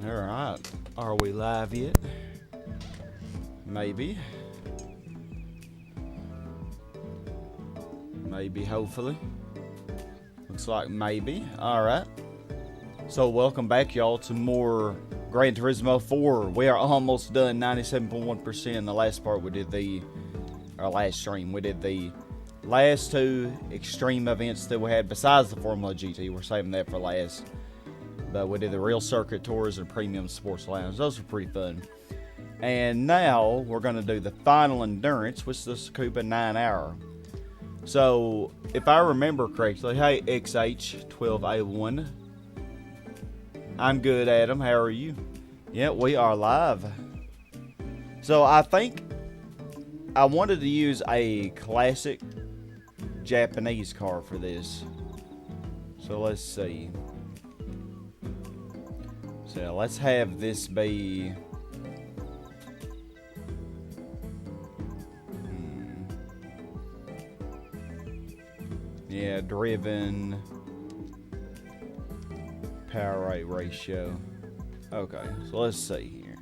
Alright. Are we live yet? Maybe. Maybe, hopefully. Looks like maybe. Alright. So, welcome back, y'all, to more Gran Turismo 4. We are almost done, 97.1%. The last part we did our last stream, we did the last two extreme events that we had besides the Formula GT. We're saving that for last. But we did the real circuit tours and premium sports lounge. Those were pretty fun. And now we're going to do the final endurance, which is the Tsukuba 9 hour. So, if I remember correctly, hey, XH12A1. I'm good, Adam. How are you? Yeah, we are live. So, I think I wanted to use a classic Japanese car for this. So, let's see. So, let's have this be... Yeah, driven power rate ratio. Okay, so let's see here.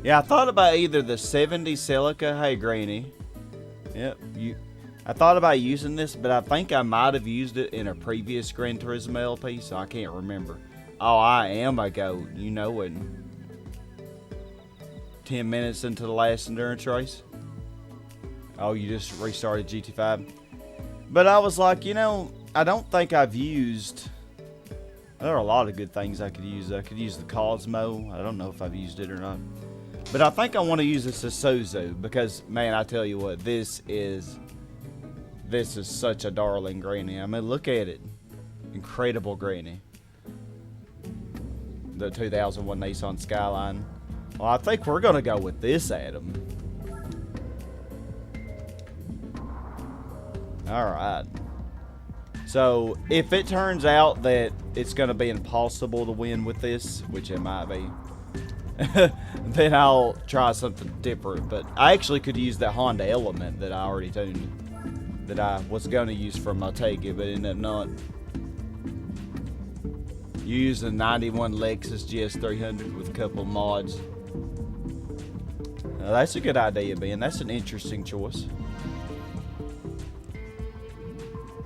Yeah, I thought about either the 70 Celica. Hey, Granny. Yep, I thought about using this, but I think I might have used it in a previous Gran Turismo LP, so I can't remember. Oh, I am a goat. You know it. 10 minutes into the last endurance race. Oh, you just restarted GT5. But I was like, you know, I don't think I've used... There are a lot of good things I could use. I could use the Cosmo. I don't know if I've used it or not. But I think I want to use this Isuzu because, man, I tell you what, this is such a darling granny. I mean, look at it. Incredible granny. The 2001 Nissan Skyline. Well, I think we're going to go with this, Adam. Alright. So, if it turns out that it's going to be impossible to win with this, which it might be, then I'll try something different. But I actually could use that Honda Element that I already tuned, that I was going to use from Motegi, but ended up not. Use a 91 Lexus GS300 with a couple of mods. That's a good idea, Ben. That's an interesting choice.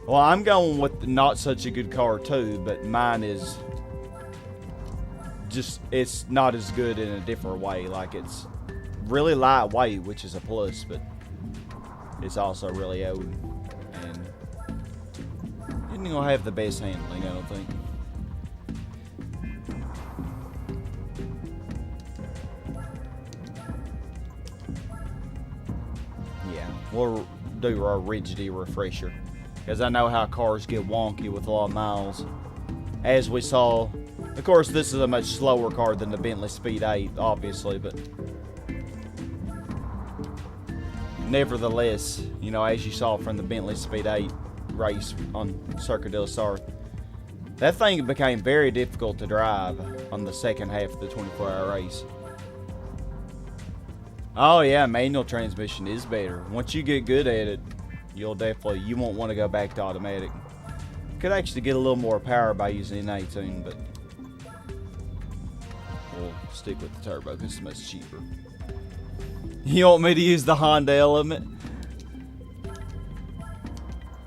Well, I'm going with not such a good car too, but mine is just, it's not as good in a different way. Like, it's really lightweight, which is a plus, but it's also really old. And it ain't gonna have the best handling, I don't think. We'll do our rigidity refresher because I know how cars get wonky with a lot of miles. As we saw, of course, this is a much slower car than the Bentley Speed 8, obviously, but nevertheless, you know, as you saw from the Bentley Speed 8 race on Circuit del Sar, that thing became very difficult to drive on the second half of the 24-hour race. Oh yeah, manual transmission is better. Once you get good at it, you won't want to go back to automatic. Could actually get a little more power by using an 18, but we'll stick with the turbo because it's much cheaper. You want me to use the Honda Element?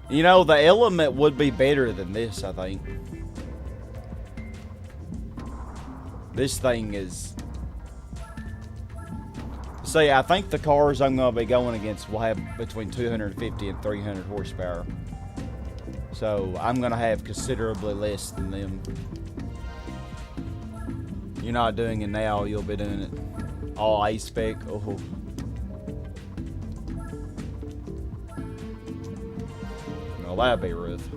You know, the Element would be better than this, I think. This thing is... See, I think the cars I'm going to be going against will have between 250 and 300 horsepower. So, I'm going to have considerably less than them. You're not doing it now, you'll be doing it all A-spec. Oh. Well, that'd be rough.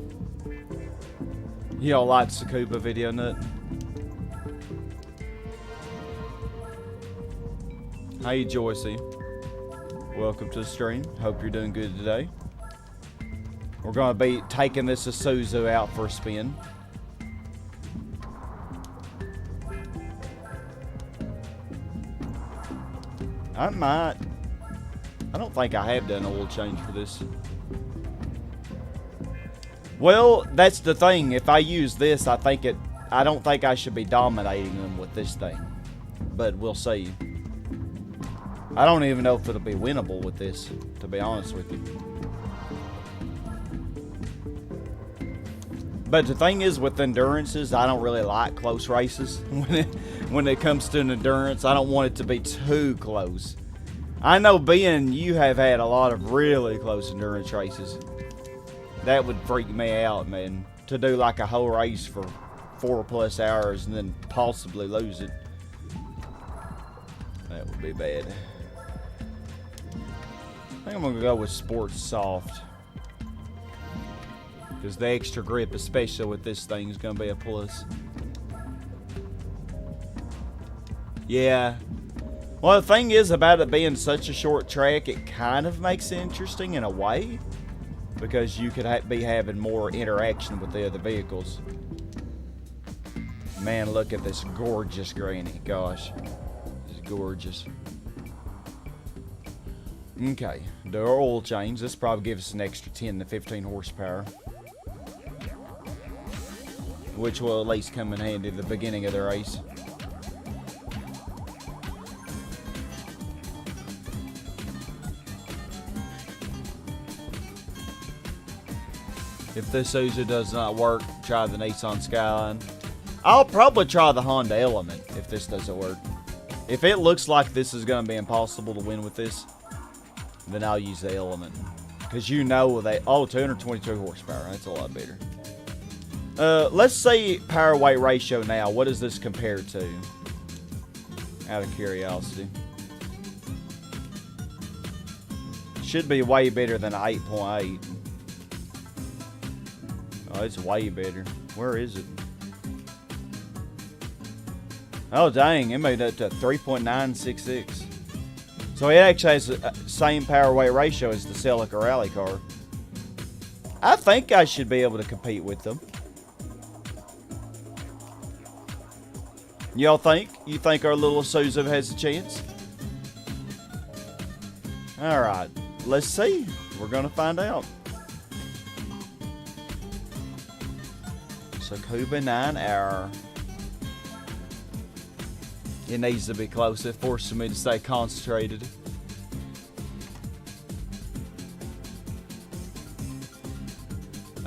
You don't like Tsukuba video nut? Hey, Joycey. Welcome to the stream. Hope you're doing good today. We're going to be taking this Isuzu out for a spin. I might. I don't think I have done an oil change for this. Well, that's the thing. If I use this, I don't think I should be dominating them with this thing. But we'll see. I don't even know if it'll be winnable with this, to be honest with you. But the thing is, with endurances, I don't really like close races. When it comes to an endurance, I don't want it to be too close. I know, Ben, you have had a lot of really close endurance races. That would freak me out, man. To do like a whole race for 4+ hours and then possibly lose it. That would be bad. I think I'm going to go with Sports Soft. Because the extra grip, especially with this thing, is going to be a plus. Yeah. Well, the thing is about it being such a short track, it kind of makes it interesting in a way. Because you could be having more interaction with the other vehicles. Man, look at this gorgeous granny. Gosh. It's gorgeous. Okay. The oil change. This probably gives us an extra 10 to 15 horsepower. Which will at least come in handy at the beginning of the race. If this Isuzu does not work, try the Nissan Skyline. I'll probably try the Honda Element if this doesn't work. If it looks like this is going to be impossible to win with this, then I'll use the Element. Because you know that, oh, 222 horsepower, that's a lot better. Let's say power weight ratio now. What does this compare to? Out of curiosity. Should be way better than 8.8. Oh, it's way better. Where is it? Oh, dang. It made it to 3.966. So it actually has the same power weight ratio as the Celica Rally car. I think I should be able to compete with them. Y'all think? You think our little Isuzu has a chance? Alright. Let's see. We're going to find out. Tsukuba 9R. It needs to be close. It forces me to stay concentrated.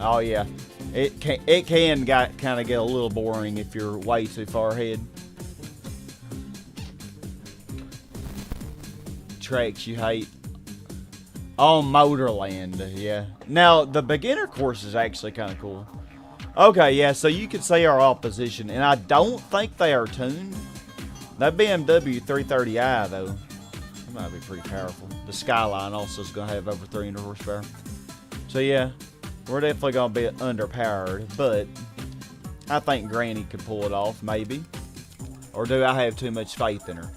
Oh yeah, it can kind of get a little boring if you're way too far ahead. Tracks you hate. Oh, Motorland, yeah. Now the beginner course is actually kind of cool. Okay, yeah, so you could see our opposition, and I don't think they are tuned. That BMW 330i, though, that might be pretty powerful. The Skyline also is going to have over 300 horsepower. So, yeah, we're definitely going to be underpowered, but I think Granny could pull it off, maybe. Or do I have too much faith in her?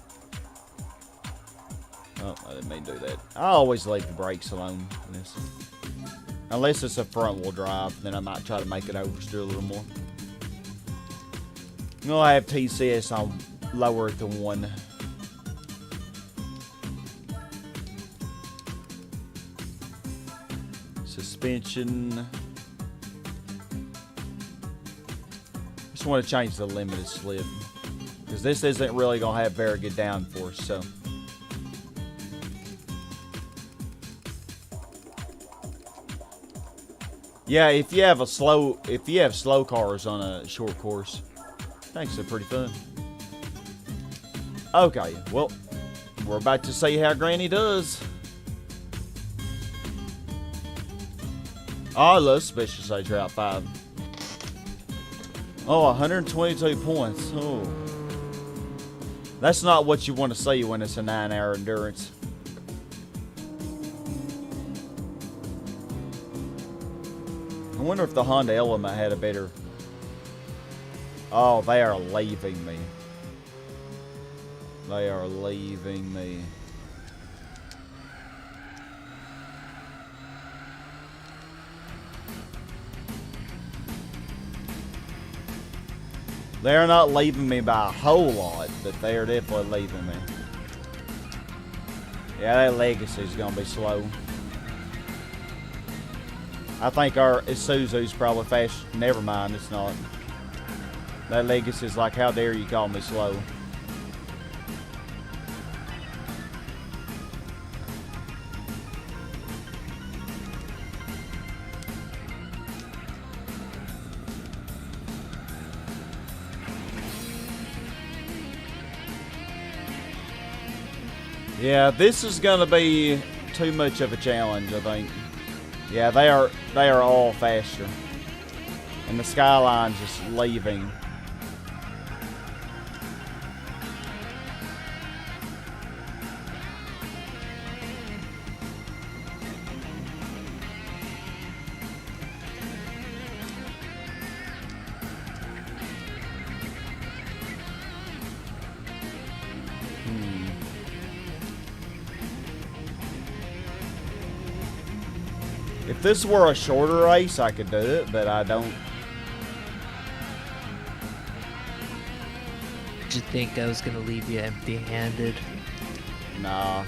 Oh, I didn't mean to do that. I always leave the brakes alone in this. Unless it's a front-wheel drive, then I might try to make it oversteer a little more. I'm going to have TCS on lower than 1. Suspension. Just want to change the limited slip. Because this isn't really going to have very good downforce, so. Yeah, if you have slow cars on a short course, thanks, they're pretty fun. Okay, well, we're about to see how Granny does. Oh, I love Special Stage Route 5. Oh, 122 points. Oh. That's not what you want to see when it's a 9-hour endurance. I wonder if the Honda Element had a better... Oh, they are leaving me. They are leaving me. They're not leaving me by a whole lot, but they are definitely leaving me. Yeah, that Legacy is going to be slow. I think our Isuzu's probably fast. Never mind, it's not. That Legacy's like, how dare you call me slow? Yeah, this is gonna be too much of a challenge, I think. Yeah, they are all faster. And the Skyline's just leaving. If this were a shorter race, I could do it, but I don't. Did you think I was gonna leave you empty-handed? Nah.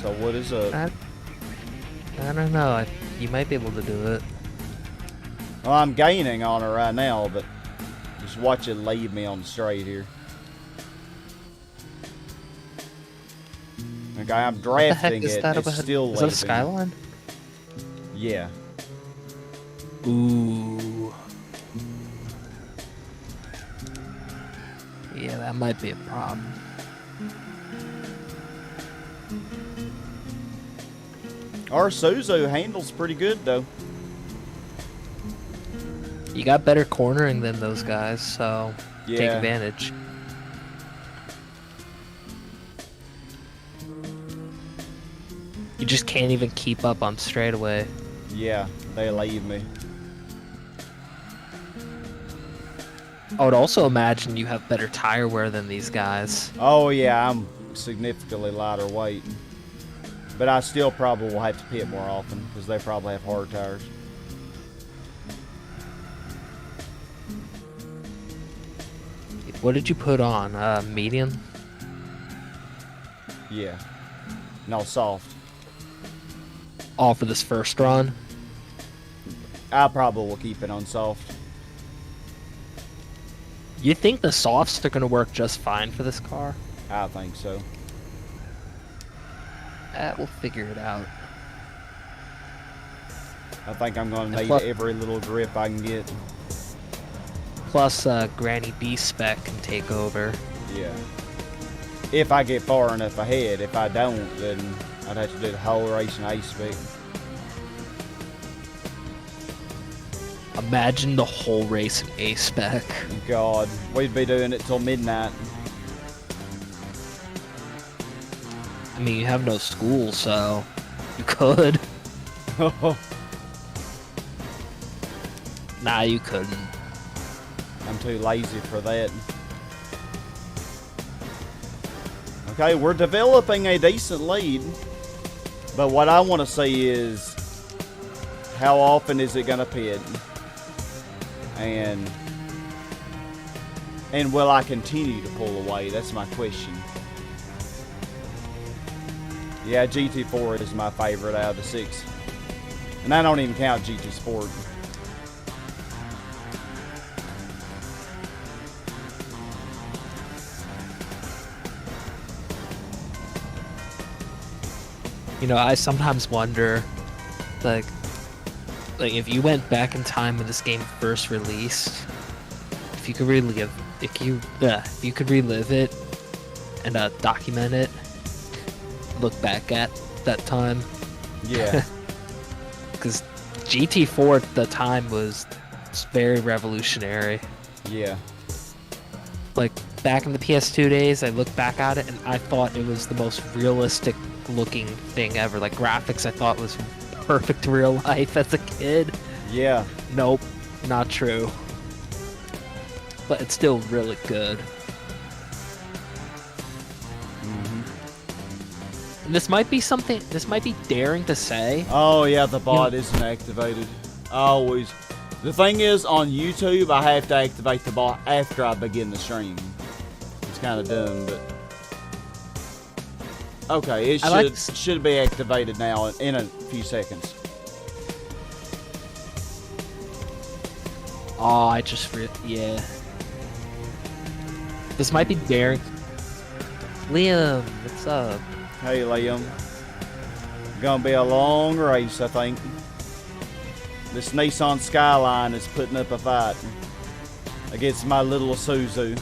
So what is up? I don't know. You might be able to do it. Well, I'm gaining on her right now, but just watch it leave me on the straight here. Okay, I'm drafting it. It's still Is that a Skyline? Yeah. Ooh. Yeah, that might be a problem. Our Suzu handles pretty good, though. You got better cornering than those guys, so Yeah. take advantage. You just can't even keep up on straightaway. Yeah, they leave me. I would also imagine you have better tire wear than these guys. Oh, yeah, I'm significantly lighter weight. But I still probably will have to pit more often, because they probably have hard tires. What did you put on? Medium? Yeah. No, soft. All for this first run? I probably will keep it on soft. You think the softs are going to work just fine for this car? I think so. We'll figure it out. I think I'm going to need every little grip I can get. Plus, Granny B spec can take over. Yeah. If I get far enough ahead. If I don't, then I'd have to do the whole race in A-spec. Imagine the whole race in A-spec. God, we'd be doing it till midnight. I mean, you have no school, so you could. Nah, you couldn't. I'm too lazy for that. Okay, we're developing a decent lead. But what I want to see is how often is it going to pit? And will I continue to pull away? That's my question. Yeah, GT4 is my favorite out of the 6. And I don't even count GT Sport. You know, I sometimes wonder, like if you went back in time when this game first released, if you could relive it and document it, look back at that time. Yeah. Because GT4 at the time was very revolutionary. Yeah. Like, back in the PS2 days, I look back at it and I thought it was the most realistic looking thing ever. Like, graphics I thought was perfect real life as a kid. Yeah. Nope, not true. But it's still really good. And this might be daring to say. Oh yeah, the bot isn't activated. Always. The thing is, on YouTube, I have to activate the bot after I begin the stream. It's kind of dumb, but Okay, it should be activated now in a few seconds. Oh, yeah. This might be daring. Liam, what's up? Hey, Liam. Gonna be a long race, I think. This Nissan Skyline is putting up a fight against my little Isuzu.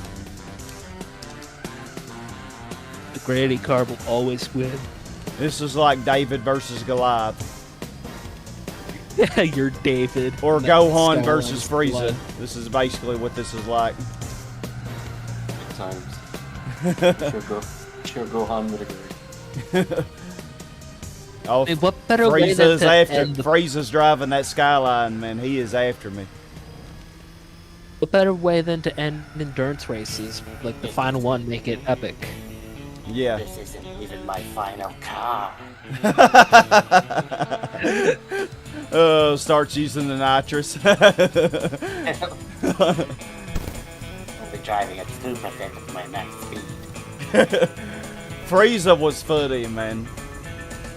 The granny car will always win. This is like David versus Goliath. You're David. Or Gohan versus Frieza. Blood. This is basically what this is like. Good times. Sure Gohan would agree. Oh, I mean, what better way than to end Frieza's driving that Skyline, man. He is after me. What better way than to end endurance races? Like the final one, make it epic. Yeah. This isn't even my final car. Starts using the nitrous. I'll be driving at 2% of my max speed. Frieza was funny, man.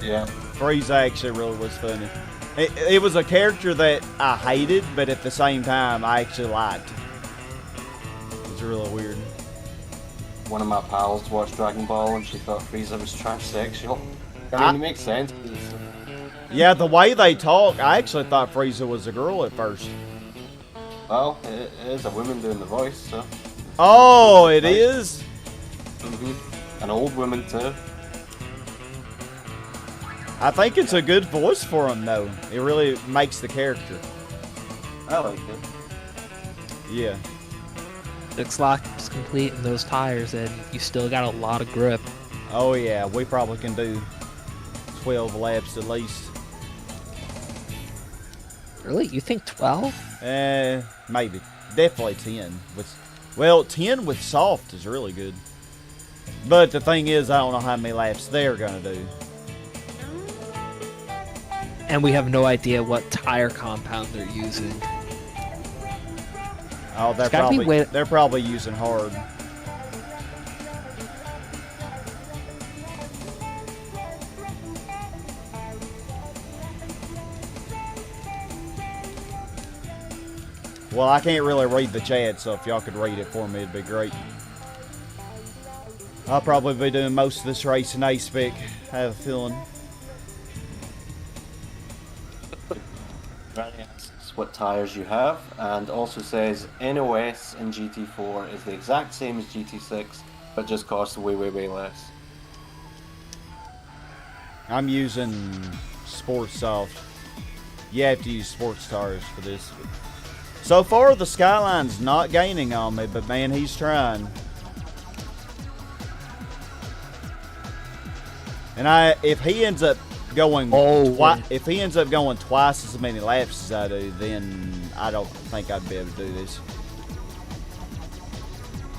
Yeah. Frieza actually really was funny. It was a character that I hated, but at the same time, I actually liked. It was really weird. One of my pals watched Dragon Ball and she thought Frieza was transsexual. I mean, it makes sense. Yeah, the way they talk, I actually thought Frieza was a girl at first. Well, it is a woman doing the voice, so. Oh, it is? Mm-hmm. An old woman, too. I think it's a good voice for him, though. It really makes the character. I like it. Yeah. Looks like it's complete in those tires, and you still got a lot of grip. Oh, yeah. We probably can do 12 laps at least. Really? You think 12? Maybe. Definitely 10. Well, 10 with soft is really good. But the thing is, I don't know how many laps they're going to do. And we have no idea what tire compound they're using. Oh, they're probably using hard. Well, I can't really read the chat, so if y'all could read it for me, it'd be great. I'll probably be doing most of this race in A-Spec, I have a feeling. Granny asks what tires you have, and also says NOS in GT4 is the exact same as GT6, but just costs way less. I'm using Sports Soft. You have to use sports tires for this. So far, the Skyline's not gaining on me, but man, he's trying. And if he ends up going twice as many laps as I do, then I don't think I'd be able to do this.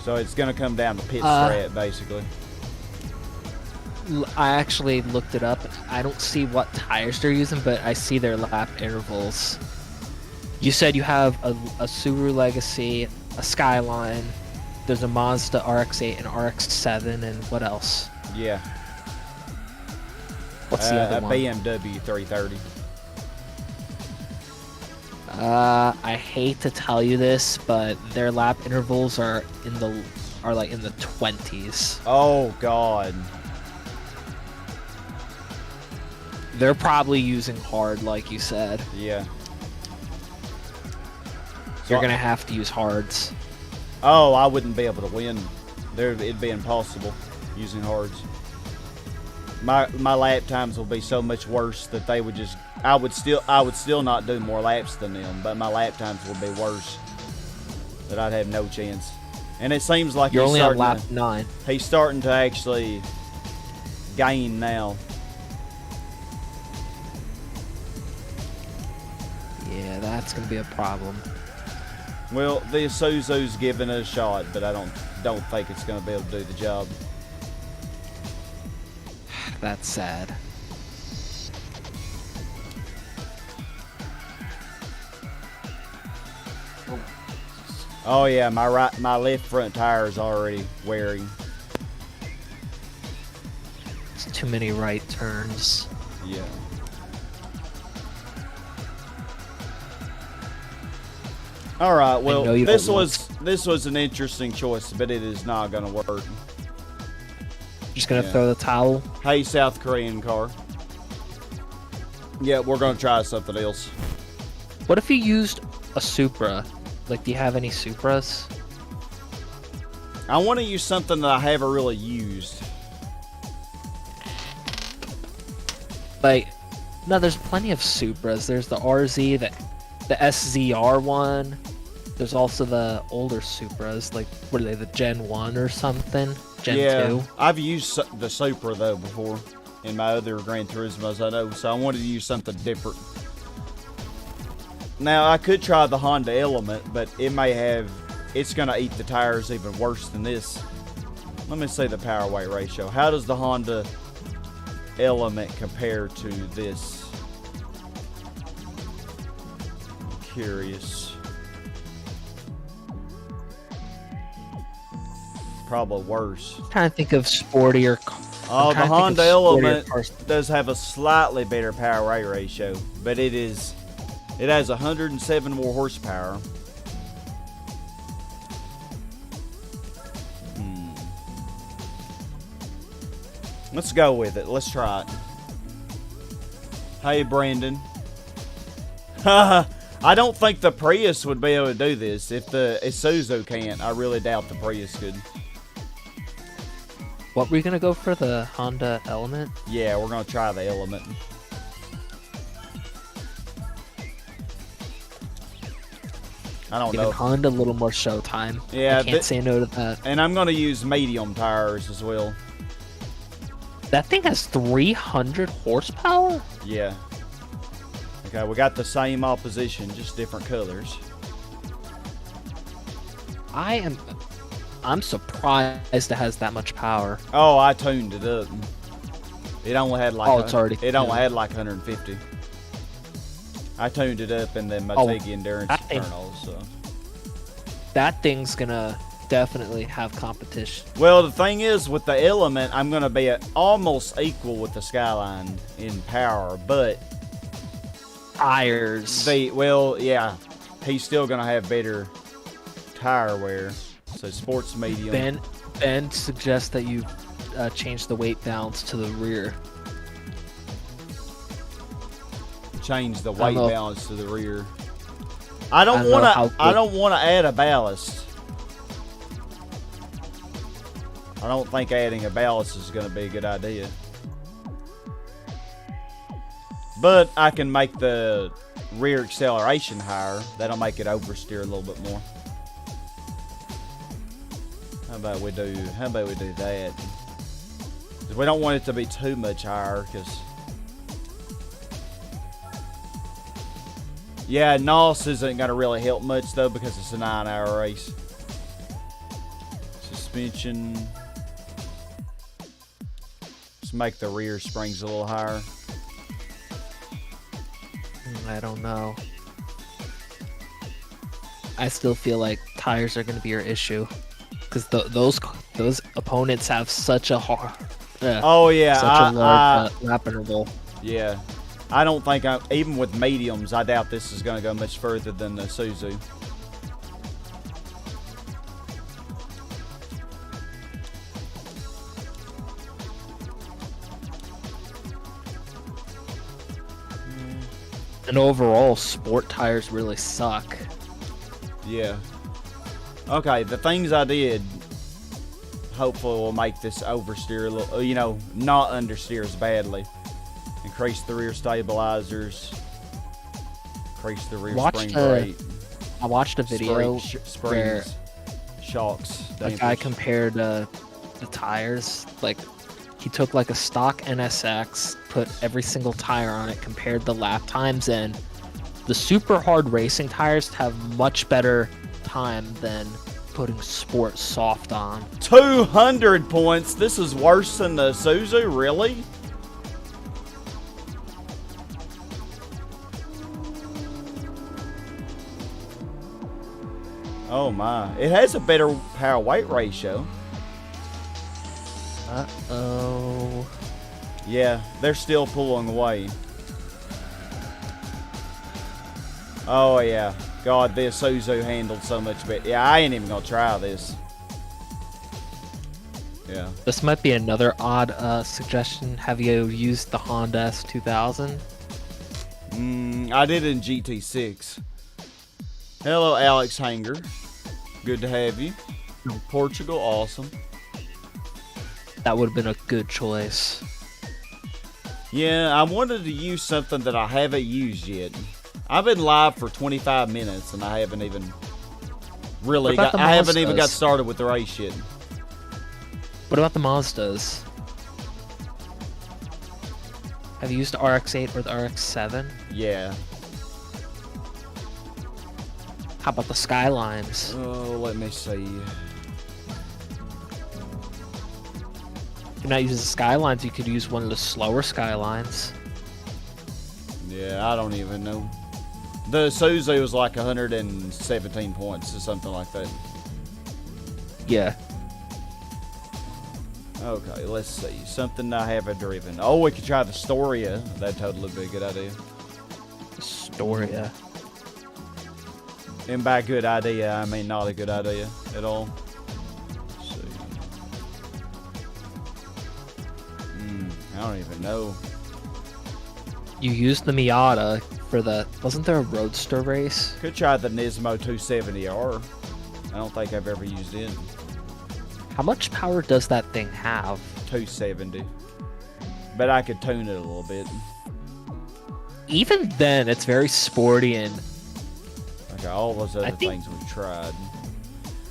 So it's going to come down to pit strat, basically. I actually looked it up. I don't see what tires they're using, but I see their lap intervals. You said you have a Subaru Legacy, a Skyline, there's a Mazda RX-8 and RX-7, and what else? Yeah. What's the other one? A BMW 330. I hate to tell you this, but their lap intervals are like in the 20s. Oh God. They're probably using hard, like you said. Yeah. You're gonna have to use hards. Oh, I wouldn't be able to win. It'd be impossible using hards. My lap times will be so much worse that they would just. I would still not do more laps than them, but my lap times would be worse. That I'd have no chance. And it seems like you're only on lap 9. He's starting to actually gain now. Yeah, that's gonna be a problem. Well, the Isuzu's giving it a shot, but I don't think it's going to be able to do the job. That's sad. Oh yeah, my left front tire is already wearing. It's too many right turns. Yeah. All right. Well, know you this don't was an interesting choice, but it is not gonna work. Just gonna Yeah. throw the towel. Hey, South Korean car. Yeah, we're gonna try something else. What if you used a Supra? Like, do you have any Supras? I want to use something that I haven't really used. Like, no, there's plenty of Supras. There's the RZ, the SZR one. There's also the older Supras, like, what are they, the Gen 1 or something? Gen 2? I've used the Supra, though, before in my other Gran Turismos, I know, so I wanted to use something different. Now, I could try the Honda Element, but it's going to eat the tires even worse than this. Let me see the power-weight ratio. How does the Honda Element compare to this? I'm curious. Probably worse. I'm trying to think of sportier. Oh, the Honda Element cars. does have a slightly better power-weight ratio, but it has 107 more horsepower. Let's go with it. Let's try it. Hey, Brandon. I don't think the Prius would be able to do this. If the Isuzu can't, I really doubt the Prius could. What were you gonna go for, the Honda Element? Yeah, we're gonna try the Element. I don't Giving know. Honda a little more showtime. Yeah, I can't say no to that. And I'm gonna use medium tires as well. That thing has 300 horsepower? Yeah. Okay, we got the same opposition, just different colors. I'm surprised it has that much power. Oh, I tuned it up. It only had like it's already it only tuned. had like 150. I tuned it up and then my Tigi Endurance that thing- Eternal, so. That thing's gonna definitely have competition. Well, the thing is, with the Element, I'm gonna be almost equal with the Skyline in power, but Tires. yeah, he's still gonna have better tire wear. So sports medium. Ben suggests that you change the weight balance to the rear. Change the I weight don't know. balance to the rear. I don't know how want to. I good- don't want to add a ballast. I don't think adding a ballast is going to be a good idea. But I can make the rear acceleration higher. That'll make it oversteer a little bit more. How about we do that? 'Cause we don't want it to be too much higher, because yeah, NOS isn't going to really help much though, because it's a 9-hour race. Suspension. Let's make the rear springs a little higher. I don't know. I still feel like tires are gonna be your issue, because those opponents have such a hard. Oh yeah, such a large lap interval. yeah. I don't think even with mediums, I doubt this is going to go much further than the Isuzu. And overall, sport tires really suck. Yeah. Okay, the things I did hopefully will make this oversteer a little, not understeer as badly. Increase the rear stabilizers. Increase the rear spring rate. I watched a video where Springs, shocks, a guy dampers. compared the tires. Like, he took like a stock NSX, put every single tire on it, compared the lap times, and the super hard racing tires have much better time than putting sport soft on. 200 points. This is worse than the Isuzu, really? Oh my. It has a better power weight ratio. Uh-oh. Yeah, they're still pulling away. Oh yeah. God, this Isuzu handled so much better. Yeah, I ain't even gonna try this. Yeah. This might be another odd suggestion. Have you used the Honda S2000? I did in GT6. Hello, Alex Hanger. Good to have you. Portugal, awesome. That would have been a good choice. Yeah, I wanted to use something that I haven't used yet. I've been live for 25 minutes and I haven't even really What about got, the I haven't even got Mazdas? started with the race yet. What about the Mazdas? Have you used the RX-8 or the RX-7? Yeah. How about the Skylines? Oh, let me see. If you're not using the Skylines, you could use one of the slower Skylines. Yeah, I don't even know. The Suzu was like 117 points or something like that. Yeah. Okay, let's see. Something I haven't driven. Oh, we could try the Storia. That'd totally be a good idea. Astoria. And by good idea, I mean not a good idea at all. Let's see. I don't even know. You used the Miata for the... Wasn't there a Roadster race? Could try the Nismo 270R. I don't think I've ever used it. How much power does that thing have? 270. But I could tune it a little bit. Even then, it's very sporty and... Okay, all those other I think- things we've tried.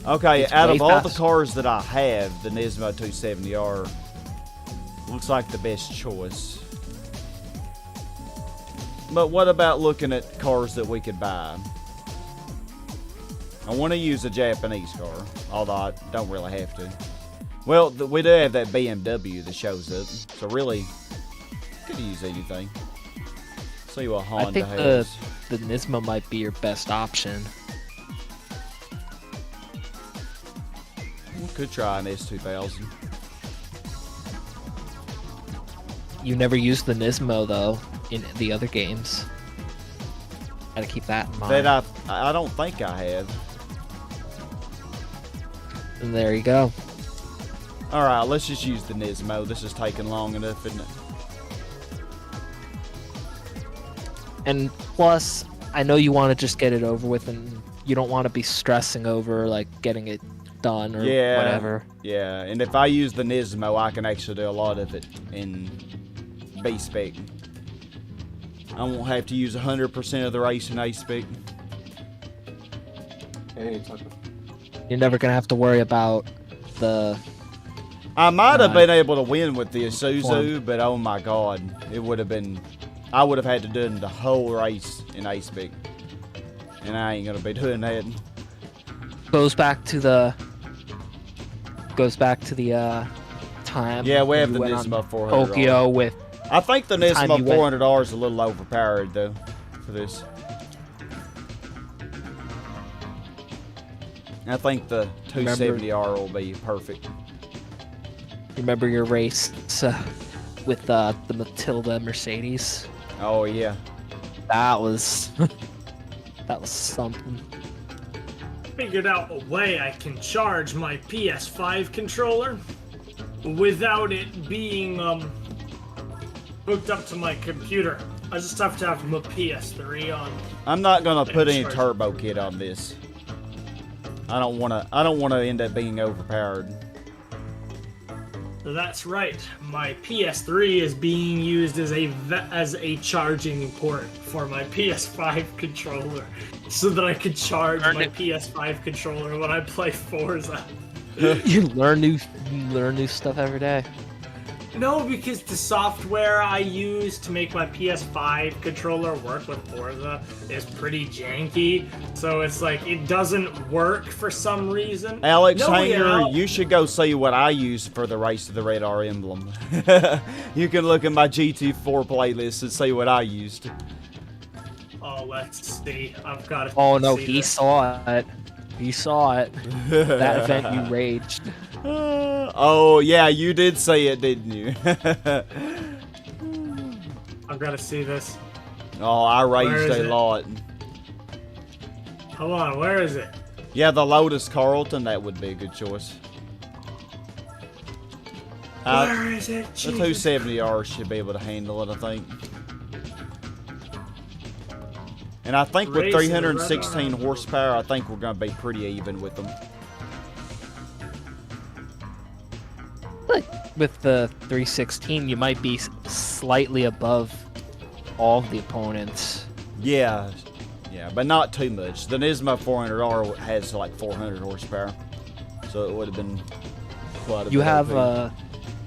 Okay, It's out way of all the fast. cars that I have, the Nismo 270R looks like the best choice. But what about looking at cars that we could buy? I want to use a Japanese car, although I don't really have to. Well, we do have that BMW that shows up, so really, could use anything. See what Honda I think has. the Nismo might be your best option. We could try an S2000. You never used the Nismo, though, in the other games. Gotta keep that in mind. That I don't think I have. And there you go. All right, let's just use the Nismo. This is taking long enough, isn't it? And plus, I know you want to just get it over with, and you don't want to be stressing over, like, getting it done or Yeah. whatever. Yeah, and if I use the Nismo, I can actually do a lot of it in B-Spec. I won't have to use 100% of the race in A-Spec. Hey, Tucker. You're never going to have to worry about the... I might have Right. been able to win with the Isuzu, but oh my god, it would have been... I would have had to do the whole race in A-Spec. And I ain't gonna be doing that. Goes back to the time. Yeah, we when have you the went on Nismo 400. Tokyo with... I think the time Nismo you went- 400R is a little overpowered though for this. I think the 270R will be perfect. Remember your race with the Matilda Mercedes? Oh yeah. That was that was something. Figured out a way I can charge my PS5 controller without it being hooked up to my computer. I just have to have my PS3 on. I'm not gonna put any Sure. turbo kit on this. I don't wanna end up being overpowered. So that's right. My PS3 is being used as a charging port for my PS5 controller, so that I could charge Learn my it. PS5 controller when I play Forza. You learn new stuff every day. No, because the software I use to make my PS5 controller work with Forza is pretty janky. So it's like, it doesn't work for some reason. Alex No, Hanger, yeah. you should go see what I use for the Race to the Red R emblem. You can look at my GT4 playlist and see what I used. Oh, let's see. I've got to Oh no, see he this. saw it. He saw it. That event you raged. Oh yeah, you did say it, didn't you? I've got to see this. Oh, I Where raged is a it? lot. Hold on, where is it? Yeah, the Lotus Carlton, that would be a good choice. Where is it? The Jesus 270R should be able to handle it, I think. And I think with Race in the 316 red horsepower, I think we're going to be pretty even with them. But with the 316, you might be slightly above all of the opponents. Yeah, but not too much. The Nismo 400R has like 400 horsepower, so it would have been quite a You bit have OP.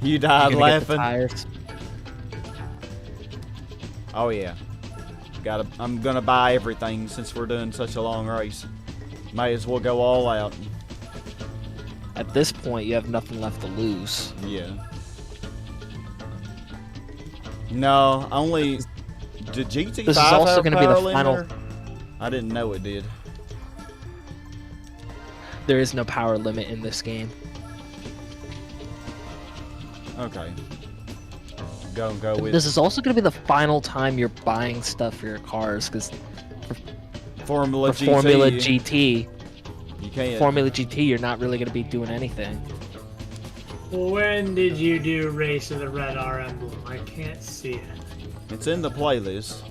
You died you're gonna get the laughing. tires. Oh yeah, I'm gonna buy everything since we're doing such a long race. May as well go all out. At this point, you have nothing left to lose. Yeah. No, only did GT5 This is also have gonna be the power final- limiter? I didn't know it did. There is no power limit in this game. Okay. Go with This is also going to be the final time you're buying stuff for your cars, because Formula for GT. Formula GT, You can't. Formula GT, you're not really going to be doing anything. When did you do Race of the Red R Emblem? I can't see it. It's in the playlist.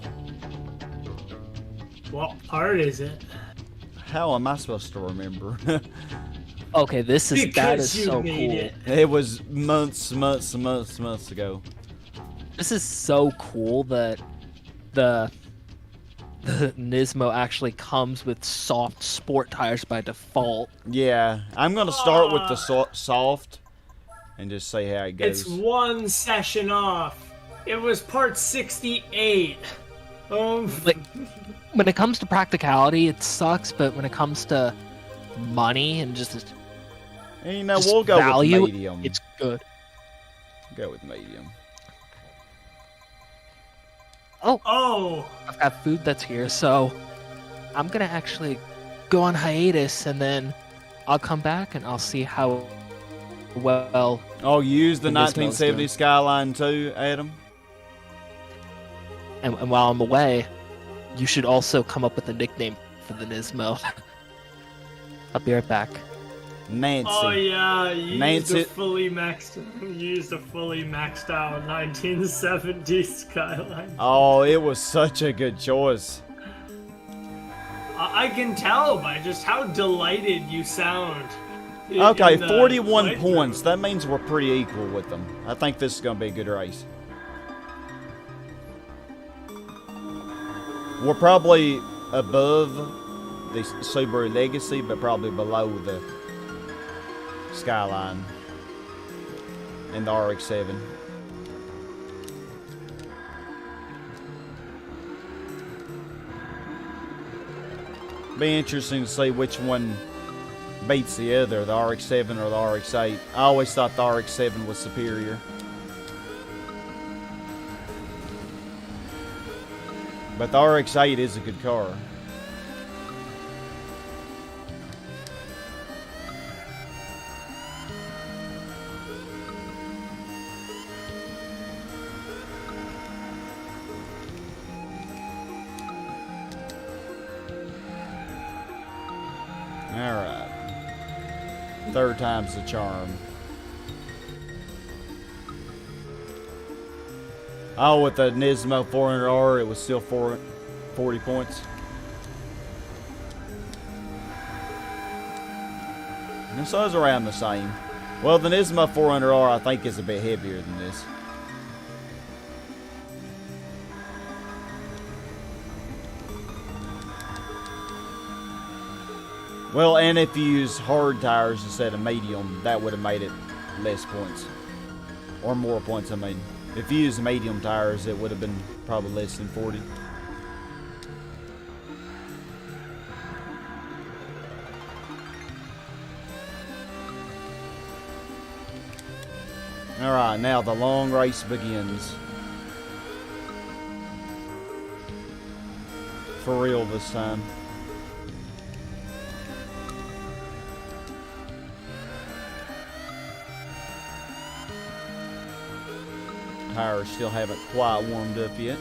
What part is it? How am I supposed to remember? Okay, that is Because you so made cool. it. It was months ago. This is so cool that the Nismo actually comes with soft sport tires by default. Yeah, I'm gonna start with the soft and just see how it goes. It's one session off. It was part 68. Like, when it comes to practicality, it sucks, but when it comes to money and just And you know, just we'll go value, with medium. it's good. Go with medium. Oh, I've got food that's here, so I'm gonna actually go on hiatus, and then I'll come back and I'll see how well. Oh, you used the And this smells 1970 good. Skyline too, Adam? And while I'm away, you should also come up with a nickname for the Nismo. I'll be right back. Nancy. oh yeah, you Nancy- used a fully maxed out 1970 Skyline. Oh, it was such a good choice. I can tell by just how delighted you sound. Okay, in the 41 playthrough. points. That means we're pretty equal with them. I think this is going to be a good race. We're probably above the Subaru Legacy, but probably below the Skyline and the RX-7. Be interesting to see which one beats the other, the RX-7 or the RX-8. I always thought the RX-7 was superior. But the RX-8 is a good car. Alright. Third time's the charm. Oh, with the Nismo 400R, it was still 40 points. And so it's around the same. Well, the Nismo 400R, I think, is a bit heavier than this. Well, and if you use hard tires instead of medium, that would have made it less points. Or more points, I mean. If you use medium tires, it would have been probably less than 40. Alright, now the long race begins. For real this time. tires still haven't quite warmed up yet.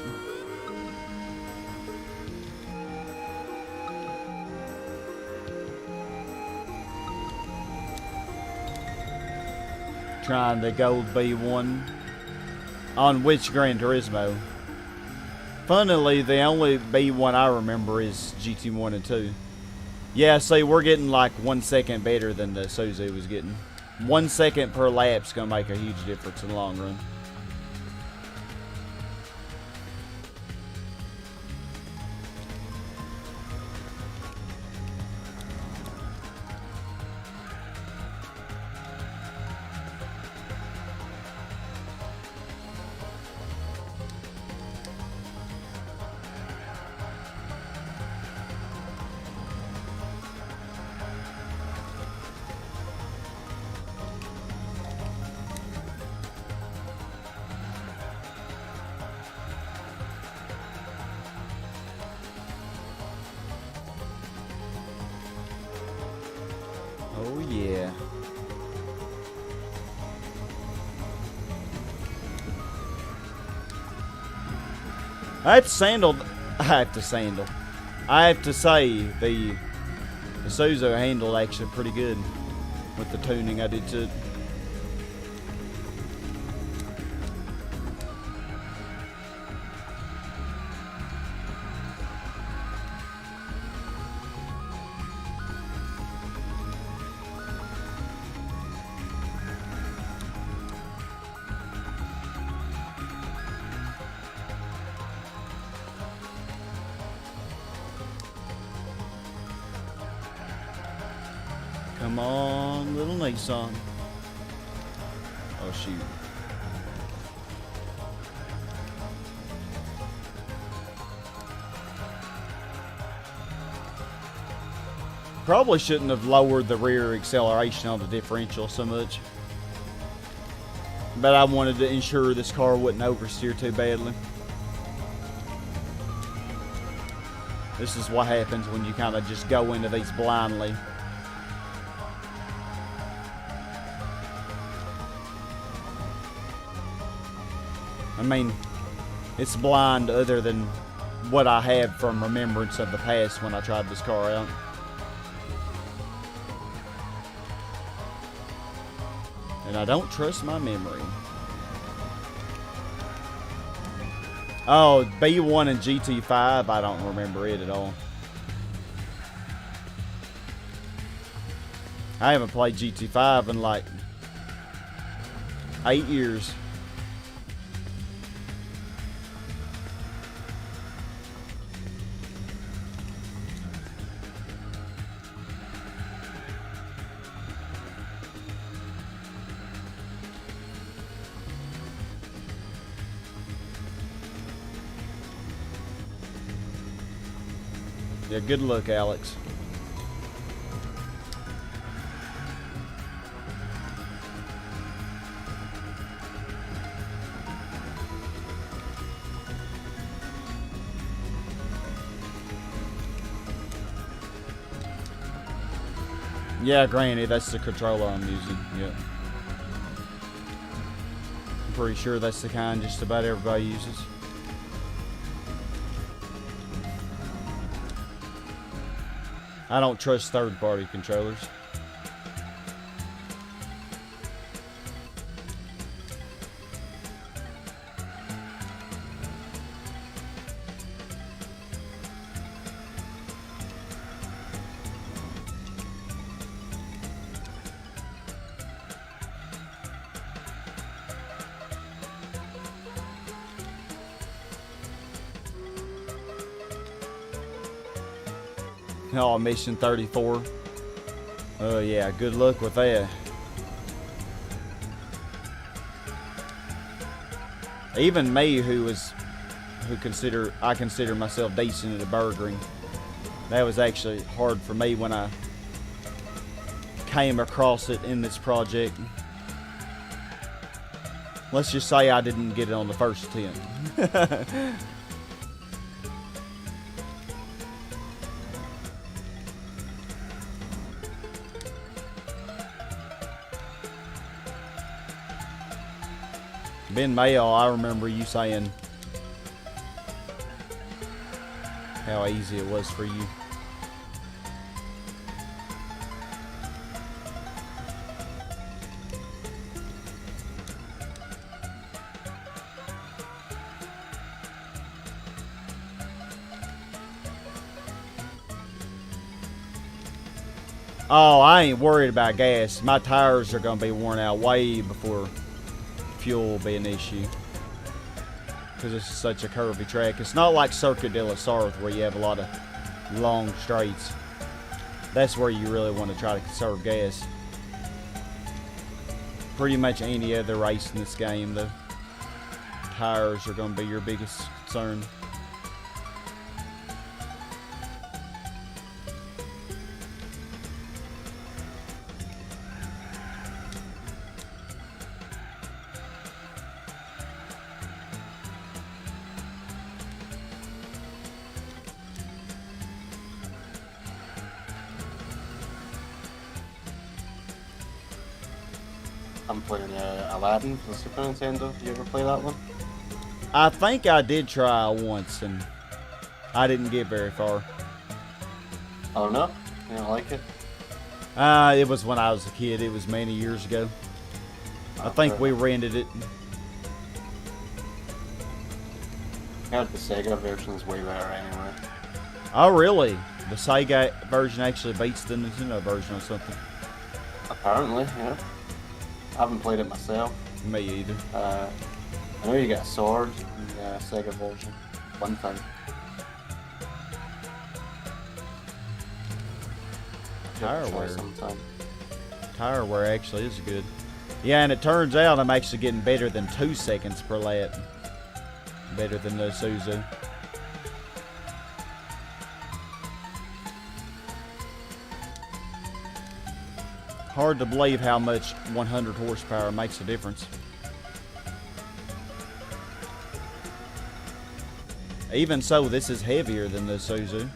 Trying the gold B1 on which Gran Turismo? Funnily, the only B1 I remember is GT1 and 2. Yeah, see, we're getting like 1 second better than the Suzu was getting. 1 second per lap's gonna make a huge difference in the long run. Oh yeah. I have to say the Suzu handled actually pretty good with the tuning I did to it. Come on, little Nissan. Oh, shoot. Probably shouldn't have lowered the rear acceleration on the differential so much. But I wanted to ensure this car wouldn't oversteer too badly. This is what happens when you kind of just go into these blindly. I mean, it's blind other than what I have from remembrance of the past when I tried this car out. And I don't trust my memory. Oh, B1 and GT5, I don't remember it at all. I haven't played GT5 in like 8 years. Yeah, good luck, Alex. Yeah, Granny, that's the controller I'm using. Yep. I'm pretty sure that's the kind just about everybody uses. I don't trust third-party controllers. Oh, mission 34. Oh yeah, good luck with that. Even me, I consider myself decent at burgering. That was actually hard for me when I came across it in this project. Let's just say I didn't get it on the first attempt. Ben Mayo, I remember you saying how easy it was for you. Oh, I ain't worried about gas. My tires are going to be worn out way before fuel will be an issue. Because it's such a curvy track. It's not like Circuit de la Sarthe where you have a lot of long straights. That's where you really want to try to conserve gas. Pretty much any other race in this game, the tires are going to be your biggest concern. I'm playing Aladdin for the Super Nintendo. You ever play that one? I think I did try once and I didn't get very far. I don't know. You don't like it? It was when I was a kid. It was many years ago. I think we rented it. I heard the Sega version is way better anyway. Oh, really? The Sega version actually beats the Nintendo version or something? Apparently, yeah. I haven't played it myself. Me either. I know you get a sword in the Sega version. One thing. Tire wear. Sometime. Tire wear actually is good. Yeah, and it turns out I'm actually getting better than 2 seconds per lap. Better than the Isuzu. Hard to believe how much 100 horsepower makes a difference. Even so, this is heavier than the Isuzu.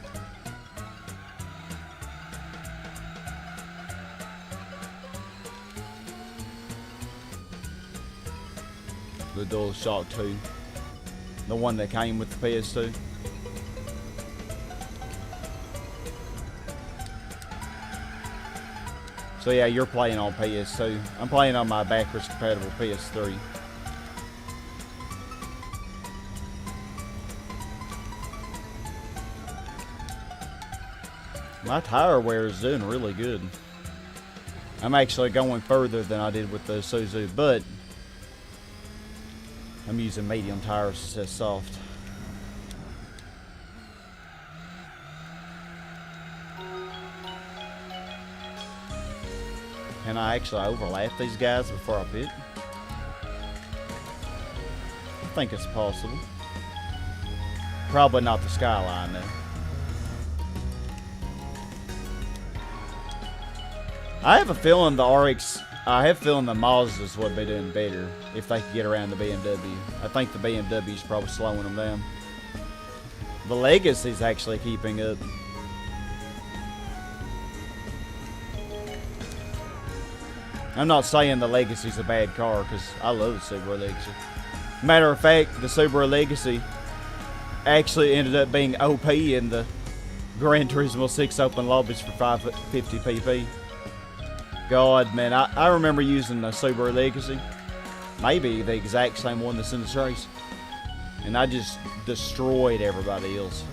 The DualShock 2. The one that came with the PS2. So yeah, you're playing on PS2. I'm playing on my backwards compatible PS3. My tire wear is doing really good. I'm actually going further than I did with the Isuzu, but I'm using medium tires instead of soft. Can I actually overlap these guys before I pit? I think it's possible. Probably not the Skyline though. I have a feeling the Mazdas would be doing better if they could get around the BMW. I think the BMW is probably slowing them down. The Legacy's actually keeping up. I'm not saying the Legacy's a bad car, because I love the Subaru Legacy. Matter of fact, the Subaru Legacy actually ended up being OP in the Gran Turismo 6 open lobbies for 550 pp. God, man, I remember using the Subaru Legacy. Maybe the exact same one that's in this race. And I just destroyed everybody else.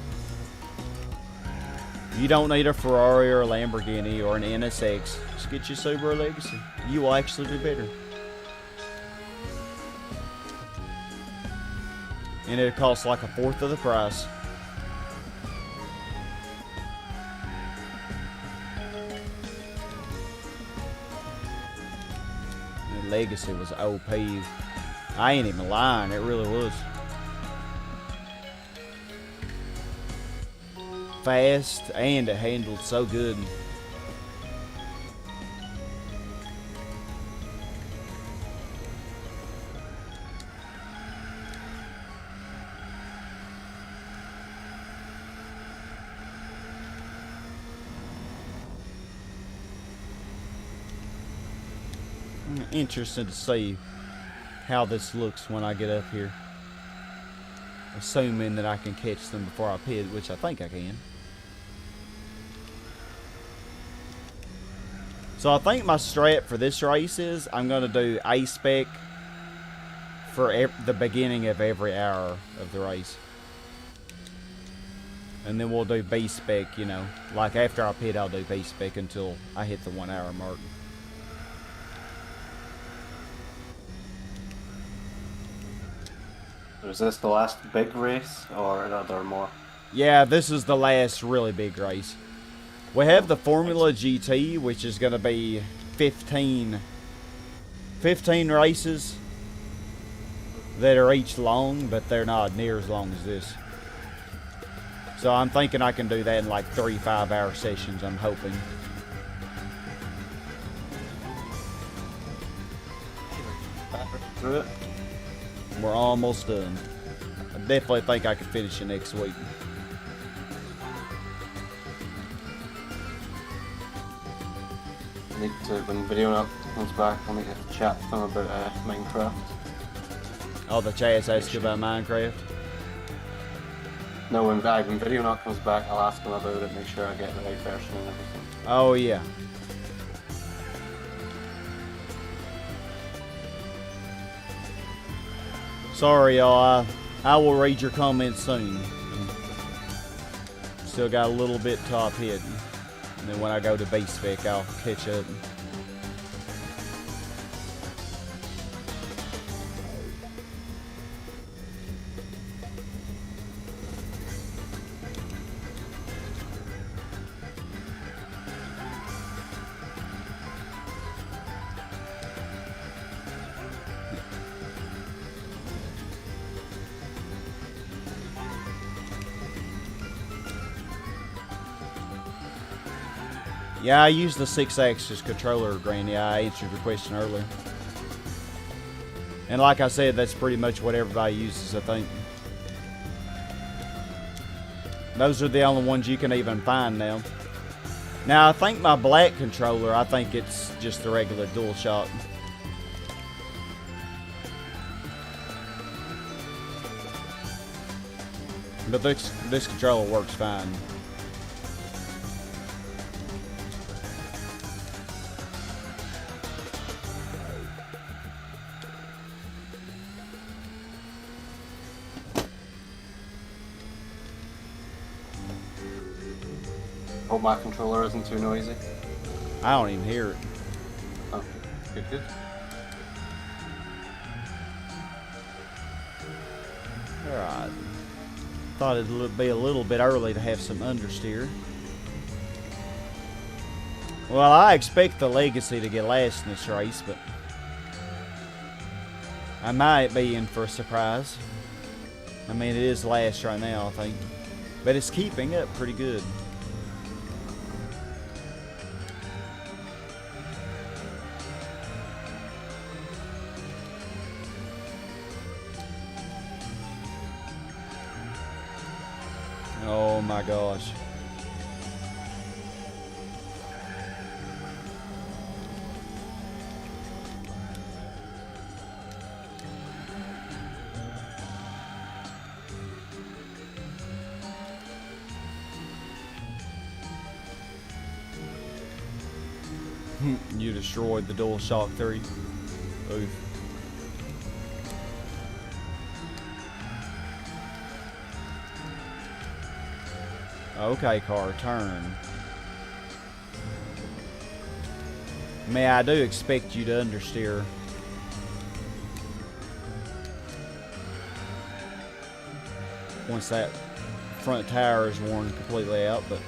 You don't need a Ferrari or a Lamborghini or an NSX. Just get your Subaru Legacy. You will actually do better. And it costs like 1/4 of the price. The Legacy was OP. I ain't even lying, it really was. Fast, and it handled so good. Interesting to see how this looks when I get up here. Assuming that I can catch them before I pit, which I think I can. So I think my strat for this race is I'm going to do A spec for the beginning of every hour of the race. And then we'll do B spec, you know. Like after I pit, I'll do B spec until I hit the 1 hour mark. Is this the last big race, or are there more? Yeah, this is the last really big race. We have the Formula GT, which is going to be 15 races that are each long, but they're not near as long as this. So I'm thinking I can do that in like 3 5-hour sessions, I'm hoping. Through it? We're almost done. I definitely think I can finish it next week. I need to, when Video comes back, I need to chat to them about Minecraft. Oh, the chat's asking about Minecraft? No, when Video comes back, I'll ask them about it, make sure I get the right version and everything. Oh, yeah. Sorry, y'all. I will read your comments soon. Still got a little bit top hidden. And then when I go to base spec, I'll catch up. Yeah, I use the 6-axis controller, Granny. I answered your question earlier. And like I said, that's pretty much what everybody uses, I think. Those are the only ones you can even find now. Now, I think my black controller, I think it's just the regular DualShock. But this controller works fine. Hope my controller isn't too noisy. I don't even hear it. Oh, good. Alright. Thought it'd be a little bit early to have some understeer. Well, I expect the Legacy to get last in this race, but I might be in for a surprise. I mean, it is last right now, I think. But it's keeping up pretty good. Oh my gosh. You destroyed the DualShock 3. Oof. Okay, car, turn. May I do expect you to understeer. Once that front tire is worn completely out, but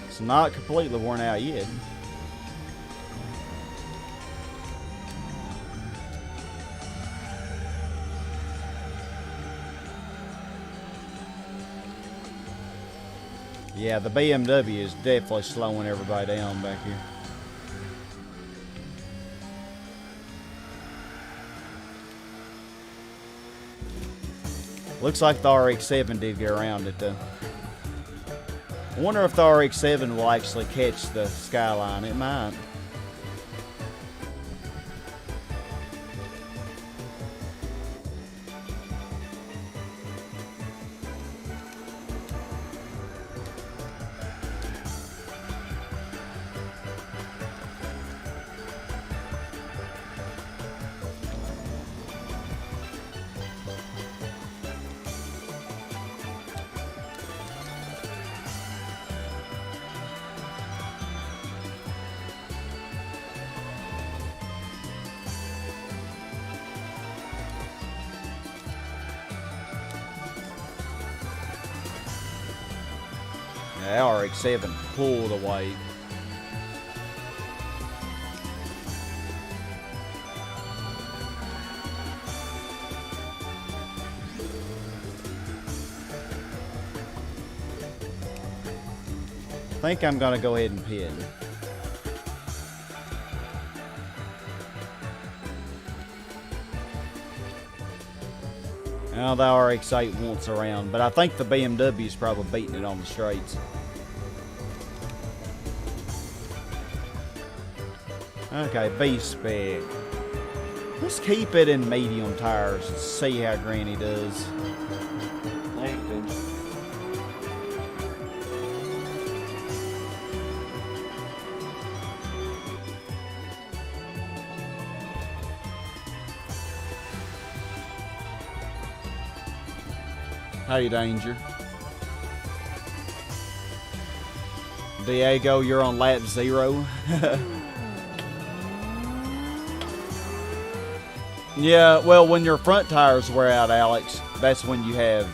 it's not completely worn out yet. Yeah, the BMW is definitely slowing everybody down back here. Looks like the RX-7 did get around it though. I wonder if the RX-7 will actually catch the Skyline. It might. Yeah, RX-7 pulled away. I think I'm gonna go ahead and pit. Now the RX-8 wants around, but I think the BMW is probably beating it on the straights. Okay, V-spec. Let's keep it in medium tires and see how Granny does. Hey, Danger. Diego, you're on lap 0. Yeah, well, when your front tires wear out, Alex, that's when you have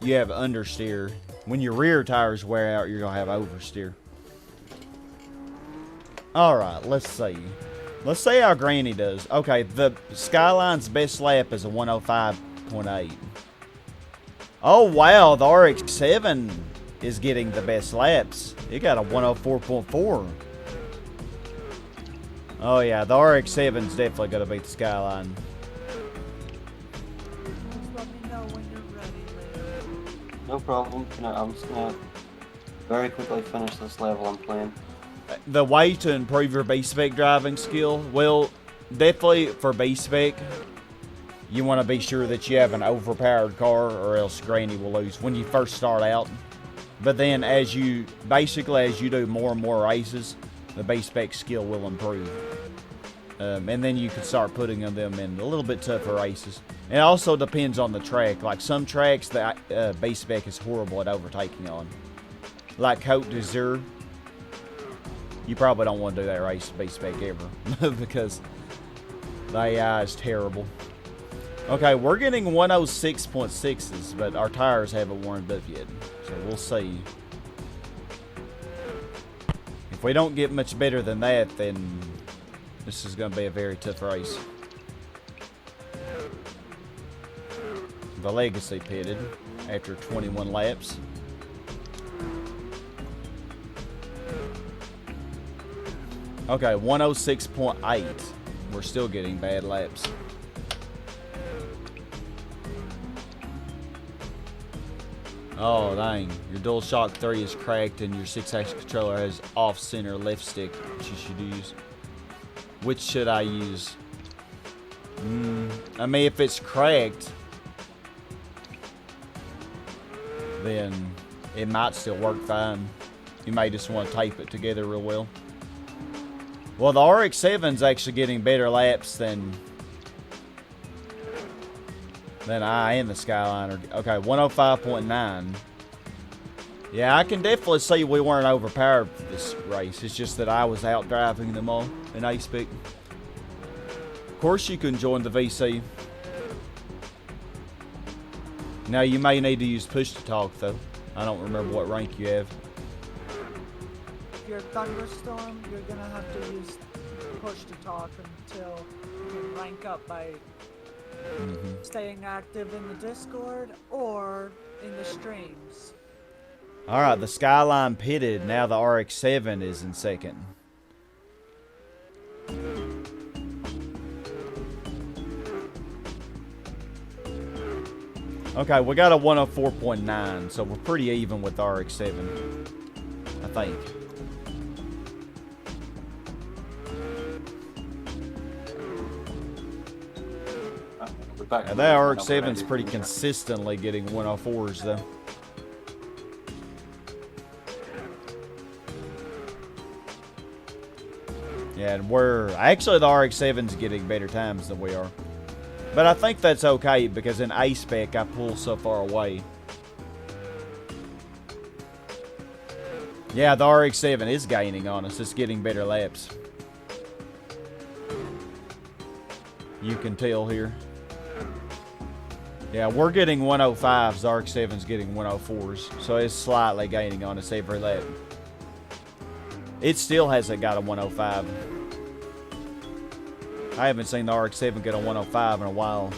understeer. When your rear tires wear out, you're gonna have oversteer. All right, let's see. Let's see how Granny does. Okay, the Skyline's best lap is a 105.8. Oh, wow, the RX-7 is getting the best laps. It got a 104.4. Oh, yeah, the RX-7's definitely going to beat the Skyline. Just let me know when you're ready, Leo. No problem. I'm just gonna very quickly finish this level I'm playing. The way to improve your B-spec driving skill, well, definitely for B-spec, you want to be sure that you have an overpowered car or else Granny will lose when you first start out. But then as you do more and more races, the B-spec skill will improve. And then you can start putting them in a little bit tougher races. It also depends on the track. Like some tracks, the B-spec is horrible at overtaking on. Like Côte d'Azur. You probably don't want to do that race B-spec ever because the AI is terrible. Okay, we're getting 106.6s, but our tires haven't warmed up yet. So we'll see. If we don't get much better than that, then this is going to be a very tough race. The Legacy pitted after 21 laps. Okay, 106.8. We're still getting bad laps. Oh, dang. Your DualShock 3 is cracked and your 6-axis controller has off-center left stick, which you should use. Which should I use? I mean, if it's cracked, then it might still work fine. You may just want to tape it together real well. Well, the RX-7's actually getting better laps than I and the Skyline are. Okay, 105.9. Yeah, I can definitely see we weren't overpowered for this race. It's just that I was out driving them all in A-Spec. Of course, you can join the VC. Now, you may need to use push to talk, though. I don't remember what rank you have. If you're Thunderstorm, you're gonna have to use push to talk until you can rank up by staying active in the Discord or in the streams. Alright, the Skyline pitted. Now the RX-7 is in second. Okay, we got a 104.9, so we're pretty even with the RX-7, I think. Yeah, that RX-7's pretty consistently getting 104s, though. Yeah, and actually the RX-7's getting better times than we are. But I think that's okay because in A-Spec I pull so far away. Yeah, the RX-7 is gaining on us. It's getting better laps. You can tell here. Yeah, we're getting 105s. The RX-7's getting 104s. So it's slightly gaining on us every lap. It still hasn't got a 105. I haven't seen the RX-7 get a 105 in a while.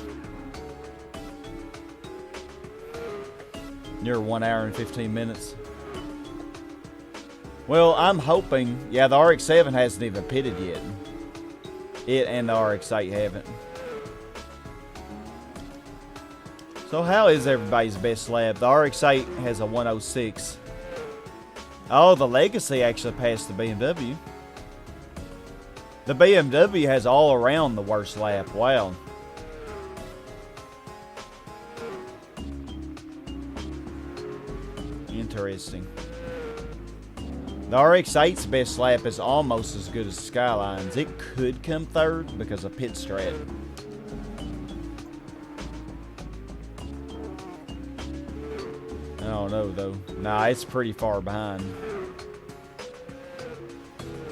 Near 1 hour and 15 minutes. Well, I'm hoping... Yeah, the RX-7 hasn't even pitted yet. It and the RX-8 haven't. So how is everybody's best lap? The RX-8 has a 106. Oh, the Legacy actually passed the BMW. The BMW has all around the worst lap. Wow. Interesting. The RX-8's best lap is almost as good as Skyline's. It could come third because of pit strat. I don't know though. Nah, it's pretty far behind.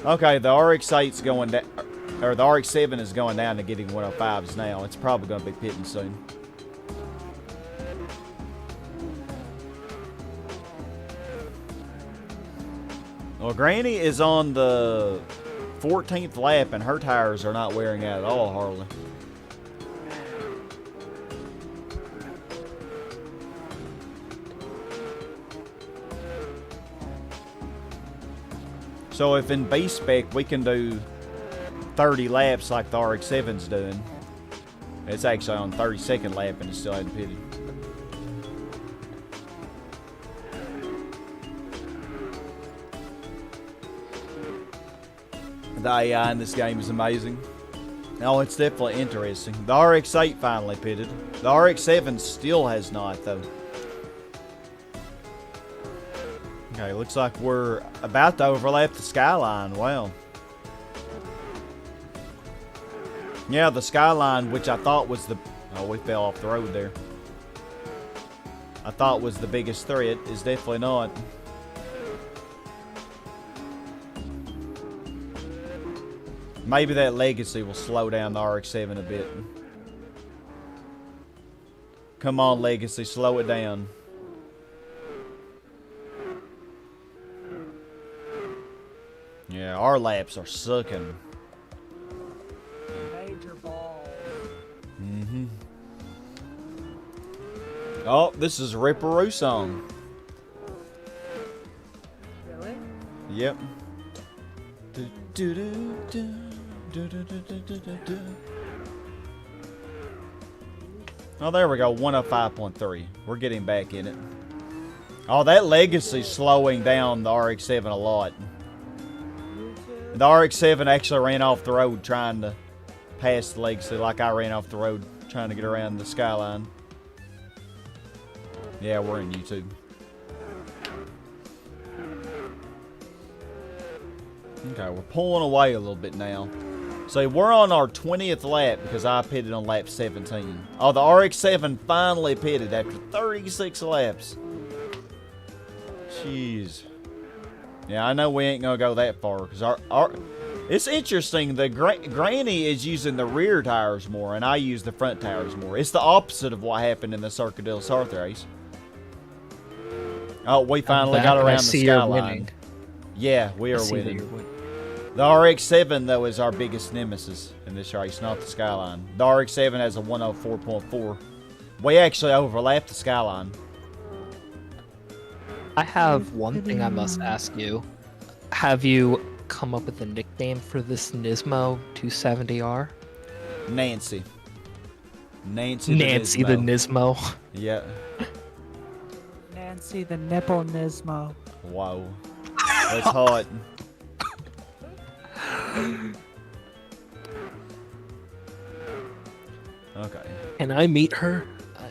Okay, the RX-8's going down, or the RX-7 is going down to getting 105s now. It's probably going to be pitting soon. Well, Granny is on the 14th lap and her tires are not wearing out at all, hardly. So if in B spec we can do 30 laps like the RX-7's doing, it's actually on 32nd lap and it still hadn't pitted. The AI in this game is amazing. Oh, it's definitely interesting. The RX-8 finally pitted. The RX-7 still has not, though. Okay, looks like we're about to overlap the Skyline. Wow. Yeah, the Skyline, which I thought was the... Oh, we fell off the road there. I thought was the biggest threat, is definitely not. Maybe that Legacy will slow down the RX-7 a bit. Come on, Legacy, slow it down. Yeah, our laps are sucking. Major balls. Mm-hmm. Oh, this is a Ripperoo song. Really? Yep. Oh, there we go. 105.3. We're getting back in it. Oh, that Legacy's slowing down the RX-7 a lot. The RX-7 actually ran off the road trying to pass the Legacy like I ran off the road trying to get around the Skyline. Yeah, we're in YouTube. Okay, we're pulling away a little bit now. So we're on our 20th lap because I pitted on lap 17. Oh, the RX-7 finally pitted after 36 laps. Jeez. Yeah, I know we ain't gonna go that far because our it's interesting. The Granny is using the rear tires more, and I use the front tires more. It's the opposite of what happened in the Circuit del South race. Oh, we finally got around the Skyline. Yeah, we are winning. The RX-7 though is our biggest nemesis in this race, not the Skyline. The RX-7 has a 104.4. We actually overlapped the Skyline. I have one thing I must ask you. Have you come up with a nickname for this Nismo 270R? Nancy. Nancy the Nismo. Yeah. Nancy the nipple Nismo. Wow. That's hot. Okay. Can I meet her?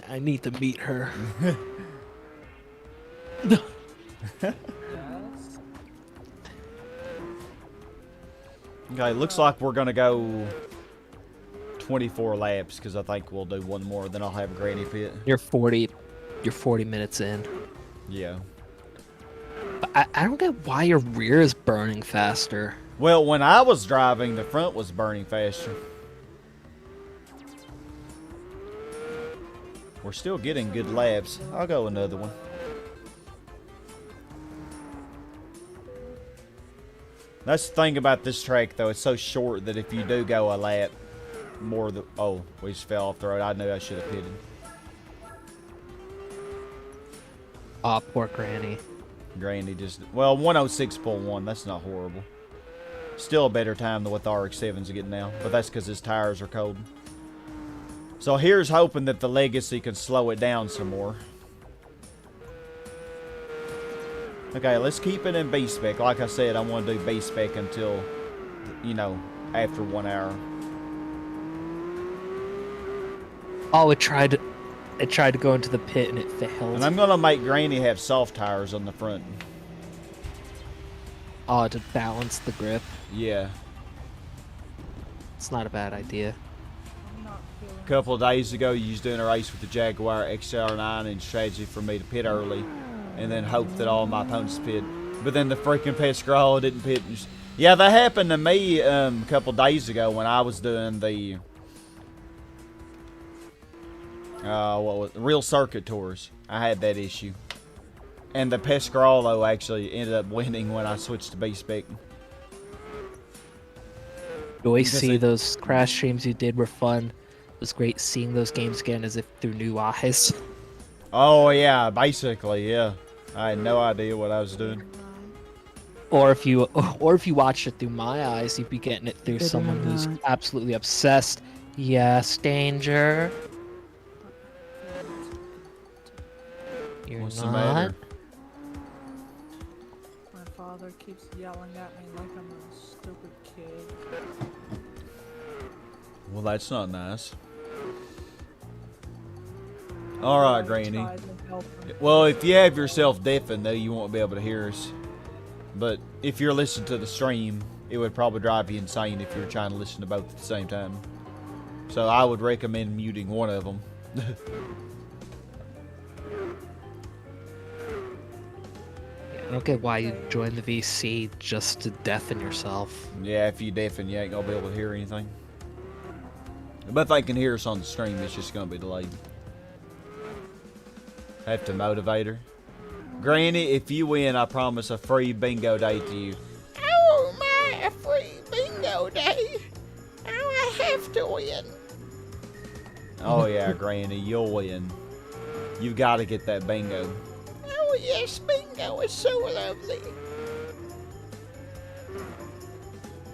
I need to meet her. Yes. Okay, looks like we're gonna go 24 laps because I think we'll do one more, then I'll have Granny pit. You're 40 minutes in. Yeah. But I don't get why your rear is burning faster. Well, when I was driving, the front was burning faster. We're still getting good laps. I'll go another one. That's the thing about this track, though. It's so short that if you do go a lap, more the... Oh, we just fell off the road. I knew I should have pitted. Aw, poor Granny. Granny just... Well, 106.1. That's not horrible. Still a better time than what the RX-7s are getting now. But that's because his tires are cold. So here's hoping that the Legacy can slow it down some more. Okay, let's keep it in B-Spec. Like I said, I want to do B-Spec until, you know, after 1 hour. Oh, it tried to go into the pit and it failed. And I'm going to make Granny have soft tires on the front. Oh, to balance the grip. Yeah. It's not a bad idea. I'm not feeling A couple of days ago, you was doing a race with the Jaguar XR9 and strategy for me to pit early. And then hope that all my opponents pit. But then the freaking Pescarolo didn't pit. Yeah, that happened to me a couple days ago when I was doing the real circuit tours. I had that issue. And the Pescarolo actually ended up winning when I switched to B-Spec. You always see those crash streams you did were fun. It was great seeing those games again as if through new eyes. Oh, yeah, basically, yeah. I had no idea what I was doing. Or if you watched it through my eyes, you'd be getting it through someone who's absolutely obsessed. Yes, danger. You're What's the not. matter? My father keeps yelling at me like I'm a stupid kid. Well, that's not nice. Alright, Granny. Tried to help him. Well, if you have yourself deafened, though, you won't be able to hear us. But if you're listening to the stream, it would probably drive you insane if you're trying to listen to both at the same time. So I would recommend muting one of them. I don't get why you joined the VC just to deafen yourself. Yeah, if you deafen, you ain't gonna be able to hear anything. But if they can hear us on the stream, it's just gonna be delayed. Have to motivate her. Granny, if you win, I promise a free bingo day to you. Oh my, a free bingo day. Oh, I have to win. Oh yeah, Granny, you'll win. You've got to get that bingo. Oh yes, bingo is so lovely.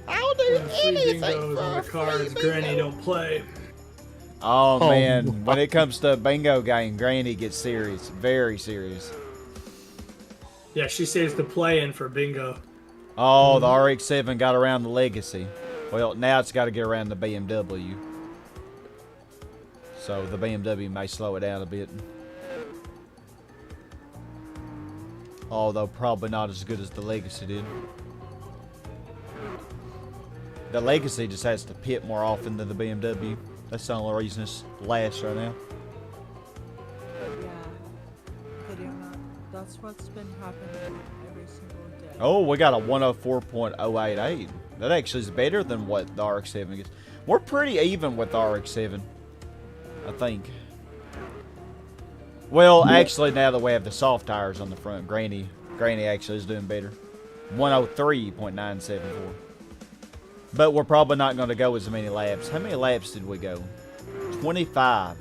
I'll do Free anything bingos for on a the cards. free Granny bingo. don't play. Oh, Oh, man, when it comes to a bingo game, Granny gets serious, very serious. Yeah, she saves the play-in for bingo. Oh, the RX-7 got around the Legacy. Well, now it's got to get around the BMW. So the BMW may slow it down a bit. Although probably not as good as the Legacy did. The Legacy just has to pit more often than the BMW. That's the only reason it's last right now. But yeah, video not. That's what's been happening every single day. Oh, we got a 104.088. That actually is better than what the RX-7 gets. We're pretty even with the RX-7, I think. Well, actually, now that we have the soft tires on the front, Granny actually is doing better. 103.974. But we're probably not going to go as many laps. How many laps did we go? 25.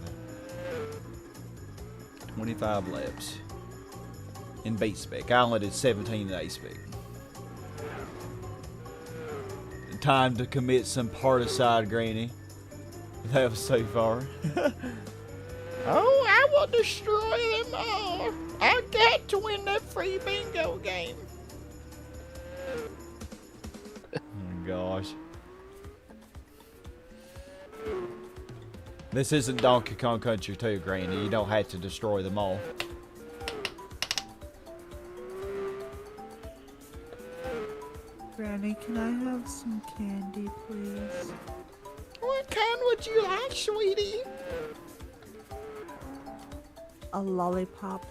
25 laps. In B-Spec. I only did 17 in A-Spec. Time to commit some particide, Granny. That was so far. Oh, I will destroy them all. I got to win that free bingo game. Oh, gosh. This isn't Donkey Kong Country 2, Granny. You don't have to destroy them all. Granny, can I have some candy, please? What kind would you like, sweetie? A lollipop.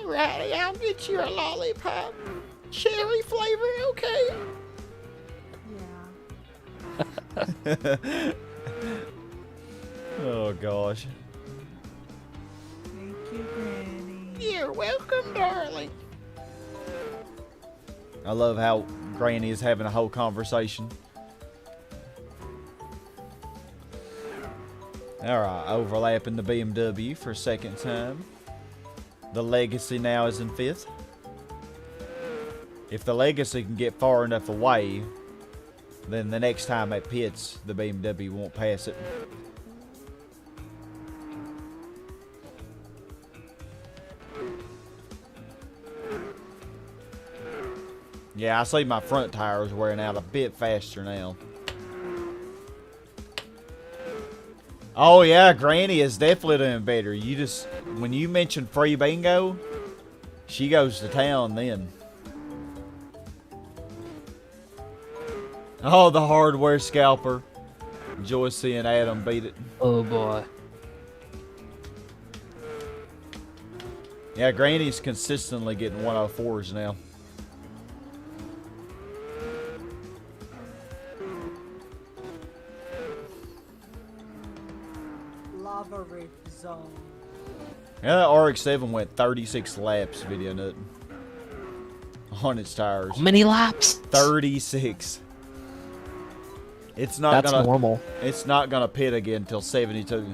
Alrighty, I'll get you a lollipop. Cherry flavor, okay? Yeah. Oh, gosh. You're welcome, darling. I love how Granny is having a whole conversation. Alright, overlapping the BMW for a second time. The Legacy now is in 5th. If the Legacy can get far enough away, then the next time it pits, the BMW won't pass it. Yeah, I see my front tires wearing out a bit faster now. Oh yeah, Granny is definitely doing better. You just, when you mention free bingo, she goes to town then. Oh, the hardware scalper. Enjoy seeing Adam beat it. Oh boy. Yeah, Granny's consistently getting 104s now. Lava Reef Zone. Yeah, that RX-7 went 36 laps, video nut. On its tires. How many laps? 36. It's not That's gonna, normal. It's not gonna pit again until 72.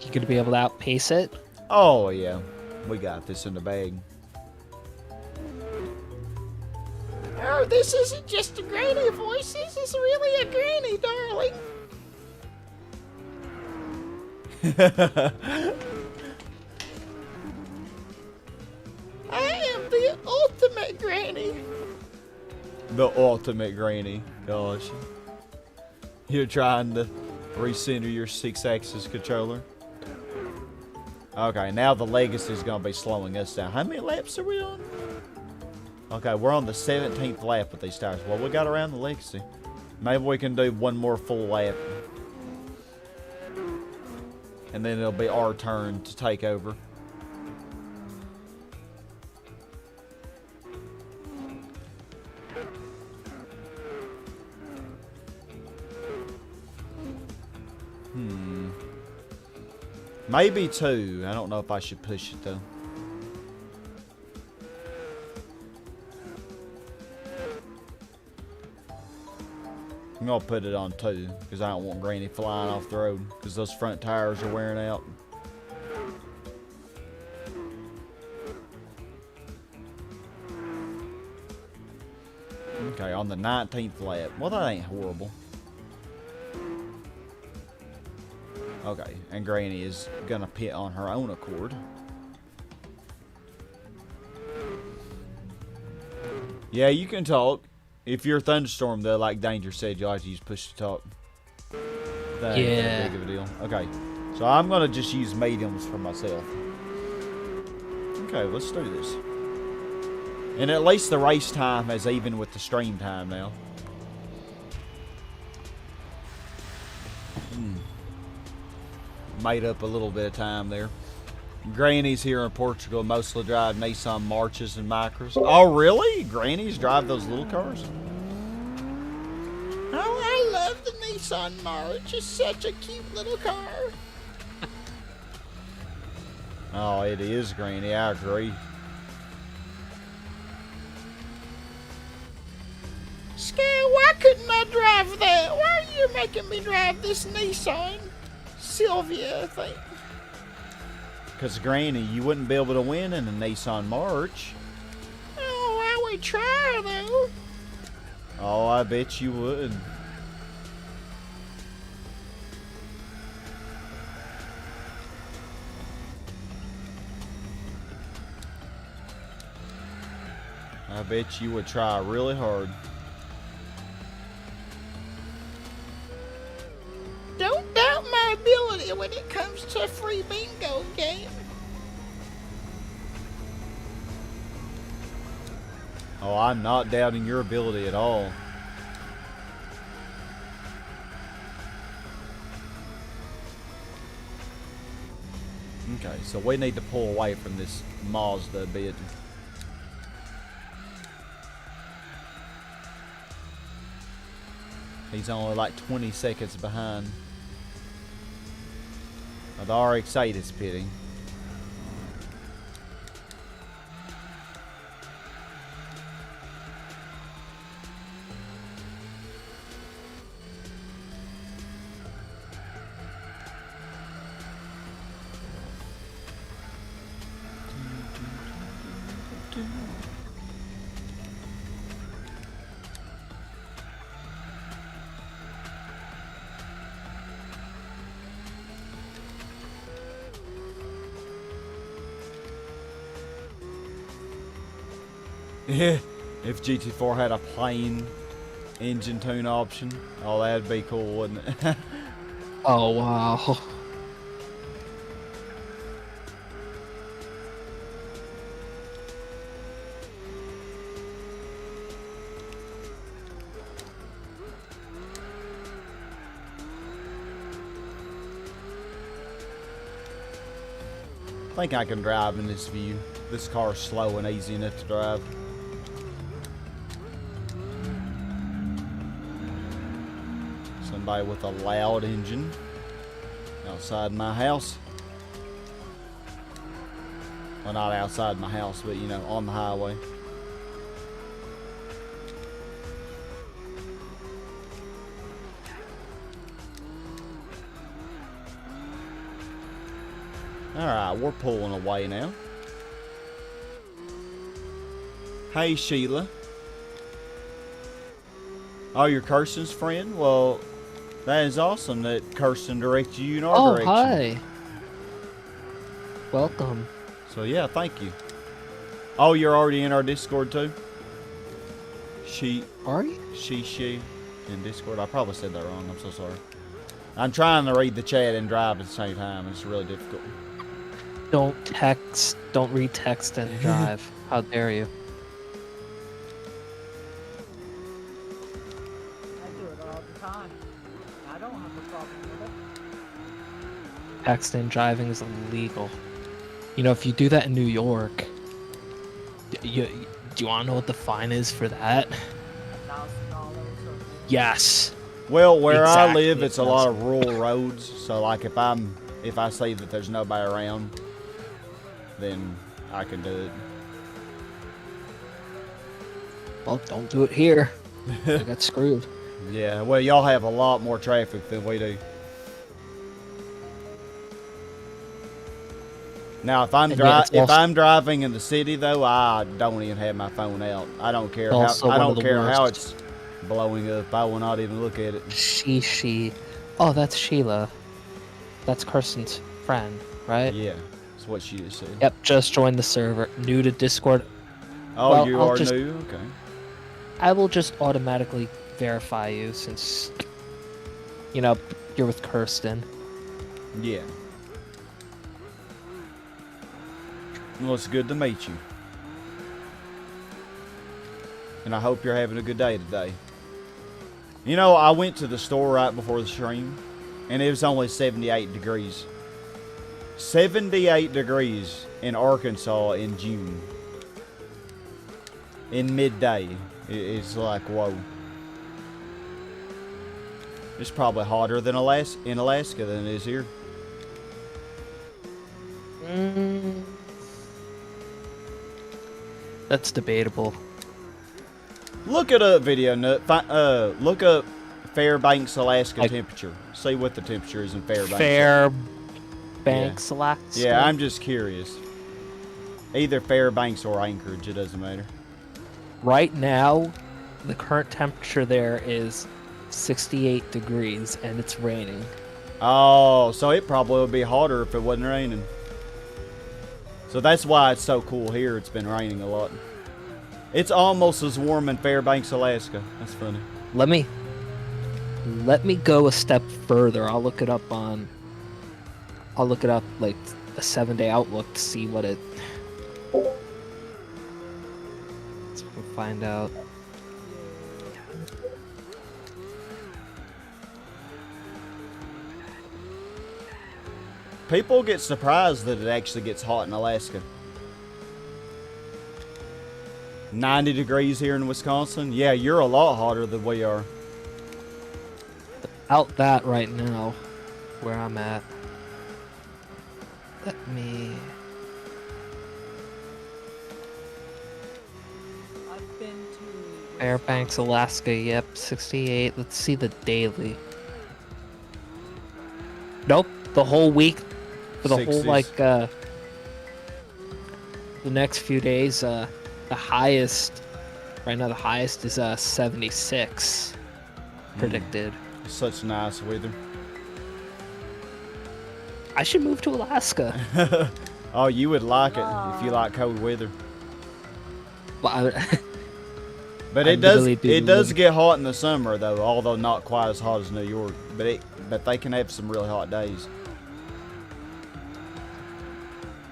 You gonna be able to outpace it? Oh yeah, we got this in the bag. Oh, this isn't just a Granny voice. This is really a Granny, darling. I am the ultimate Granny. The ultimate Granny. Gosh. You're trying to recenter your 6-axis controller. Okay, now the Legacy is going to be slowing us down. How many laps are we on? Okay, we're on the 17th lap with these tires. Well, we got around the Legacy. Maybe we can do one more full lap. And then it'll be our turn to take over. Maybe 2. I don't know if I should push it though. I'm gonna put it on 2 because I don't want Granny flying off the road because those front tires are wearing out. Okay, on the 19th lap. Well, that ain't horrible. Okay, and Granny is gonna pit on her own accord. Yeah, you can talk. If you're a thunderstorm, though, like Danger said, you'll have to use push to talk. That ain't that big of a deal. Okay, so I'm gonna just use mediums for myself. Okay, let's do this. And at least the race time is even with the stream time now. Made up a little bit of time there. Grannies here in Portugal mostly drive Nissan Marches and Micras. Oh, really? Grannies drive those little cars? Oh, I love the Nissan March. It's such a cute little car. Oh, it is, Granny. I agree. Scale, why couldn't I drive that? Why are you making me drive this Nissan Sylvia thing? Because, Granny, you wouldn't be able to win in a Nissan March. Oh, I would try, though. Oh, I bet you would. I bet you would try really hard. Don't doubt my ability when it comes to a free bingo game. Oh, I'm not doubting your ability at all. Okay, so we need to pull away from this Mazda a bit. He's only like 20 seconds behind. The RX-8 is pitting. Yeah, if GT4 had a plain engine tune option, oh, that'd be cool, wouldn't it? Oh wow. I think I can drive in this view. This car's slow and easy enough to drive. Somebody with a loud engine outside my house. Well, not outside my house, but you know, on the highway. Alright, we're pulling away now. Hey, Sheila. Oh, you're Kirsten's friend? Well, that is awesome that Kirsten directed you in our direction. Hi. Welcome. So, yeah, thank you. Oh, you're already in our Discord, too? Are you? She in Discord. I probably said that wrong. I'm so sorry. I'm trying to read the chat and drive at the same time. It's really difficult. Don't read text and drive. How dare you? I do it all the time. I don't have a problem with it. Text and driving is illegal. You know, if you do that in New York, do you want to know what the fine is for that? $1,000 or Yes. Well, where I Exactly, live, it's a it lot does. of rural roads. So, like, if I see that there's nobody around, then I can do it. Well, don't do it here. I got screwed. Yeah, well, y'all have a lot more traffic than we do. Now, if I'm And yeah, it's also- driving in the city, though, I don't even have my phone out. I don't care Also how I one of don't the care how worst. it's blowing up. I will not even look at it. She. Oh, that's Sheila. That's Kirsten's friend, right? Yeah, that's what she just said. Yep, just joined the server. New to Discord. Oh, Well, you I'll are just- new? Okay. I will just automatically verify you since, you know, you're with Kirsten. Yeah. Well, it's good to meet you. And I hope you're having a good day today. You know, I went to the store right before the stream, and it was only 78 degrees. 78 degrees in Arkansas in June. In midday. It's like, whoa. It's probably hotter than in Alaska than it is here. That's debatable. Look it up, Video Nut. Look up Fairbanks, Alaska temperature. See what the temperature is in Fairbanks. Fairbanks, Alaska. Yeah, I'm just curious. Either Fairbanks or Anchorage, it doesn't matter. Right now, the current temperature there is 68 degrees and it's raining. Oh, so it probably would be hotter if it wasn't raining. So that's why it's so cool here. It's been raining a lot. It's almost as warm in Fairbanks, Alaska. That's funny. Let me go a step further. I'll look it up like a 7-day outlook to see what it. Let's find out. People get surprised that it actually gets hot in Alaska. 90 degrees here in Wisconsin. Yeah, you're a lot hotter than we are. Out that right now, where I'm at. Let me. I've been to Fairbanks, Wisconsin. Alaska. Yep, 68. Let's see the daily. Nope, the whole week. For the whole 60s. the next few days. The highest. Right now, the highest is 76 predicted. Such nice weather. I should move to Alaska. Oh, you would like it if you like cold weather. Well, But I it does literally do it does live- get hot in the summer though, although not quite as hot as New York. But they can have some really hot days.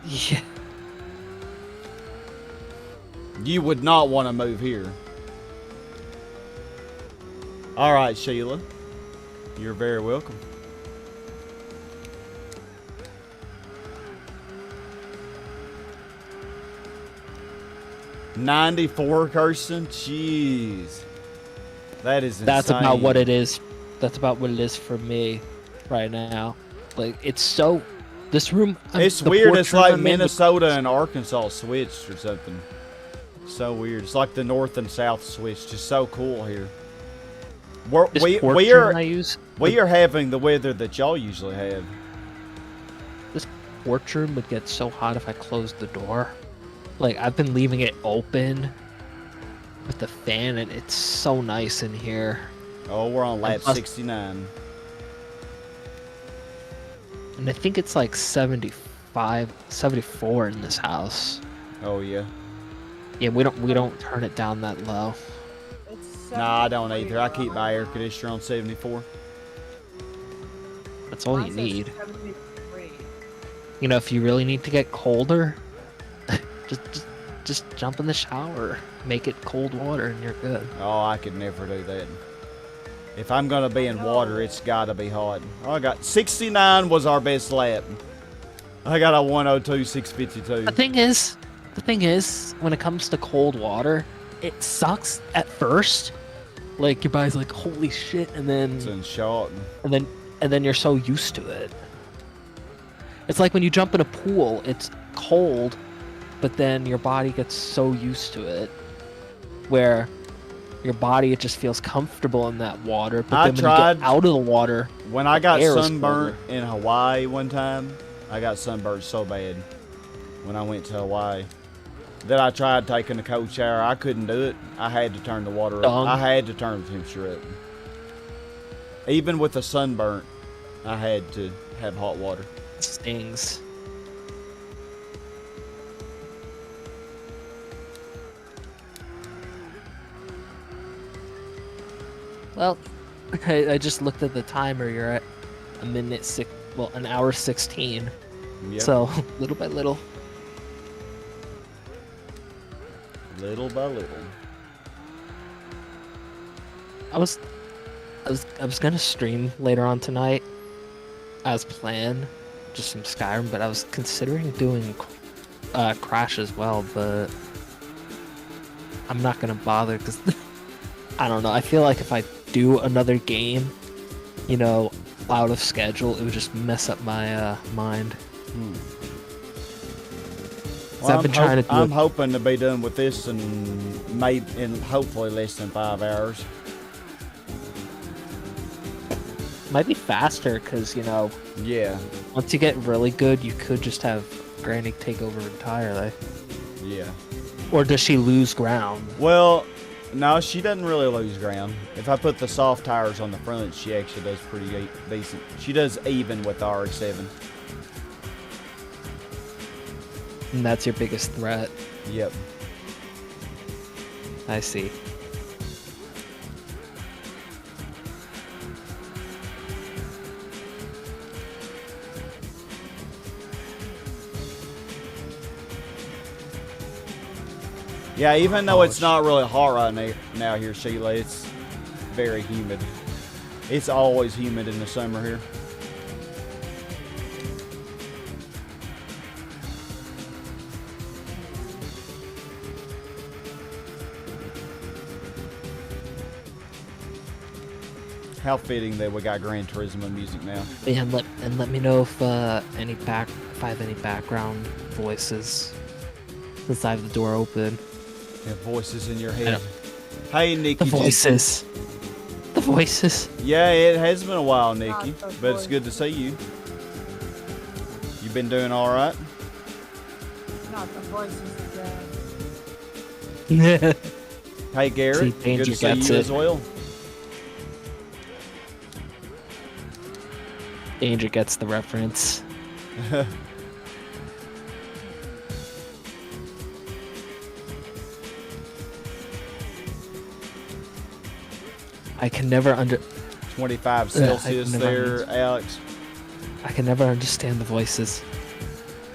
yeah. You would not want to move here. All right, Sheila. You're very welcome. $94, Kirsten. Jeez, that is insane. That's about what it is. That's about what it is for me right now. Like, it's so. This room. It's the weird. porch It's room like I'm in, Minnesota and Arkansas switched or something. So weird. It's like the north and south switched. Just so cool here. this We porch we room I are use. we are having the weather that y'all usually have. This porch room would get so hot if I closed the door. Like, I've been leaving it open with the fan, and it's so nice in here. Oh, we're on lap plus- 69. And I think it's like 75, 74 in this house. Oh yeah. Yeah, we don't turn it down that low. It's Nah, I don't 73 either. I keep around. my air conditioner on 74. That's all you Mine says need. 73. You know, if you really need to get colder, just jump in the shower, make it cold water, and you're good. Oh, I could never do that. If I'm gonna be in water, it's gotta be hot. Oh, I got 69 was our best lap. I got a 102.652. The thing is, when it comes to cold water, it sucks at first. Like, your body's like, holy shit, and It's then in shock. and then you're so used to it. It's like when you jump in a pool, it's cold, but then your body gets so used to it, where your body, it just feels comfortable in that water. But I then when you tried- get out of the water, When I got air is sunburnt in Hawaii one time, I got sunburned so bad when I went to Hawaii that I tried taking a cold shower. I couldn't do it. I had to turn the water up. Dong. I had to turn the temperature up. Even with the sunburnt, I had to have hot water. it stings. Well, I just looked at the timer. You're at an hour 16. Yep. So little by little. Little by little. I was gonna stream later on tonight, as planned, just some Skyrim, but I was considering doing Crash as well, but I'm not gonna bother because I don't know. I feel like if I do another game, you know, out of schedule, it would just mess up my mind. 'Cause I've been trying to do I'm it. hoping to be done with this in hopefully less than 5 hours. Might be faster because, you know, Yeah, once you get really good, you could just have Granny take over entirely. yeah. Or does she lose ground? Well, no, she doesn't really lose ground. If I put the soft tires on the front, she actually does pretty decent. She does even with the RX-7. And that's your biggest threat. Yep. I see. Yeah, even though it's not really hot right now here, Sheila, it's very humid. It's always humid in the summer here. How fitting that we got Gran Turismo music now. Yeah, and let me know if I have any background voices since I have the door open. You have voices in your I head. know. Hey, Nikki. The voices. The voices. Yeah, it has been a while, Nikki, Not the but it's good to see you. You been doing all right? Not the voices again. Hey, Garrett. See, Good Danger to see gets you it. as well. Danger gets the reference. I can never 25 Yeah, I Celsius never there, understood. Alex. I can never understand the voices.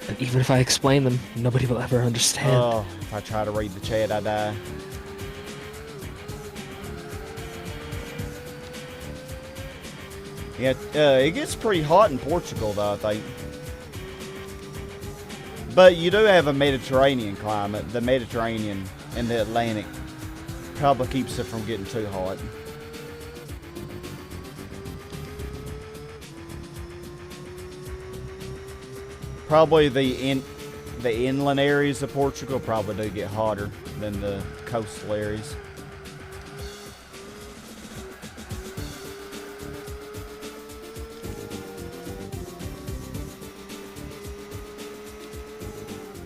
And even if I explain them, nobody will ever understand. Oh, if I try to read the chat, I die. Yeah, it gets pretty hot in Portugal, though, I think. But you do have a Mediterranean climate. The Mediterranean and the Atlantic probably keeps it from getting too hot. Probably the inland areas of Portugal probably do get hotter than the coastal areas.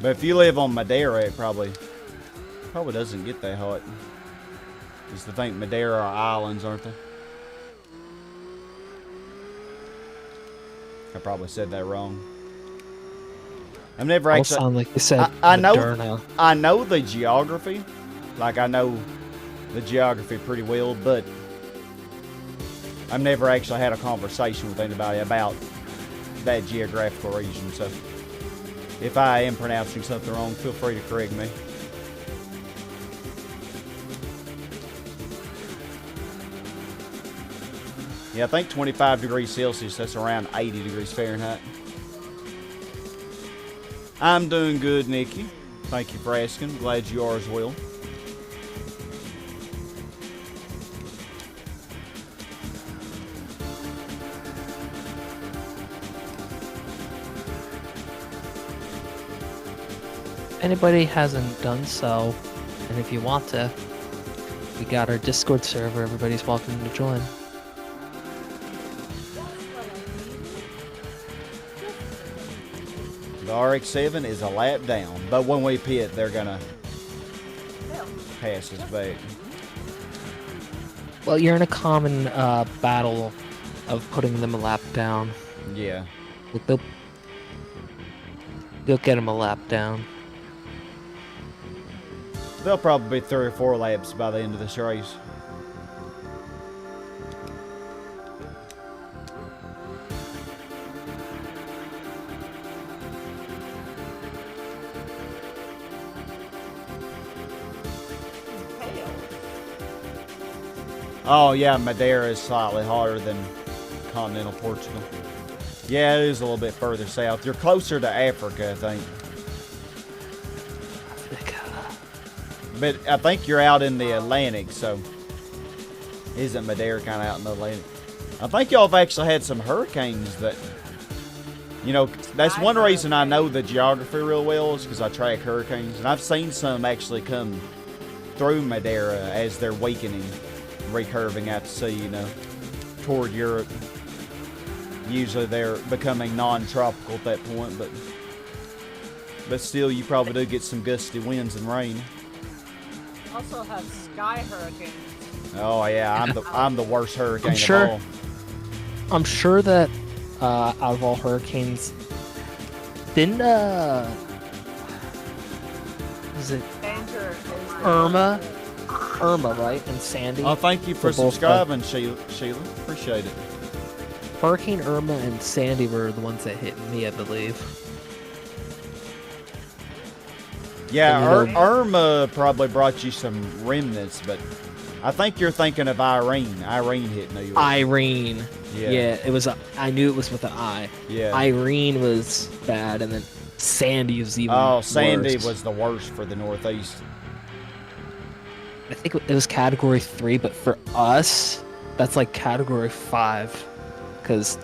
But if you live on Madeira, it probably doesn't get that hot. Because I think Madeira are islands, aren't they? I probably said that wrong. I've never All actually. sound like you said. I know. Moderna. I know the geography. Like I know the geography pretty well, but I've never actually had a conversation with anybody about that geographical region. So if I am pronouncing something wrong, feel free to correct me. Yeah, I think 25 degrees Celsius, that's around 80 degrees Fahrenheit. I'm doing good, Nikki. Thank you for asking. Glad you are as well. If anybody hasn't done so, and if you want to, we got our Discord server. Everybody's welcome to join. The RX-7 is a lap down, but when we pit, they're gonna pass us back. Well, you're in a common battle of putting them a lap down. Yeah. Like, they'll get them a lap down. They'll probably be 3 or 4 laps by the end of this race. Oh yeah, Madeira is slightly hotter than continental Portugal. Yeah, it is a little bit further south. You're closer to Africa, I think. But I think you're out in the Atlantic, so isn't Madeira kind of out in the Atlantic? I think y'all have actually had some hurricanes that, you know, that's one reason I know the geography real well is because I track hurricanes. And I've seen some actually come through Madeira as they're weakening, recurving out to sea, you know, toward Europe. Usually they're becoming non-tropical at that point, but still you probably do get some gusty winds and rain. Also have sky hurricanes. Oh yeah, I'm the worst hurricane of all. I'm sure that out of all hurricanes, didn't was it Danger is Irma, right, and Sandy? Oh, thank you for They're both subscribing, Sheila. Appreciate it. Hurricane Irma and Sandy were the ones that hit me, I believe. Yeah, And Irma probably brought you some remnants, but I think you're thinking of Irene. Irene hit New York. Irene. Yeah. Yeah, it was. I knew it was with an I. Yeah. Irene was bad, and then Sandy was even. Oh, Sandy worse. was the worst for the Northeast. I think it was Category 3, but for us, that's like category 5, because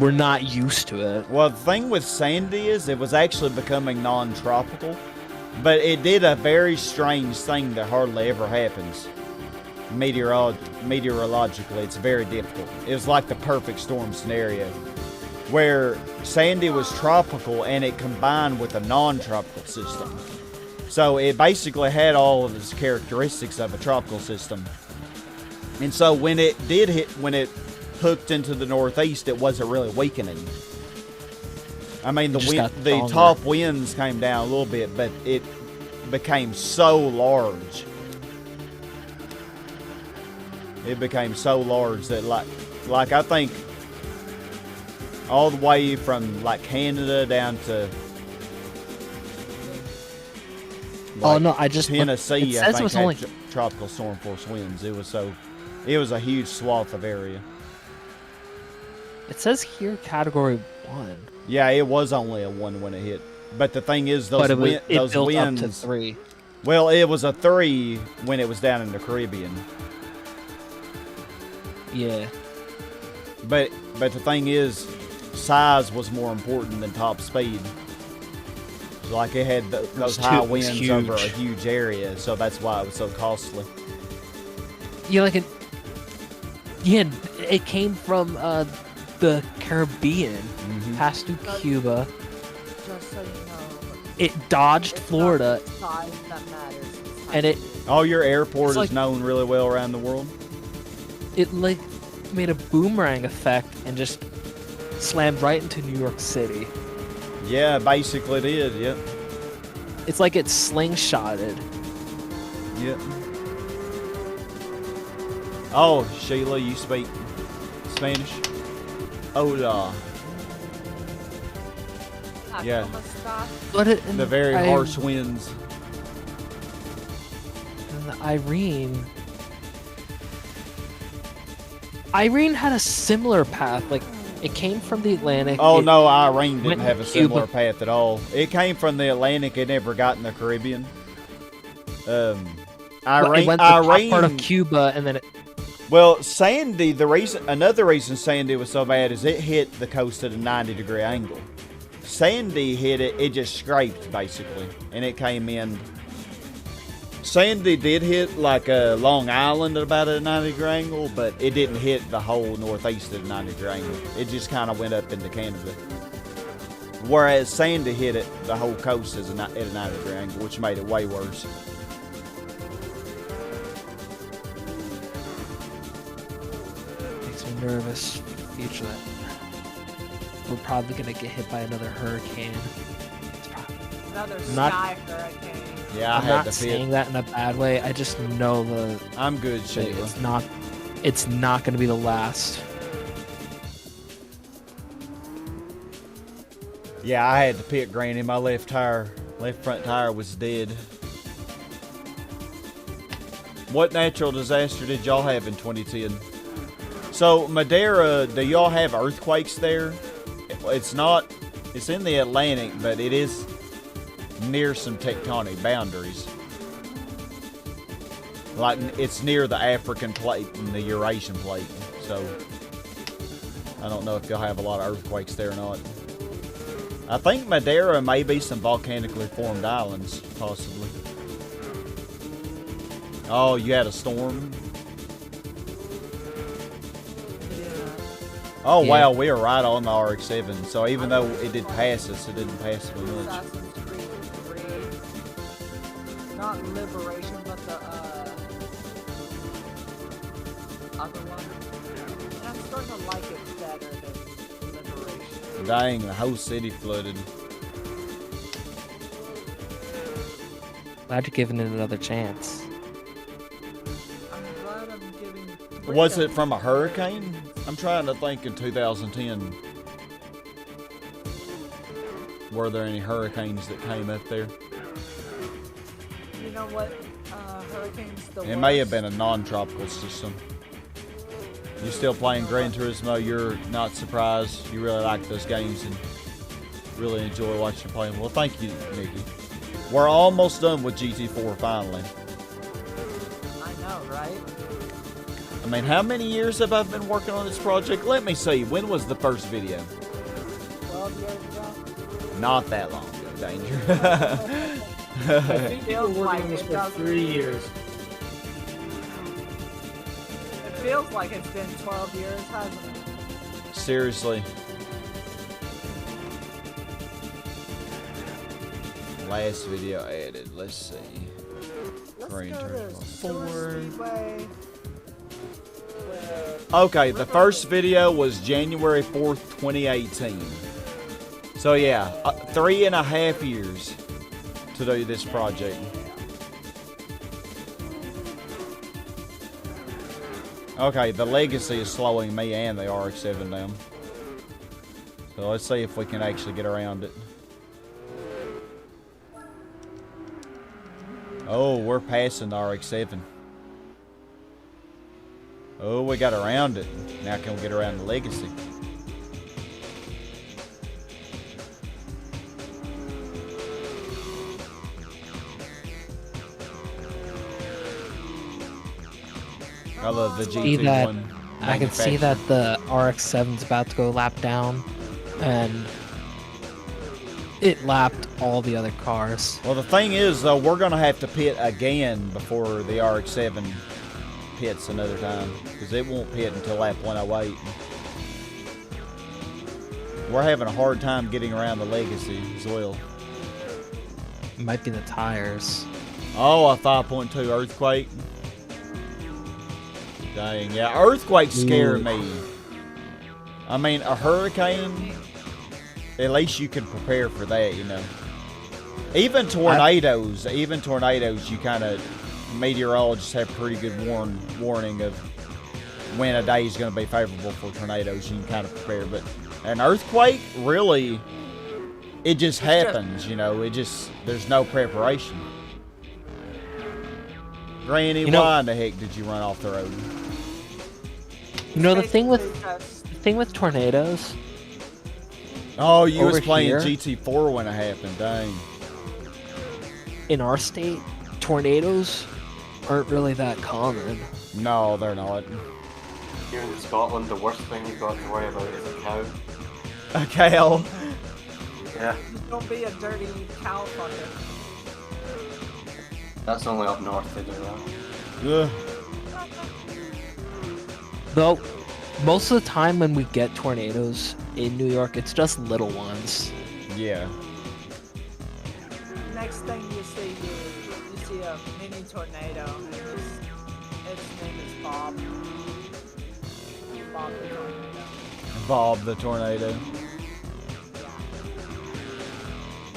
we're not used to it. Well, the thing with Sandy is it was actually becoming non-tropical, but it did a very strange thing that hardly ever happens. Meteorologically, it's very difficult. It was like the perfect storm scenario, where Sandy was tropical and it combined with a non-tropical system. So it basically had all of its characteristics of a tropical system. And so when it hooked into the northeast, it wasn't really weakening. I mean, the top winds came down a little bit, but it became so large. It became so large that like I think all the way from like Canada down to oh no, I just Tennessee. It I says think it was had only tropical storm force winds. It was a huge swath of area. It says here category 1. Yeah, it was only a 1 when it hit. But the thing is, But those it winds. built up to 3. Well, it was a 3 when it was down in the Caribbean. Yeah. But the thing is, size was more important than top speed. Like it had those high winds over a huge area, so that's why it was so costly. Yeah, it came from the Caribbean, passed through Cuba. Just so you know, It dodged it's Florida, not the size that matters. It's and it Oh, your airport It's is like- known really well around the world. like made a boomerang effect and just slammed right into New York City. Yeah, basically it did. Yep. It's like it slingshotted. Yep. Oh, Sheila, you speak Spanish? Hola. Yeah. But The very harsh winds. And the Irene had a similar path. Like, it came from the Atlantic. Oh, it no, Irene didn't went have a to similar Cuba. path at all. It came from the Atlantic. It never got in the Caribbean. It Irene, went to the top part of Cuba, and then it... Well, Sandy, another reason Sandy was so bad is it hit the coast at a 90-degree angle. Sandy hit it just scraped, basically, and it came in. Sandy did hit like Long Island at about a 90-degree angle, but it didn't hit the whole northeast at a 90-degree angle. It just kind of went up into Canada. Whereas Sandy hit it the whole coast at a 90-degree angle, which made it way worse. makes me nervous for the future that we're probably going to get hit by another hurricane. It's probably... Another Not- sky hurricane. Yeah, I I'm had not to saying fit. that in a bad way. I just know I'm good, that Sheila. it's not going to be the last. Yeah, I had to pit Granny. My left front tire was dead. What natural disaster did y'all have in 2010? So, Madeira, do y'all have earthquakes there? It's in the Atlantic, but it is near some tectonic boundaries. Like, it's near the African plate and the Eurasian plate, so I don't know if y'all have a lot of earthquakes there or not. I think Madeira may be some volcanically formed islands, possibly. Oh, you had a storm? Oh, Yeah. wow, we were right on the RX-7, so even though it did pass us, it didn't pass us much. Assassin's Creed 3. Not Liberation, but the other one. And I'm starting to like it better than Liberation. Dang, the whole city flooded. Glad you're giving it another chance. I'm glad I'm giving. Was it from a hurricane? I'm trying to think in 2010. Were there any hurricanes that came up there? You know what? Hurricanes the It may have worst? been a non-tropical system. You still playing Gran Turismo? You're not surprised. You really like those games and really enjoy watching you play them. Well, thank you, Nikki. We're almost done with GT4 finally. I know, right? mean, how many years have I been working on this project? Let me see. When was the first video? 12 years ago. Not that long ago, Danger. I think you were working on this for 3 years. It feels like it's been 12 years, hasn't it? Seriously. Last video added. Let's see. Let's Gran go to Turismo Sewer 4. Speedway. Okay, the first video was January 4th, 2018. So yeah, 3.5 years to do this project. Okay, the legacy is slowing me and the RX-7 down. So let's see if we can actually get around it. Oh, we're passing the RX-7. Oh, we got around it. Now can we get around the legacy? I love the See that? GT1. I can see that the RX-7's about to go lap down, and it lapped all the other cars. Well, the thing is, though, we're going to have to pit again before the RX-7 pits another time, because it won't pit until lap 108. We're having a hard time getting around the legacy as well. It might be the tires. Oh, a 5.2 earthquake. Dang, yeah, earthquakes scare me. I mean, a hurricane, at least you can prepare for that, you know. Even tornadoes, you kind of, meteorologists have pretty good warning of when a day is going to be favorable for tornadoes. You can kind of prepare, but an earthquake, really, it just happens, you know. There's no preparation. Granny, why in the heck did you run off the road? You know the thing with tornadoes. Oh, you was Over playing here? GT4 when it happened. Dang. In our state, tornadoes aren't really that common. No, they're not. Here in Scotland, the worst thing you've got to worry about is a cow. A cow. Yeah, Don't be a dirty cow fucker. that's only up north they do that. Ugh. Though, most of the time when we get tornadoes in New York, it's just little ones. Yeah. Next thing you see a mini tornado, and its name is Bob. Bob the tornado. Bob the tornado.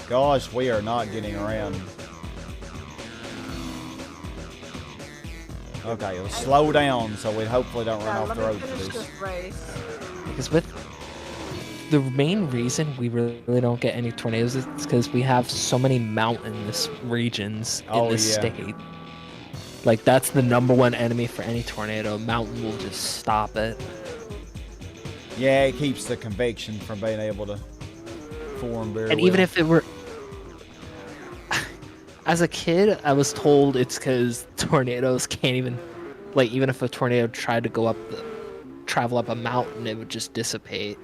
Gosh, we are not getting around. Okay, let's slow down so we hopefully don't run off the road for this. Race. Because with the main reason we really don't get any tornadoes is because we have so many mountainous regions in this state. Like, that's the #1 enemy for any tornado. Mountain will just stop it. Yeah, it keeps the convection from being able to form very And well. even if it were... As a kid, I was told it's because tornadoes can't even... Like, even if a tornado tried to travel up a mountain, it would just dissipate.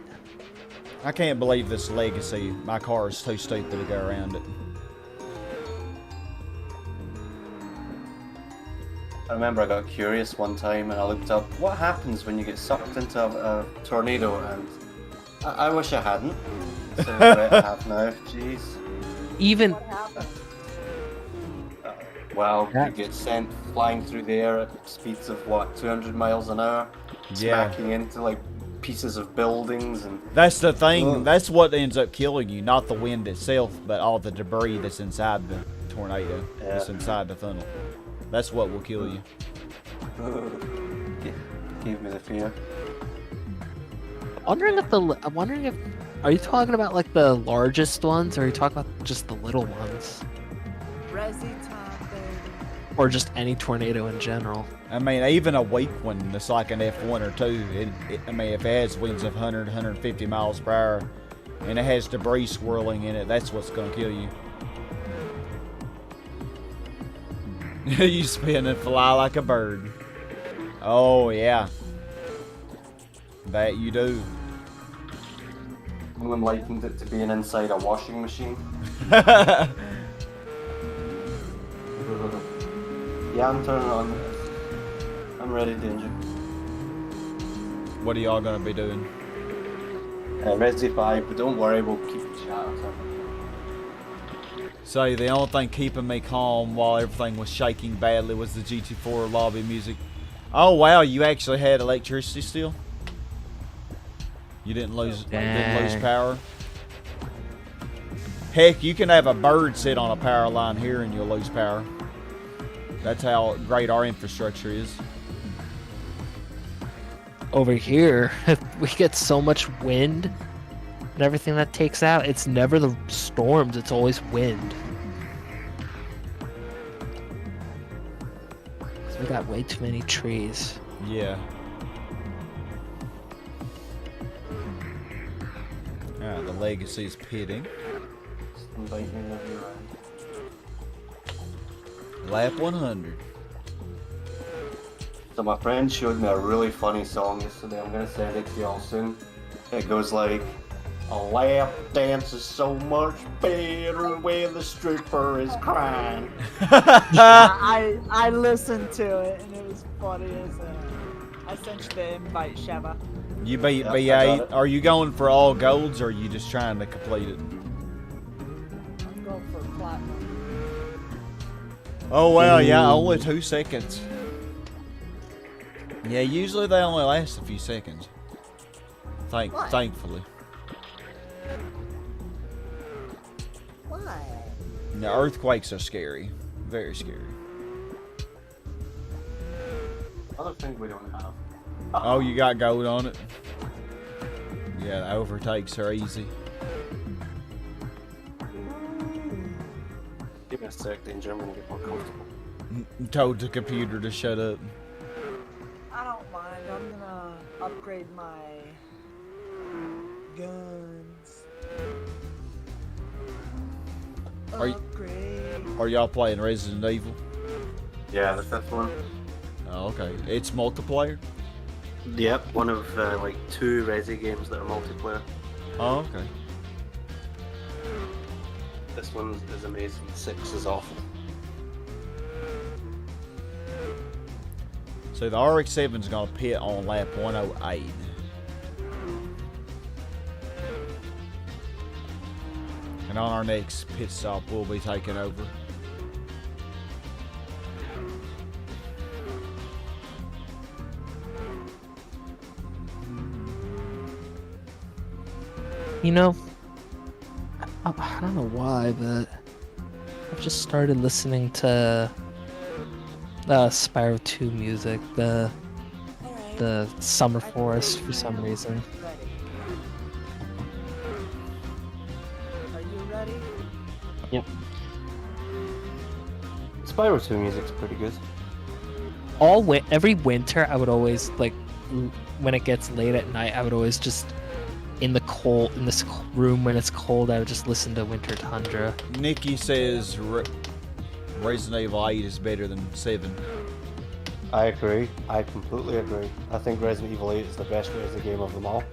I can't believe this legacy. My car is too stupid to go around it. I remember I got curious one time and I looked up what happens when you get sucked into a tornado, and I wish I hadn't. So I have now. Jeez. Even... What happened? Well, you get sent flying through the air at speeds of what, 200 miles an hour? Yeah. Smacking into like pieces of buildings and... That's the thing. That's what ends up killing you, not the wind itself, but all the debris that's inside the tornado. That's inside the funnel. That's what will kill you. Gave me the fear. I'm wondering if... Are you talking about, like, the largest ones, or are you talking about just the little ones? Resi time, baby. Or just any tornado in general? I mean, even a weak one that's like an F1 or 2, I mean, if it has winds of 100, 150 miles per hour, and it has debris swirling in it, that's what's going to kill you. You spin and fly like a bird. Oh, yeah. That you do. Someone likened it to being inside a washing machine. Yeah, I'm turning on this. I'm ready, Danger. What are y'all gonna be doing? Resi 5, but don't worry, we'll keep the chat. So the only thing keeping me calm while everything was shaking badly was the GT4 lobby music. Oh wow, you actually had electricity still? You didn't lose Dang. power? Heck, you can have a bird sit on a power line here and you'll lose power. That's how great our infrastructure is. Over here, we get so much wind and everything that takes out. It's never the storms, it's always wind. So we got way too many trees. Yeah. Ah, the legacy is pitting. Invite me whenever you're around. Lap 100. So my friend showed me a really funny song yesterday. I'm gonna send it to y'all soon. It goes like, "A lap dance is so much better when the stripper is crying." I listened to it and it was funny as I sent you the invite, Sheva. You beat Yep, I got B8. it. Are you going for all golds or are you just trying to complete it? I'm going for platinum. Oh well, yeah, only 2 seconds. Yeah, usually they only last a few seconds. Thankfully. Why? The earthquakes are scary. Very scary. Other thing we don't have. Oh, you got gold on it? Yeah, the overtakes are easy. Give me a sec, Danger. I'm gonna get more comfortable. Told the computer to shut up. I don't mind. I'm gonna upgrade my guns. Are y- Upgrade. Are y'all playing Resident Evil? Yeah, the 5th one. Oh, okay. It's multiplayer? Yep, one of like 2 Resi games that are multiplayer. Oh, okay. This one is amazing. 6 is awful. So the RX-7's gonna pit on lap 108. And on our next pit stop, we'll be taking over. You know, I don't know why, but I've just started listening to Spyro 2 music, the Summer Forest for some reason. Ready. Are you ready? Yep. Spyro 2 music's pretty good. Every winter, I would always when it gets late at night, I would always just in this room when it's cold, I would just listen to Winter Tundra. Nikki says Resident Evil 8 is better than 7. I agree. I completely agree. I think Resident Evil 8 is the best Resident game of them all.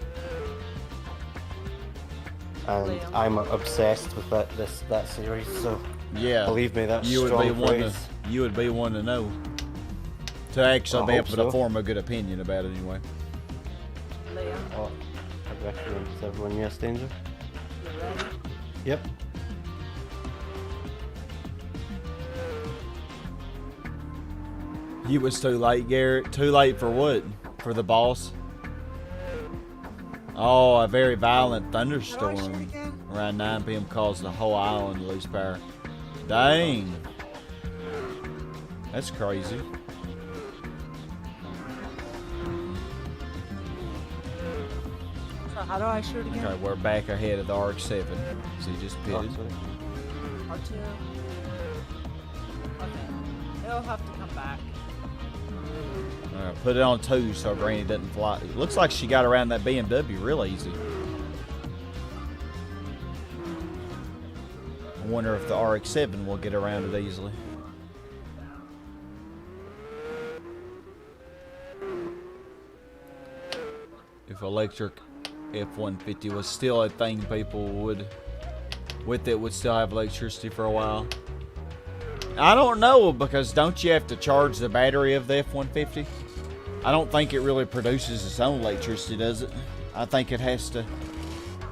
And Liam. I'm obsessed with that series, so Yeah. believe me, that's you would strong be one to praise. you would be one to know. To actually I be hope able to so. form a good opinion about it anyway. Liam, Oh, I recommend everyone, yes, Danger? you ready? Yep. You was too late, Garrett. Too late for what? For the boss? Oh, a very violent How do I shoot thunderstorm again? around 9 p.m. caused the whole island to lose power. Dang. That's crazy. So how do I shoot again? Okay, we're back ahead of the RX-7. So you just pitted. R2. Okay. It'll have to come back. Put it on 2 so Granny doesn't fly. It looks like she got around that BMW real easy. I wonder if the RX-7 will get around it easily. if electric F-150 was still a thing, people would still have electricity for a while. I don't know, because don't you have to charge the battery of the F-150? I don't think it really produces its own electricity, does it? I think it has to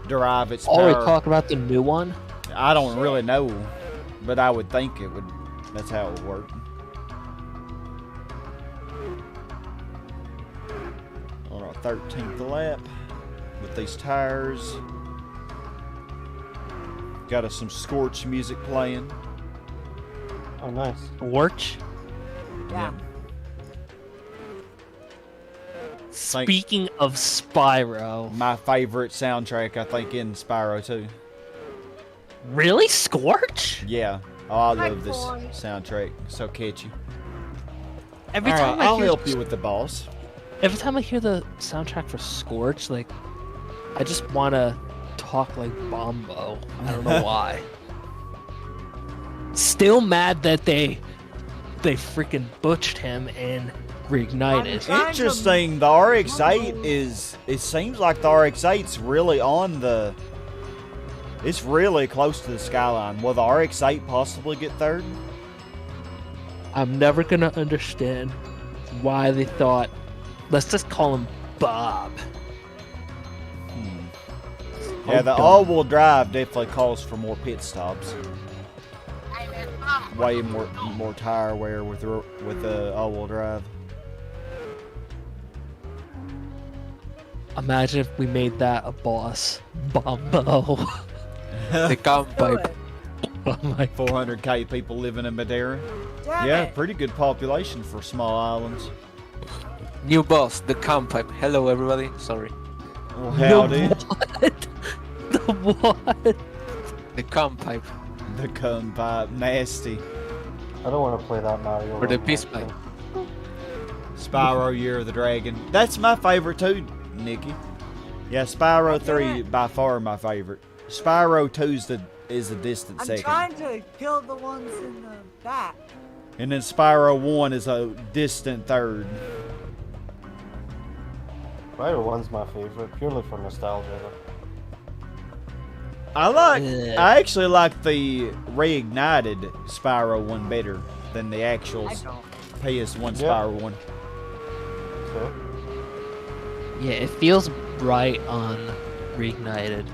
derive its Are we power. talking about the new one? I don't really know, but I would think it would. That's how it would work. On our 13th lap with these tires. Got us some Scorch music playing. Oh, nice. Scorch? Yeah. Speaking of Spyro. My favorite soundtrack, I think, in Spyro 2. Really? Scorch? Yeah. Oh, I Hi, love this boy. soundtrack. So catchy. Every All time right, I'll hear help you with the boss. Every time I hear the soundtrack for Scorch, like, I just want to talk like Bombo. I don't know why. Still mad that they freaking butched him and reignited. Trying to- Interesting, the RX-8 is... It seems like the RX-8's really on the... It's really close to the skyline. Will the RX-8 possibly get third? I'm never gonna understand why they thought, let's just call him Bob. Yeah, the dumb. all-wheel drive definitely calls for more pit stops. Way more tire wear with the all-wheel drive. Imagine if we made that a boss. Bombo. The gun Do pipe. it. Oh my 400k people living in Madeira. Damn Yeah, it. pretty good population for small islands. New boss, the gun pipe. Hello, everybody. Sorry. Well, howdy. What? The what? The gun pipe. The gun pipe, nasty. I don't want to play that Mario. Or the Run peace game. pipe. Spyro Year of the Dragon. That's my favorite too, Nikki. Yeah, Spyro 3 by far my favorite. Spyro 2 is the distant I'm second. trying to kill the ones in the back. And then Spyro 1 is a distant third. Spyro 1's my favorite, purely for nostalgia. I actually like the reignited Spyro 1 better than the actual I don't. PS1 Yeah. Spyro 1. So, Yeah, it feels right on Reignited,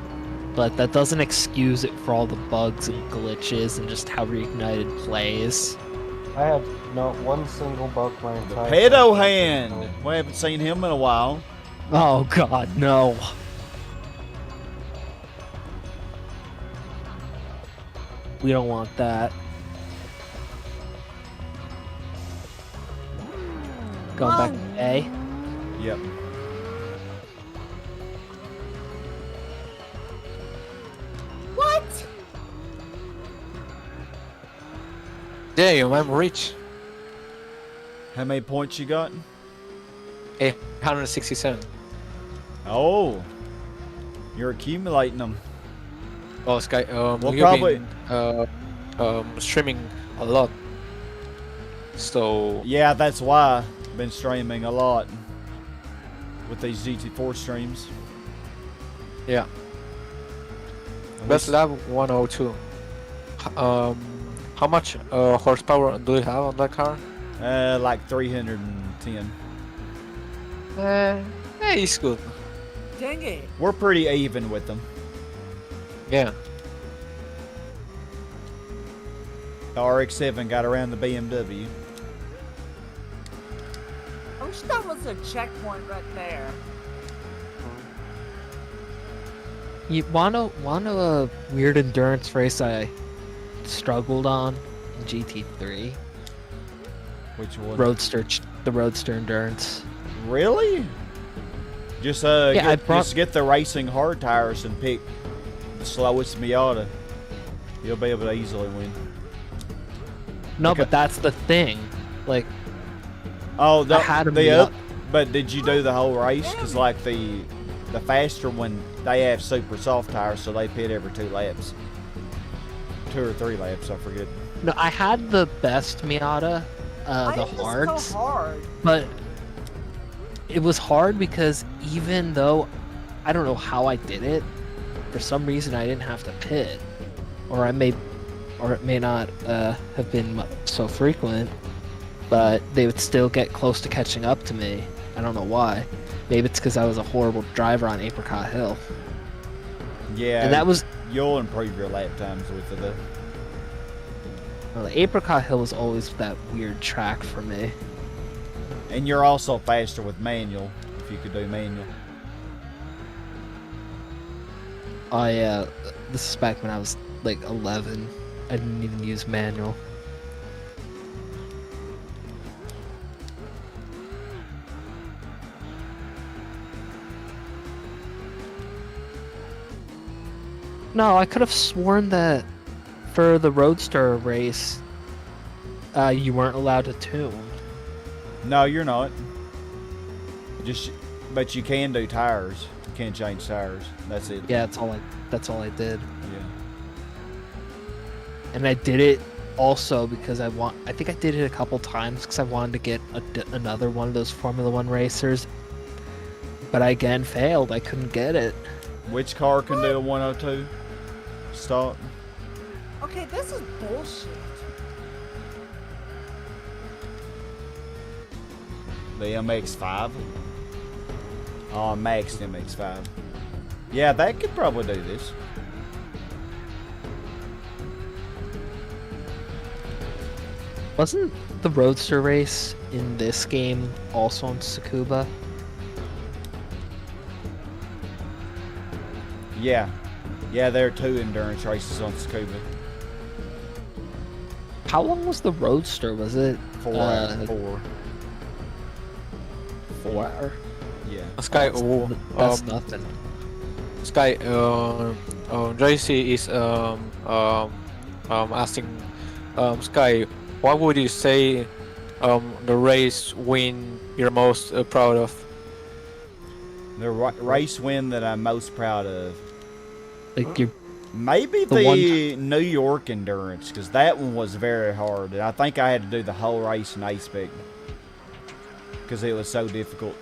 but that doesn't excuse it for all the bugs and glitches and just how Reignited plays. I had not one single bug my entire Pedo life. Hand! We haven't seen him in a while. Oh god, no. We don't want that. Going back to A. Yep. What? Damn, I'm rich. How many points you got? 867. Oh. You're accumulating them. Oh, Sky. Well, You've probably- been streaming a lot. So Yeah, that's why I've been streaming a lot with these GT4 streams. yeah. At Best least- lap 102. How much horsepower do you have on that car? Like 310. It's good. Dang it. We're pretty even with them. Yeah. The RX-7 got around the BMW. I wish that was a checkpoint right there. You wanna a weird endurance race I struggled on in GT3? Which one? The Roadster endurance. Really? Just Yeah, just get the racing hard tires and pick the slowest Miata. You'll be able to easily win. No, Okay. but that's the thing. Like, Oh, I had 'em beat up. But did you do the whole race? Because like the faster one, they have super soft tires, so they pit every 2 laps, 2 or 3 laps. I forget. no, I had the best Miata, Why the is this hards, so hard? but it was hard because even though I don't know how I did it, for some reason I didn't have to pit, or it may not have been so frequent, but they would still get close to catching up to me. I don't know why. Maybe it's because I was a horrible driver on Apricot Hill. Yeah, And that was you'll improve your lap times with it though. well, the Apricot Hill was always that weird track for me. And you're also faster with manual, if you could do manual. Oh yeah, this is back when I was like 11. I didn't even use manual. No, I could have sworn that for the Roadster race, you weren't allowed to tune. No, you're not. But you can do tires. You can change tires. That's it. Yeah, that's all I did. Yeah. And I did it also because I think I did it a couple times because I wanted to get another one of those Formula One racers. But I again failed. I couldn't get it. Which car can do a 102 stop? Okay, this is bullshit. The MX-5? Oh, Max MX-5. Yeah, that could probably do this. Wasn't the Roadster race in this game also on Tsukuba? Yeah. Yeah, there are 2 endurance races on Tsukuba. How long was the Roadster? Was it 4 4 hour? Yeah. Sky, That's nothing. Sky, JC is asking, Sky, what would you say the race win you're most proud of? The race win that I'm most proud of. Like you, Maybe The the New York endurance, because that one was very hard. And I think I had to do the whole race in A-Spec because it was so difficult.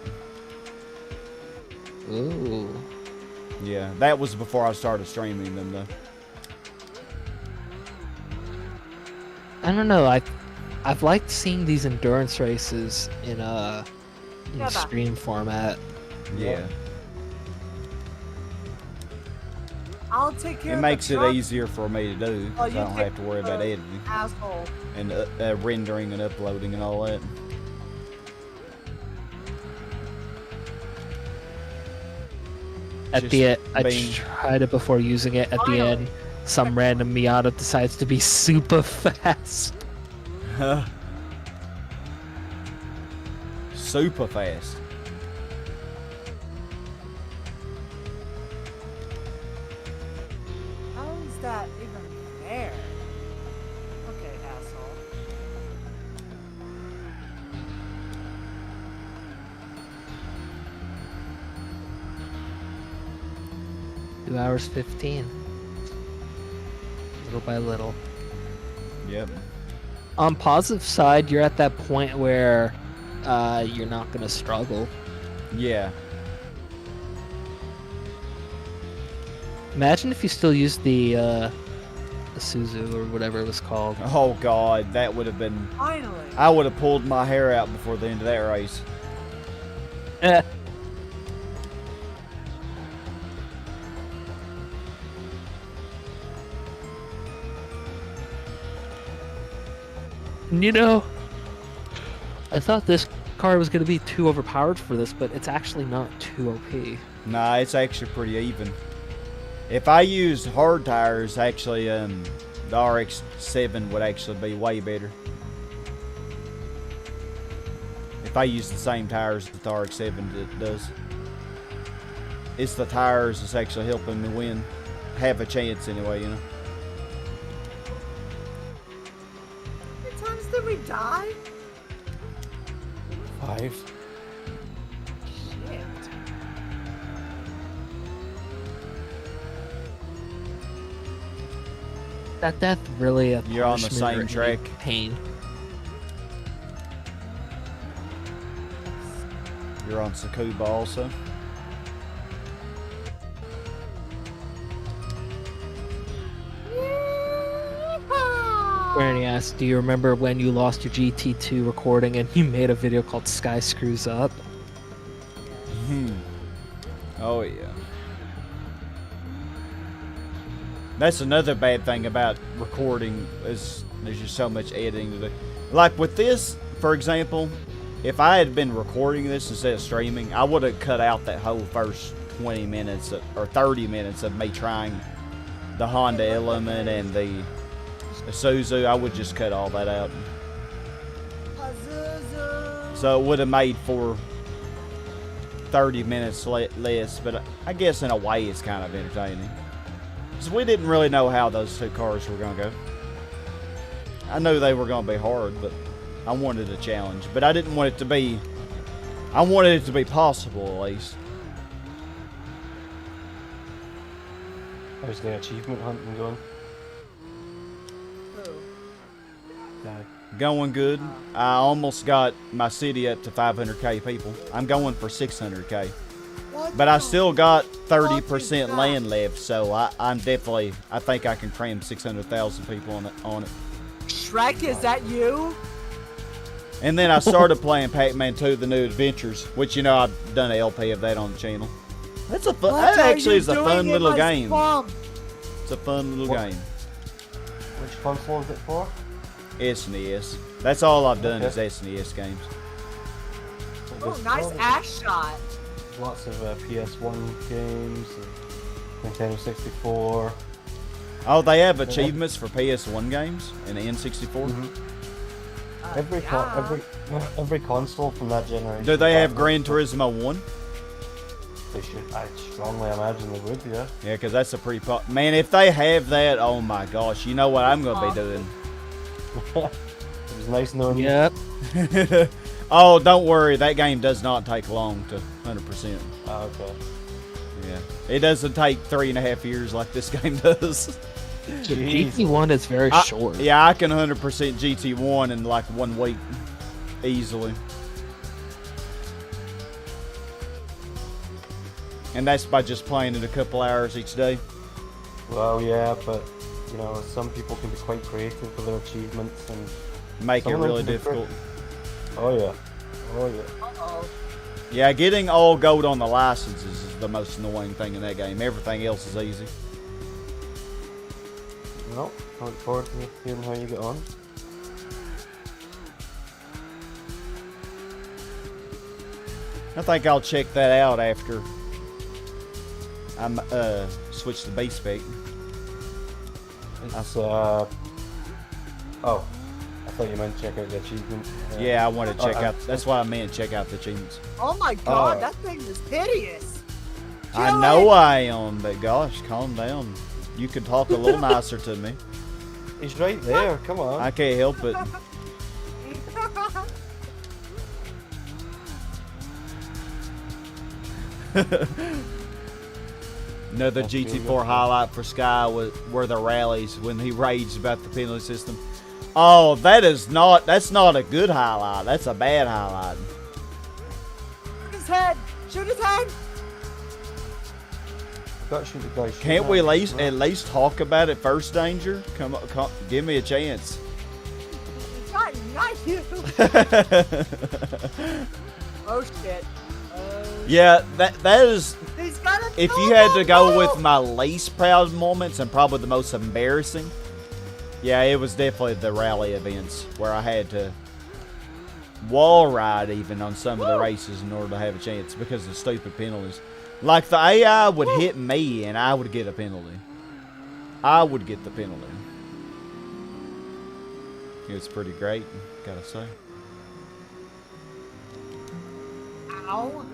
ooh. Yeah, that was before I started streaming them though. I don't know. I've liked seeing these endurance races in stream format. Yeah. I'll take care It of makes the it truck. easier for me to do, Oh, because you I don't take have to worry about the editing Asshole. and rendering and uploading and all that. At Just the end, I being- tried it before using it. At the Finally. end, some random Miata decides to be super fast. Super fast. How is that even fair? Okay, asshole. Two hours 15. Little by little. Yep. On positive side, you're at that point where you're not gonna struggle. Yeah. Imagine if you still used the Suzu or whatever it was called. Oh god, that would have been. Finally. I would have pulled my hair out before the end of that race. Eh. You know, I thought this car was going to be too overpowered for this, but it's actually not too OP. Nah, it's actually pretty even. If I used hard tires, actually, the RX-7 would actually be way better. If I use the same tires that the RX-7 does. It's the tires that's actually helping me win. Have a chance anyway, you know. How many times did we die? 5. Shit. That death really a You're on the punishment same or any track. pain. You're on Tsukuba also. Granny asks, do you remember when you lost your GT2 recording and you made a video called Sky Screws Up? Oh yeah. That's another bad thing about recording is there's just so much editing to do. Like with this, for example, if I had been recording this instead of streaming, I would have cut out that whole first 20 minutes or 30 minutes of me trying the Honda Element and the Isuzu. I would just cut all that out. So it would have made for 30 minutes less, but I guess in a way it's kind of entertaining. Because we didn't really know how those two cars were going to go. I knew they were going to be hard, but I wanted a challenge. But I didn't want it to be... I wanted it to be possible, at least. How's the achievement hunting going? Going good. I almost got my city up to 500k people. I'm going for 600k. But I still got 30% land left, so I'm definitely... I think I can cram 600,000 people on it. Shrek, is that you? And then I started playing Pac-Man 2: The New Adventures, which, you know, I've done an LP of that on the channel. That's a fun... That actually is a fun little game. It's a fun little game. Which console is it for? SNES. That's all I've done is SNES games. Oh, nice ass shot. Lots of PS1 games, and Nintendo 64. Oh, they have achievements for PS1 games and N64? Every console from that generation. Do they have Gran Turismo 1? They should. I strongly imagine they would, yeah. Yeah, because that's a pretty man, if they have that, oh my gosh, you know what I'm going to be doing? It was nice knowing you. Yep. Oh, don't worry, that game does not take long to 100%. Oh, okay. Yeah, it doesn't take 3.5 years like this game does. GT1 is very short. Yeah, I can 100% GT1 in like 1 week, easily. And that's by just playing it a couple hours each day. Well, yeah, but you know, some people can be quite creative with their achievements and make it really difficult. Oh yeah, oh yeah. Uh-oh. Yeah, getting all gold on the licenses is the most annoying thing in that game. Everything else is easy. Well, I look forward to hearing how you get on. I think I'll check that out after I'm switch to base spec. It's oh, I thought you meant check out the achievement. Yeah, I want to check out. That's what I meant. Check out the achievements. Oh my god, that thing is hideous. I know I am, but gosh, calm down. You can talk a little nicer to me. He's right there. Come on. I can't help it. Another GT4 highlight for Sky were the rallies when he raged about the penalty system. Oh, that's not a good highlight. That's a bad highlight. Shoot his head! Shoot his head! Got to shoot the guy. Can't we at least talk about it first, Danger? Come on, give me a chance. Not you! Oh shit. Yeah, that is... He's got a If you had to go with my least proud moments and probably the most embarrassing, yeah, it was definitely the rally events where I had to wall ride even on some of the races in order to have a chance because of stupid penalties. Like the AI would hit me and I would get a penalty. I would get the penalty. It was pretty great, gotta say. Ow.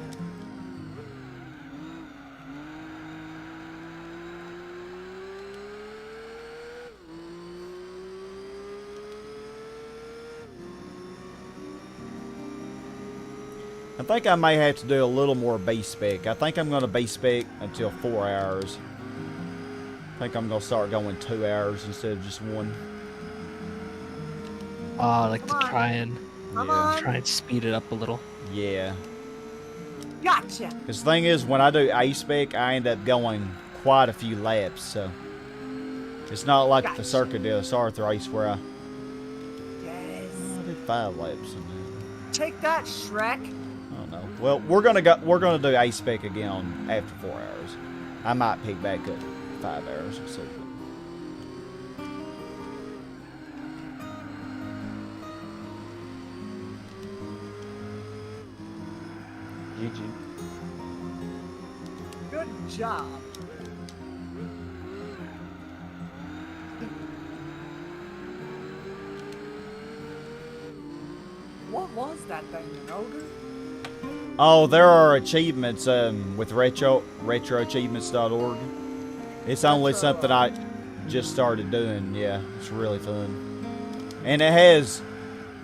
I think I may have to do a little more base spec. I think I'm going to base spec until 4 hours. I think I'm going to start going 2 hours instead of just 1. I like to try and Come on. speed it up a little. Yeah. Gotcha. Because the thing is, when I do A-Spec, I end up going quite a few laps, so... It's not like the Gotcha. Circuit de Sarth race where I Yes. did 5 laps. And Take that, Shrek. I don't know. Well, we're gonna do A-Spec again on after 4 hours. I might pick back up 5 hours or so. GG. Good job. What was that thing, an ogre? Oh, there are achievements with retroachievements.org. It's only Retro, something I just started doing. Yeah, it's really fun, and it has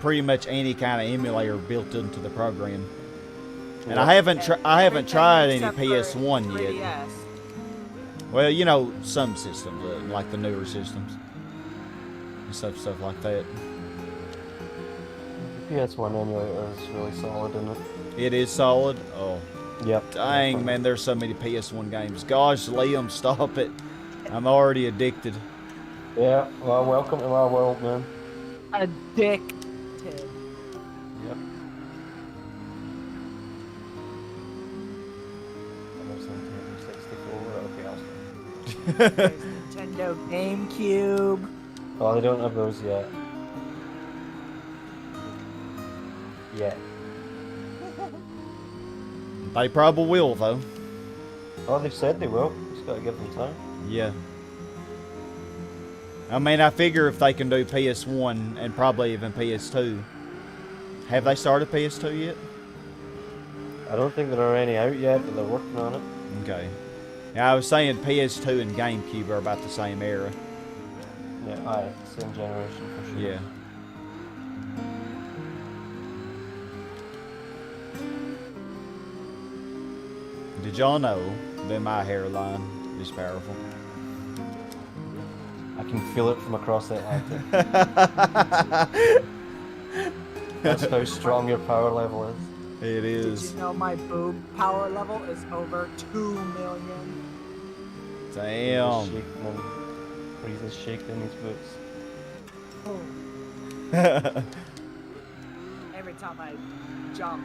pretty much any kind of emulator built into the program. And I haven't Everything tried any except for PS1 yet. 3DS. Well, you know, some systems, like the newer systems, and stuff like that. The PS1 emulator is really solid, isn't it? It is solid. Oh, Yep. dang, man, there's so many PS1 games. Gosh, Liam, stop it. I'm already addicted. Yeah, well, welcome to my world, man. Addicted. Yep. Nintendo 64, okay, There's Nintendo GameCube. Oh, they don't have those yet. Yet. They probably will, though. Oh, they've said they will. Just gotta give them time. Yeah. I mean, I figure if they can do PS1 and probably even PS2. Have they started PS2 yet? I don't think there are any out yet, but they're working on it. Okay. Yeah, I was saying PS2 and GameCube are about the same era. Yeah, aye, same generation for sure. Yeah. Did y'all know that my hairline is powerful? I can feel it from across the Atlantic. That's how strong your power level is. It Did is. you know my boob power level is over 2 million? He's Damn. shaking and he's shaking in his boots. Oh. Every time I jump,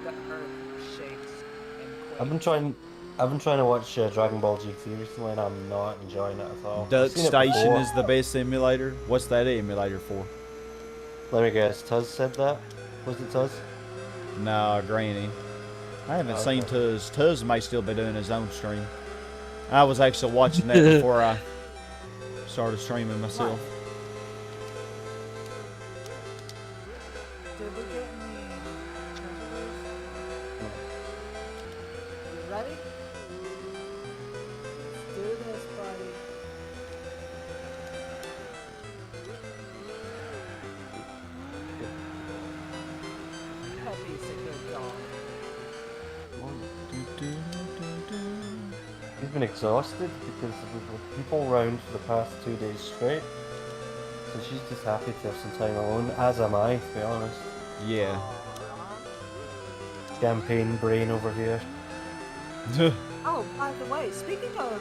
the earth shakes and quakes. I've been trying to watch Dragon Ball GT recently, and I'm not enjoying it at all. Duck I've seen it Station before. is the best emulator. What's that emulator for? Let me guess. Tuz said that. Was it Tuz? Nah, Granny. I haven't Okay. seen Tuz. Tuz may still be doing his own stream. I was actually watching that before I started streaming myself. Did we get any treasures? You ready? Let's do this, buddy. Peppy's a good dog. He's been exhausted because we've had people round for the past 2 days straight. So she's just happy to have some time alone, as am I, to be honest. Yeah. Champagne brain over here. Oh, by the way, speaking of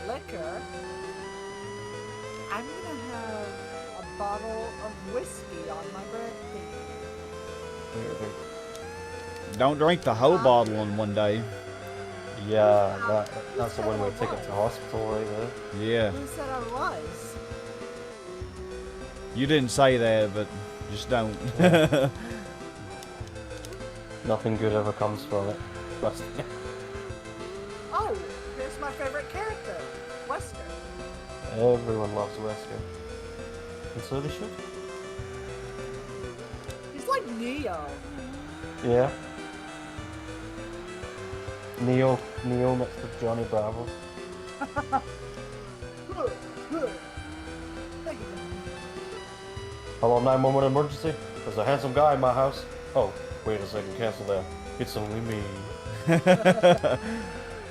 liquor, I'm gonna have a bottle of whiskey on my birthday. Don't drink the whole bottle in one day. Yeah, that's the one-way ticket to hospital right there. Yeah. Who said I was? You didn't say that, but just don't. Nothing good ever comes from it. Trust me. Oh, here's my favorite character, Wesker. Everyone loves Wesker. And so they should. He's like Neo. Yeah. Neo mixed with Johnny Bravo. Hello, 911 emergency. There's a handsome guy in my house. Oh, wait a second, cancel that. It's only me.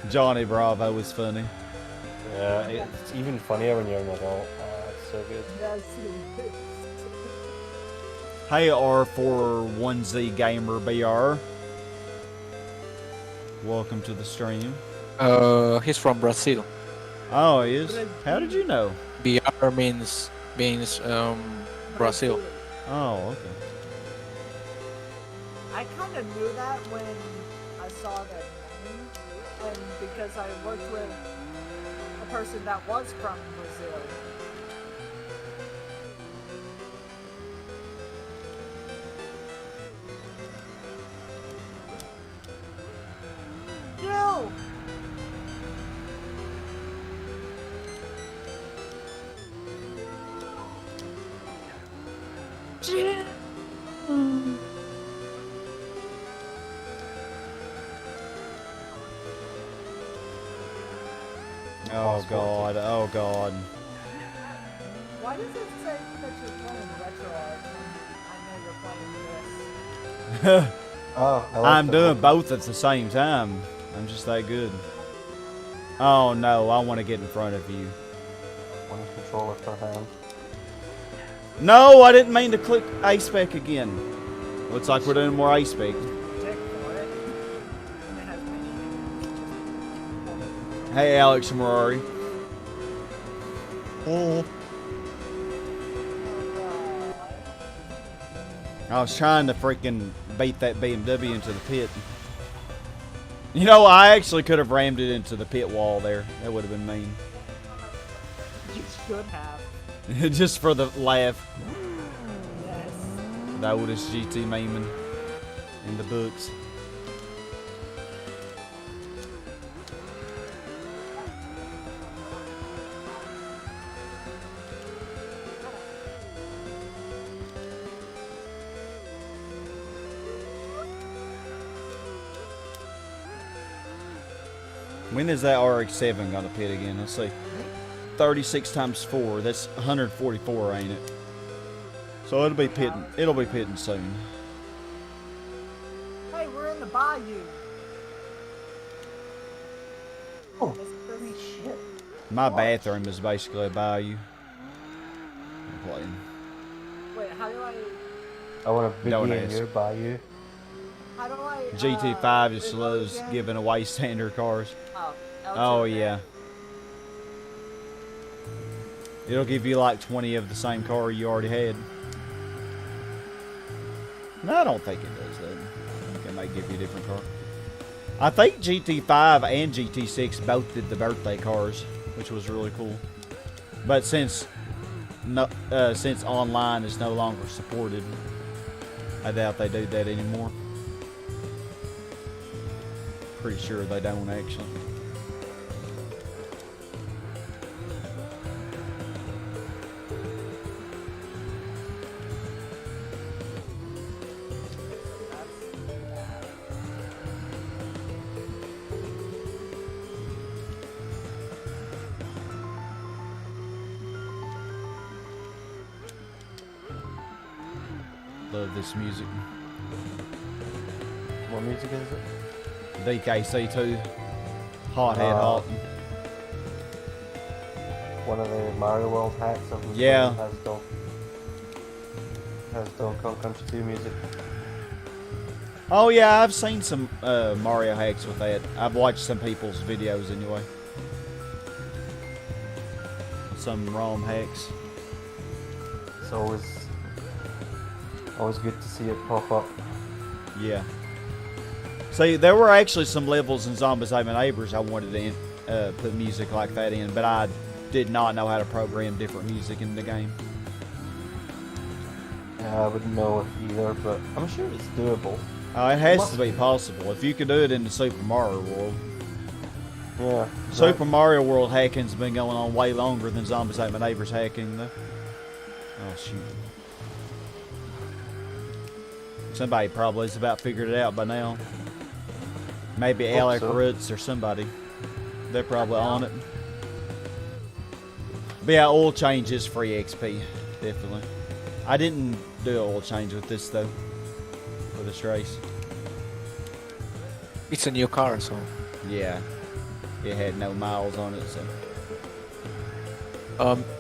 Johnny Bravo was funny. Yeah, it's even funnier when you're an adult. Oh, it's so good. Yes, he is. Hey, R41Z Gamer BR. Welcome to the stream. He's from Brazil. Oh, he is? How did you know? BR means Brazil. Oh, okay. I kind of knew that when I saw that name, and because I worked with a person that was from Brazil. No! Jim! Oh god, oh god. Why does it say that you're playing retro art when I know you're playing this? Oh, I like I'm the doing look. both at the same time. I'm just that good. Oh no, I want to get in front of you. One controller per hand. No, I didn't mean to click A-Spec again. Looks like we're doing more A-Spec. Tick for it. And it has many. Hey, Alex and Rory. I was trying to freaking beat that BMW into the pit. You know, I actually could have rammed it into the pit wall there. That would have been mean. You should have. Just for the laugh. Yes. The oldest GT memeing in the books. When is that RX-7 gonna pit again? Let's see. 36 times 4. That's 144, ain't it? So it'll be pitting. It'll be pitting soon. Hey, we're in the bayou. Oh, This- shit. My bathroom is basically a bayou. I'm playing. Wait, how do I? I want to Don't begin ask. your bayou. How do I? GT5 just reload loves again? giving away standard cars. Oh, L2 Oh again. yeah. It'll give you like 20 of the same car you already had. No, I don't think it does that. I think it might give you a different car. I think GT5 and GT6 both did the birthday cars, which was really cool. But since online is no longer supported, I doubt they do that anymore. Pretty sure they don't actually. Love this music. What music is it? DKC2. Hot head hot. One of the Mario World hacks of the Yeah. has Donkey Kong Country 2 music. Oh yeah, I've seen some Mario hacks with that. I've watched some people's videos anyway. Some ROM hacks. It's always good to see it pop up. Yeah. See, there were actually some levels in Zombies Ate My Neighbors I wanted to put music like that in, but I did not know how to program different music in the game. Yeah, I wouldn't know it either, but I'm sure it's doable. It has to be possible. If you could do it in the Super Mario World. Yeah. Super Mario World hacking's been going on way longer than Zombies Ate My Neighbors hacking, though. Oh, shoot. Somebody probably has about figured it out by now. Maybe Hope Alec so. Roots or somebody. They're probably on it. But yeah, oil change is free XP, definitely. I didn't do an oil change with this though, for this race. It's a new car, so Yeah, it had no miles on it, so.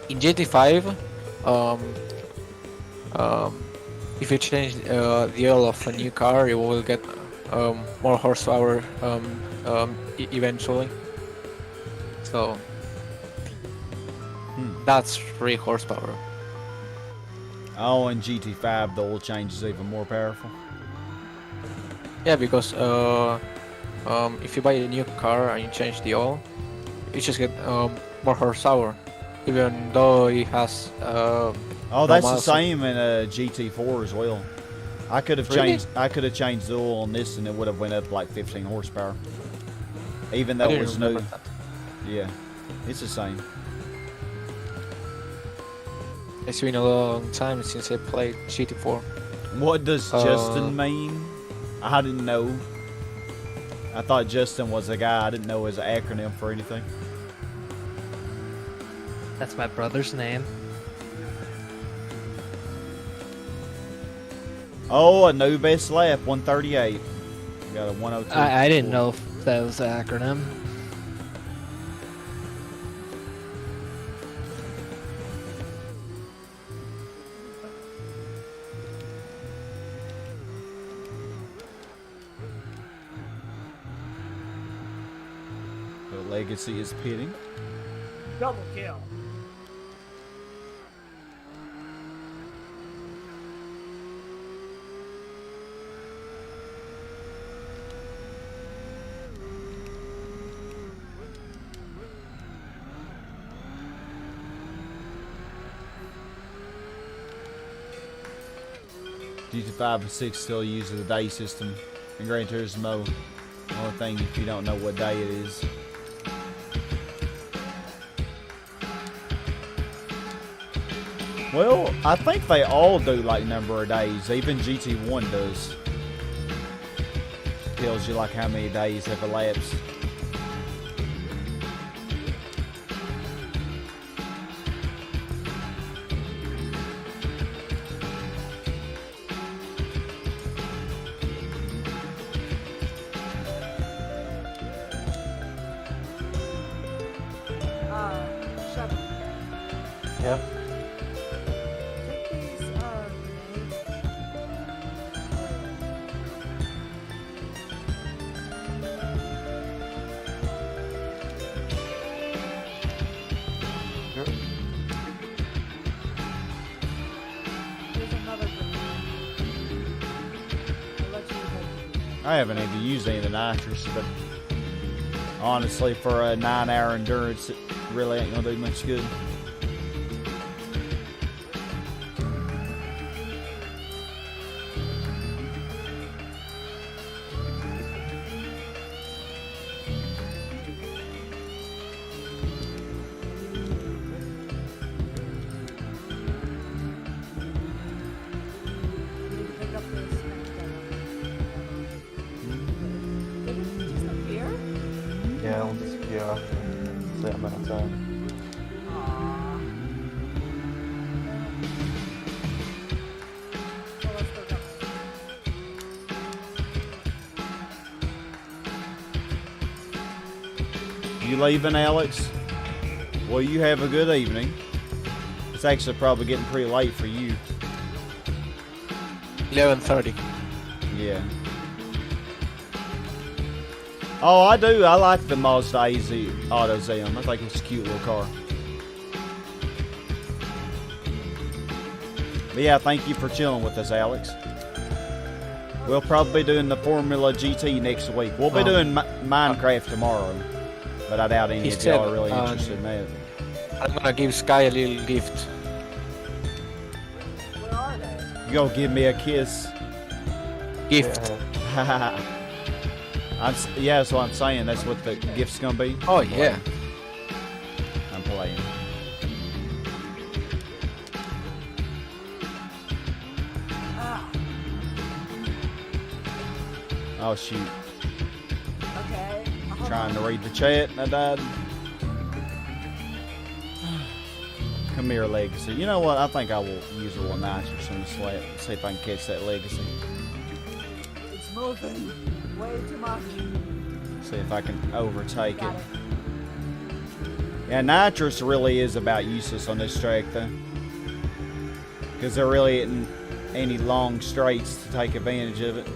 in GT5, if you change the oil of a new car, you will get more horsepower eventually. So that's 3 horsepower. Oh, in GT5 the oil change is even more powerful. Yeah, because if you buy a new car and you change the oil, you just get more horsepower, even though it has. Oh, that's the miles. same in a GT4 as well. I could have Really? changed the oil on this and it would have went up like 15 horsepower. Even I though it didn't was remember new. that. Yeah, it's the same. It's been a long time since I played GT4. What does Justin mean? I didn't know. I thought Justin was a guy. I didn't know it was an acronym for anything. That's my brother's name. Oh, a new best lap, 138. We got a 102. I didn't know if that was an acronym. The Legacy is pitting. Double kill. GT5 and 6 still use the day system in Gran Turismo. The only thing if you don't know what day it is. Well, I think they all do like number of days. Even GT1 does. Tells you like how many days have elapsed. Shepard, Yeah. take these grenades. Sure. Here's another grenade. I'll let you take it. I haven't even used any of the nitrous, but honestly, for a 9-hour endurance, it really ain't gonna do much good. Pick up this and did it just appear? Yeah, it'll disappear after a certain amount of time. Aww. Well, let's go down. You leaving, Alex? Well, you have a good evening. It's actually probably getting pretty late for you. 11:30. Yeah. Oh, I do. I like the Mazda AZ AutoZone. I think it's a cute little car. But yeah, thank you for chilling with us, Alex. We'll probably be doing the Formula GT next week. We'll be doing Minecraft tomorrow. But I doubt any He of y'all said, are really interested in that. I'm gonna give Sky a little gift. Where are they? You gonna give me a kiss? Gift. Yeah. Yeah, that's what I'm saying. That's what the gift's gonna be. Oh yeah. I'm playing. Ah, Oh shoot. okay. Hold Trying to on. read the chat and I died. Come here, Legacy. You know what? I think I will use a little nitrous in the slap. See if I can catch that Legacy. It's moving way too much. See if I can overtake Got it. it. Yeah, nitrous really is about useless on this track though. Because there really isn't any long straights to take advantage of it.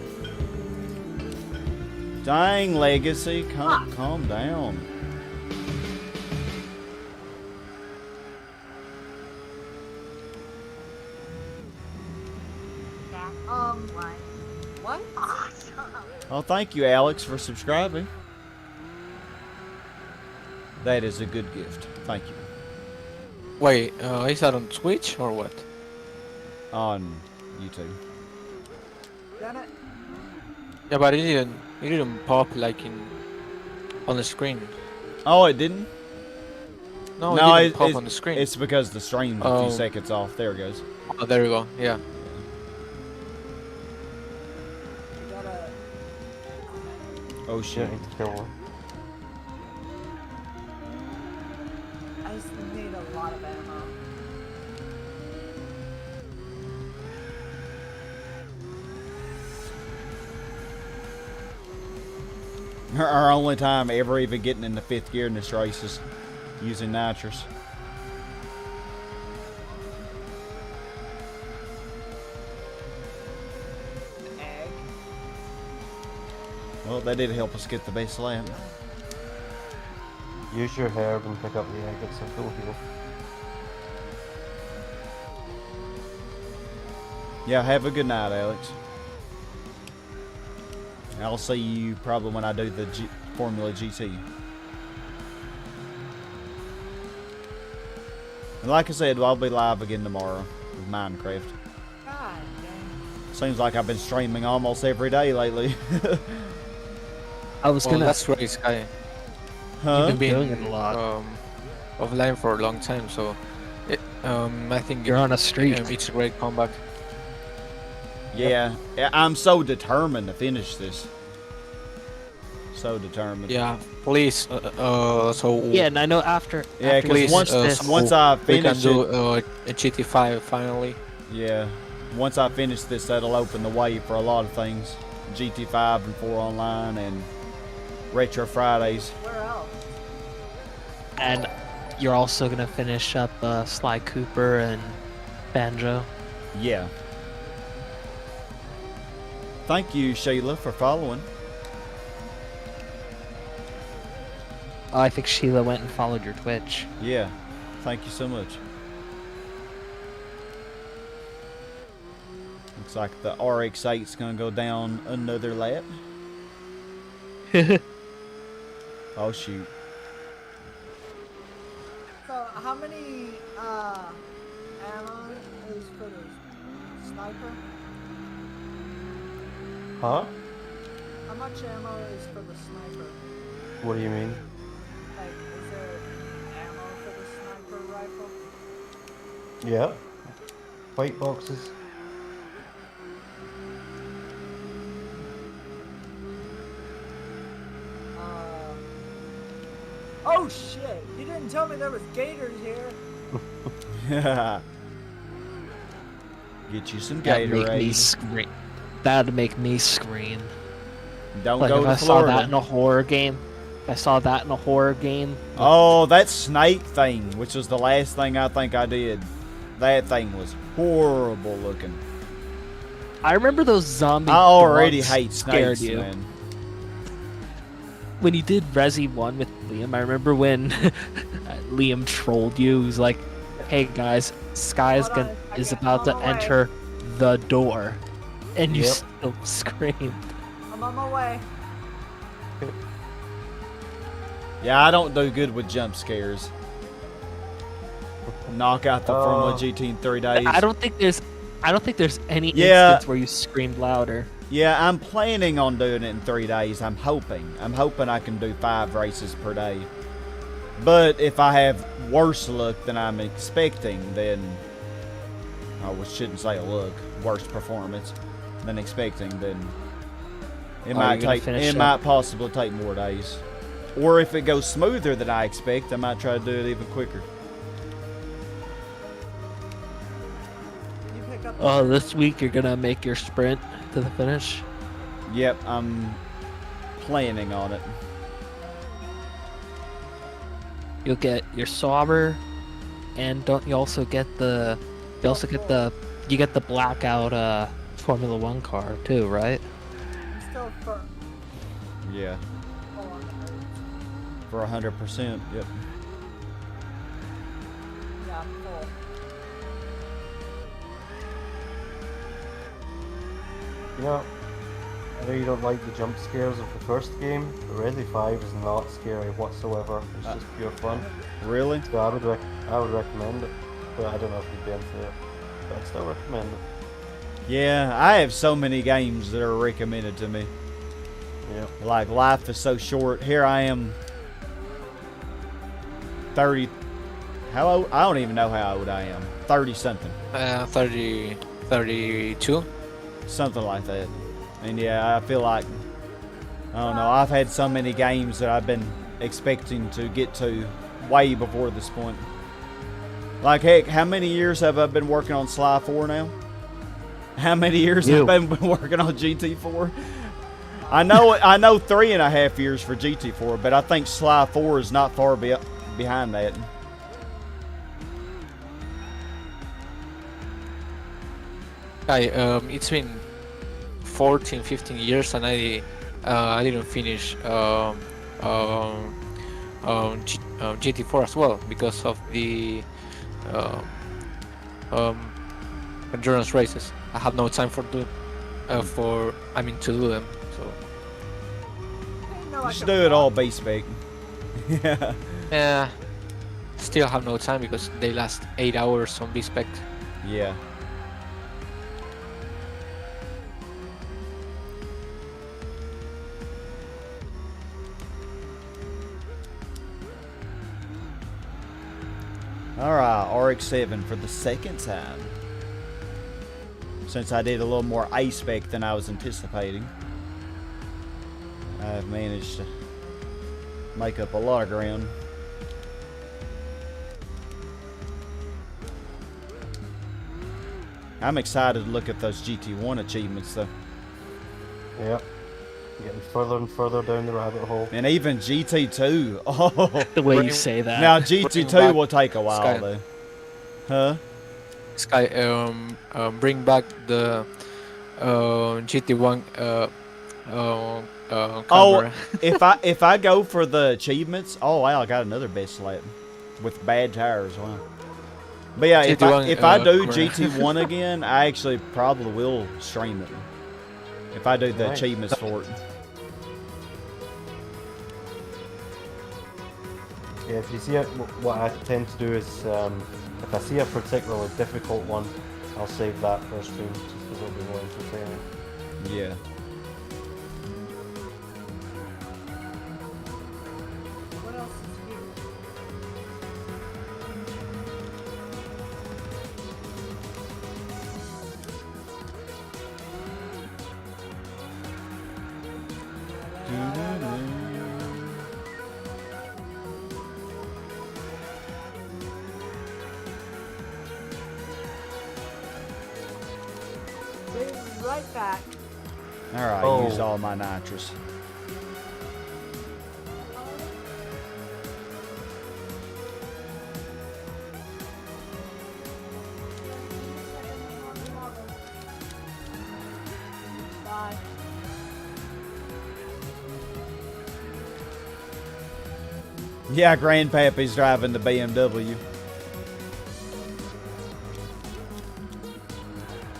Dang, Legacy, calm down. What? Oh, thank you, Alex, for subscribing. That is a good gift. Thank you. Wait, is that on Twitch or what? On YouTube. Damn it. Yeah, but it didn't pop like on the screen. Oh, it didn't? No, No, it didn't pop on the screen. It's because the stream's a Oh. few seconds off. There it goes. Oh, there you go. Yeah. You gotta. Oh, shit. I just need a lot of ammo. Our only time ever even getting into 5th gear in this race is using nitrous. Egg. Well, that did help us get the base lap. Use your herb and pick up the egg. It's a full heal. Yeah, have a good night, Alex. I'll see you probably when I do the Formula GT. And like I said, I'll be live again tomorrow with Minecraft. God dang. Seems like I've been streaming almost every day lately. I was Well, gonna. that's great, Sky. Huh? You've been doing it a lot. Offline for a long time, so I think You're on a streak. it's a great comeback. Yeah, I'm so determined to finish this. So determined. Yeah, please. So Yeah, and I know after. Yeah, after because please, once I we can finish do it, a GT5 finally. yeah, once I finish this, that'll open the way for a lot of things. GT5 and 4 online and Retro Fridays. Where else? And you're also gonna finish up Sly Cooper and Banjo. Yeah. Thank you, Sheila, for following. Oh, I think Sheila went and followed your Twitch. Yeah, thank you so much. Looks like the RX-8's gonna go down another lap. Oh shoot. So, how many ammo is for the sniper? Huh? How much ammo is for the sniper? What do you mean? Like, is there ammo for the sniper rifle? Yeah. White boxes. Oh shit! You didn't tell me there was gators here. Get you some That'd make me Gatorade. scream. That'd make me scream. Don't Like go if to I saw that Florida. in a horror game. If I saw that in a horror game. Oh, that snake thing, which was the last thing I think I did. That thing was horrible looking. I remember those zombie. I already dogs hate scared snakes, you. man. When you did Resi 1 with Liam, I remember when Liam trolled you. He was like, "Hey guys, Sky's Hold on, gonna I is can't about to run away." enter the door," and you Yep. still screamed. I'm on my way. Yeah, I don't do good with jump scares. Knock out the Formula GT in 3 days. I don't think there's any Yeah. instance where you screamed louder. Yeah, I'm planning on doing it in 3 days. I'm hoping I can do 5 races per day. But if I have worse luck than I'm expecting, then I shouldn't say luck, worse performance than expecting, then it Oh, you're gonna finish up? might possibly take more days. Or if it goes smoother than I expect, I might try to do it even quicker. You pick up. Oh, this week you're gonna make your sprint to the finish. Yep, I'm planning on it. You'll get your Sauber, and don't you also get the? You also get the. You get the blackout Formula One car too, right? I'm still firm. Yeah. Full on the boots. For 100%. Yep. Yeah, full. You know, I know you don't like the jump scares of the first game, but Resi 5 is not scary whatsoever. It's just pure fun. Really? So I would recommend it. But I don't know if you'd be into it. But I'd still recommend it. Yeah, I have so many games that are recommended to me. Yeah. Like, life is so short. Here I am, 30. How old? I don't even know how old I am. 30 something. 32. Something like that. And yeah, I feel like, I don't know, I've had so many games that I've been expecting to get to way before this point. Like, heck, how many years have I been working on Sly 4 now? How many years have I been working on GT4? I know 3.5 years for GT4, but I think Sly 4 is not far behind that. It's been 14, 15 years, and I didn't finish GT4 as well because of the endurance races. I have no time to do them. So You should do it all base spec. Yeah. yeah, still have no time because they last 8 hours on B-Spec. Yeah. Alright, RX-7 for the second time. Since I did a little more A-Spec than I was anticipating, I've managed to make up a lot of ground. I'm excited to look at those GT1 achievements though. Yep. Getting further and further down the rabbit hole. And even GT2. Oh, The way you say that. now GT2 back will take a while Sky. though. Huh? Sky, bring back the GT1 Oh, camera. if I go for the achievements, oh wow, I got another best lap with bad tires. Wow. But yeah, GT1, if I do camera. GT1 again, I actually probably will stream it. If I do the Right. achievements for it. Yeah, if you see it, what I tend to do is, if I see a particularly difficult one, I'll save that for a stream, just because it'll be more entertaining. Yeah. What else is here? Be right back. Alright, Oh. use all my nitrous. Bye. Yeah, Grandpappy's driving the BMW.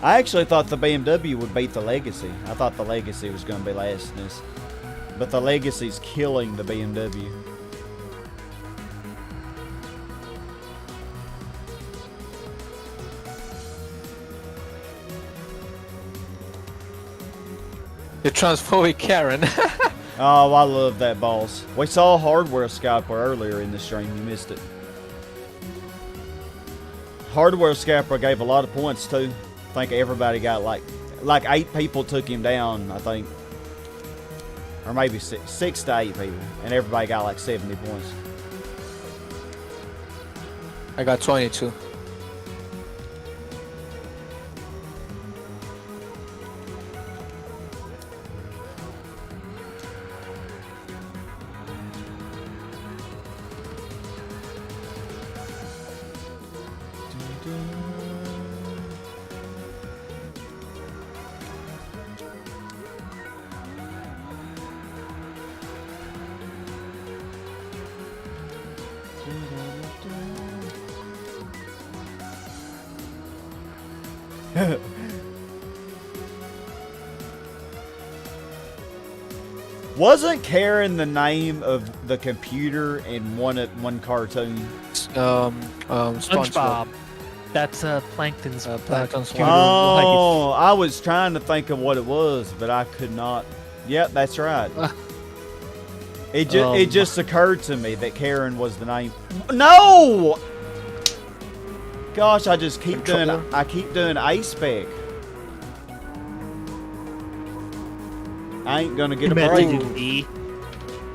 I actually thought the BMW would beat the Legacy. I thought the Legacy was going to be last in this. But the Legacy's killing the BMW. The transphobic Karen. Oh, I love that boss. We saw Hardware Scalper earlier in the stream. You missed it. Hardware Scalper gave a lot of points too. I think everybody got like 8 people took him down, I think. Or maybe 6 to 8 people. And everybody got like 70 points. I got 22. Wasn't Karen the name of the computer in one cartoon? SpongeBob. That's Plankton's Plankton's computer Oh, I was trying to think of what it was, but I could not. Yep, that's right. It just occurred to me that Karen was the name. No! Gosh, I just keep doing A-Spec. I ain't gonna get a break.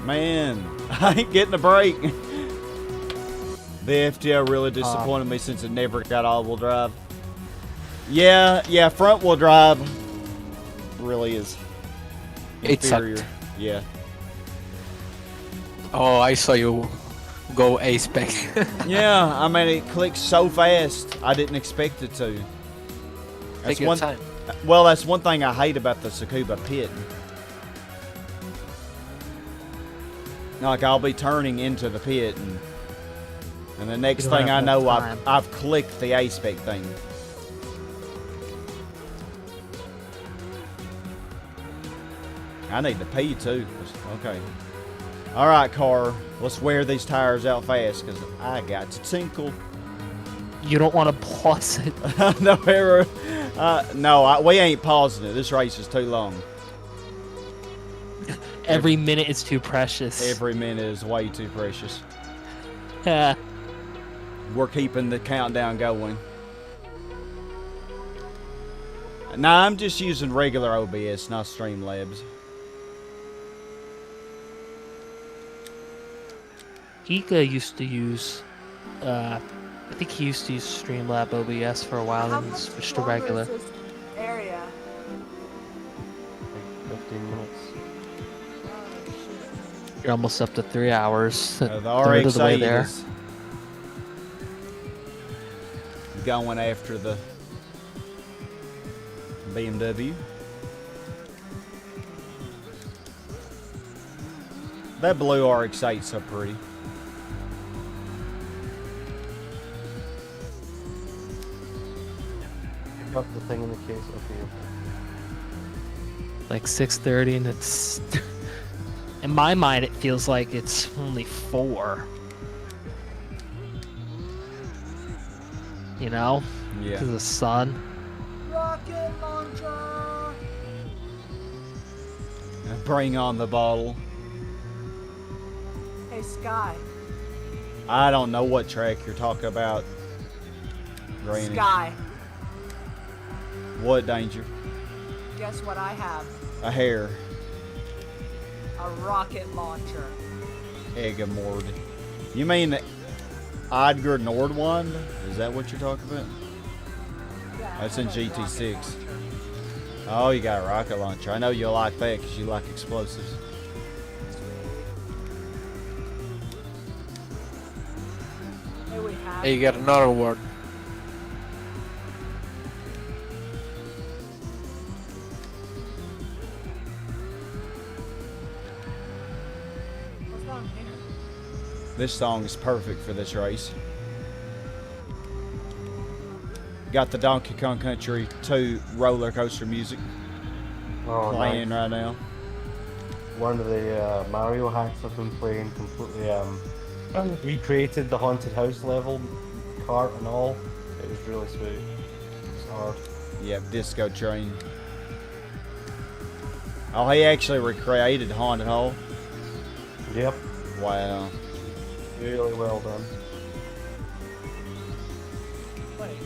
Man, I ain't getting a break. The FTO really disappointed me since it never got all-wheel drive. Yeah, front-wheel drive really is It inferior. sucked. Yeah. Oh, I saw you go A-Spec. Yeah, I mean, it clicks so fast, I didn't expect it to. Take your time. Well, that's one thing I hate about the Tsukuba pit. Like, I'll be turning into the pit, and the next You don't thing I have know, enough time. I've clicked the A-Spec thing. I need to pee, too. Okay. All right, car. Let's wear these tires out fast, because I got to tinkle. You don't want to pause it. No, we ain't pausing it. This race is too long. Every minute is too precious. Every minute is way too precious. Yeah. We're keeping the countdown going. Nah, I'm just using regular OBS, not Streamlabs. Ika used to use, I think he used to use Streamlab OBS for a while How and much switched to longer regular. is this area? Like 15 minutes. You're almost up to 3 hours. The Third of the way RX-8 there. is going after the BMW. That blue RX-8 so pretty. Got the thing in the case. Okay. Like 6:30, and it's in my mind it feels like it's only 4. You know, Yeah. because of the sun. Rocket launcher! Bring on the bottle. Hey, Sky. I don't know what track you're talking about, Granny. Sky. What danger? Guess what I have? A hair. A rocket launcher. Eggamord. You mean the Odger Nordwand? Is that what you're talking about? Yeah, I That's in have a rocket GT6. launcher. Oh, you got a rocket launcher. I know you'll like that because you like explosives. Hey, we have. Hey, you got another award. What's down here? This song is perfect for this race. Got the Donkey Kong Country 2 roller coaster music Oh, playing nice. right now. One of the Mario hacks I've been playing completely recreated the haunted house level, cart and all. It was really sweet. It's hard. Yep, Disco Train. Oh, he actually recreated Haunted Hall. Yep, Wow. really well done. Wait.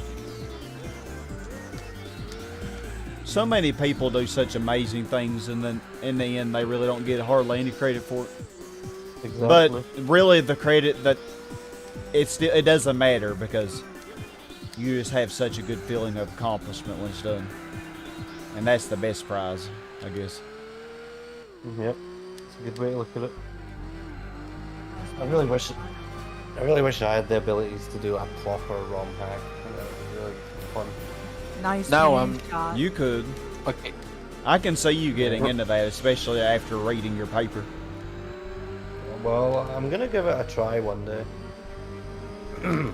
So many people do such amazing things, and then in the end, they really don't get hardly any credit for it. Exactly. But really, the credit that it doesn't matter because you just have such a good feeling of accomplishment when it's done, and that's the best prize, I guess. Yep, it's a good way to look at it. I really wish I had the abilities to do a proper ROM hack. That would be really fun. Nice. Now, name, Scott. You could. Okay. I can see you getting into that, especially after reading your paper. Well, I'm gonna give it a try one day.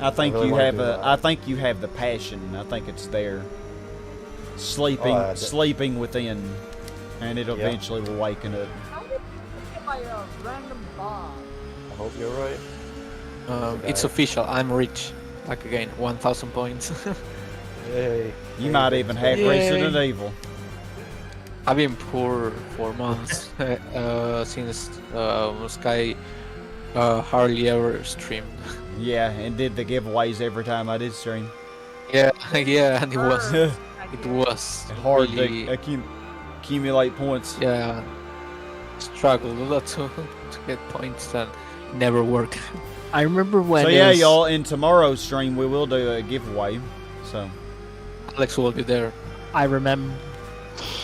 I think really you wanna have do that. I think you have the passion. I think it's there. sleeping within, and it eventually will waken up. How did I get my random bomb? I hope you're right. It's official. I'm rich. Like again, 1,000 points. Yay. You might even have Resident Evil. I've been poor for months since Sky hardly ever streamed. Yeah, and did the giveaways every time I did stream. Yeah, yeah, and it was Burn. it was Hard really, to accumulate points. yeah, struggled a lot to get points and never worked. I remember when. So it yeah, was- y'all, in tomorrow's stream we will do a giveaway. So Alex will be there. I remember.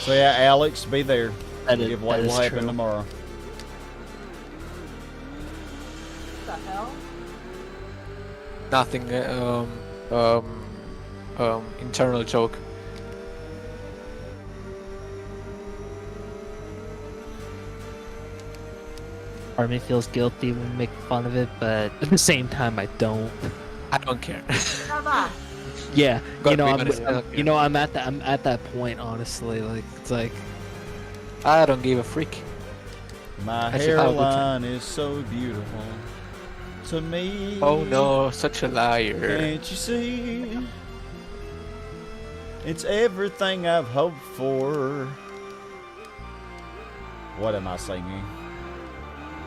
yeah, Alex, be there. That The is- giveaway that will is happen true. tomorrow. What the hell? Nothing. Internal joke. Part of me feels guilty when we make fun of it, but at the same time, I don't. I don't care. Never. Yeah, Gotta be honest, I don't care. I'm at that point, honestly. Like, it's like, I don't give a freak. My I should have a good hairline is so beautiful to me. Oh no, such a liar. Can't you see? It's everything I've hoped for. What am I singing?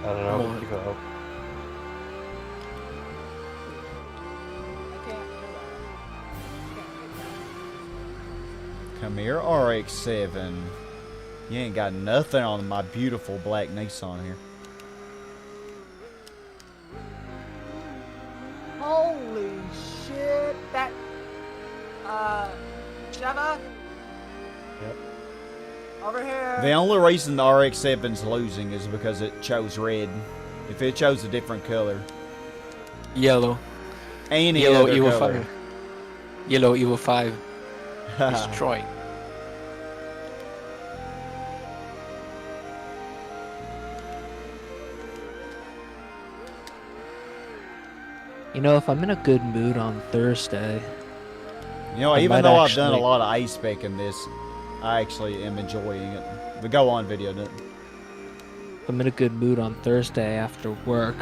I don't know. Come on. Keep it up. I can't do that. Come here, RX-7. You ain't got nothing on my beautiful black Nissan here. Holy shit! That. Sheva? Yep. Over here. The only reason the RX-7's losing is because it chose red. If it chose a different color, Yellow. any Yellow other Evo color. 5. Yellow Evo 5. Destroy. you know, if I'm in a good mood on Thursday, You know, I even might though I've done a actually- lot of ice spec in this, I actually am enjoying it. The go on video didn't. if I'm in a good mood on Thursday after work,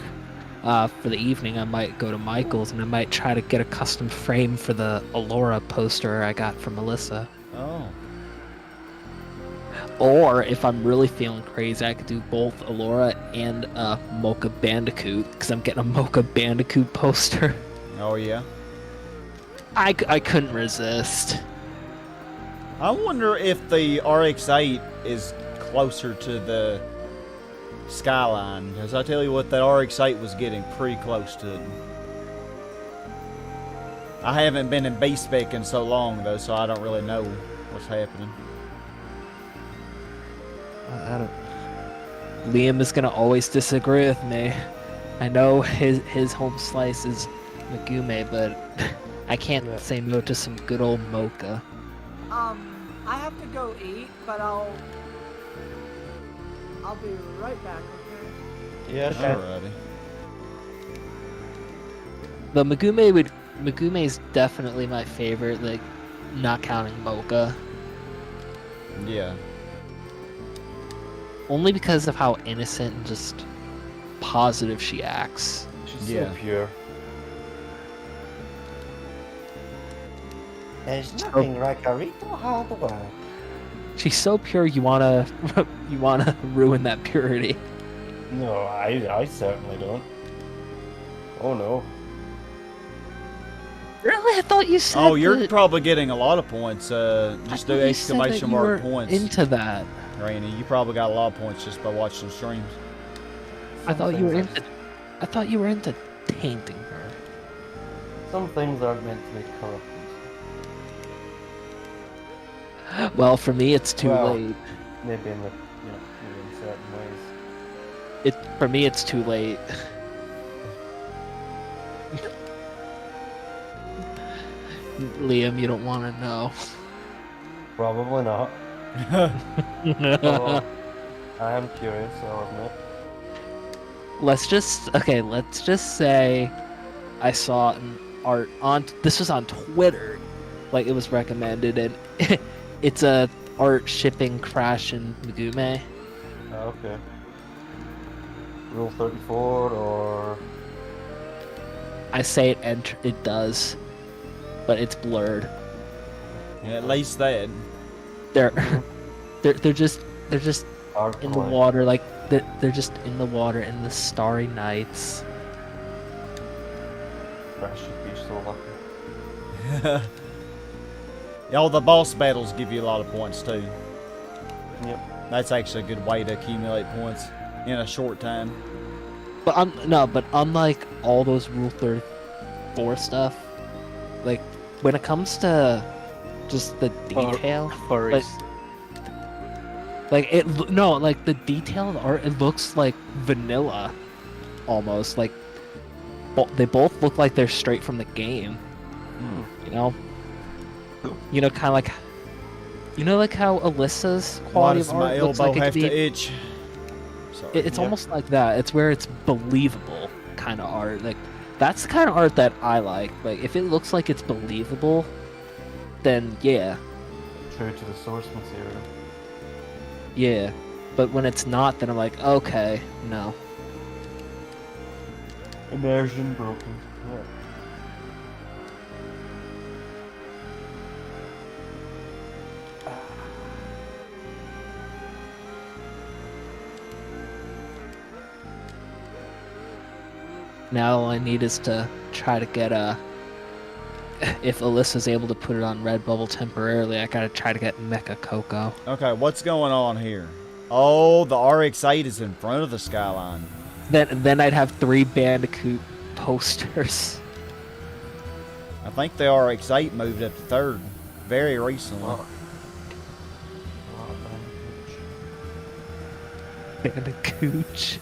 for the evening, I might go to Michael's and I might try to get a custom frame for the Allura poster I got from Melissa. Oh. Or if I'm really feeling crazy, I could do both Allura and Mocha Bandicoot, because I'm getting a Mocha Bandicoot poster. Oh yeah. I couldn't resist. I wonder if the RX-8 is closer to the Skyline, because I tell you what, that RX-8 was getting pretty close to it. I haven't been in B-Spec in so long, though, so I don't really know what's happening. I don't. Liam is gonna always disagree with me. I know his home slice is Magume, but I can't Yeah. say no to some good old Mocha. I have to go eat, but I'll be right back, okay? Yeah, okay. Alrighty. The Magume is definitely my favorite, like, not counting Mocha. Yeah. Only because of how innocent and just positive she acts. She's Yeah. so pure. There's nothing like a little hard work. She's so pure you wanna ruin that purity. No, I certainly don't. Oh no. Really? I thought you said Oh, you're that- probably getting a lot of points. I Just thought do you said that exclamation you mark were points. into that. Rainy, you probably got a lot of points just by watching streams. I thought you were things into. I thought you were into tainting her. Some things aren't meant to be corrupted. Well, for me, it's too Well- late. Maybe in the, maybe in certain ways. For me, it's too late. Liam, you don't want to know. Probably not. Oh, I am curious, I'll admit. Let's just say I saw an art on. This was on Twitter, like it was recommended, and It's a art shipping crash in Megume. Okay. Rule 34 or... I say it does, but it's blurred. Yeah, at least that. They're they're just Hard in the play. water, like they're just in the water in the starry nights. Crash should be so lucky. Y'all, the boss battles give you a lot of points too. Yep. That's actually a good way to accumulate points in a short time. But but unlike all those Rule 34 stuff, like when it comes to just the detail, Furries. like the detail of the art, it looks like vanilla, almost like they both look like they're straight from the game. You know, kind of like, like how Alyssa's Why quality does of my art looks elbow like it have could to be. itch? Sorry. It's almost like that. It's where it's believable kind of art. Like that's the kind of art that I like. Like if it looks like it's believable, then yeah. True to the source material. Yeah. But when it's not, then I'm like, okay, no. Immersion broken. Yeah. Now all I need is to try to get if Alyssa's able to put it on Redbubble temporarily, I gotta try to get Mecha Coco. Okay, what's going on here? Oh, the RX-8 is in front of the Skyline. Then I'd have 3 Bandicoot posters. I think the RX-8 moved up to 3rd very recently. Oh. Bandicooch.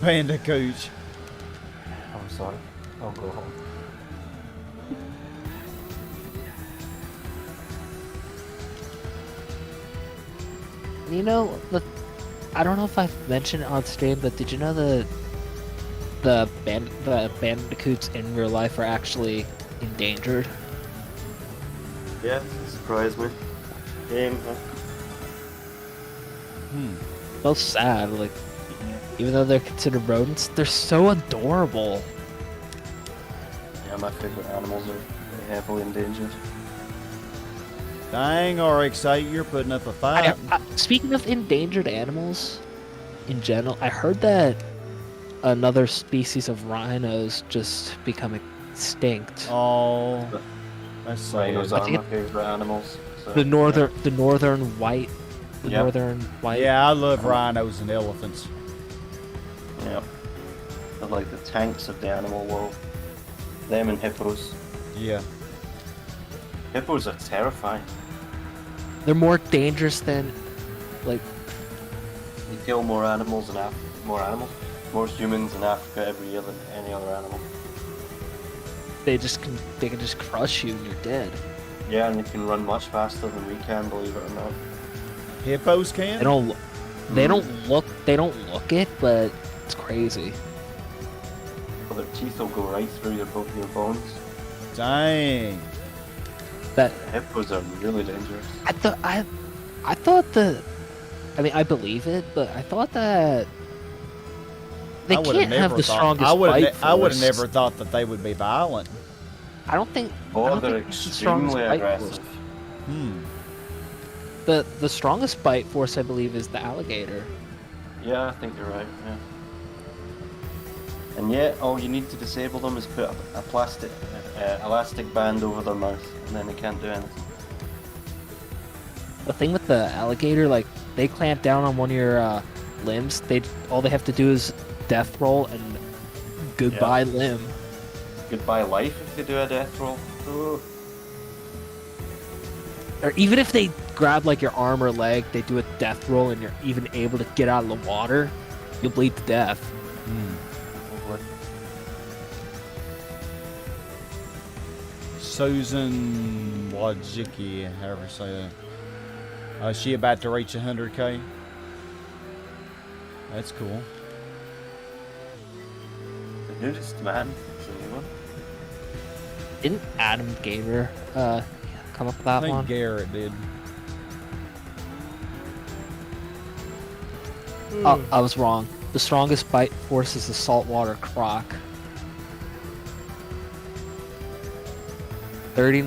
Bandicoot. I'm sorry. I'll go home. You know, I don't know if I've mentioned it on stream, but did you know the bandicoots in real life are actually endangered? Yeah, surprised me. Game, huh? So sad. Like, even though they're considered rodents, they're so adorable. Yeah, my favorite animals are heavily endangered. Dang, RX-8, you're putting up a fight. Speaking of endangered animals, in general, I heard that another species of rhinos just become extinct. Oh, that's sad. Rhinos I are think my favorite animals. So, The northern white, Yep. northern white. Yeah, I love rhinos and elephants. Yeah. They're like the tanks of the animal world. Them and hippos. Yeah. Hippos are terrifying. They're more dangerous than, like, They kill more animals, more humans in Africa every year than any other animal. they can just crush you and you're dead. Yeah, and they can run much faster than we can, believe it or not. Hippos can? They don't look it, but it's crazy. But their teeth will go right through your bones. Dang. That Hippos are really dangerous. I thought I mean, I believe it, but I thought that they I would've can't have never the thought- strongest I would bite have. I would have force. never thought that they would be violent. I don't think. I Oh, don't they're think it's the strongest extremely bite aggressive. force. The strongest bite force, I believe, is the alligator. Yeah, I think you're right, yeah. And yet, all you need to disable them is put a plastic, elastic band over their mouth, and then they can't do anything. The thing with the alligator, like, they clamp down on one of your limbs. All they have to do is death roll and goodbye limb. Goodbye life if they do a death roll. Ooh. Or even if they grab like your arm or leg, they do a death roll and you're even able to get out of the water, you'll bleed to death. Lovely. Susan Wojcicki, however you say that. She about to reach 100K. That's cool. The nudist man is a new one. Didn't Adam Gator come up with I that think one? Garrett did. Oh, I was wrong. The strongest bite force is the saltwater croc.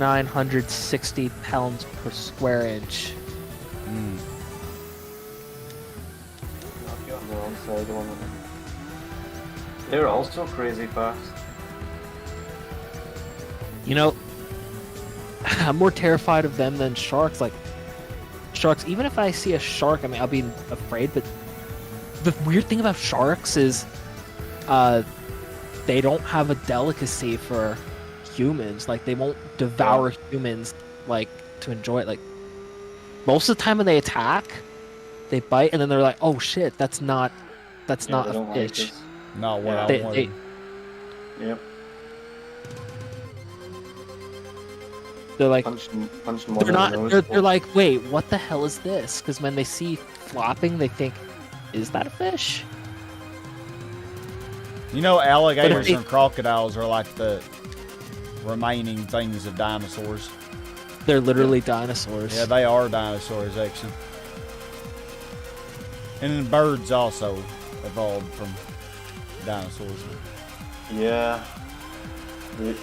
3,960 pounds per square inch. Mm. I've got on the wrong side of one of them. They're also crazy fast. You know, I'm more terrified of them than sharks. Like, sharks, even if I see a shark, I mean, I'll be afraid, but the weird thing about sharks is they don't have a delicacy for humans. Like, they won't devour humans, like, to enjoy it. Like, most of the time when they attack, they bite, and then they're like, oh shit, that's not They a don't like fish. us. Not what Yeah. I They- wanted. Yep. They're like, Punching one they're in not, the nose. they're like, wait, what the hell is this? Because when they see flopping, they think, is that a fish? You know, alligators they- and crocodiles are like the remaining things of dinosaurs. They're literally dinosaurs. Yeah, they are dinosaurs, actually. And then birds also evolved from dinosaurs. Yeah. The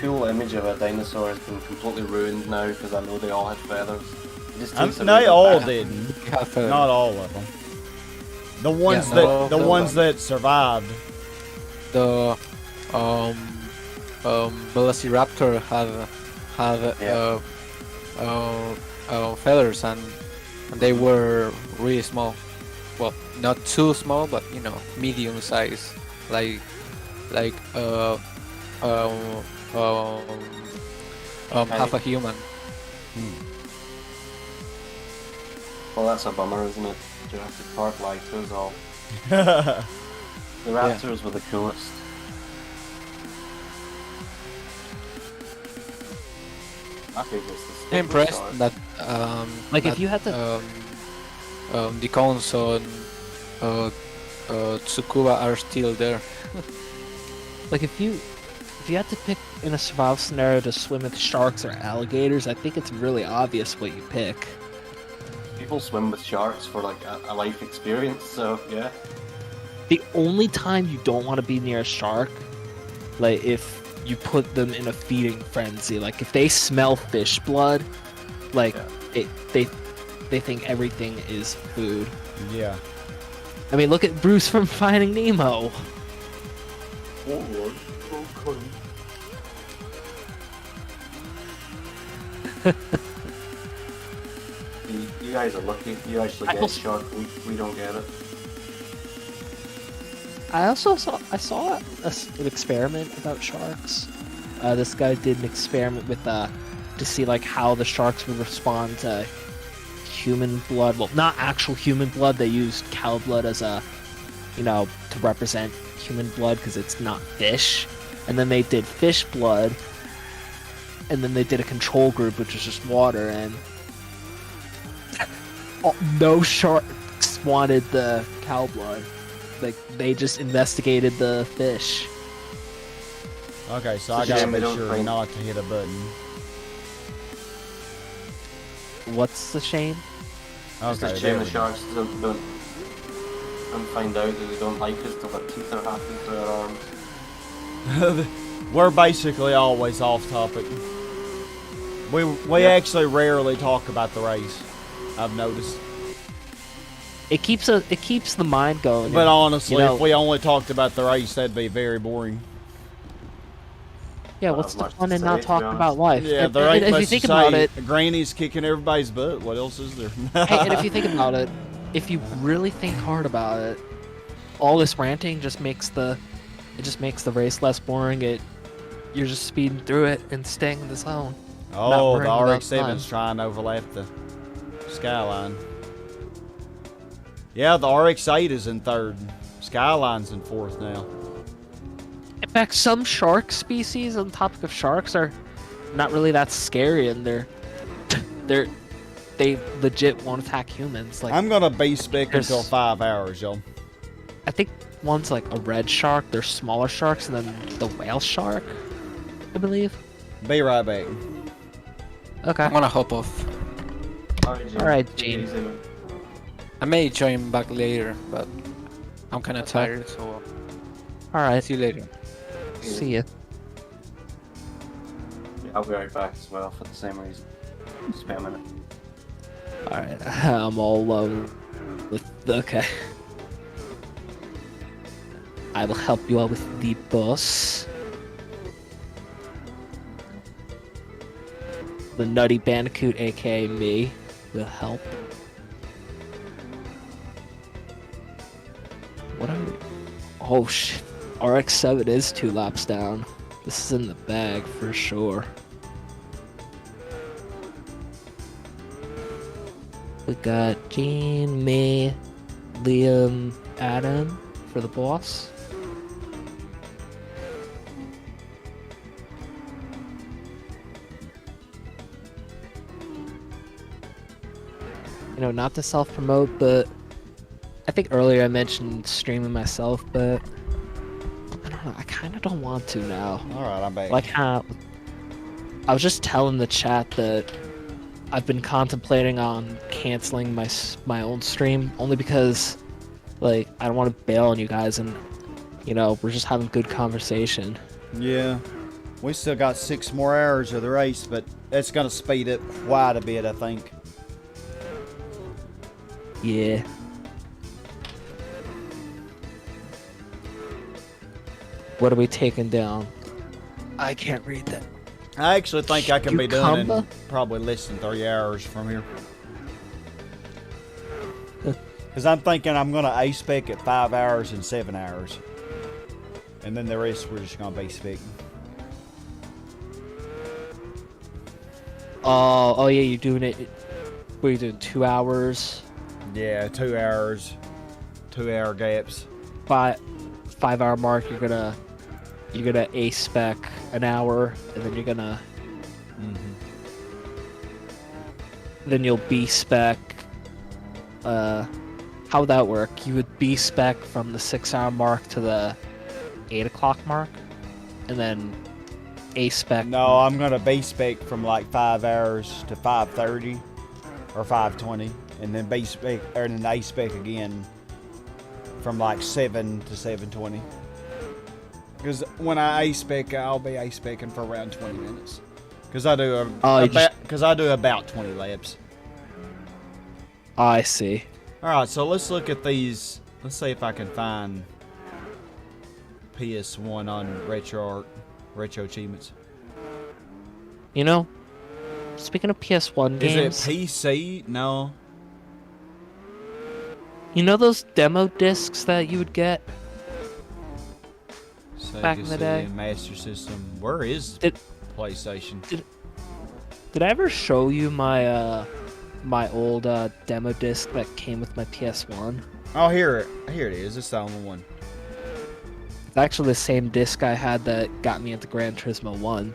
cool image of a dinosaur has been completely ruined now because I know they all had feathers. It just takes away They the all fact- didn't. You have Not all of them. The ones no, the no, ones that survived. the Velociraptor have Yeah. feathers and they were really small. Well, not too small, but you know, medium size, like half a human. Well, that's a bummer, isn't it? Jurassic Park lied to us all. The raptors were the coolest. My favorite is the I'm impressed Stegosaurus. that Like, if that, you had to- the cones on Tsukuba are still there. Like, if you had to pick in a survival scenario to swim with sharks or alligators, I think it's really obvious what you pick. People swim with sharks for like a life experience, so yeah. The only time you don't want to be near a shark, like if you put them in a feeding frenzy, like if they smell fish blood, like they think everything is food. Yeah. I mean, look at Bruce from Finding Nemo. You guys are lucky. You actually I get also- shark. We don't get it. I saw an experiment about sharks. This guy did an experiment with to see like how the sharks would respond to human blood. Well, not actual human blood. They used cow blood as a, to represent human blood because it's not fish. And then they did fish blood. And then they did a control group, which was just water, and no sharks wanted the cow blood. Like, they just investigated the fish. Okay, so I It's a gotta shame they make don't sure find- not to hit a button. What's the shame? It's Okay, a shame there the we go. sharks don't find out that they don't like us till their teeth are halfway through our arms. We're basically always off topic. We actually rarely talk about the race. I've noticed. It keeps the mind going. But and, honestly, you know- if we only talked about the race, that'd be very boring. yeah, Not what's the much to fun in say, not to be talking honest. about life? Yeah, And- there ain't and much if you to think about say. it, Granny's kicking everybody's butt. What else is there? hey, and if you think about it, if you really think hard about it, all this ranting just makes the race less boring. You're just speeding through it and staying in the zone. Oh, the worrying about RX-7's time. trying to overlap the Skyline. Yeah, the RX-8 is in third. Skyline's in fourth now. In fact, some shark species, on the topic of sharks, are not really that scary, and they legit won't attack humans. Like, I'm gonna be spec There's- until 5 hours, yo. I think one's like a red shark. They're smaller sharks, and then the whale shark, I believe. Be right back. Okay. I'm gonna hop off. Alright, Gene. Alright, Take it Gene. easy, man. I may join back later, but I'm kind of Okay. tired, so All right. see you later. See ya. Yeah, I'll be right back as well for the same reason. Spamming it. All right. I'm all with. Okay. I will help you out with the boss. The Nutty Bandicoot, aka me, will help. What are we? Oh shit. RX-7 is 2 laps down. This is in the bag for sure. We got Gene, me, Liam, Adam for the boss. You know, not to self-promote, but I think earlier I mentioned streaming myself, but I don't know, I kind of don't want to now. All right, I'm back. Like how I was just telling the chat that I've been contemplating on canceling my own stream only because, like, I don't want to bail on you guys, and you know we're just having good conversation. Yeah, we still got 6 more hours of the race, but it's gonna speed up quite a bit, I think. Yeah. What are we taking down? I can't read that. I actually think I can be done in Cucumber? probably less than 3 hours from here. Because I'm thinking I'm going to A-spec at 5 hours and 7 hours. And then the rest we're just going to B-spec. Oh yeah, you're doing it. What are you doing? 2 hours? Yeah, 2 hours. 2 hour gaps. 5 hour mark. You're gonna A spec an hour, and then you're gonna then you'll B spec. How would that work? You would B spec from the 6 hour mark to the 8 o'clock mark, and then A spec. No, I'm going to B-spec from like 5 hours to 5:30 or 5:20. And then B-spec, or then A-spec again from like 7 to 7:20. Because when I A-spec, I'll be A-specing for around 20 minutes. Because I do about 20 laps. I see. All right, so let's look at these. Let's see if I can find PS1 on retro achievements. You know, speaking of PS1 Is games, it PC? No. you know those demo discs that you would get? Sega Back in the day. CD, Master System. Where is Did- PlayStation? Did I ever show you my my old demo disc that came with my PS1? Oh, here it is. It's the only one. It's actually the same disc I had that got me into Gran Turismo 1.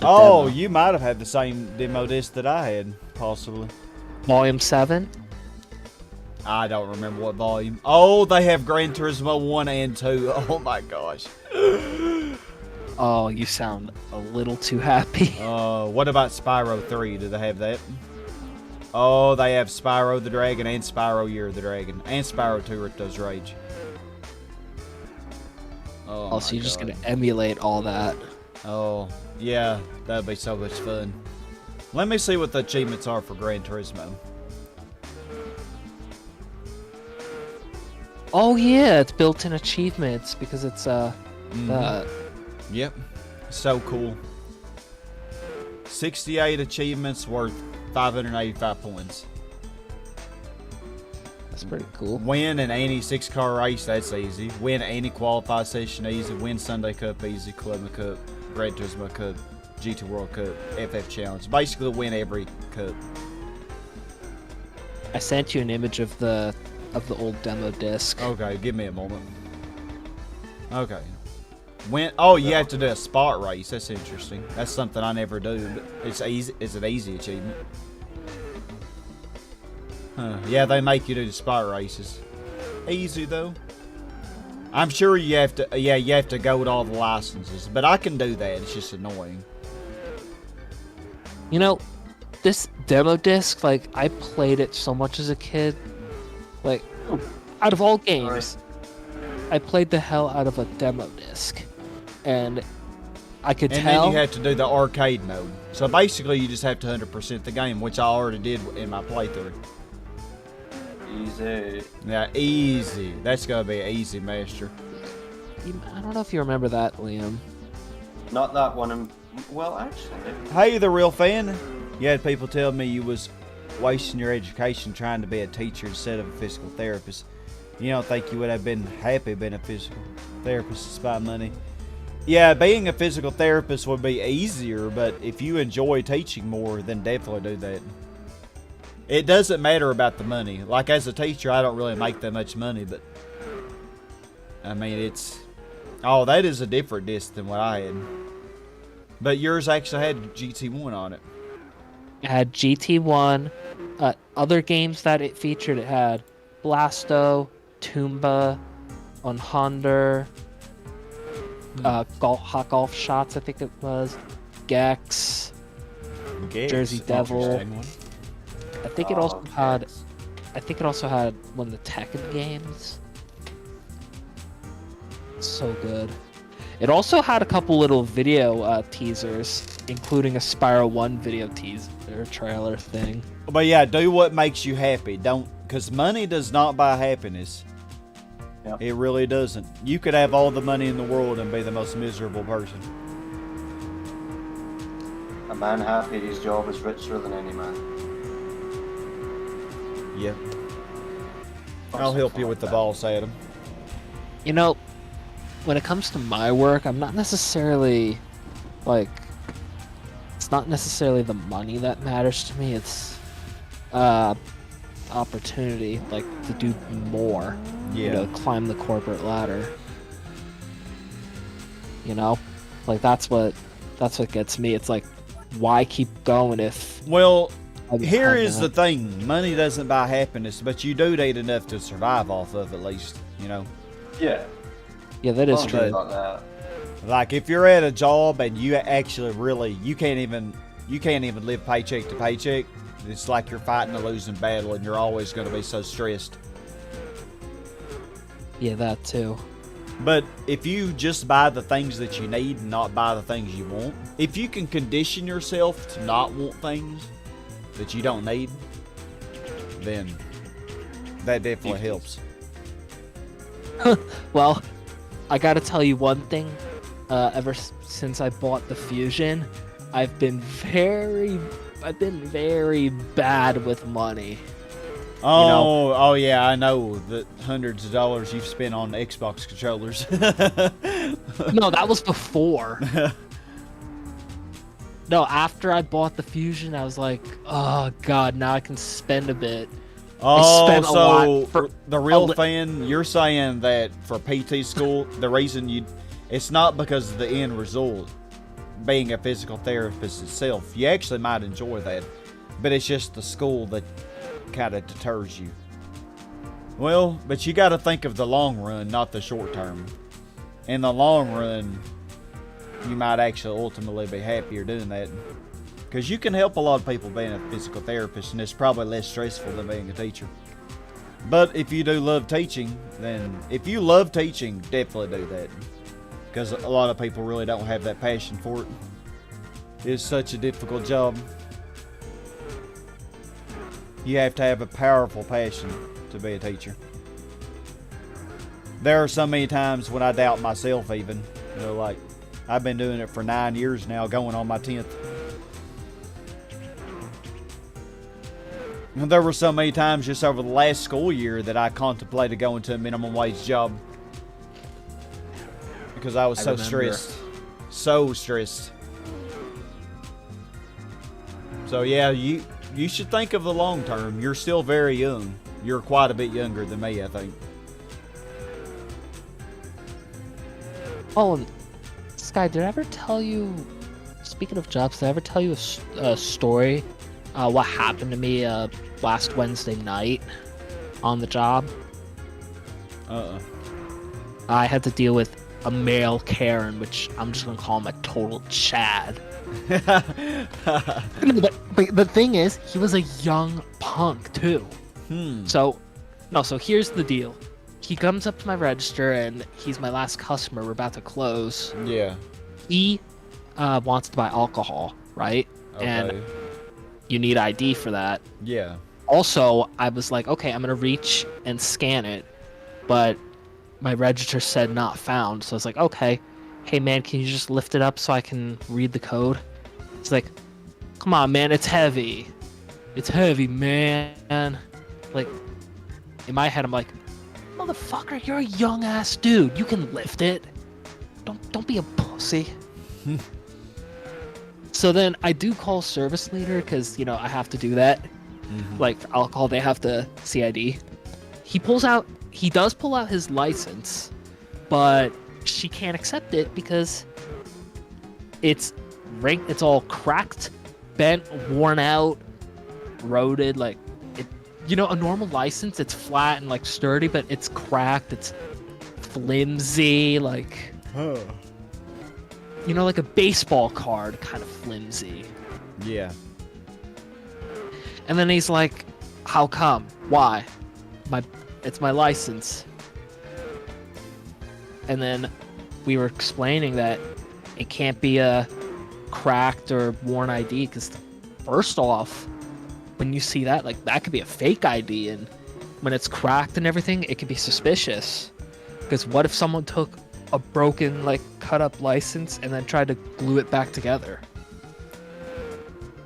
The Oh, demo. you might have had the same demo disc that I had, possibly. Volume 7? I don't remember what volume. Oh, they have Gran Turismo 1 and 2. Oh my gosh. Oh, you sound a little too happy. What about Spyro 3? Do they have that? Oh, they have Spyro the Dragon and Spyro Year of the Dragon. And Spyro 2 Ripto's Rage. Oh, Oh, so my you're just God. gonna emulate all that. Oh, yeah. That'd be so much fun. Let me see what the achievements are for Gran Turismo. Oh yeah, it's built-in achievements because it's Yep. So cool. 68 achievements worth 585 points. that's pretty cool. Win an any 6-car race, that's easy. Win any qualified session, easy. Win Sunday Cup, easy. Club Cup, Gran Turismo Cup, GT World Cup, FF Challenge. Basically win every cup. I sent you an image of the old demo disc. Okay, give me a moment. Okay. Oh, you have to do a spot race. That's interesting. That's something I never do. But it's easy. It's an easy achievement. Huh. Yeah, they make you do the spot races. Easy though. I'm sure you have to. Yeah, you have to go with all the licenses. But I can do that. It's just annoying. You know, this demo disc, like, I played it so much as a kid, Like, out of all games, I played the hell out of a demo disc, and I could And tell. then you have to do the arcade mode. So basically, you just have to 100% the game, which I already did in my playthrough. Easy. Yeah, easy. That's gonna be easy, master. I don't know if you remember that, Liam. Not that one. Well, actually. Hey, the real fan. You had people tell me you was wasting your education trying to be a teacher instead of a physical therapist. You don't think you would have been happy being a physical therapist despite money? Yeah, being a physical therapist would be easier, but if you enjoy teaching more, then definitely do that. It doesn't matter about the money. Like, as a teacher, I don't really make that much money, but I mean, it's... Oh, that is a different disc than what I had. But yours actually had GT1 on it. It had GT1. Other games that it featured, it had Blasto, Toomba, Unhonder, Hot Golf Shots, I think it was, Gex, Jersey Devil. I think it also had. I think it also had one of the Tekken games. So good. It also had a couple little video teasers, including a Spyro 1 video teaser trailer thing. But yeah, do what makes you happy. Don't, because money does not buy happiness. Yep. It really doesn't. You could have all the money in the world and be the most miserable person. A man happy at his job is richer than any man. Yep. I'll help you with the boss, Adam. You know, when it comes to my work, I'm not necessarily like. It's not necessarily the money that matters to me. It's opportunity, like to do more. Yeah. You know, climb the corporate ladder. You know, like that's what gets me. It's like, why keep going if? Well, I here have is the that? thing. Money doesn't buy happiness, but you do need enough to survive off of, at least, you know. Yeah. Yeah, that is Don't true. think about that. Like, if you're at a job and you actually really, you can't even live paycheck to paycheck. It's like you're fighting a losing battle and you're always going to be so stressed. Yeah, that too. But if you just buy the things that you need and not buy the things you want, if you can condition yourself to not want things that you don't need, then that definitely helps. Well, I gotta tell you one thing. Since I bought the Fusion, I've been very bad with money. Oh yeah, I know the hundreds of dollars you've spent on Xbox controllers. No, that was before. No, after I bought the Fusion, I was like, oh god, now I can spend a bit. Oh, spent a so lot for the real a li- fan, you're saying that for PT school, the reason it's not because of the end result, being a physical therapist itself. You actually might enjoy that, but it's just the school that kind of deters you. Well, but you got to think of the long run, not the short term. In the long run, you might actually ultimately be happier doing that. Because you can help a lot of people being a physical therapist, and it's probably less stressful than being a teacher. But if you do love teaching, then if you love teaching, definitely do that. Because a lot of people really don't have that passion for it. It's such a difficult job. You have to have a powerful passion to be a teacher. There are so many times when I doubt myself even. You know, like, I've been doing it for 9 years now, going on my 10th. And there were so many times just over the last school year that I contemplated going to a minimum wage job. Because I was so stressed. So stressed. So yeah, you should think of the long term. You're still very young. You're quite a bit younger than me, I think. Oh, and Sky, did I ever tell you? Speaking of jobs, did I ever tell you a story? What happened to me last Wednesday night on the job? I had to deal with a male Karen, which I'm just gonna call him a total Chad. But the thing is, he was a young punk too. So No, so here's the deal. He comes up to my register, and he's my last customer. We're about to close. Yeah. He wants to buy alcohol, right? Okay. And you need ID for that. Yeah. Also, I was like, okay, I'm gonna reach and scan it, but my register said not found. So I was like, okay, hey man, can you just lift it up so I can read the code? It's like, come on, man, it's heavy. It's heavy, man. Like, in my head, I'm like, motherfucker, you're a young ass dude. You can lift it. Don't be a pussy. So then I do call service leader because, you know, I have to do that. Like, for alcohol, they have to see ID. He does pull out his license, but she can't accept it because it's all cracked, bent, worn out, corroded. Like, it, you know, a normal license, it's flat and like sturdy, but it's cracked, it's flimsy, like, you know, like a baseball card, kind of flimsy. Yeah. And then he's like, how come? Why? It's my license. And then we were explaining that it can't be a cracked or worn ID because first off, when you see that, like, that could be a fake ID, and when it's cracked and everything, it could be suspicious. Because what if someone took a broken, like, cut up license and then tried to glue it back together?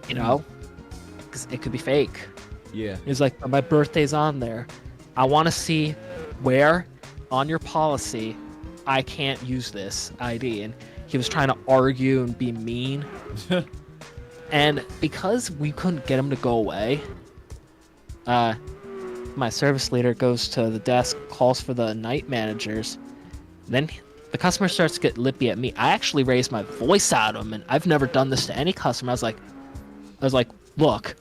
You know? Because it could be fake. Yeah. He's like, my birthday's on there. I want to see where on your policy I can't use this ID. And he was trying to argue and be mean. And because we couldn't get him to go away, my service leader goes to the desk, calls for the night managers. Then the customer starts to get lippy at me. I actually raised my voice at him, and I've never done this to any customer. I was like, look,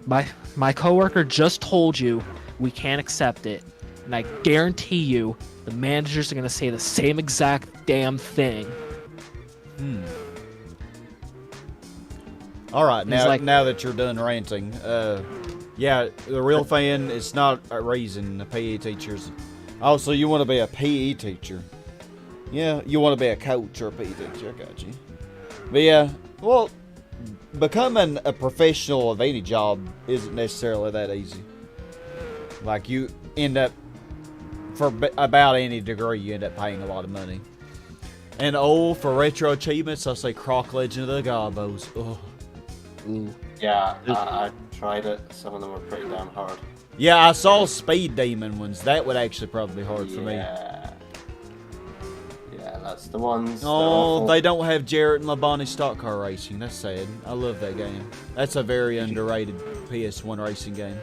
my coworker just told you we can't accept it, and I guarantee you the managers are gonna say the same exact damn thing. All right, He's like- now that you're done ranting, yeah, the real thing is not raising the PE teachers. Also, you want to be a PE teacher. Yeah, you want to be a coach or a PE teacher. I got you. But yeah, well, becoming a professional of any job isn't necessarily that easy. Like, you end up, for about any degree, you end up paying a lot of money. And for retro achievements, I'll say Croc Legend of the Gobos. Oh. Ooh. Yeah, I tried it. Some of them were pretty damn hard. Yeah, I saw Speed Demon ones. That would actually probably be hard for me. Yeah, that's the ones. Oh, they don't have Jarrett and Labonte stock car racing. That's sad. I love that game. That's a very underrated PS1 racing game.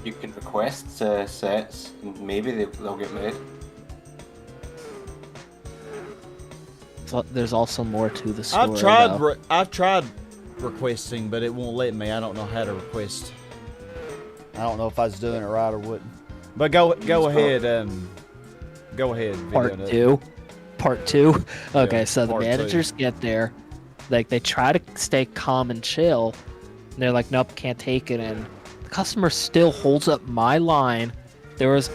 You can request sets, and maybe they'll get made. So there's also more to the story. I've tried requesting, but it won't let me. I don't know how to request. I don't know if I was doing it right or what. But go ahead. Go ahead. Part two. Okay, Yeah, so the part managers get there, like, they try to stay calm and chill, and they're like, nope, can't take it. And the customer still holds up my line. There was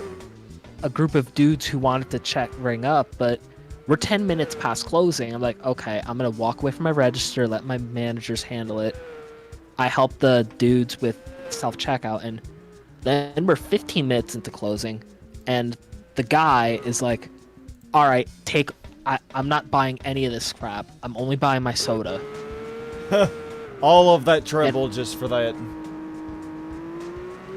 a group of dudes who wanted to ring up, but we're 10 minutes past closing. I'm like, okay, I'm gonna walk away from my register, let my managers handle it. I help the dudes with self-checkout, and then we're 15 minutes into closing, and the guy is like, all right, I'm not buying any of this crap. I'm only buying my soda. All of that trouble just for that.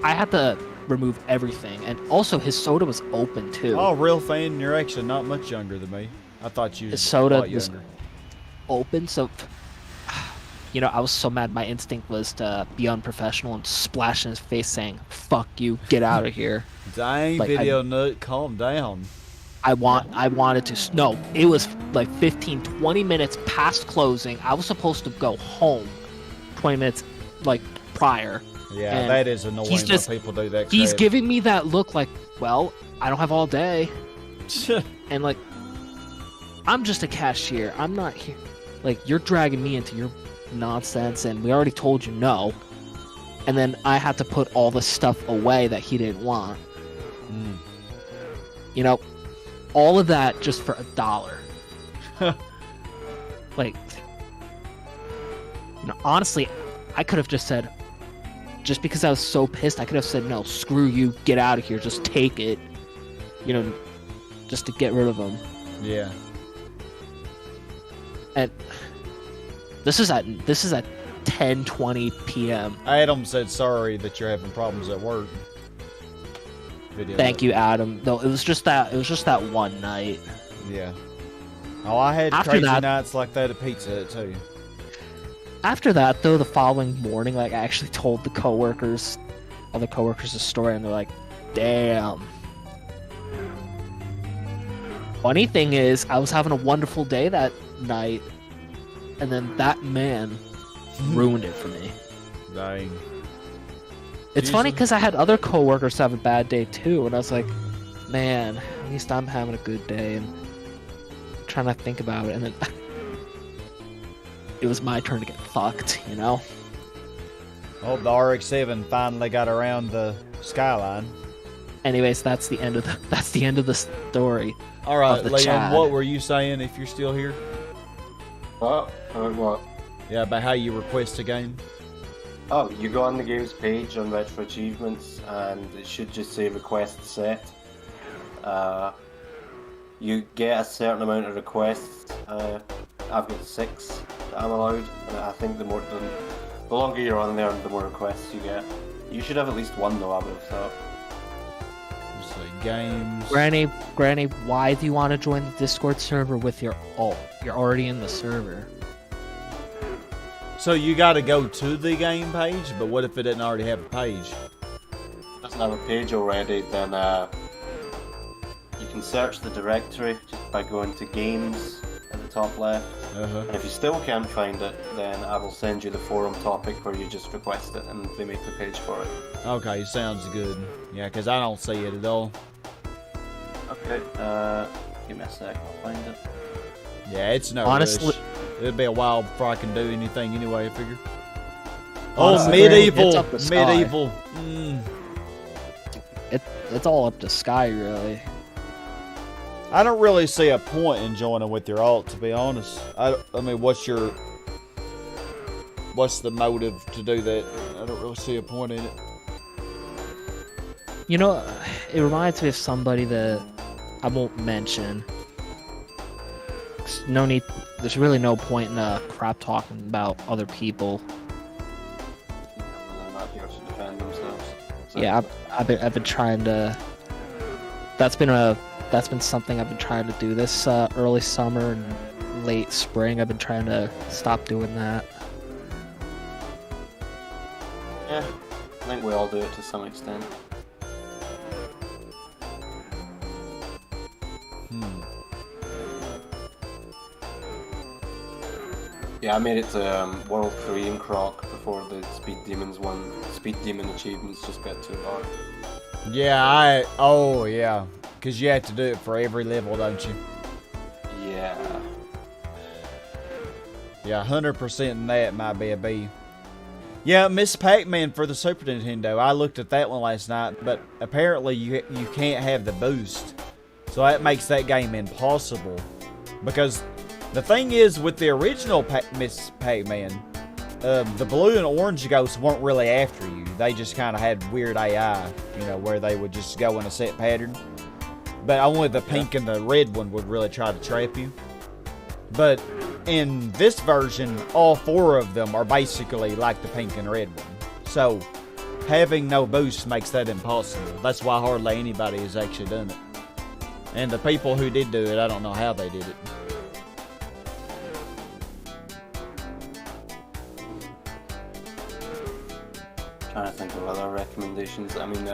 I had to remove everything, and also his soda was open too. Oh, real fan, you're actually not much younger than me. I thought you His was soda a lot was younger. open, so you know, I was so mad. My instinct was to be unprofessional and splash in his face saying, fuck you, get out of here. Dang, Like, video nut, calm down. I wanted to. No, it was like 15, 20 minutes past closing. I was supposed to go home 20 minutes like prior. Yeah, And that is annoying he's when just- people do that. He's crap. giving me that look like, well, I don't have all day. And like, I'm just a cashier. I'm not here. Like, you're dragging me into your nonsense, and we already told you no. and then I had to put all the stuff away that he didn't want. You know, all of that just for $1. Like, you know, honestly, I could have just said, just because I was so pissed, I could have said, no, screw you, get out of here, just take it. You know, just to get rid of him. Yeah. And this is at 10:20 p.m. Adam said sorry that you're having problems at work. Thank you, Adam. No, it was just that one night. Yeah. Oh, I had After crazy that- nights like that at Pizza Hut too. After that, though, the following morning, like, I actually told the other coworkers the story, and they're like, damn. Funny thing is, I was having a wonderful day that night, and then that man ruined it for me. Dang. It's funny Jesus. because I had other coworkers have a bad day too, and I was like, man, at least I'm having a good day, and trying to think about it, and then it was my turn to get fucked, you know? Oh, the RX-7 finally got around the skyline. Anyways, that's the end of the story. All right, Of the Liam, Chad. what were you saying if you're still here? What? What? Yeah, about how you request a game? Oh, you go on the game's page on Retro Achievements, and it should just say request set. You get a certain amount of requests. I've got 6 that I'm allowed, and I think the longer you're on there, the more requests you get. You should have at least one though, I would have thought. Let's see, games. Granny, why do you want to join the Discord server with your alt? You're already in the server. So you got to go to the game page, but what if it didn't already have a page? Doesn't have a page already, then you can search the directory just by going to games at the top left. And if you still can't find it, then I will send you the forum topic where you just request it and they make the page for it. Okay, sounds good. Yeah, because I don't see it at all. Okay, give me a sec, I'll find it. Yeah, it's no Honestly- rush. It'll be a while before I can do anything anyway, I figure. Honestly, Oh, medieval! it's up to Sky. Medieval! It's all up to Sky, really. I don't really see a point in joining with your alt, to be honest. I mean, what's the motive to do that? I don't really see a point in it. You know, it reminds me of somebody that I won't mention. No need. There's really no point in crap talking about other people. They're not here to defend themselves. So, Yeah, I've been trying to. That's been something I've been trying to do this early summer and late spring. I've been trying to stop doing that. yeah, I think we all do it to some extent. Yeah, I made it to World Korean Croc before the Speed Demons one. Speed Demon achievements just got too hard. Yeah, oh yeah. Because you have to do it for every level, don't you? Yeah. Yeah, 100% in that might be a B. Yeah, Miss Pac-Man for the Super Nintendo. I looked at that one last night, but apparently you can't have the boost. So that makes that game impossible. Because the thing is, with the original Miss Pac-Man, the blue and orange ghosts weren't really after you. They just kind of had weird AI, you know, where they would just go in a set pattern. But only the pink and the red one would really try to trap you. But in this version, all 4 of them are basically like the pink and red one. So having no boost makes that impossible. That's why hardly anybody has actually done it. And the people who did do it, I don't know how they did it. Trying to think of other recommendations. I mean,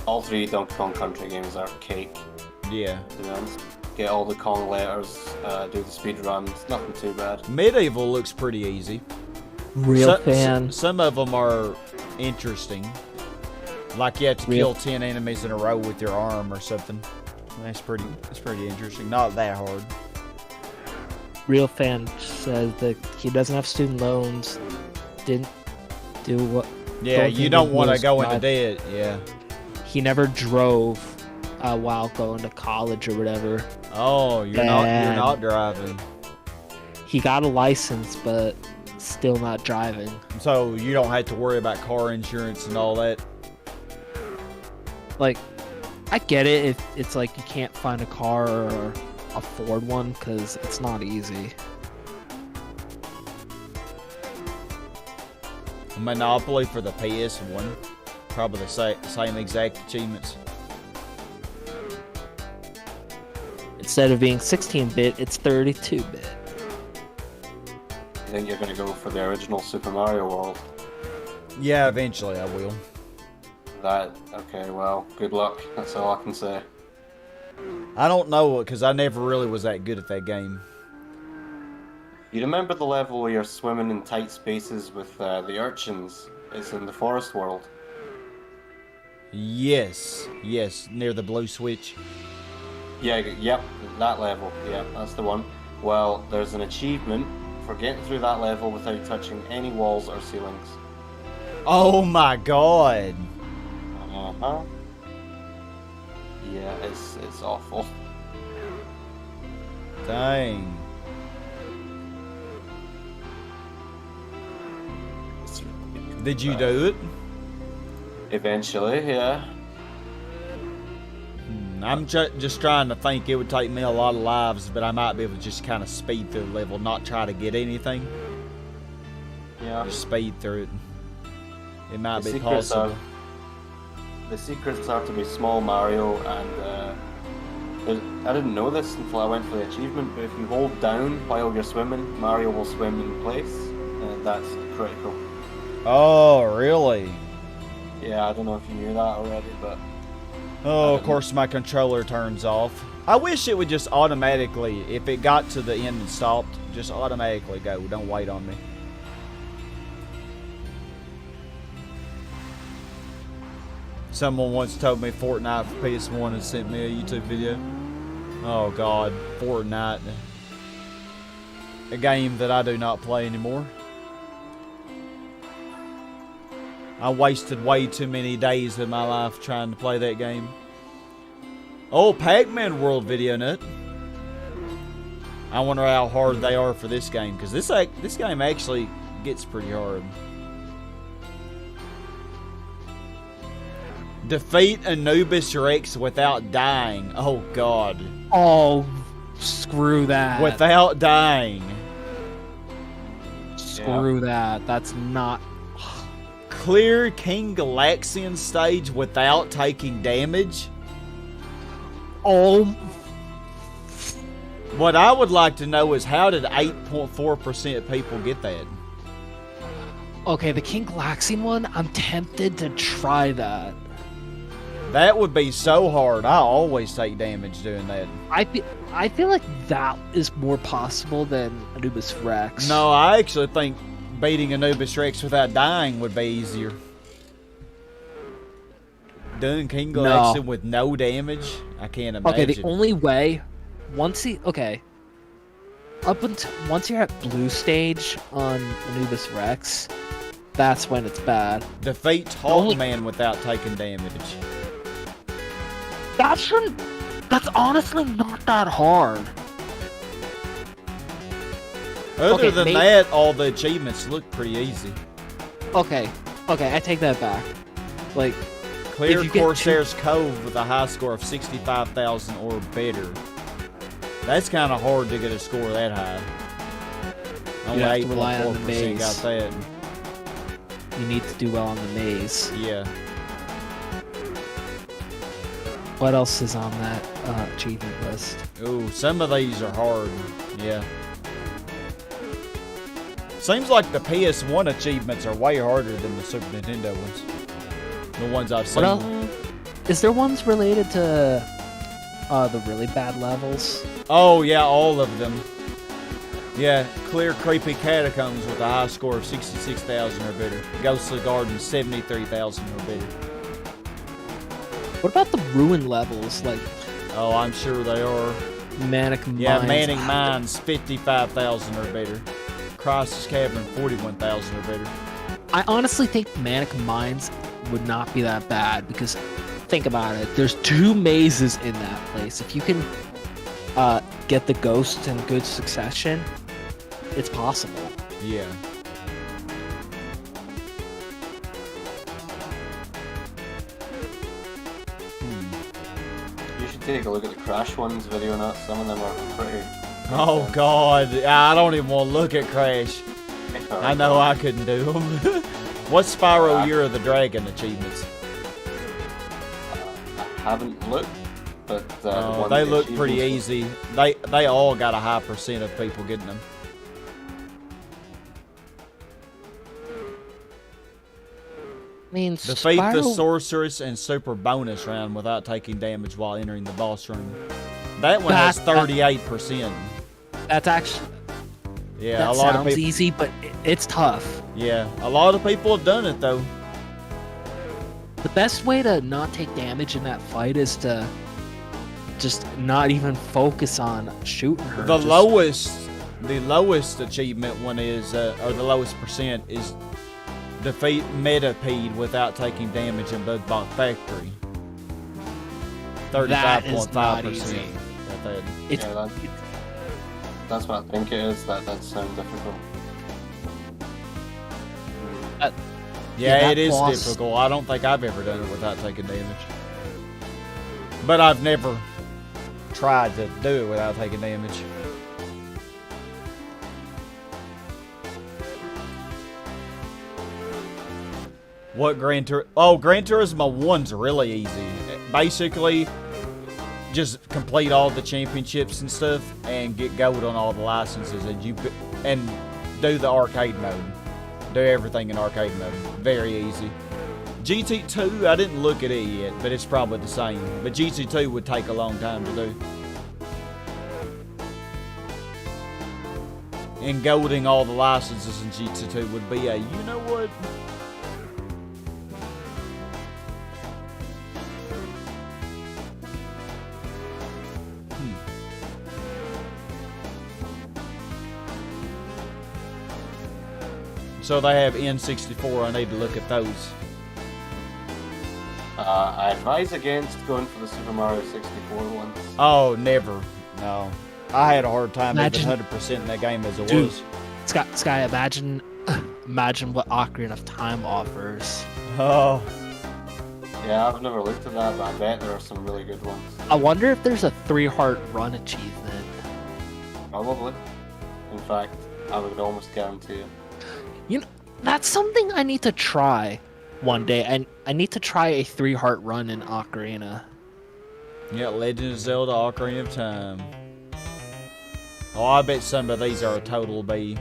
all 3 Donkey Kong Country games are cake, Yeah. to be honest. Get all the Kong letters, do the speed runs, nothing too bad. Medieval looks pretty easy. Real fan. Some of them are interesting. Like you have to kill 10 enemies in a row with your arm or something. That's pretty interesting. Not that hard. Real fan says that he doesn't have student loans. Didn't do what Yeah, Don't you think don't it want to was go into drive- debt. Yeah. He never drove while going to college or whatever. Oh, you're And- not driving. He got a license, but still not driving. So you don't have to worry about car insurance and all that. Like, I get it if it's like you can't find a car or afford one because it's not easy. Monopoly for the PS1. Probably the same exact achievements. Instead of being 16-bit, it's 32-bit. I think you're gonna go for the original Super Mario World. Yeah, eventually I will. Okay, well, good luck. That's all I can say. I don't know because I never really was that good at that game. You remember the level where you're swimming in tight spaces with the urchins? It's in the forest world. Yes, near the blue switch. Yeah, yep, that level. Yeah, that's the one. Well, there's an achievement for getting through that level without touching any walls or ceilings. Oh my god. Uh-huh. Yeah, it's awful. Dang. It's Did you do it? Eventually, yeah. I'm just trying to think. It would take me a lot of lives, but I might be able to just kind of speed through the level, not try to get anything. Yeah. Just speed through it. It might The be secrets possible. The secrets are to be small Mario, and I didn't know this until I went for the achievement, but if you hold down while you're swimming, Mario will swim in place. That's critical. Oh, really? Yeah, I don't know if you knew that already, but... Oh, of course my controller turns off. I wish it would just automatically, if it got to the end and stopped, just automatically go. Don't wait on me. Someone once told me Fortnite for PS1 and sent me a YouTube video. Oh god, Fortnite. A game that I do not play anymore. I wasted way too many days of my life trying to play that game. Oh, Pac-Man World Video Nut. I wonder how hard they are for this game, because this game actually gets pretty hard. Defeat Anubis Rex without dying. Oh god. Oh, screw that. Without dying. Screw that. That's not... Clear King Galaxian stage without taking damage. Oh, What I would like to know is how did 8.4% of people get that? okay, the King Galaxian one, I'm tempted to try that. That would be so hard. I always take damage doing that. I feel like that is more possible than Anubis Rex. No, I actually think beating Anubis Rex without dying would be easier. Doing King Galaxian with no damage? I can't imagine. Okay, the only way, once you're at blue stage on Anubis Rex, that's when it's bad. Defeat Hawkman without taking damage. That's honestly not that hard. Other Okay, than maybe- that, all the achievements look pretty easy. Okay, I take that back. Like, Clear if you get Corsair's Cove with a high score of 65,000 or better. That's kind of hard to get a score that high. Only have to rely on the 8.4% got maze. that. you need to do well on the maze. Yeah. What else is on that achievement list? Ooh, some of these are hard. Yeah. Seems like the PS1 achievements are way harder than the Super Nintendo ones. The ones I've seen. What else? Is there ones related to the really bad levels? Oh, yeah, all of them. Yeah, clear creepy catacombs with a high score of 66,000 or better. Ghostly Gardens, 73,000 or better. What about the ruin levels, like Oh, I'm sure they are. Manic Mines? Yeah, Manning Mines, 55,000 or better. Crisis Cavern, 41,000 or better. I honestly think Manic Mines would not be that bad because think about it. There's 2 mazes in that place. If you can get the ghosts in good succession, it's possible. Yeah. You should take a look at the Crash Ones video, not some of them are pretty. Oh God, I don't even want to look at Crash. I know I couldn't do them. What's Spyro Year of the Dragon achievements? I haven't looked, but the ones they the look pretty achievements- easy. They all got a high percent of people getting them. I mean, Defeat the Spyro- sorceress and super bonus round without taking damage while entering the boss room. That one has 38%. That's actually Yeah, that a lot of sounds people. easy, but it's tough. Yeah, a lot of people have done it though. The best way to not take damage in that fight is to just not even focus on shooting her. The just- lowest achievement one is, or the lowest percent is defeat Metapede without taking damage in Bugbot Factory. That is not 35.5%. easy. It's Yeah, that's what I think it is. That sounds difficult. Yeah, that it is boss- difficult. I don't think I've ever done it without taking damage. But I've never tried to do it without taking damage. What Gran Turismo? Oh, Gran Turismo 1's really easy. Basically, just complete all the championships and stuff and get gold on all the licenses and do the arcade mode. Do everything in arcade mode. Very easy. GT2, I didn't look at it yet, but it's probably the same. But GT2 would take a long time to do. And golding all the licenses in GT2 would be a, you know what? So they have N64. I need to look at those. I advise against going for the Super Mario 64 ones. Oh, never. No. I had a hard time even Imagine- 100% in that game as it Dude. was. Sky, imagine what Ocarina of Time offers. Oh. Yeah, I've never looked at that, but I bet there are some really good ones. I wonder if there's a 3-heart run achievement. Probably. In fact, I would almost guarantee it. You know, that's something I need to try one day. And I need to try a 3-heart run in Ocarina. Yeah, Legend of Zelda Ocarina of Time. Oh, I bet some of these are a total B.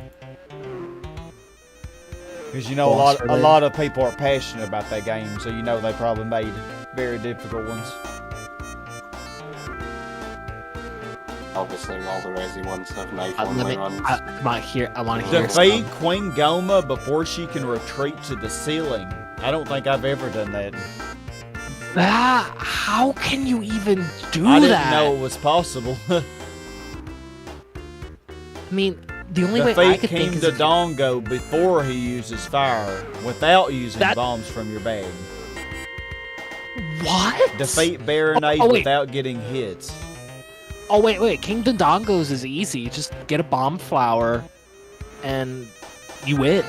Because you know Boss a related. lot of people are passionate about that game, so you know they probably made very difficult ones. Obviously, all the Resi ones have knife Let only me, runs. I want to hear Defeat some. Queen Goma before she can retreat to the ceiling. I don't think I've ever done that. Ah, how can you even do I that? didn't know it was possible. I mean, the only way I Defeat could King think is Dodongo before he uses fire without using That- bombs from your bag. what? Defeat Baronade Oh, wait. without getting hits. Oh wait, King Dodongos is easy. You just get a bomb flower, and you win.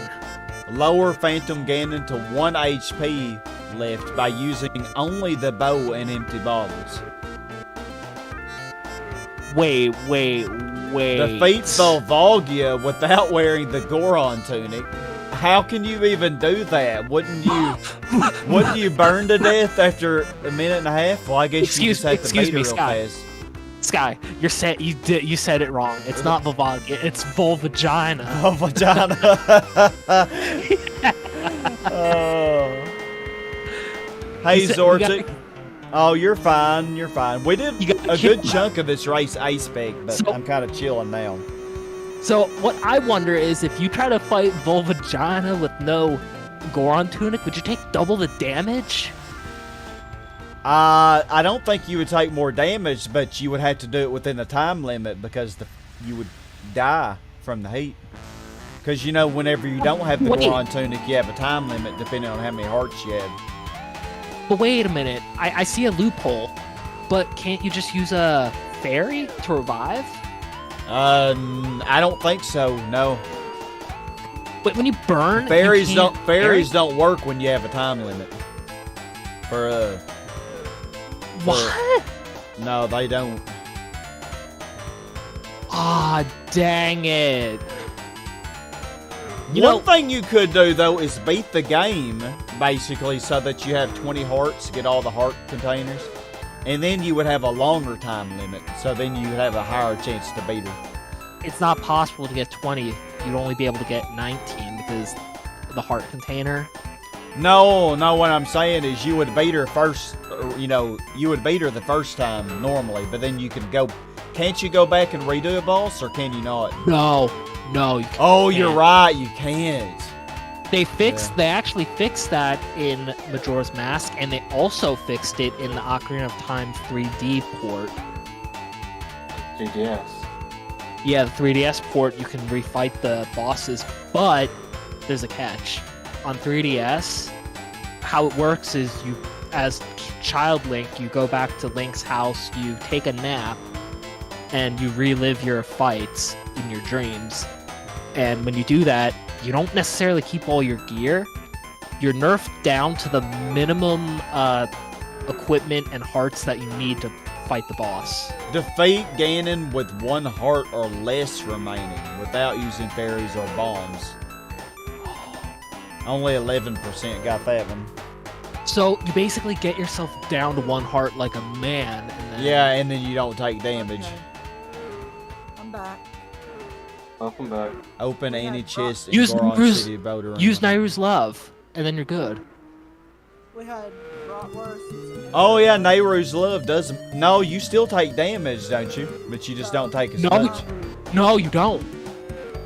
Lower Phantom Ganon to 1 HP left by using only the bow and empty bottles. Wait. Defeat Volvagia without wearing the Goron tunic. How can you even do that? Wouldn't you burn to death after a minute and a half? Well, I guess you just have to Excuse beat me, it real Sky. fast. Sky, you said it wrong. It's not Volvagia, it's Volvagina. Oh, vagina. Oh. Hey, You said- you gotta- Zortic. Oh, you're fine. You're fine. We did You gotta a kill- good chunk of this race A-spec, but So- I'm kind of chilling now. So what I wonder is if you try to fight Volvagina with no Goron tunic, would you take double the damage? I don't think you would take more damage, but you would have to do it within the time limit because you would die from the heat. Because you know, whenever you don't have the Wait. Goron tunic, you have a time limit depending on how many hearts you have. But wait a minute, I see a loophole. But can't you just use a fairy to revive? I don't think so. No, But when you burn, fairies you don't. can't Fairies don't work when you have a time limit. What? No, they don't. Ah, dang it. One thing you could do though is beat the game basically so that you have 20 hearts, get all the heart containers, and then you would have a longer time limit. So then you would have a higher chance to beat her. It's not possible to get 20. You'd only be able to get 19 because the heart container. No, what I'm saying is you would beat her first. You would beat her the first time normally, but then you could go. Can't you go back and redo a boss, or can you not? No, you can't. Oh, you're right. You can't. They actually fixed that in Majora's Mask, and they also fixed it in the Ocarina of Time 3D port. 3DS. Yeah, the 3DS port, you can refight the bosses, but there's a catch. On 3DS, how it works is you, as Child Link, you go back to Link's house, you take a nap, and you relive your fights in your dreams. And when you do that, you don't necessarily keep all your gear. You're nerfed down to the minimum equipment and hearts that you need to fight the boss. Defeat Ganon with 1 heart or less remaining without using fairies or bombs. Only 11% got that one. So you basically get yourself down to 1 heart like a man. And then... Yeah, and then you don't take damage. Okay. I'm back. Welcome back. Open any chest in Use Goron Nairu's- City Boulder. Use Nairu's Love, and then you're good. We had bratwurst. Oh yeah, Nairu's Love does. No, you still take damage, don't you? But you just don't take as No. much. No, you don't.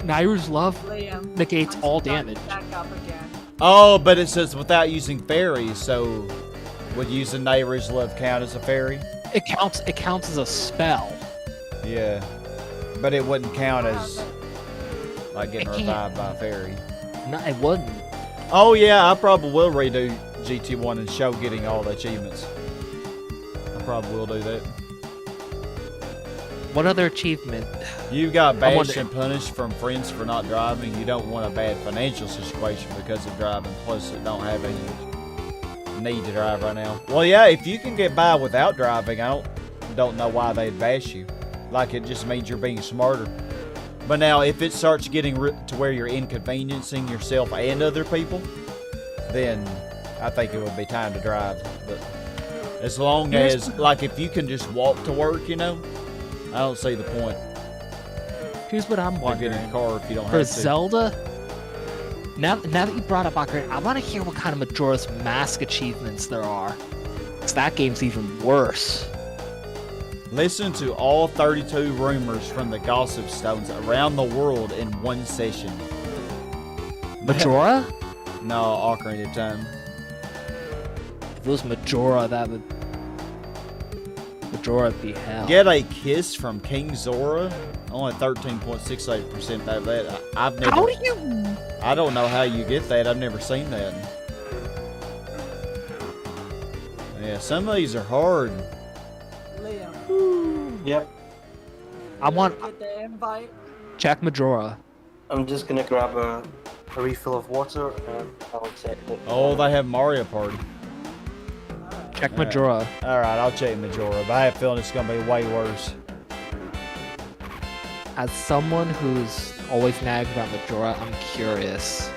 Nairu's Love Liam, negates I'm all starting damage. Back up again. Oh, but it says without using fairies, so would using Nairu's Love count as a fairy? It counts as a spell. Yeah. But it wouldn't count as like getting It can't. revived by a fairy. No, it wouldn't. Oh yeah, I probably will redo GT1 and show getting all the achievements. I probably will do that. What other achievement? You got I bashed wonder- and punished from friends for not driving. You don't want a bad financial situation because of driving. Plus, it don't have any need to drive right now. Well, yeah, if you can get by without driving, I don't know why they'd bash you. Like, it just means you're being smarter. But now, if it starts getting to where you're inconveniencing yourself and other people, then I think it would be time to drive. But as long as, like, if you can just walk to work, I don't see the point. Here's what I'm To get wondering. in a car if you don't For have to. Zelda, now that you brought up Ocarina, I want to hear what kind of Majora's Mask achievements there are. Because that game's even worse. Listen to all 32 rumors from the Gossip Stones around the world in one session. Majora? No, Ocarina of Time. If it was Majora, that would... Majora would be hell. Get a kiss from King Zora. Only 13.68% of that. I've never. How do you... I don't know how you get that. I've never seen that. Yeah, some of these are hard. Liam, Yep. I want... get the invite. Check Majora. I'm just gonna grab a refill of water and I'll accept it. Oh, they have Mario Party. Check Alright. Majora. Alright, I'll check Majora, but I have a feeling it's going to be way worse. As someone who's always nagged about Majora, I'm curious.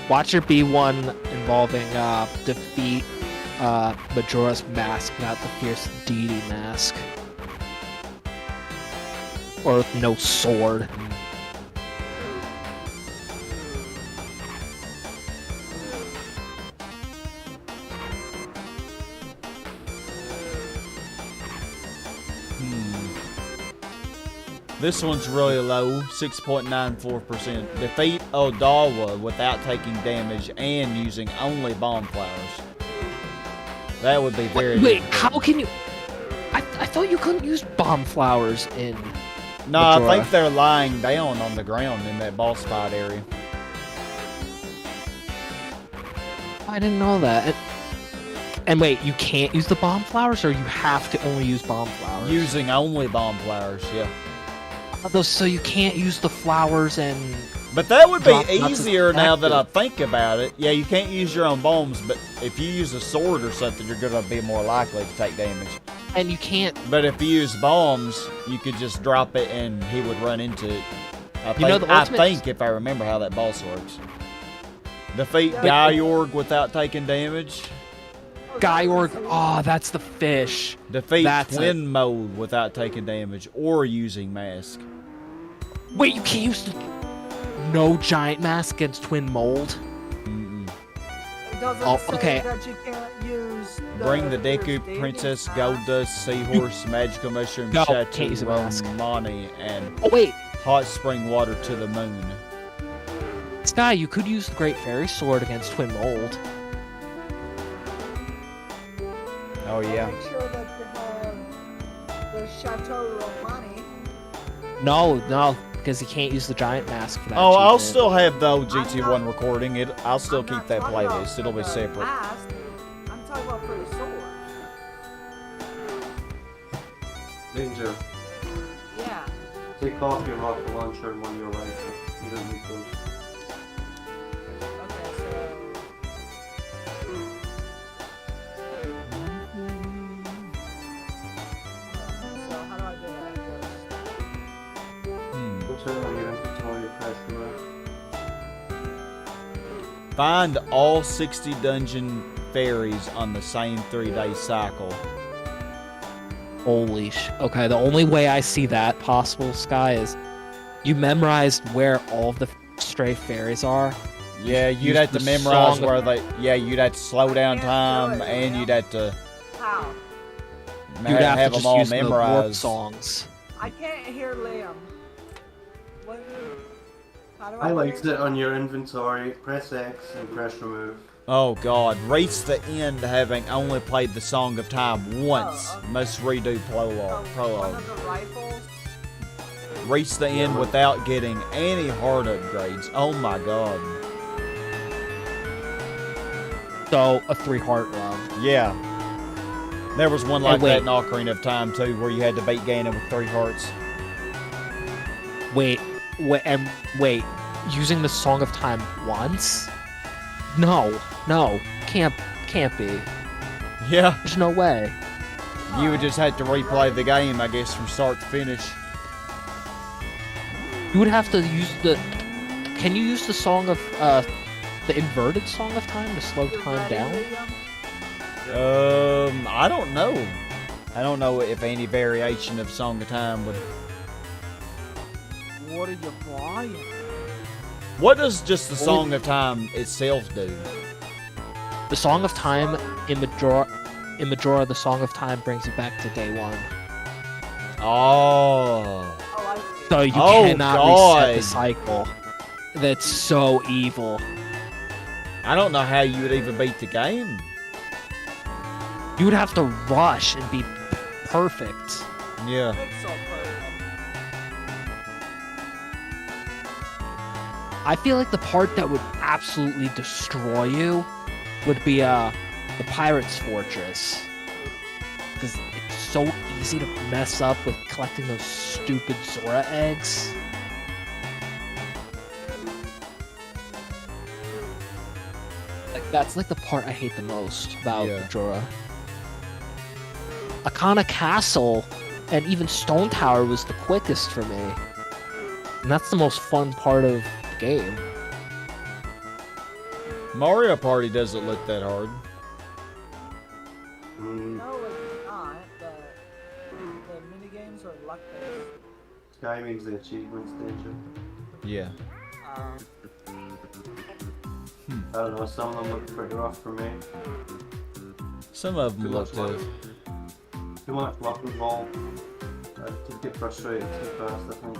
Watch there be one involving defeat Majora's Mask, not the Fierce Deity Mask. Or no sword. This one's really low, 6.94%. Defeat Odawa without taking damage and using only bomb flowers. That would be very Wait, difficult. I thought you couldn't use bomb flowers in. No, I Majora. think they're lying down on the ground in that boss fight area. I didn't know that. And wait, you can't use the bomb flowers, or you have to only use bomb flowers? Using only bomb flowers, yeah. So you can't use the flowers and. But that would be Drop nuts is easier now that I active. think about it. Yeah, you can't use your own bombs, but if you use a sword or something, you're going to be more likely to take damage. And you can't. But if you use bombs, you could just drop it and he would run into it. You know, the ultimate- I think if I remember how that boss works. Defeat Yeah. Gaiorg without taking damage. Gaiorg. Oh, that's the fish. Defeat That's Twin Mode without taking damage or using Mask. Wait, you can't use the. No giant mask against Twin Mold? Mm-mm. It doesn't Oh, say okay. that you can't use. Bring the there's Deku, David Princess, mask. Gold Dust, Seahorse, Magical Mushroom, No, Chateau, can't use a mask. Romani, and Oh, wait. Hot Spring Water to the Moon. Sky, you could use the Great Fairy Sword against Twin Mold. Oh, yeah. Make sure that you have the Chateau Romani. No, because you can't use the giant mask for that. Oh, I'll achievement. still have the old I'm GT1 not- recording. I'll still I'm keep not that talking about playlist. It'll be for the separate. mask. I'm talking about for the sword. Danger. Yeah. Take off your rocket launcher and one your rifle. You don't need those. Okay, so how do I do that? Hmm. Go turn on your inventory, press remote. Find all 60 dungeon fairies on the same 3-day cycle. Holy sh. Okay, the only way I see that possible, Sky, is you memorized where all of the stray fairies are. Yeah, you'd Use have to the memorize song of- where they. Yeah, you'd have to slow down Can't do time, it, and yeah. you'd have to How? You'd have to them just all use the warp memorized. songs. I can't hear Liam. What? How do I Highlight hear? it on your inventory, press X and press remove. Oh God! Reach the end having only played the Song of Time once. Oh, Must redo One prologue. of the rifles? Reach the end without getting any heart upgrades. Oh my God! So, a 3-heart run. Yeah. There was one Hey, like that wait. in Ocarina of Time too, where you had to beat Ganon with 3 hearts. Wait, wait. Using the Song of Time once? No, can't be. Yeah. There's no way. You would just have to replay the game, I guess, from start to finish. You would have to use the. Can you use the song of the inverted Song of Time to slow You time ready, down? Liam? I don't know. I don't know if any variation of Song of Time would. What are you flying? What does just the Song of Time itself do? The Song of Time in Majora, the Song of Time brings you back to day 1. Oh. Oh, I see. So you Oh, cannot God. reset the cycle. That's so evil. I don't know how you would even beat the game. You would have to rush and be perfect. Yeah. It's so perfect. I feel like the part that would absolutely destroy you would be the Pirate's Fortress. Because it's so easy to mess up with collecting those stupid Zora eggs. Like, that's like the part I hate the most about Yeah. Majora. Akana Castle and even Stone Tower was the quickest for me. And that's the most fun part of the game. Mario Party doesn't look that hard. No, it's not. The minigames are luck-based. Sky means the achievements, Danger. Yeah. I don't know, some of them look pretty rough for me. Some of them Too look much tough. Too much luck involved. I just get frustrated too fast, I think.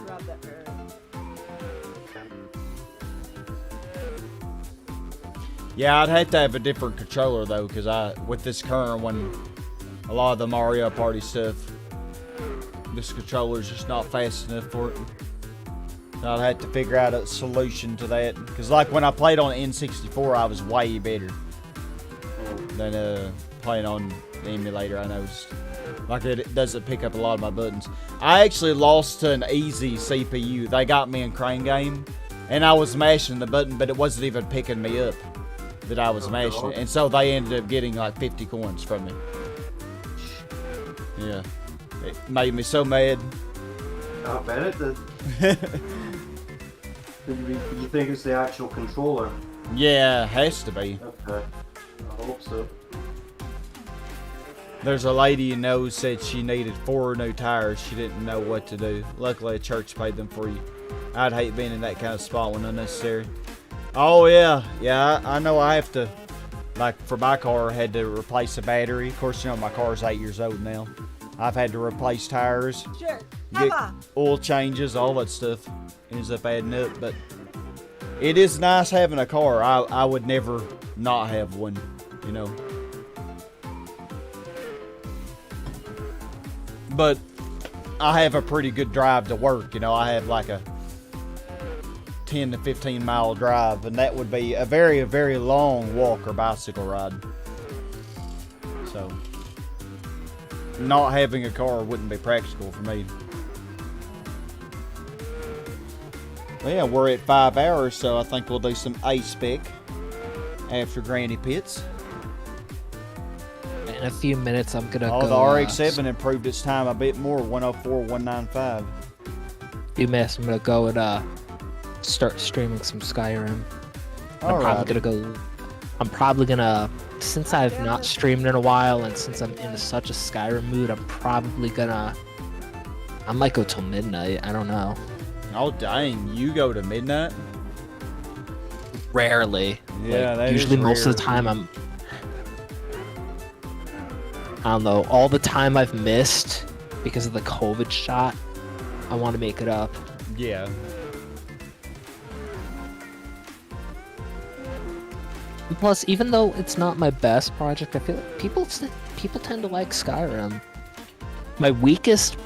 Grab that berry. Yeah, I'd have to have a different controller though, because with this current one, a lot of the Mario Party stuff, this controller's just not fast enough for it. So I'd have to figure out a solution to that. Because like when I played on N64, I was way better than playing on the emulator. I noticed. Like it doesn't pick up a lot of my buttons. I actually lost to an easy CPU. They got me in Crane Game, and I was mashing the button, but it wasn't even picking me up that I was mashing it. And so they ended up getting like 50 coins from me. Yeah. It made me so mad. I bet it did. You think it's the actual controller? Yeah, it has to be. Okay. I hope so. There's a lady you know said she needed 4 new tires. She didn't know what to do. Luckily, a church paid them for you. I'd hate being in that kind of spot when unnecessary. Oh, yeah. Yeah, I know I have to, like, for my car, I had to replace a battery. Of course, you know, my car's 8 years old now. I've had to replace tires, Shit. get Emma! oil changes, all that stuff ends up adding up. But it is nice having a car. I would never not have one, you know. But I have a pretty good drive to work, you know. I have like a 10 to 15 mile drive, and that would be a very, very long walk or bicycle ride. So not having a car wouldn't be practical for me. Well, yeah, we're at 5 hours, so I think we'll do some A-Spec after Granny Pits. In a few minutes, I'm gonna Oh, go. the RX-7 improved its time a bit more, 104, 195. Few minutes, I'm gonna go and start streaming some Skyrim. I'm probably gonna, since I've not streamed in a while, and since I'm in such a Skyrim mood, I might go till midnight. I don't know. Oh, dang, you go to midnight? Rarely. Yeah, that is usually most of the rare. time I don't know, all the time I've missed because of the COVID shot, I want to make it up. Yeah. And plus, even though it's not my best project, I feel like people tend to like Skyrim. My weakest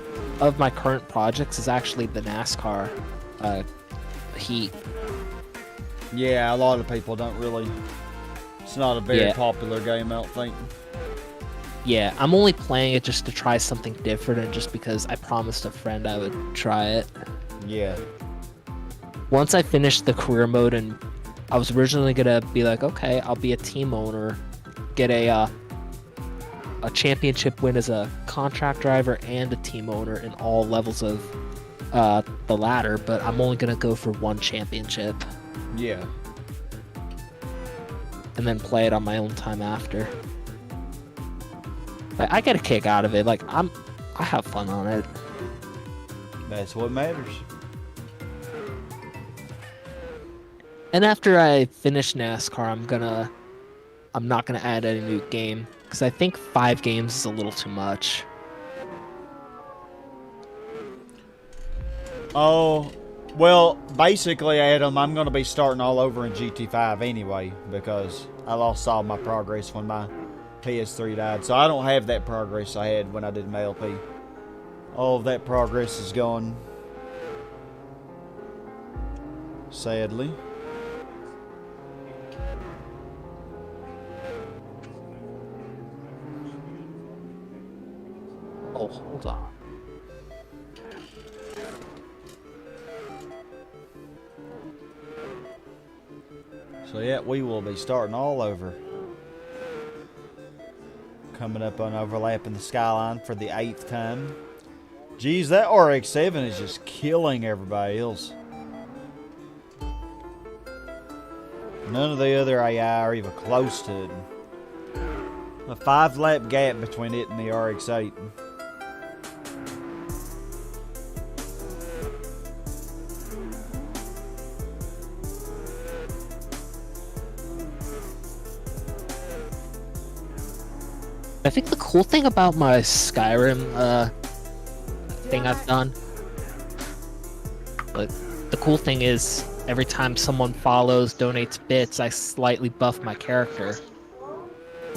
of my current projects is actually the NASCAR Heat. Yeah, a lot of people don't really. It's not a very Yeah. popular game, I don't think. Yeah, I'm only playing it just to try something different and just because I promised a friend I would try it. Yeah. Once I finished the career mode, and I was originally gonna be like, okay, I'll be a team owner, get a championship win as a contract driver and a team owner in all levels of the ladder, but I'm only gonna go for one championship Yeah. and then play it on my own time after. Like, I get a kick out of it. Like I have fun on it. That's what matters. And after I finish NASCAR, I'm not gonna add any new game because I think 5 games is a little too much. Oh, well, basically, Adam, I'm going to be starting all over in GT5 anyway because I lost all my progress when my PS3 died. So I don't have that progress I had when I did my LP. All of that progress is gone. Sadly. Oh, hold on. So yeah, we will be starting all over. Coming up on overlapping the skyline for the 8th time. Geez, that RX-7 is just killing everybody else. None of the other AI are even close to it. A 5-lap gap between it and the RX-8. I think the cool thing about my Skyrim thing I've done, but the cool thing is every time someone follows, donates bits, I slightly buff my character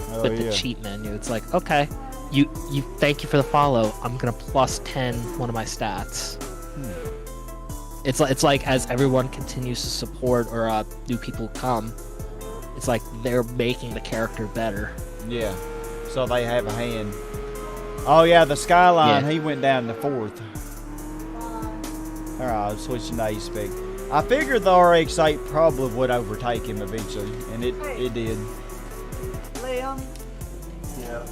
Oh, with the yeah. cheat menu. It's like, okay, you thank you for the follow. I'm gonna plus 10 one of my stats. It's like as everyone continues to support or new people come, it's like they're making the character better. Yeah. So they have a hand. Oh, yeah, the Skyline, Yeah. he went down to 4th. Alright, I'm switching to A-Spec. I figured the RX-8 probably would overtake him eventually, and it did. Liam, Yeah.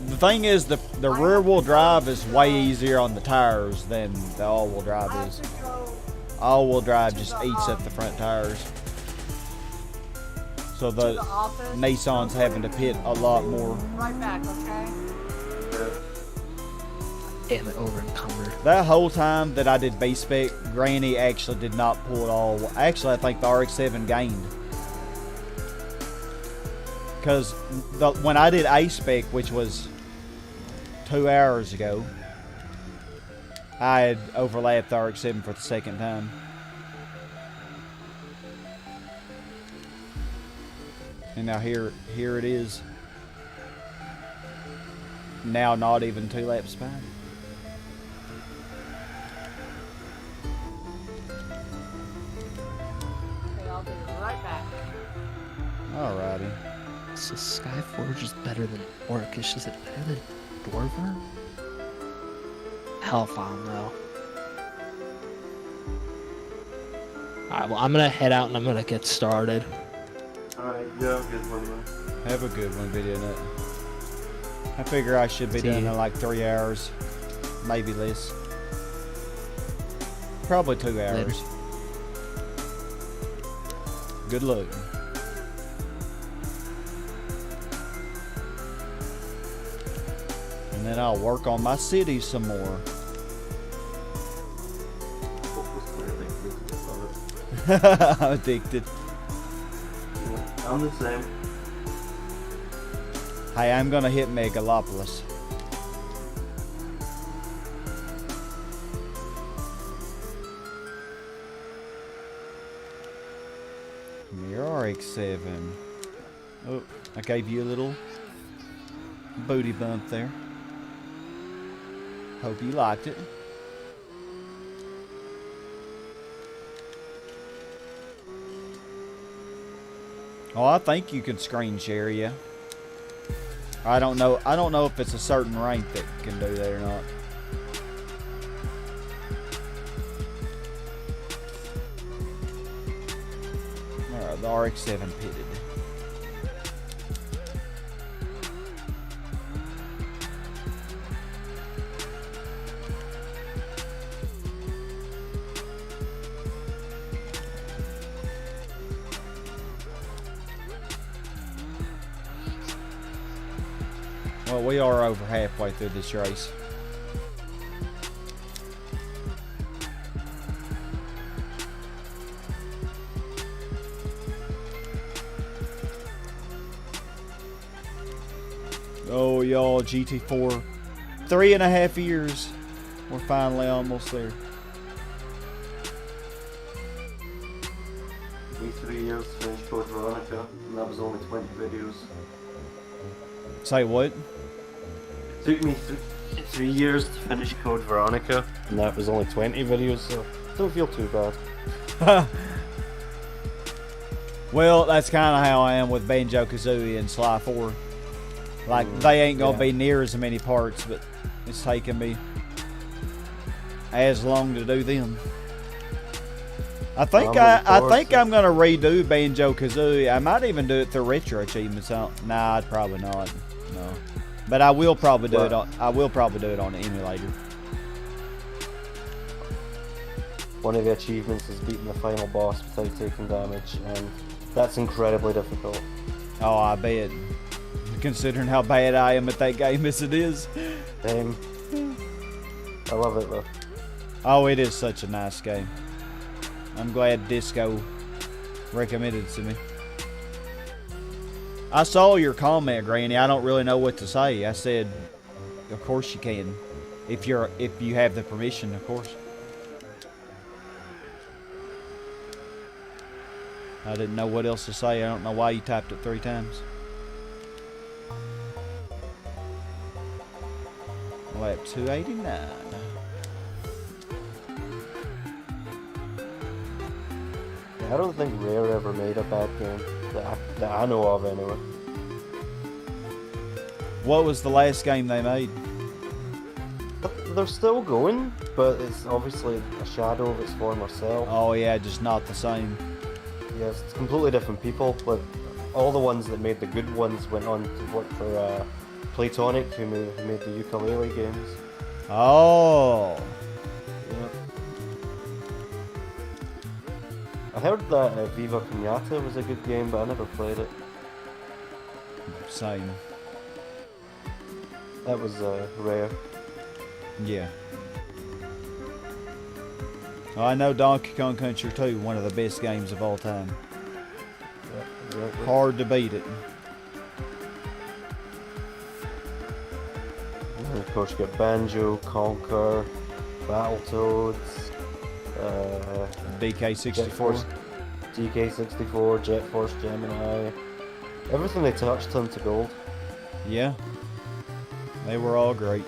The thing is, the rear-wheel drive is way easier on the tires than the all-wheel I drive have is. to go. All-wheel drive just eats up the front tires. So the The office. Nissan's having to pit a lot more. Right back, okay? Damn it, over encumbered. That whole time that I did B-Spec, Granny actually did not pull it all. Actually, I think the RX-7 gained. Because when I did A-Spec, which was 2 hours ago, I had overlapped the RX-7 for the second time. And now here it is. Now not even 2 laps behind. Okay, I'll be right back. Alrighty. So Skyforge is better than Orcish. Is it better than Dwarver? Hell if I don't know. Alright, well, I'm gonna head out and I'm gonna get started. Alright, yeah, good one, man. Have a good one, Video Nut. I figure I should be See done you. in like 3 hours. Maybe less. Probably 2 hours. Later. Good luck. And then I'll work on my city some more. I'm addicted. I'm the same. Hey, I'm gonna hit Megalopolis. Your RX-7. Oh, I gave you a little booty bump there. Hope you liked it. Oh, I think you can screen share, yeah. I don't know if it's a certain rank that can do that or not. Alright, the RX-7 pitted. Well, we are over halfway through this race. Oh, y'all, GT4. 3.5 years. We're finally almost there. Me 3 years to finish Code Veronica, and that was only 20 videos. Say what? Took me 3 years to finish Code Veronica, and that was only 20 videos, so don't feel too bad. Well, that's kind of how I am with Banjo-Kazooie and Sly 4. Like, they ain't gonna be near as many parts, but it's taking me as long to do them. I think I'm gonna redo Banjo-Kazooie. I might even do it through retro achievements. Nah, I'd probably not. No, but I will probably do it. I will probably do it on the emulator. One of the achievements is beating the final boss without taking damage, and that's incredibly difficult. Oh, I bet. Considering how bad I am at that game as it is. I love it though. Oh, it is such a nice game. I'm glad Disco recommended it to me. I saw your comment, Granny. I don't really know what to say. I said, of course you can. If you have the permission, of course. I didn't know what else to say. I don't know why you typed it 3 times. Lap 289. I don't think Rare ever made a bad game that I know of anyway. What was the last game they made? They're still going, but it's obviously a shadow of its former self. Oh yeah, just not the same. Yes, it's completely different people, but all the ones that made the good ones went on to work for Platonic, who made the ukulele games. Oh. Yeah. I heard that Viva Pinata was a good game, but I never played it. Same. That was Rare. Yeah. Oh, I know Donkey Kong Country 2, one of the best games of all time. Yeah, exactly. Hard to beat it. And of course, you got Banjo, Conker, Battletoads, DK64. DK64, Jet Force Gemini. Everything they touched turned to gold. Yeah. They were all great.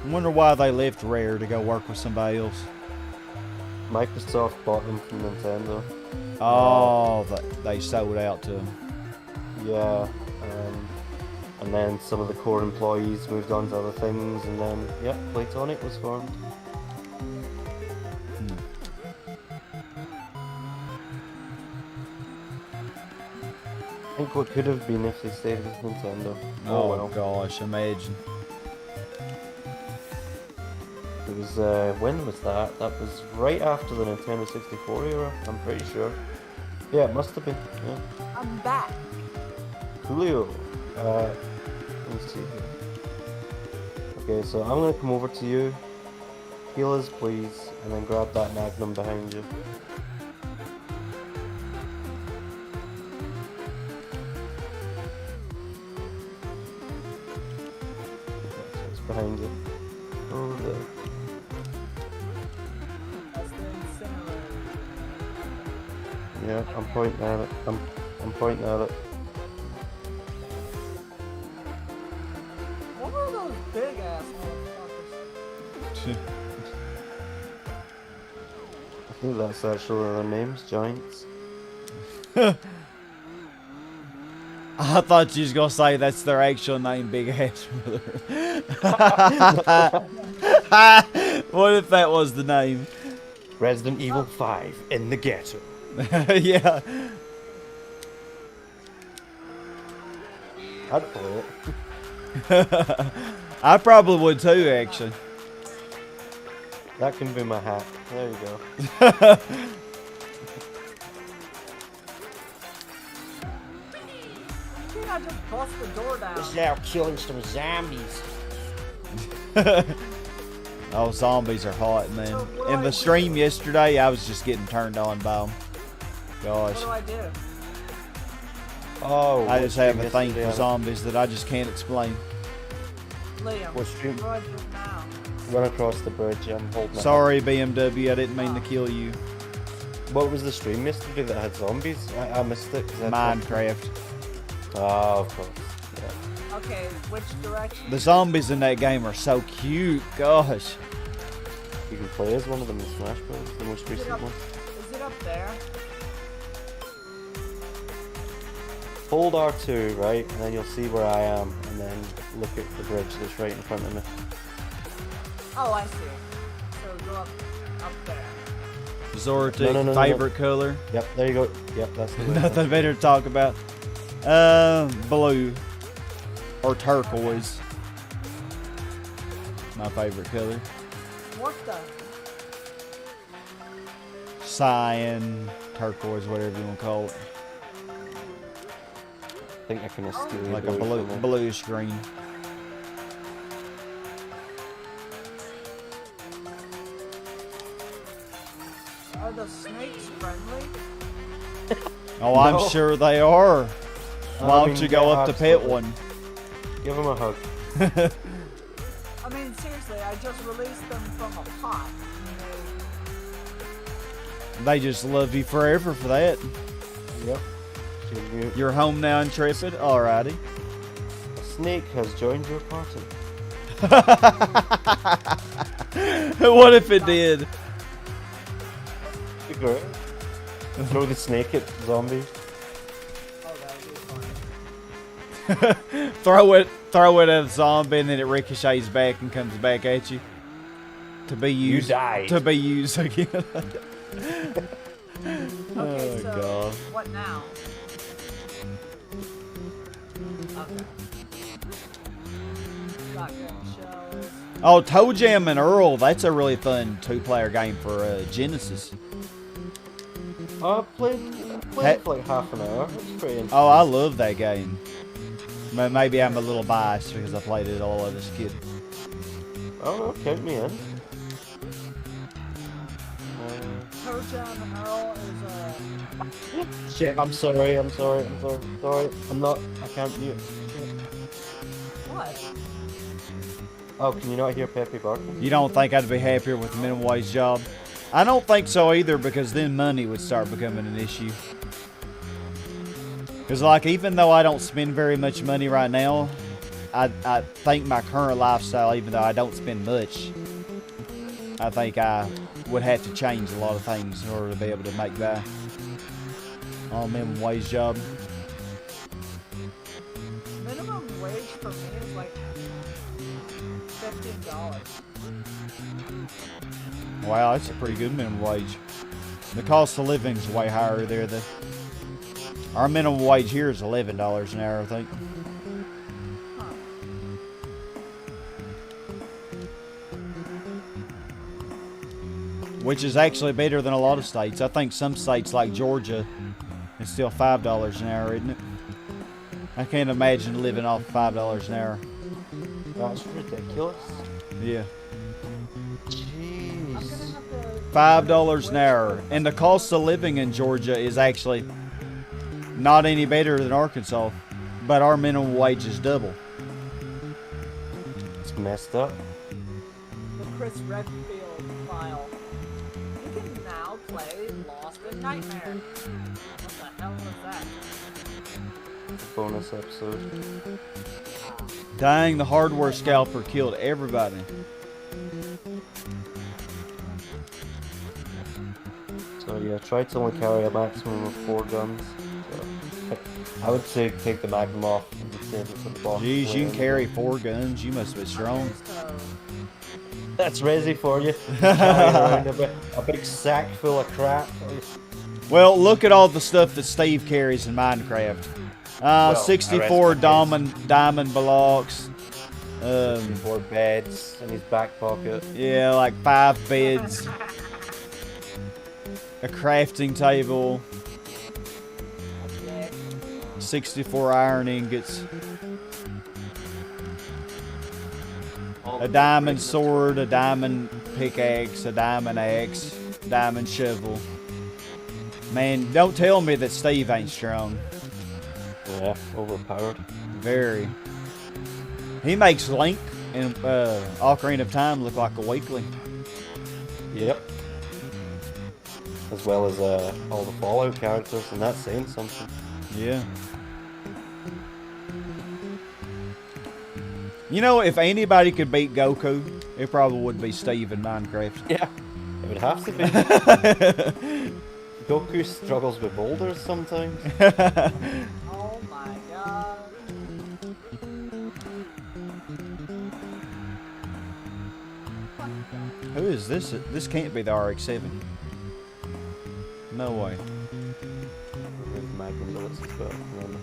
I wonder why they left Rare to go work with somebody else. Microsoft bought them from Nintendo. Oh, they sold out to them. Yeah, and then some of the core employees moved on to other things, and then, yeah, Platonic was formed. I think what could have been if they stayed with Nintendo. Oh, well. gosh, imagine. It was, when was that? That was right after the Nintendo 64 era, I'm pretty sure. Yeah, it must have been, yeah. I'm back. Julio, let me see here. Okay, so I'm gonna come over to you. Heal us, please, and then grab that Magnum behind you. It's behind you. Over there. That's the incinerator. Yeah, I'm pointing at it. I'm pointing at it. What are those big ass motherfuckers? I think that's actually their names, Giants. I thought you was gonna say that's their actual name, Big Ass Brother. What if that was the name? Resident Evil 5 in the ghetto. Yeah. I'd play it. I probably would too, actually. That can be my hat. There you go. I just bust the door down. out killing some zombies. Oh, zombies are hot, man. In the stream yesterday, I was just getting turned on by them. What Gosh. do I do? Oh, I just have a thing for zombies that I just can't explain. Liam, What stream? right now. Run across the bridge. I'm holding it. Sorry, BMW, I didn't mean to kill you. What was the stream yesterday that had zombies? I missed it. 'cause I had Minecraft. Oh, of course. Yeah. Okay, which direction? The zombies in that game are so cute. Gosh. You can play as one of them in Smash Bros. The most Is it recent up, one. is it up there? Hold R2, right, and then you'll see where I am, and then look at the bridge that's right in front of me. Oh, I see. So go up there. Zortic, No. favorite color. Yep, there you go. Yep, that's the way. Nothing better to talk about. Blue. Or turquoise. My favorite color. What the? Cyan, turquoise, whatever you want to call it. I think I can steal Like a bluish green. Are the snakes friendly? Oh, I'm No. sure they are. Why I don't mean, you go yeah, up to pet absolutely. one? Give him a hug. I mean, seriously, I just released them from a pot. And They just love you forever for that. Yep. You're home now, Intrepid? Alrighty. A snake has joined your party. What if it did? Be great. Throw the snake at zombies. Oh, that would be funny. Throw it at a zombie and then it ricochets back and comes back at you. To be used. died. To be used again. Okay, Oh, so God. what now? Okay. Shotgun shells. Oh, Toe Jam and Earl. That's a really fun 2-player game for Genesis. I played for like half an hour. It's pretty interesting. Oh, I love that game. Maybe I'm a little biased because I played it all as a kid. Oh, count me in. Toe Jam and Earl is Shit, I'm sorry. I'm not. I can't mute. what? Oh, can you not hear Peppy barking? You don't think I'd be happier with a minimum wage job? I don't think so either, because then money would start becoming an issue. Because, like, even though I don't spend very much money right now, I think my current lifestyle, even though I don't spend much, I think I would have to change a lot of things in order to be able to make that on a minimum wage job. Minimum wage for me is like $15. Wow, that's a pretty good minimum wage. The cost of living is way higher there. Our minimum wage here is $11 an hour, I think. Which is actually better than a lot of states. I think some states like Georgia, it's still $5 an hour, isn't it? I can't imagine living off $5 an hour. That's ridiculous. Yeah. Jeez. $5 an hour. And the cost of living in Georgia is actually not any better than Arkansas. But our minimum wage is double. It's messed up. The Chris Redfield file. You can now play Lost in Nightmare. What the hell was that? Bonus episode. Dang, the hardware scalper killed everybody. So yeah, try to only carry a maximum of 4 guns. So, I would say take the magnum off and save it for the boss. Jeez, you can carry 4 guns. You must be strong. That's Resi for you. Carry around a big sack full of crap. Well, look at all the stuff that Steve carries in Minecraft. 64 diamond blocks. 4 beds in his back pocket. Yeah, like 5 beds. A crafting table. 64 iron ingots. A diamond sword, a diamond pickaxe, a diamond axe, diamond shovel. Man, don't tell me that Steve ain't strong. Yeah, overpowered. Very. He makes Link and Ocarina of Time look like a weakling. Yep. As well as all the Fallout characters, and that's saying something. Yeah. You know, if anybody could beat Goku, it probably would be Steve in Minecraft. Yeah, it would have to be. Goku struggles with boulders sometimes. Oh my god. Who is this? This can't be the RX-7. No way. With magnum bullets as well. Remember.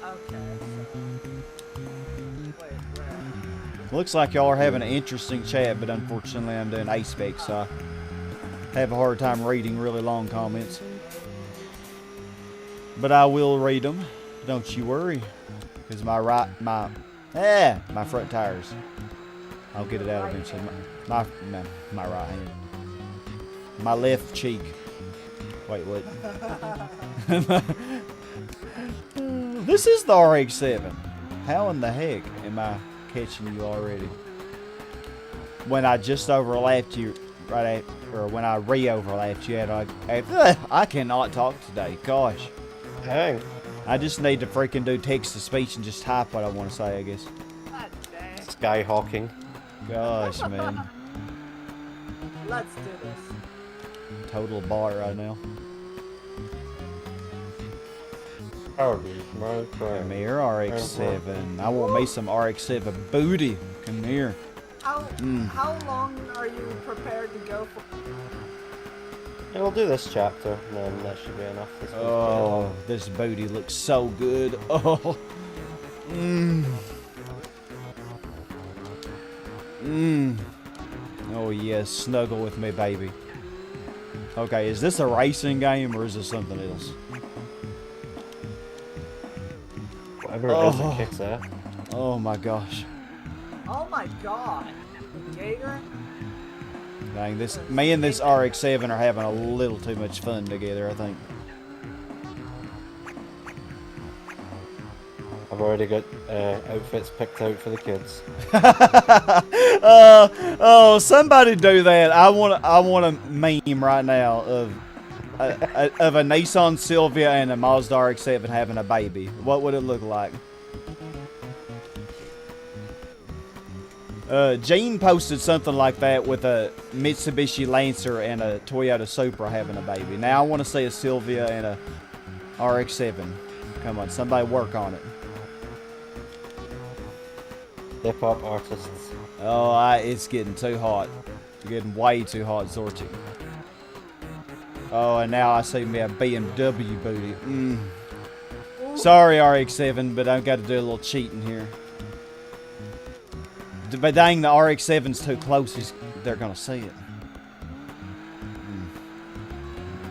Okay, so... Wait, where? Looks like y'all are having an interesting chat, but unfortunately I'm doing A-Spec, so I have a hard time reading really long comments. But I will read them, don't you worry, because my front tires. I'll get it out eventually. My right hand. My left cheek. Wait, what? This is the RX-7. How in the heck am I catching you already? When I just overlapped you right or when I re-overlapped you, I cannot talk today. Gosh, Dang. I just need to freaking do text to speech and just type what I want to say. I guess. God dang. Skyhawking. Gosh, man, Let's do this. total bot right now. Howdy, my Come friend. here, RX-7. I want me some RX-7 booty. Come here. How long are you prepared to go for? Yeah, we'll do this chapter, and then that should be enough. This one's Oh, this booty looks so good. Oh. Oh yes, snuggle with me, baby. Okay, is this a racing game or is this something else? Whatever it is, Oh. it kicks ass. Oh my gosh. Oh my god. Jaeger? Dang, me and this RX-7 are having a little too much fun together, I think. I've already got outfits picked out for the kids. Oh, somebody do that. I want a meme right now of a Nissan Silvia and a Mazda RX-7 having a baby. What would it look like? Gene posted something like that with a Mitsubishi Lancer and a Toyota Supra having a baby. Now I want to see a Silvia and a RX-7. Come on, somebody work on it. Hip-hop artists. Oh, it's getting too hot. It's getting way too hot, Zorty. Oh, and now I see me a BMW booty. Sorry, RX-7, but I've got to do a little cheating here. But dang, the RX-7's too close. They're going to see it.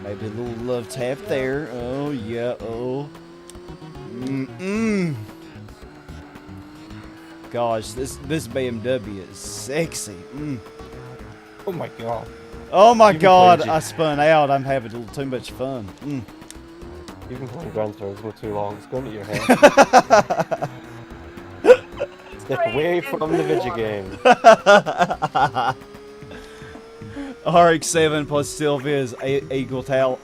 Maybe a little love tap there. Oh, yeah. Oh. Gosh, this BMW is sexy. Oh my god. Oh my You've been god, playing I spun out. I'm having a little too much fun. You've been playing Gran Turismo too long. It's going to your head. Step away from the video game. RX-7 plus Sylvia's Eagle Talon.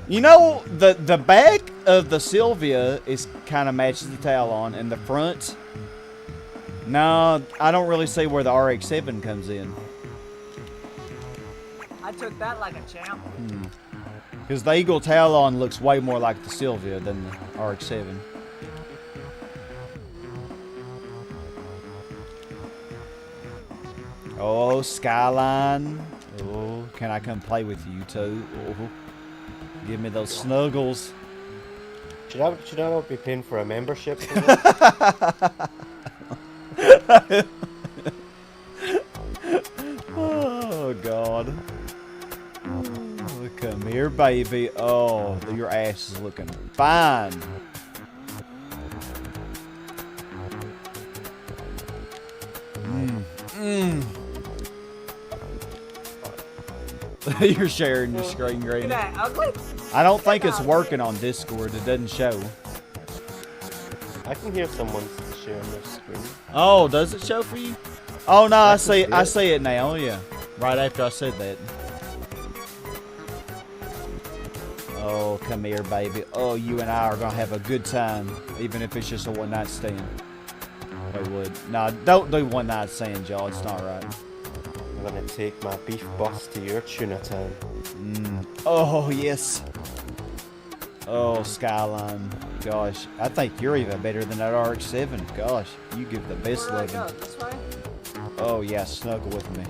You know, the back of the Sylvia is kind of matches the Talon, and the front. No, I don't really see where the RX-7 comes in. I took that like a champ. Because the Eagle Talon looks way more like the Sylvia than the RX-7. Oh, Skyline. Oh, can I come play with you too? Oh, give me those snuggles. Should I not be paying for a membership? Oh, God. Oh, come here, baby. Oh, your ass is looking fine. You're sharing your screen, Look at Green. that ugly. I don't think it's working on Discord. It doesn't show. I can hear someone sharing their screen. Oh, does it show for you? Oh no, I see. can I see see it now. Yeah, right after I said that. Oh, come here, baby. Oh, you and I are gonna have a good time, even if it's just a one-night stand. We would. No, don't do one-night stand, y'all. It's not right. I'm gonna take my beef bus to your tuna town. Oh yes. Oh, Skyline. Gosh, I think you're even better than that RX-7. Gosh, you give the best Where do I loving. go? This way? Oh yeah, snuggle with me.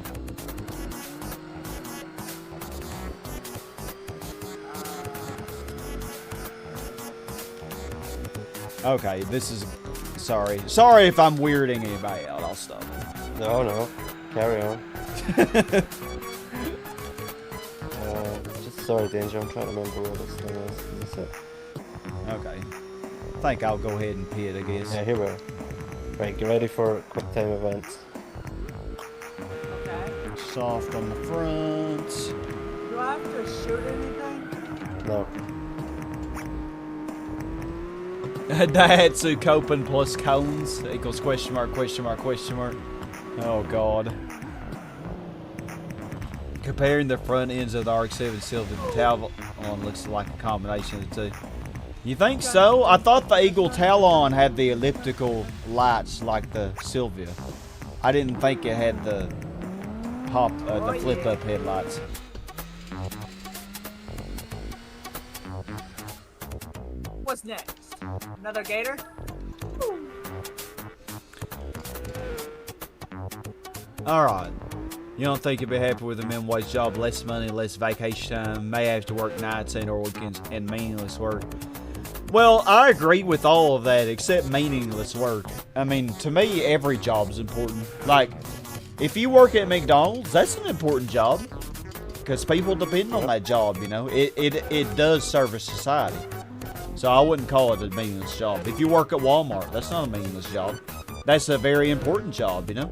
Okay, this is... Sorry. Sorry if I'm weirding anybody out. I'll stop. No, carry on. Just sorry, Danger. I'm trying to remember where this thing is. Is this it? Okay. I think I'll go ahead and pit, I guess. Yeah, here we are. Right, get ready for quick time events. Okay. Soft on the front. Do I have to shoot anything? No. Daihatsu Copen plus cones equals question mark, question mark, question mark. Oh God. Comparing the front ends of the RX-7 Sylvia, the Talon looks like a combination of the two. You think so? I thought the Eagle Talon had the elliptical lights like the Sylvia. I didn't think it had the the flip-up headlights. What's next? Another gator? Alright. You don't think you'll be happy with a minimum wage job? Less money, less vacation time, may have to work nights and or weekends, and meaningless work. Well, I agree with all of that except meaningless work. I mean, to me, every job's important. Like, if you work at McDonald's, that's an important job. Because people depend on that job, you know. It does service society. So I wouldn't call it a meaningless job. If you work at Walmart, that's not a meaningless job. That's a very important job, you know.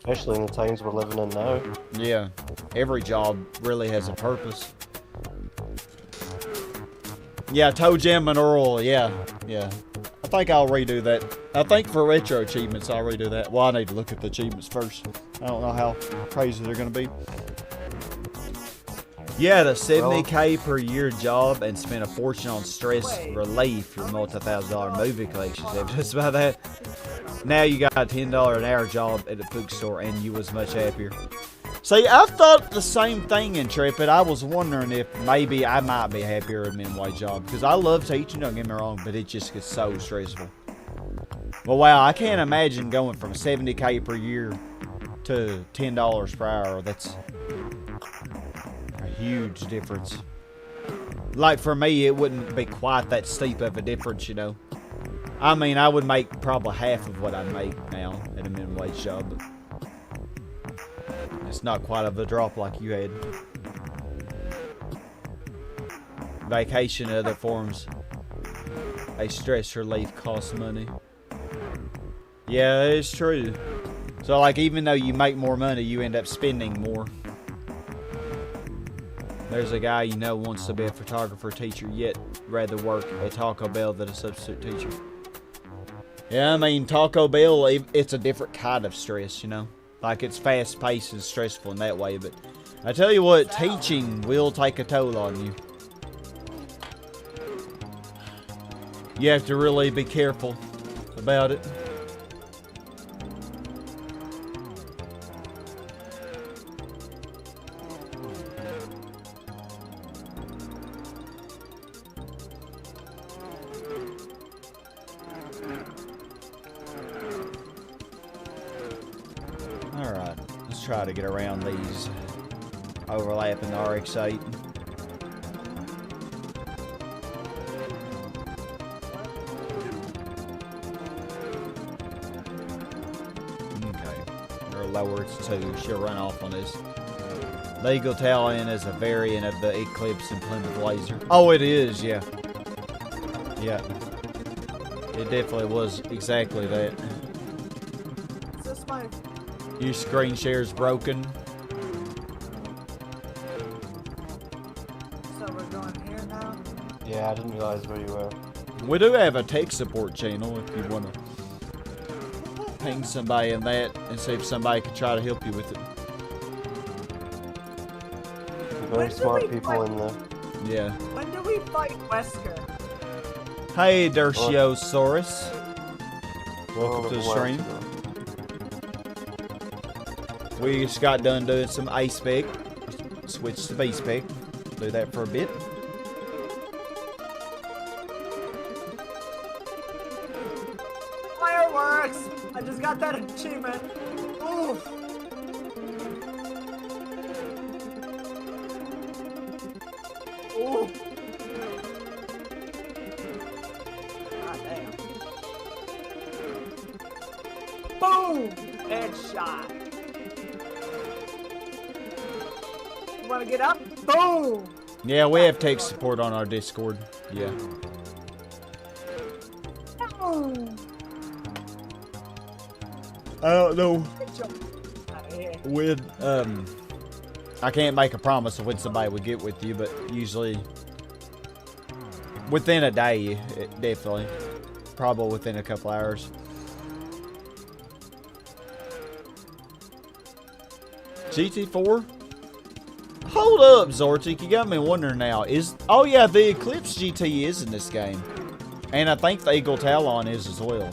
Especially in the times we're living in now. Yeah, every job really has a purpose. Yeah, Toe Jam and Earl, yeah. I think I'll redo that. I think for retro achievements, I'll redo that. Well, I need to look at the achievements first. I don't know how crazy they're going to be. Yeah, the 70K per year job and spend a fortune on stress relief, your multi-$1,000 movie collections. Evidence about that. Now you got a $10 an hour job at a bookstore and you was much happier. See, I've thought the same thing, Intrepid. I was wondering if maybe I might be happier at a minimum wage job. Because I love teaching, don't get me wrong, but it just gets so stressful. Well, wow, I can't imagine going from 70K per year to $10 per hour. That's a huge difference. Like, for me, it wouldn't be quite that steep of a difference, you know. I mean, I would make probably half of what I make now at a minimum wage job, but it's not quite of a drop like you had. Vacation and other forms. A stress relief costs money. Yeah, it's true. So, like, even though you make more money, you end up spending more. There's a guy you know wants to be a photographer teacher, yet rather work at Taco Bell than a substitute teacher. Yeah, I mean, Taco Bell, it's a different kind of stress, you know? Like, it's fast-paced and stressful in that way, but I tell you what, teaching will take a toll on you. You have to really be careful about it. Alright, let's try to get around these overlapping the RX-8. Okay, or lower it's 2, she'll run off on this. The Eagle Talon is a variant of the Eclipse and Plymouth Laser. Oh, it is, yeah. Yeah. It definitely was exactly that. Is this my... Your screen share's broken. So we're going here now? Yeah, I didn't realize where you were. We do have a tech support channel if you want to ping somebody in that and see if somebody can try to help you with it. Very smart people in there. Yeah. When do we fight Wesker? Hey, Dershiosaurus. Welcome to the stream. We just got done doing some A spec. Switch to B spec. Do that for a bit. Fireworks! I just got that achievement. Oof! Oof! God damn. Boom! Headshot. You wanna get up? Boom! Yeah, we have tech support on our Discord. Yeah. Boom! I don't know Out of here. when, I can't make a promise of when somebody would get with you, but usually within a day, definitely. Probably within a couple hours. GT4? Hold up, Zortik. You got me wondering now. Oh yeah, the Eclipse GT is in this game. And I think the Eagle Talon is as well.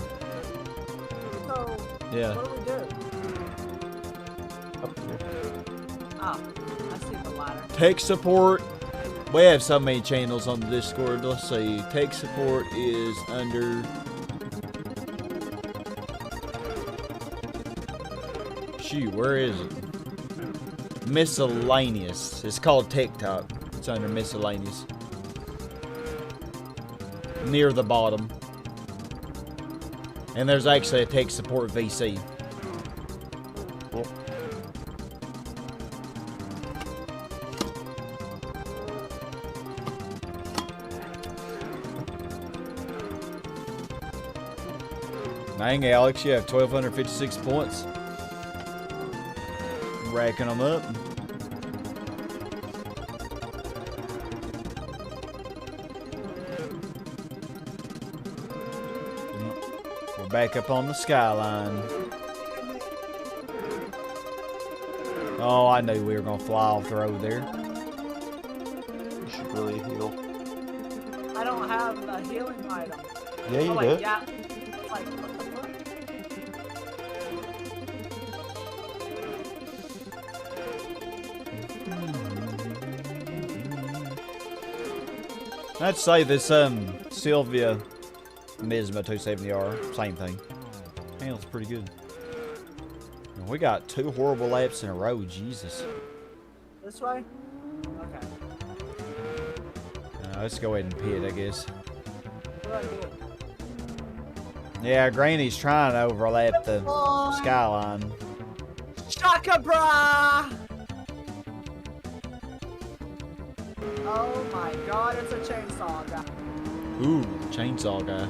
So, Yeah. what do we do? Up here. Ah, I see the ladder. Tech support. We have so many channels on the Discord. Let's see. Tech support is under... Shoot, where is it? Miscellaneous. It's called TikTok. It's under miscellaneous. Near the bottom. And there's actually a tech support VC. Yep. Dang, Alex, you have 1,256 points. Racking them up. We're back up on the skyline. Oh, I knew we were going to fly off the road there. You should really heal. I don't have a healing item. Yeah, you Oh, do. wait, yeah. Like, what the fuck? I'd say this Sylvia Misma 270R, same thing. Handles pretty good. We got 2 horrible laps in a row, Jesus. This way? Okay. Let's go ahead and pit, I guess. What do I do? Yeah, Granny's trying to overlap the skyline. Shaka bra! Oh my god, it's a chainsaw guy. Ooh, chainsaw guy.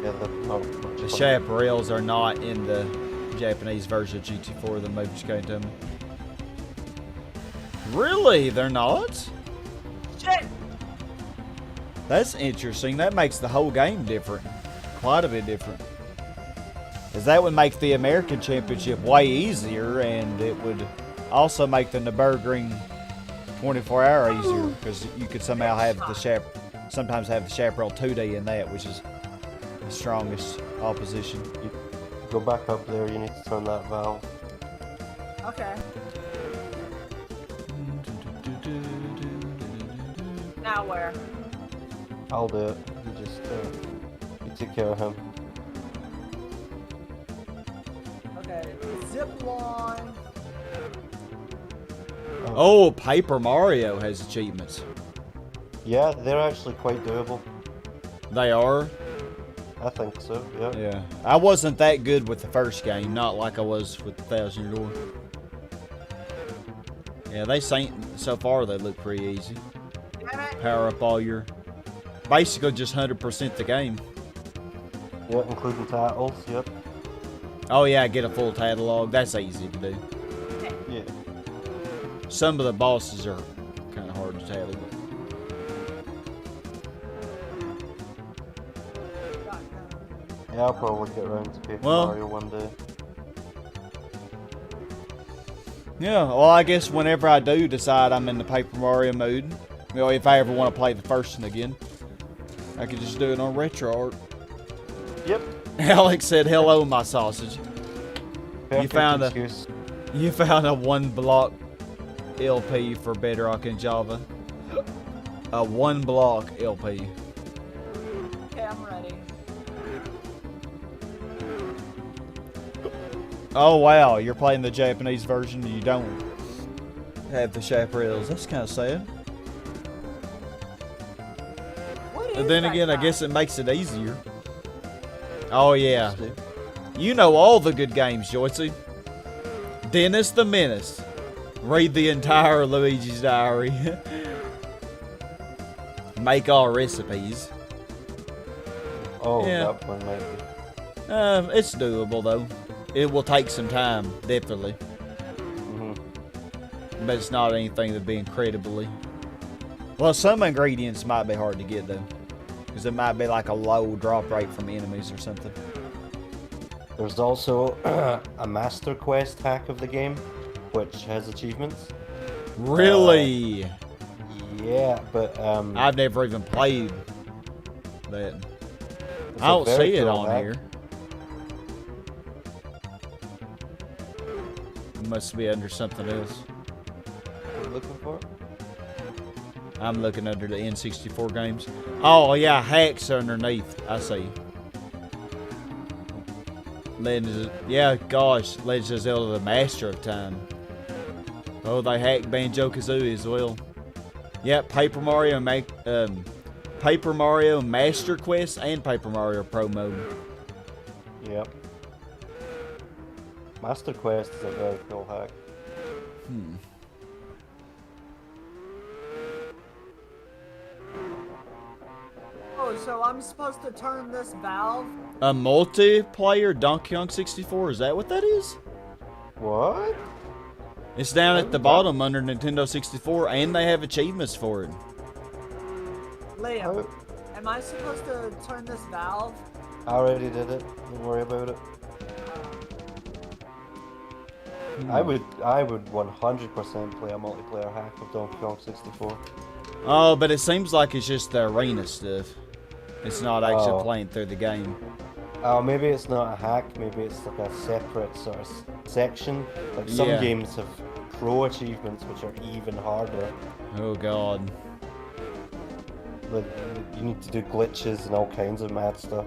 Yeah, The chaparrals are not in the Japanese version of GT4, the Mobius came to me. Really? They're not? Shit! That's interesting. That makes the whole game different. Quite a bit different. Because that would make the American Championship way easier, and it would also make the Nürburgring 24-hour easier, because you could somehow have the sometimes have the chaparral 2D in that, which is the strongest opposition. You go back up there, you need to turn that valve. Okay. Now where? I'll do it. You just, you take care of him. Okay, zip line. Oh, Paper Mario has achievements. Yeah, they're actually quite doable. They are? I think so, yeah. Yeah. I wasn't that good with the first game, not like I was with the 1,000 Year Door. Yeah, so far they look pretty easy. Damn it. Power up all your... Basically just 100% the game. Yeah, including titles, yep. Oh yeah, get a full catalog. That's easy to do. Yeah. Some of the bosses are kind of hard to tattle. Yeah, I'll probably get around to Paper Well- Mario one day. Yeah, well I guess whenever I do decide I'm in the Paper Mario mood, you know, if I ever want to play the first one again, I could just do it on retro art. Yep. Alex said, "Hello, my sausage." Perfect found a- excuse. You found a 1-block LP for Bedrock and Java. A 1-block LP. Okay, I'm ready. Oh wow, you're playing the Japanese version and you don't have the chaparrals. That's kind of sad. What is But then that again, I guy? guess it makes it easier. Oh yeah. Actually, You know all the good games, Joycey. Dennis the Menace. Read the entire Luigi's Diary. Make all recipes. oh, Yeah. that one might be. It's doable though. It will take some time, definitely. Mhm. But it's not anything that'd be incredibly... Well, some ingredients might be hard to get though. Because it might be like a low drop rate from enemies or something. There's also a Master Quest hack of the game, which has achievements. Really? Yeah, but I've never even played that. it's I a don't very see it cool on hack. here. It must be under something else. What are you looking for? I'm looking under the N64 games. Oh, yeah, hacks underneath. I see. Yeah, gosh, Legend of Zelda: The Master of Time. Oh, they hacked Banjo-Kazooie as well. Yep, Paper Mario Master Quest and Paper Mario Pro Mode. Yep. Master Quest is a very cool hack. Oh, so I'm supposed to turn this valve? A multiplayer Donkey Kong 64, is that what that is? What? It's down at the bottom under Nintendo 64, and they have achievements for it. Liam, How- am I supposed to turn this valve? I already did it. Don't worry about it. I would 100% play a multiplayer hack of Donkey Kong 64. Oh, but it seems like it's just the arena stuff. It's not actually Oh. playing through the game. Oh, maybe it's not a hack. Maybe it's like a separate sort of section. Like some Yeah. games have pro achievements, which are even harder. Oh god. Like you need to do glitches and all kinds of mad stuff.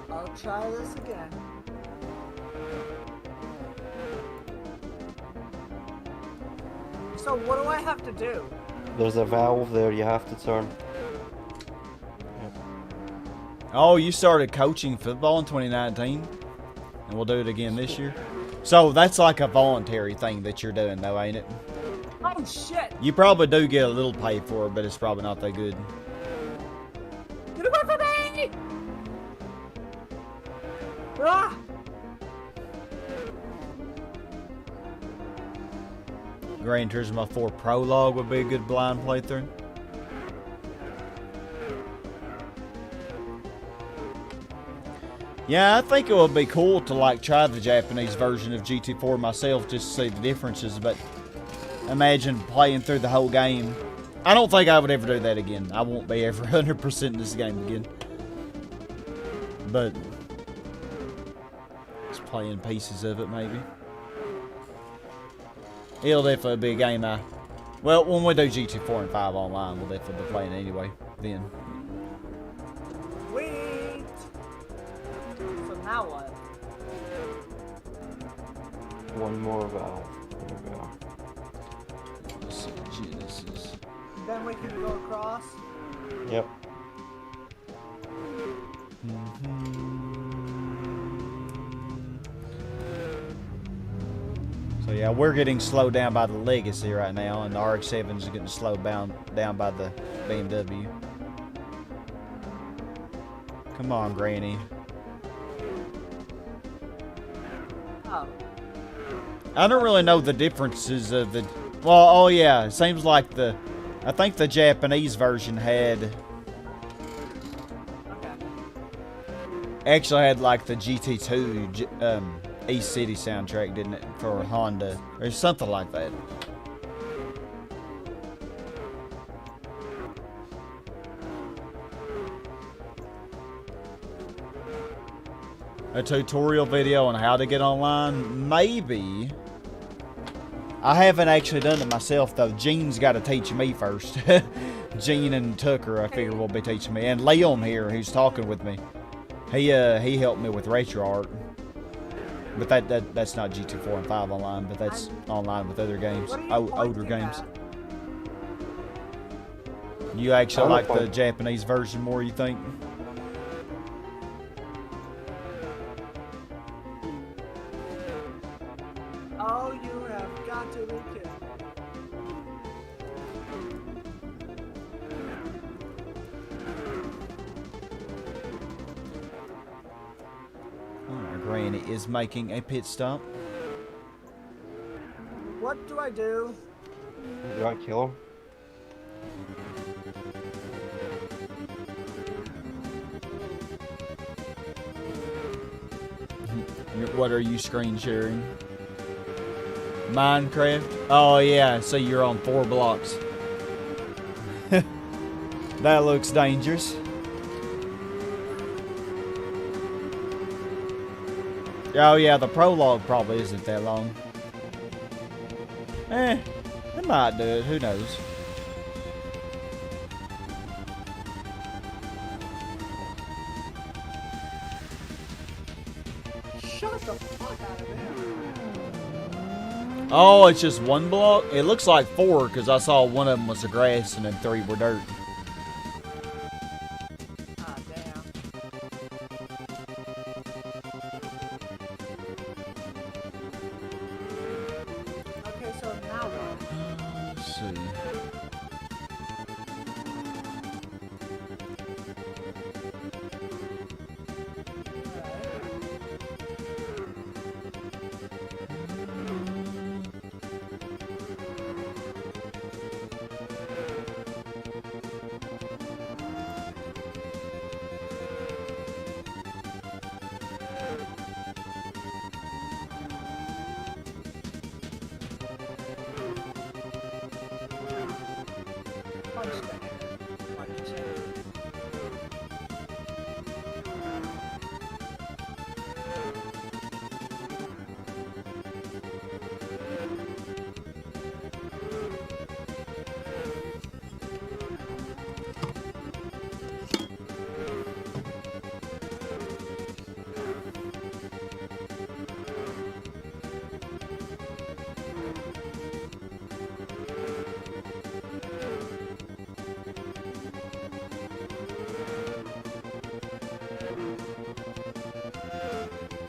I'll try this again. So what do I have to do? There's a valve there you have to turn. Oh, you started coaching football in 2019? And we'll do it again this year? So that's like a voluntary thing that you're doing though, ain't it? Oh shit! You probably do get a little pay for it, but it's probably not that good. Get away from me! Ah! Gran Turismo 4 Prologue would be a good blind playthrough. Yeah, I think it would be cool to like try the Japanese version of GT4 myself just to see the differences, but imagine playing through the whole game. I don't think I would ever do that again. I won't be ever 100% in this game again. But just playing pieces of it maybe. It'll definitely be a game well, when we do GT4 and 5 online, we'll definitely be playing it anyway then. Wait! So now what? One more valve. There we go. Let's see, Genesis. Then we can go across? Yep. So yeah, we're getting slowed down by the Legacy right now, and the RX-7 is getting slowed down by the BMW. Come on, Granny. Oh. I don't really know the differences of the... Well, oh yeah, it seems like I think the Japanese version Okay. actually had like the GT2 East City soundtrack, didn't it, for Honda, or something like that. A tutorial video on how to get online? Maybe. I haven't actually done it myself though. Gene's got to teach me first. Gene and Tucker, I figure, will be teaching me, and Liam here, who's talking with me. He helped me with retro art, but that's not GT4 and 5 online, but that's online with other games, What are you older pointing games. at? You actually I'm like the pointing- Japanese version more, you think? Oh, you have got to be kidding. Oh, Granny is making a pit stop. What do I do? You gotta kill him. What are you screen sharing? Minecraft? Oh yeah, so you're on 4 blocks. That looks dangerous. Oh yeah, the prologue probably isn't that long. It might do it, who knows. Shut the fuck out of there. Oh, it's just 1 block? It looks like 4 because I saw one of them was the grass and then 3 were dirt. Ah, damn. Okay, so now what? Let's see. Punch the air. Punch it.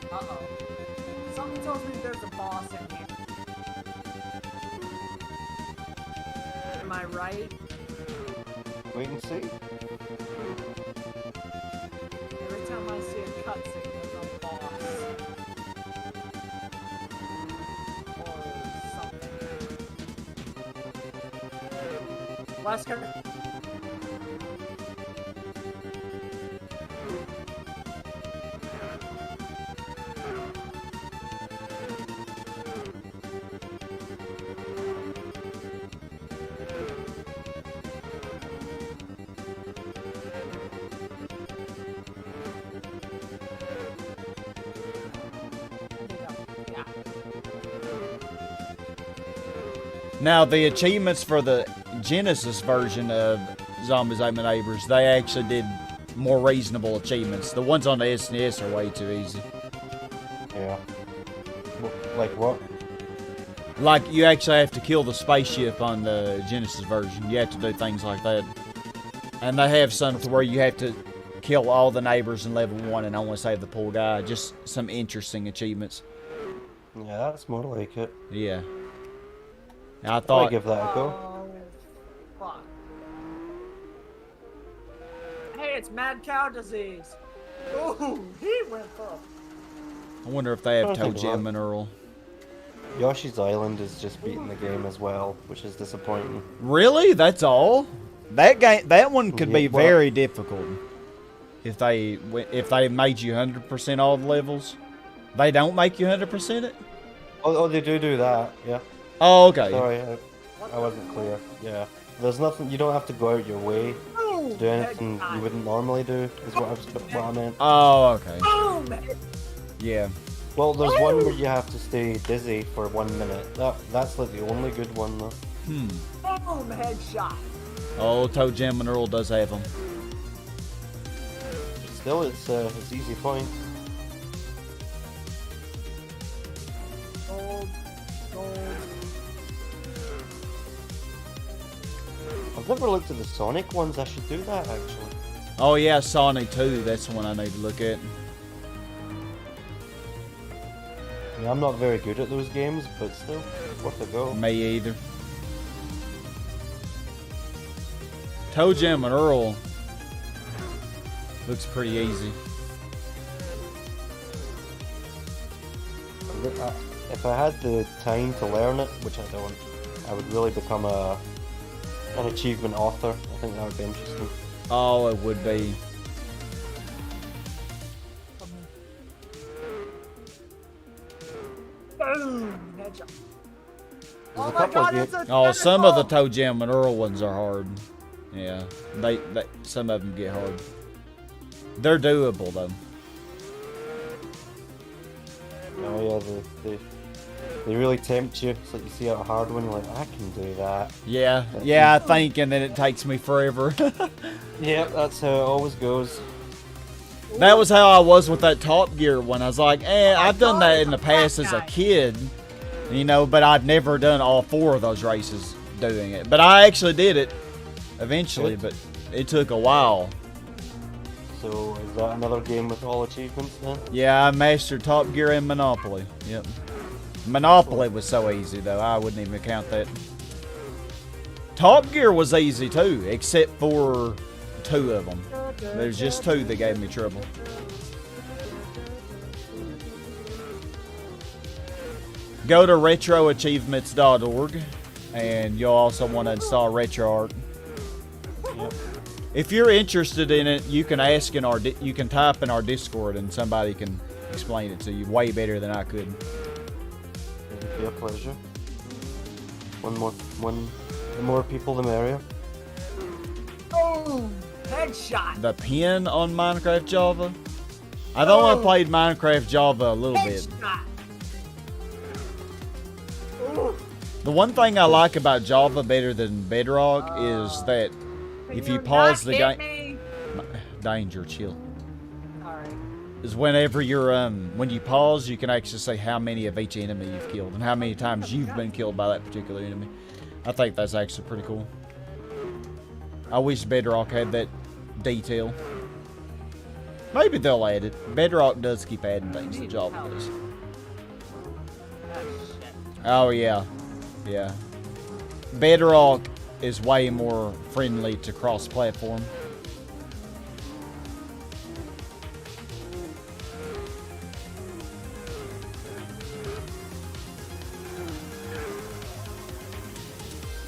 Uh-oh. Something tells me there's a boss in here. Am I right? Wait and see. Every time I see a cutscene, there's a boss. Or something. Last card. Yeah. Now, the achievements for the Genesis version of Zombies Ate My Neighbors, they actually did more reasonable achievements. The ones on the SNES are way too easy. Yeah. Like what? Like, you actually have to kill the spaceship on the Genesis version. You have to do things like that. And they have some to where you have to kill all the neighbors in level 1 and only save the poor guy. Just some interesting achievements. Yeah, that's more like it. Yeah. And I I'll thought... give that a go. Oh, fuck. Hey, it's mad cow disease. Ooh, he went up. I wonder if they have I don't Toe think Jam so. and Earl. Yoshi's Island is just beating the game as well, which is disappointing. Really? That's all? That one could be Yeah, well- very difficult. If they made you 100% all the levels. They don't make you 100% it? Oh, they do that, yeah. Oh, okay. Sorry, I wasn't clear. Yeah. There's nothing, you don't have to go out your way to do anything you wouldn't normally do, is what I meant. Oh, okay. Boom! Yeah. Well, there's one where you have to stay dizzy for 1 minute. That's like the only good one, though. Boom! Headshot. Oh, Toe Jam and Earl does have them. Still, it's easy point. Gold. Gold. I've never looked at the Sonic ones. I should do that, actually. Oh, yeah, Sonic 2. That's the one I need to look at. Yeah, I'm not very good at those games, but still, worth a go. Me either. Toe Jam and Earl looks pretty easy. If I had the time to learn it, which I don't, I would really become a an achievement author. I think that would be interesting. Oh, it would be. Boom! Headshot. There's Oh a my couple of god, it's a Oh, some of the tentacle! Toe Jam and Earl ones are hard. Yeah, they some of them get hard. They're doable though. Oh yeah, they really tempt you. It's like you see a hard one, you're like, I can do that. Yeah, yeah, I think, and then it takes me forever. Yep, that's how it always goes. That was how I was with that Top Gear one. I was like, I've done that in the past as a guy. kid, you know, but I'd never done all 4 of those races doing it. But I actually did it eventually, but it took a while. So is that another game with all achievements then? Yeah, I mastered Top Gear and Monopoly. Yep. Monopoly was so easy though, I wouldn't even count that. Top Gear was easy too, except for 2 of them. There's just 2 that gave me trouble. Go to retroachievements.org and you'll also want to install RetroArch. Yep. If you're interested in it, you can ask in our you can type in our Discord and somebody can explain it to you way better than I could. It would be a pleasure. The more people, the merrier. Boom! Headshot! The pin on Minecraft Java. I've only played Minecraft Java a little bit. Headshot! Ooh. The one thing I like about Java better than Bedrock is that Can if you pause the not game, hit me? danger, chill. Alright. Is whenever you're when you pause, you can actually say how many of each enemy you've killed and how many times you've been killed by that particular enemy. I think that's actually pretty cool. I wish Bedrock had that detail. Maybe they'll add it. Bedrock does keep adding things to Java does. Oh yeah, yeah. Bedrock is way more friendly to cross-platform.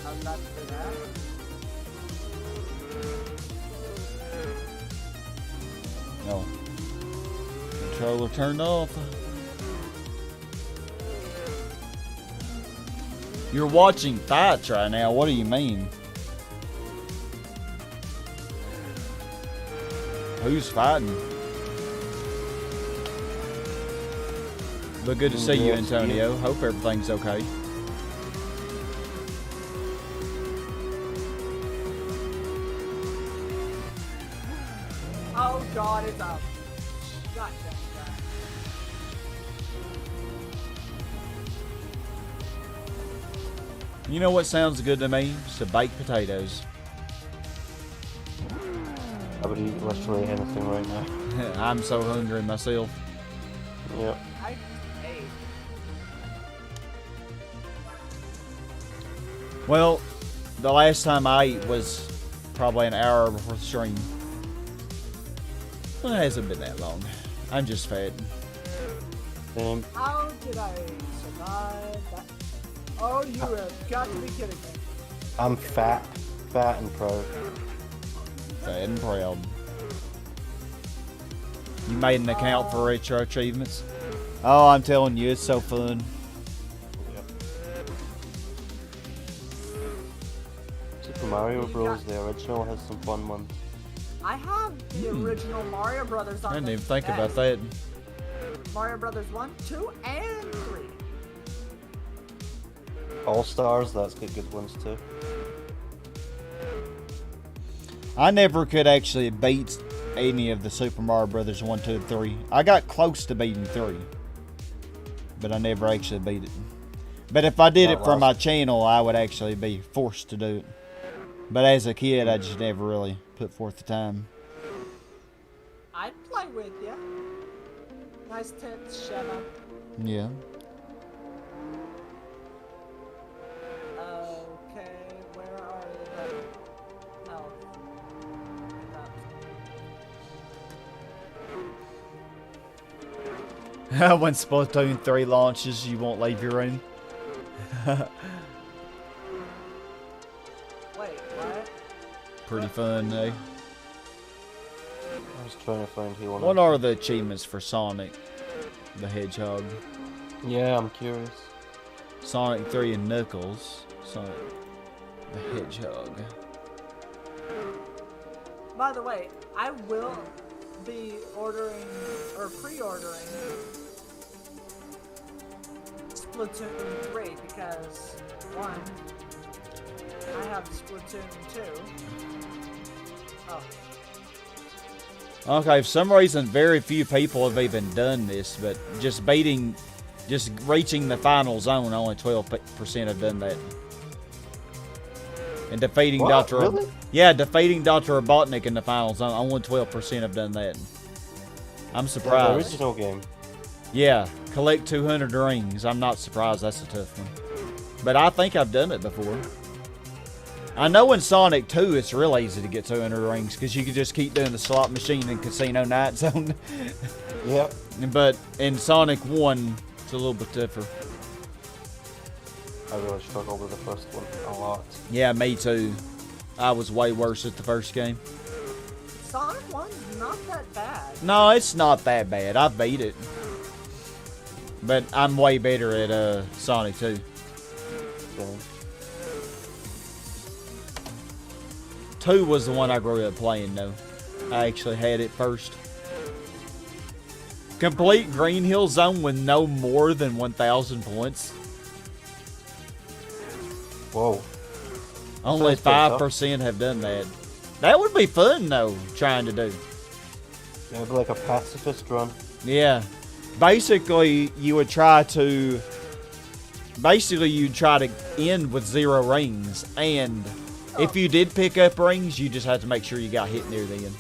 I'm not for that. No. Controller turned off. You're watching fights right now. What do you mean? Who's fighting? But good to see you, Antonio. Hope everything's okay. Oh god, it's up. Shotgun guy. You know what sounds good to me? Some baked potatoes. I would eat literally anything right now. I'm so hungry myself. Yep. I ate. Well, the last time I ate was probably an hour before the stream. Well, it hasn't been that long. I'm just fat. How did I survive that? Oh, you have got to be kidding me. I'm fat and proud. Fat and proud. You made an account for Retro Achievements? Oh, I'm telling you, it's so fun. Yep. Super Mario Bros. The original has some fun ones. I have the original Mario Brothers on I didn't the even think desk. about that. Mario Brothers 1, 2, and 3. All Stars, that's got good ones too. I never could actually beat any of the Super Mario Brothers 1, 2, and 3. I got close to beating 3, but I never actually beat it. But if I did it for my channel, I would actually be forced to do it. But as a kid, I just never really put forth the time. I'd play with you. Nice tits, Shema. Yeah. Okay, where are the health? When Splatoon 3 launches, you won't leave your room. Wait, what? pretty fun, eh? I was trying to find heal. What are the achievements for Sonic the Hedgehog? Yeah, I'm curious. Sonic 3 and Knuckles. Sonic the Hedgehog. By the way, I will be ordering or pre-ordering Splatoon 3 because one, I have Splatoon 2. Oh. Okay, for some reason, very few people have even done this, but just reaching the final zone, only 12% have done that. And defeating What? Dr. Really? Yeah, defeating Dr. Robotnik in the final zone, only 12% have done that. I'm The surprised. original game. Yeah, collect 200 rings. I'm not surprised. That's a tough one. But I think I've done it before. I know in Sonic 2 it's real easy to get 200 rings because you can just keep doing the slot machine in Casino Night Zone. Yep. But in Sonic 1, it's a little bit tougher. I really struggled with the first one a lot. Yeah, me too. I was way worse at the first game. Sonic 1's not that bad. No, it's not that bad. I beat it. But I'm way better at Sonic 2. So, 2 was the one I grew up playing, though. I actually had it first. Complete Green Hill Zone with no more than 1,000 points. whoa. Only Sounds pretty 5% have done that. That would be fun, though, trying to do. It'd be like a pacifist run. Yeah. Basically, you'd try to end with 0 rings, and if you did pick up rings, you just had to make sure you got hit near the end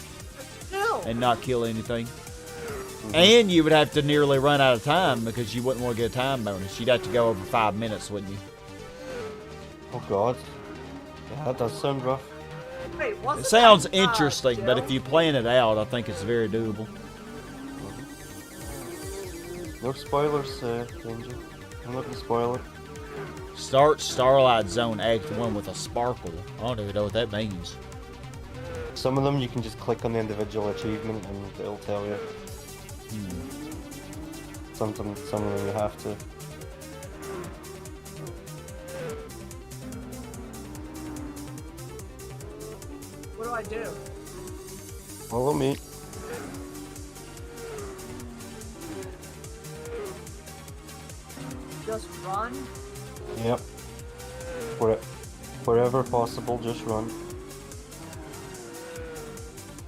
No. and not kill anything. And you would have to nearly run out of time because you wouldn't want to get a time bonus. You'd have to go over 5 minutes, wouldn't you? Oh god. Yeah, that does sound rough. Wait, wasn't It sounds that, interesting, but Jill? if you plan it out, I think it's very doable. No spoilers, Danger. I'm not gonna spoil it. Start Starlight Zone Act 1 with a sparkle. I don't even know what that means. Some of them you can just click on the individual achievement and it'll tell you. Some of them you have to. What do I do? Follow me. Just run? Yep. Wherever possible, just run.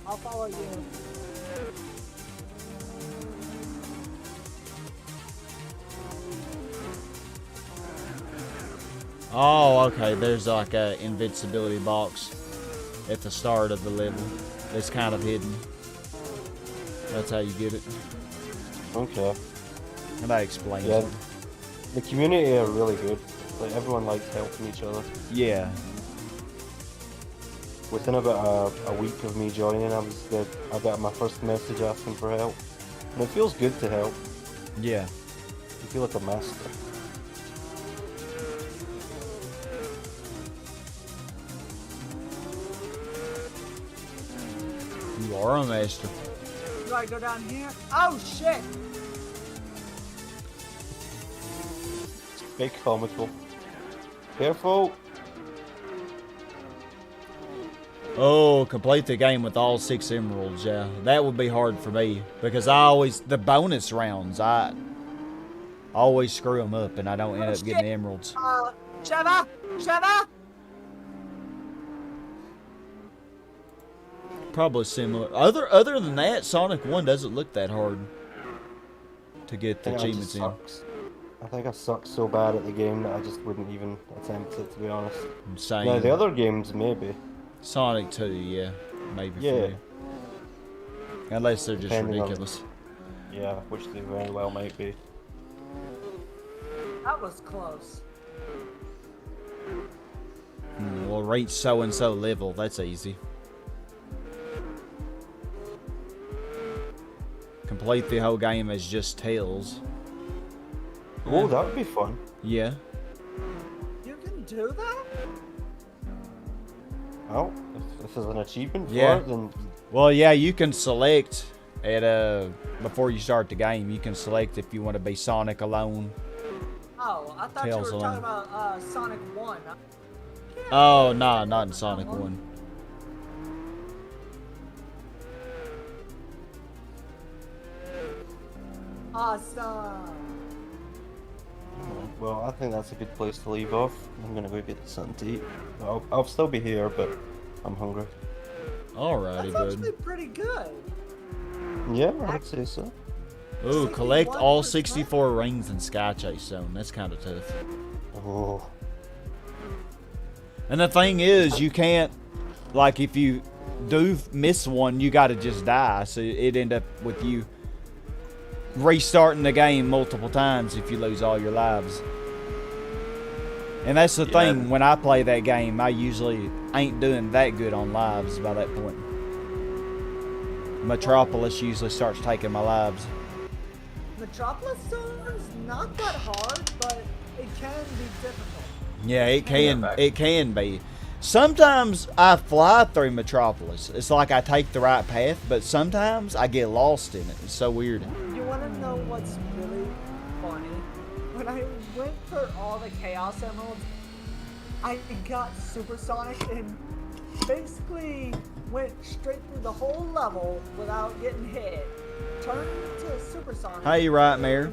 I'll follow you. Oh, okay. There's like a invincibility box at the start of the level. It's kind of hidden. That's how you get it. Okay. And that explains Yeah. it. The community are really good. Like everyone likes helping each other. Yeah. Within about a week of me joining, I got my first message asking for help, and it feels good to help. Yeah. You feel like a master. You are a master. Do I go down here? Oh shit! Big comical. Careful. Oh, complete the game with all 6 emeralds, yeah. That would be hard for me because the bonus rounds, I always screw them up and I don't end up getting the emeralds. Sheva! Sheva! Probably similar. Other than that, Sonic 1 doesn't look that hard to get the I think I achievements just in. sucks. I think I suck so bad at the game that I just wouldn't even attempt it, to be honest. I'm saying Now, the other games, maybe. Sonic 2, yeah. Maybe Yeah. for you. Unless they're just Depending on- ridiculous. Yeah, which they very well might be. That was close. Well, reach so-and-so level. That's easy. Complete the whole game as just Tails. Oh, that would be fun. Yeah. You can do that? Oh, if this is an achievement for Yeah. it, then Well, yeah, you can select at before you start the game. You can select if you want to be Sonic alone. Oh, I thought Tails you were alone. talking about Sonic 1. Oh, nah, not in Sonic 1. Awesome. well, I think that's a good place to leave off. I'm gonna go get something to eat. I'll still be here, but I'm hungry. Alrighty, That's actually bud. pretty good. Yeah, I'd say so. Ooh, collect all 61%? 64 rings in Sky Chase Zone. That's kind of tough. Oh, And the thing is, you can't, like, if you do miss one, you gotta just die. So it end up with you restarting the game multiple times if you lose all your lives. And that's the thing, when I play that game, I usually ain't doing that good on lives by that point. Metropolis usually starts taking my lives. Metropolis Zone's not that hard, but it can be difficult. Yeah, it can be. Sometimes I fly through Metropolis. It's like I take the right path, but sometimes I get lost in it. It's so weird. You want to know what's really funny? When I went for all the Chaos Emeralds, I got supersonic and basically went straight through the whole level without getting hit. Turned to supersonic. Hey, right, Mayor.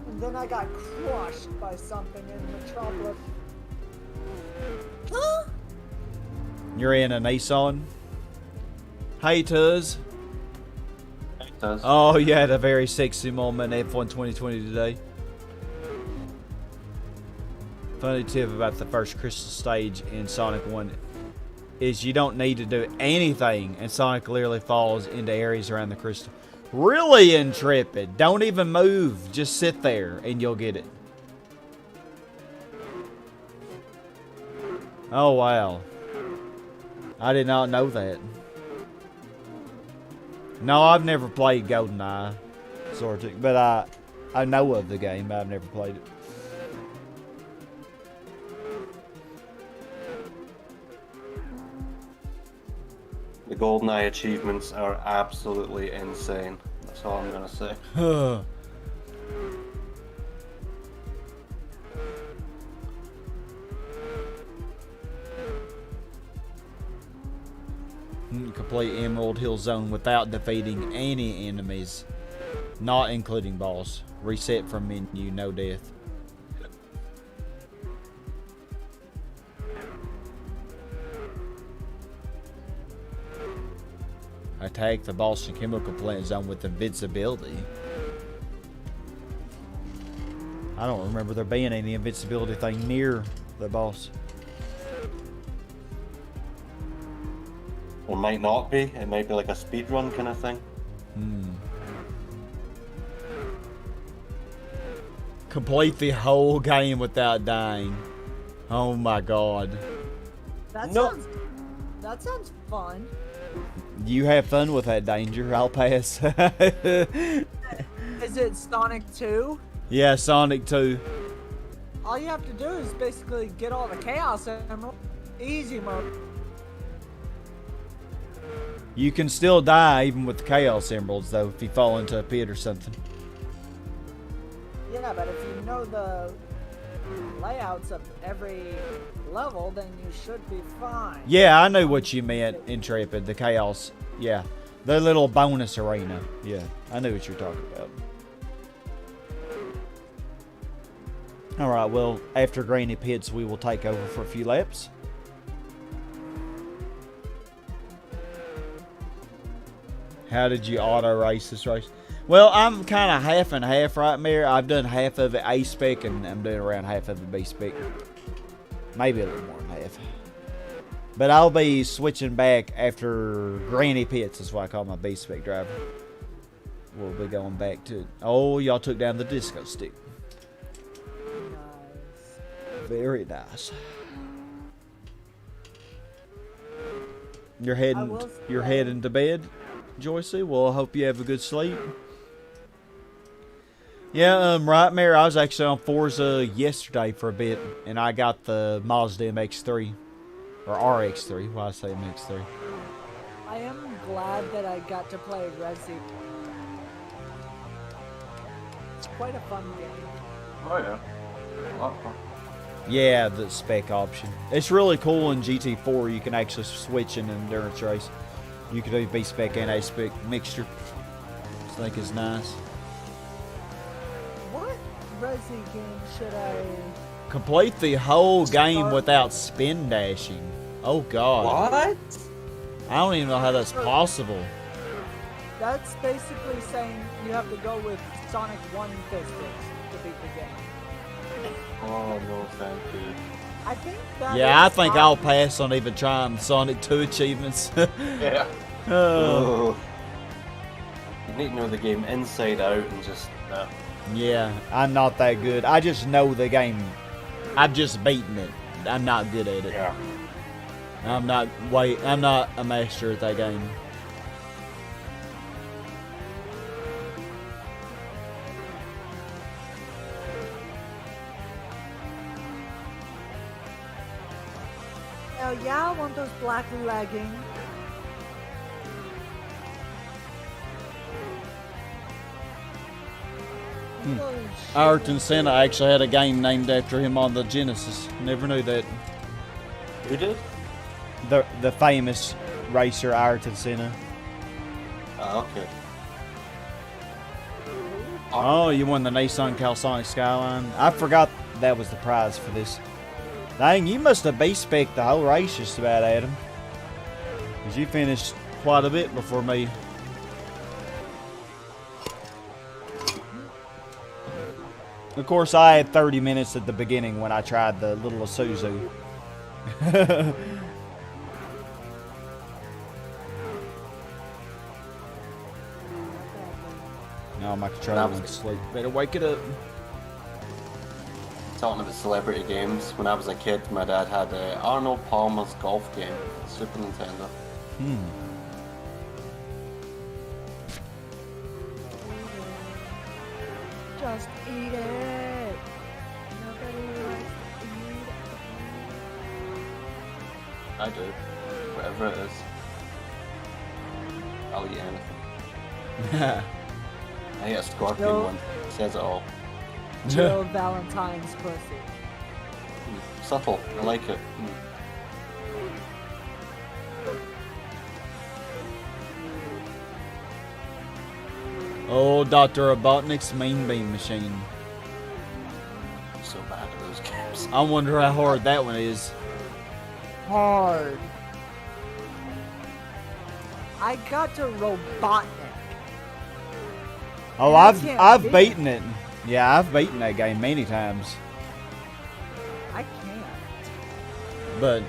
And then I got crushed by something in Metropolis. Huh? You're in a Nissan. Hey, Tuz. it does. Oh, you had a very sexy moment in F1 2020 today. Funny tip about the first crystal stage in Sonic 1 is you don't need to do anything, and Sonic literally falls into areas around the crystal. Really intrepid. Don't even move. Just sit there, and you'll get it. Oh, wow. I did not know that. No, I've never played GoldenEye, sort of, but I know of the game, but I've never played it. The GoldenEye achievements are absolutely insane. That's all I'm gonna say. Complete Emerald Hill Zone without defeating any enemies, not including boss. Reset from menu, no death. Attack the Boston Chemical Plant Zone with invincibility. I don't remember there being any invincibility thing near the boss. There might not be. It might be like a speed run kind of thing. Complete the whole game without dying. Oh my god. That No. sounds fun. You have fun with that, Danger. I'll pass. Is it Sonic 2? Yeah, Sonic 2. All you have to do is basically get all the Chaos Emeralds. Easy mode. You can still die even with the Chaos Emeralds, though, if you fall into a pit or something. Yeah, but if you know the layouts of every level, then you should be fine. Yeah, I know what you meant, Intrepid. The Chaos. Yeah. The little bonus arena. Yeah, I know what you're talking about. Alright, well, after Granny Pits, we will take over for a few laps. How did you auto race this race? Well, I'm kind of half and half right there. I've done half of it A spec and I'm doing around half of it B spec. Maybe a little more than half. But I'll be switching back after Granny Pits. That's why I call my B spec driver. We'll be going back to. Oh, y'all took down the disco stick. Nice. Very nice. You're will heading to bed, Joycey. Well, I hope you have a good sleep. Yeah, right, Mary. I was actually on Forza yesterday for a bit, and I got the Mazda MX-3. Or RX3. Why I say MX3? I am glad that I got to play Resi. It's quite a fun game. Oh yeah. Oh, oh. Yeah, the spec option. It's really cool in GT4. You can actually switch in an endurance race. You can do B-spec and A-spec mixture. I think it's nice. What Resi game should I... Complete the whole game without spin dashing. Oh god. What? I don't even know how that's possible. That's basically saying you have to go with Sonic 1 pistols to beat the game. Oh no, thank you. I think that Yeah, I is think fine. I'll pass on even trying Sonic 2 achievements. Yeah. Oh. You need to know the game inside out and just Yeah, I'm not that good. I just know the game. I've just beaten it. I'm not good at it. yeah. I'm not a master at that game. Hell yeah, I want those black leggings. Those Ayrton Senna actually had a game named after him on the Genesis. Never knew that. Who did? The famous racer Ayrton Senna. Oh, okay. Oh, you won the Nissan Calisonic Skyline. I forgot that was the prize for this. Dang, you must have B-spec'd the whole race just about, Adam. Because you finished quite a bit before me. Of course, I had 30 minutes at the beginning when I tried the little Isuzu. No, my controller went to sleep. Better wake it up. Talking about celebrity games, when I was a kid, my dad had Arnold Palmer's golf game, Super Nintendo. Just eat it. Nobody likes to eat I do. Whatever it is. I'll eat anything. I ate a scorpion No. one. Says it all. it. Jill Valentine's pussy. Subtle. I like it. Oh, Dr. Robotnik's Mean Bean Machine. So bad at those games. I wonder how hard that one is. Hard. I got to Robotnik. Oh, And I can't I've beat beaten it. Yeah, I've beaten that game many times. I can't. But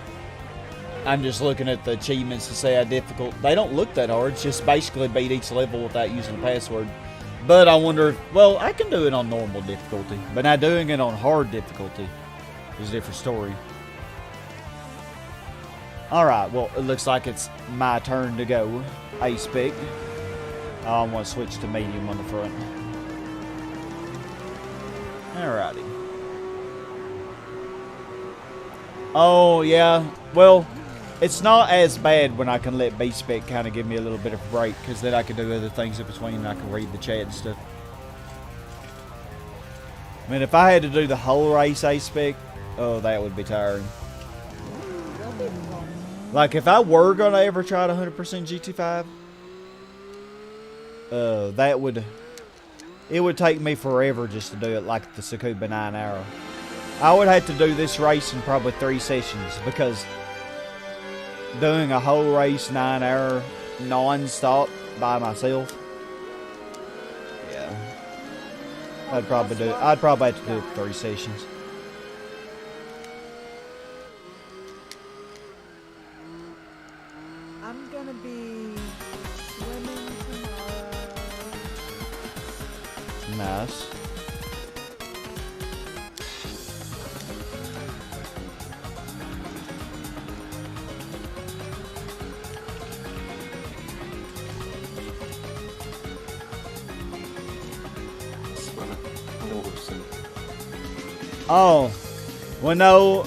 I'm just looking at the achievements to say how difficult. They don't look that hard. It's just basically beat each level without using a password. But I wonder if, well, I can do it on normal difficulty. But now doing it on hard difficulty is a different story. Alright, well, it looks like it's my turn to go. A-spec. I'm going to switch to medium on the front. Alrighty. Oh, yeah. Well, it's not as bad when I can let B-spec kind of give me a little bit of a break, because then I can do other things in between and I can read the chat and stuff. I mean, if I had to do the whole race A-spec, oh, that would be tiring. Like, if I were going to ever try to 100% GT5, that would... It would take me forever just to do it like the Tsukuba 9 Arrow. I would have to do this race in probably 3 sessions, because doing a whole race 9 hour non-stop by myself, yeah, I'd probably have to do it 3 sessions. I'm gonna be swimming tomorrow. Nice. Swimming. I'm gonna go swim. Oh, well, no,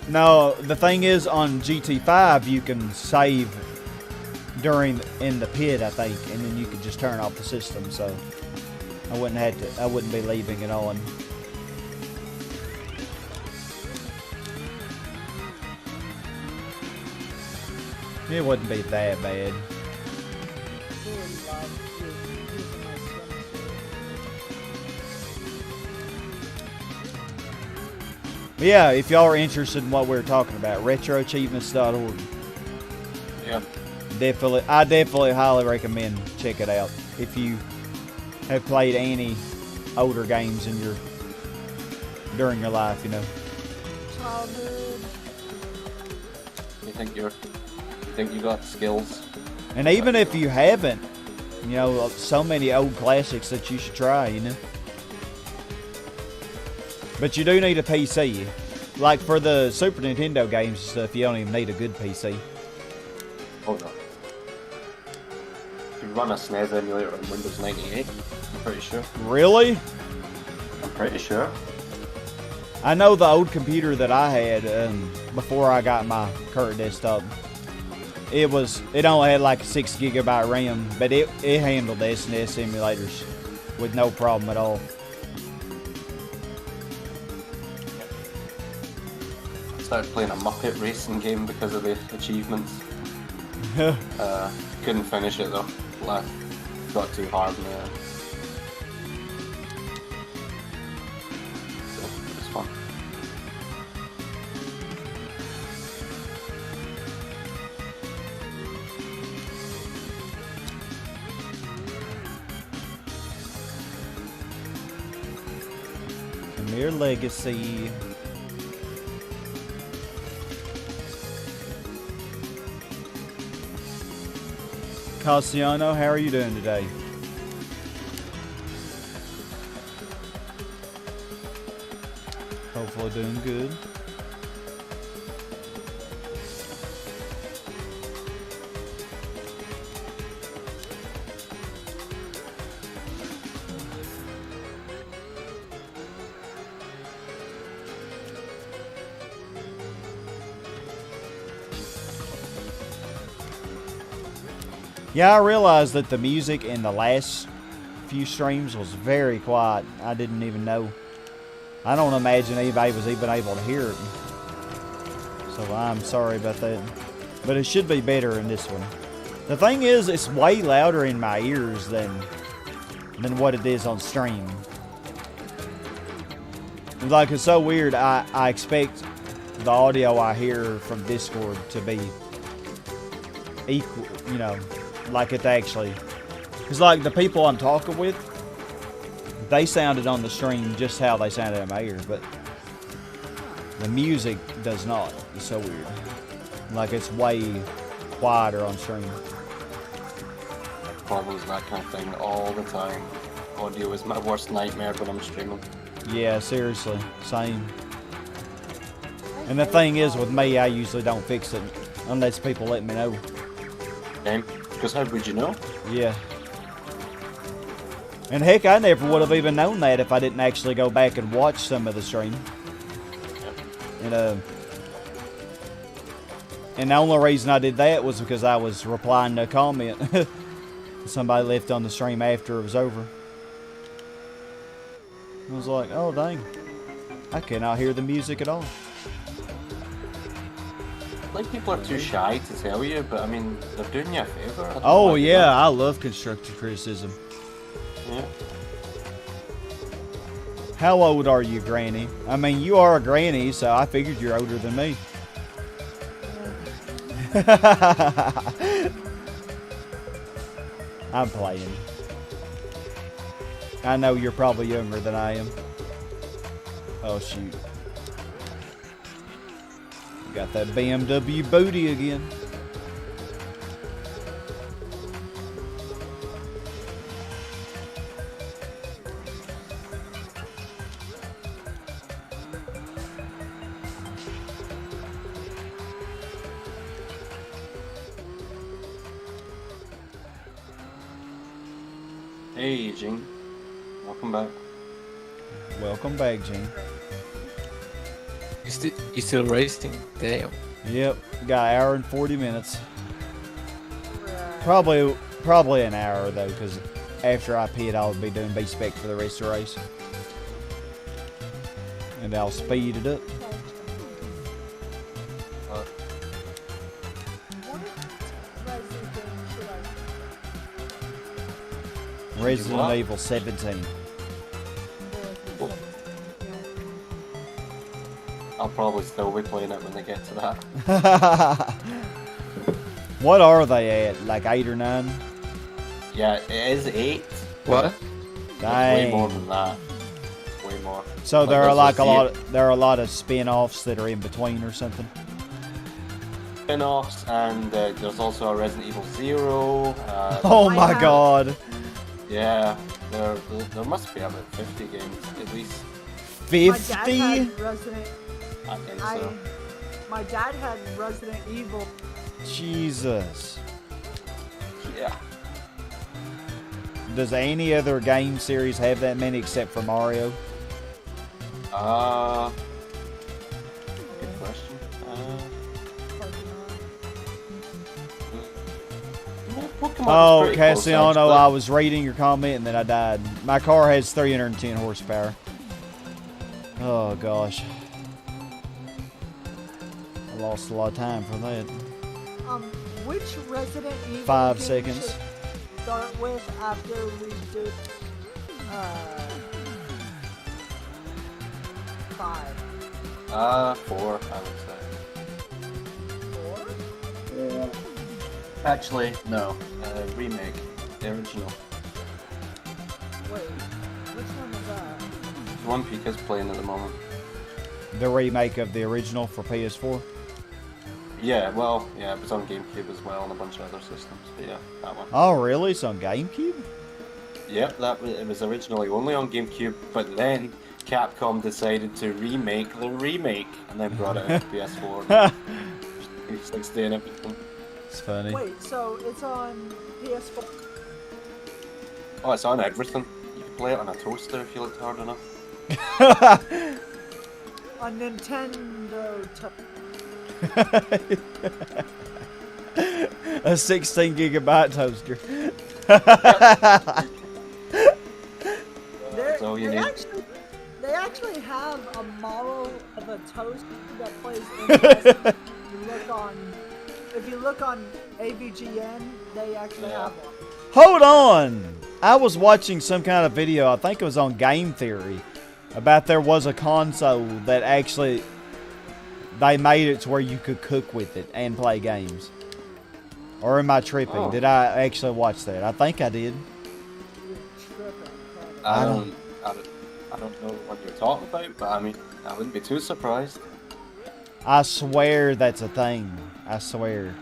No, the thing is, on GT5 you can save in the pit, I think, and then you could just turn off the system. So I wouldn't be leaving it on. It wouldn't be that bad. But yeah, if y'all are interested in what we're talking about, retroachievements.org. Yeah. I definitely highly recommend check it out if you have played any older games during your life, you know. Childhood. You think you got skills? And even if you haven't, you know, so many old classics that you should try, you know. But you do need a PC. Like for the Super Nintendo games and stuff, you don't even need a good PC. Hold on. You run a SNES emulator on Windows 98, I'm pretty sure. Really? I'm pretty sure. I know the old computer that I had before I got my current desktop. It only had like a 6 gigabyte RAM, but it handled the SNES emulators with no problem at all. I started playing a Muppet racing game because of the achievements. Couldn't finish it though. Got too hard in there. So, it was fun. Mere Legacy. Cassiano, how are you doing today? Hopefully doing good. Yeah, I realized that the music in the last few streams was very quiet. I didn't even know. I don't imagine anybody was even able to hear it. So I'm sorry about that. But it should be better in this one. The thing is, it's way louder in my ears than what it is on stream. Like, it's so weird. I expect the audio I hear from Discord to be equal, you know, like it actually. Because, like, the people I'm talking with, they sounded on the stream just how they sounded in my ear, but the music does not. It's so weird. Like, it's way quieter on stream. Problems with that kind of thing all the time. Audio is my worst nightmare when I'm streaming. Yeah, seriously. Same. And the thing is, with me, I usually don't fix it unless people let me know. Okay? Because how would you know? Yeah. And heck, I never would have even known that if I didn't actually go back and watch some of the stream. And the only reason I did that was because I was replying to a comment somebody left on the stream after it was over. I was like, oh dang, I cannot hear the music at all. Like, people are too shy to tell you, but I mean, they're doing you a favour. Oh yeah, I love constructive criticism. Yeah. How old are you, Granny? I mean, you are a granny, so I figured you're older than me. I'm playing. I know you're probably younger than I am. Oh shoot. Got that BMW booty again. Hey, Gene. Welcome back. Welcome back, Gene. You still racing? Damn. Yep, got an hour and 40 minutes. Right. Probably an hour though, because after I pit, I'll be doing B-spec for the rest of the race. And I'll speed it up. Resident Evil 17. I'll probably still be playing it when they get to that. What are they at? Like 8 or 9? Yeah, it is 8. What? It's way more Dang. than that. Way more. So there are there's like a there are a lot of spin-offs that are in between or something. spin-offs, and there's also a Resident Evil 0. Oh I my have- god. Yeah, there must be about 50 games at least. My dad 50? had Resident. I think so. My dad had Resident Evil. Jesus. Yeah. Does any other game series have that many except for Mario? Good question. Pokemon Oh, was pretty close, Cassiano, actually. I was reading your comment and then I died. My car has 310 horsepower. Oh gosh. I lost a lot of time for that. Which Resident Evil 5 game seconds. should start with after we do 5? 4, I would 4? say. Actually, no. Remake. The original. Wait, which one is that? The one Pika's playing at the moment. The remake of the original for PS4. Yeah, well, yeah, it was on GameCube as well and a bunch of other systems, but yeah, that one. Oh really? It's on GameCube? Yep, it was originally only on GameCube, but then Capcom decided to remake the remake and then brought it into PS4, 360 and everything. It's funny. Wait, so it's on PS4? Oh, it's on everything. You can play it on a toaster if you looked hard enough. On Nintendo. A 16 gigabyte toaster. That's all you need. They actually have a model of a toaster that plays interesting. If you look on AVGN, they actually Yeah. have one. Hold on! I was watching some kind of video, I think it was on Game Theory, about there was a console that actually, they made it to where you could cook with it and play games. Or am I tripping? Oh. Did I actually watch that? I think I did. You're tripping, probably. I I don't know what you're talking about, but I mean, I wouldn't be too surprised. I swear that's a thing. I swear.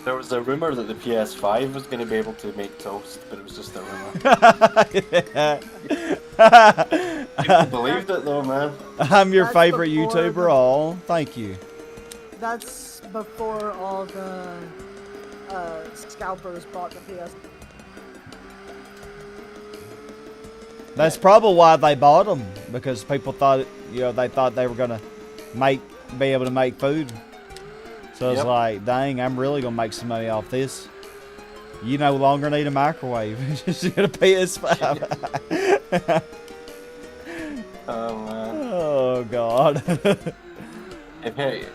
There was a rumor that the PS5 was going to be able to make toast, but it was just a rumor. People believed it though, man. I'm your That's favorite before YouTuber. the- Oh, thank you. That's before all the scalpers bought the PS. That's probably why they bought them, because people thought, they thought they were gonna be able to make food. So it's Yep. like, dang, I'm really gonna make some money off this. You no longer need a microwave. Just get a PS5. Oh man. Oh god. It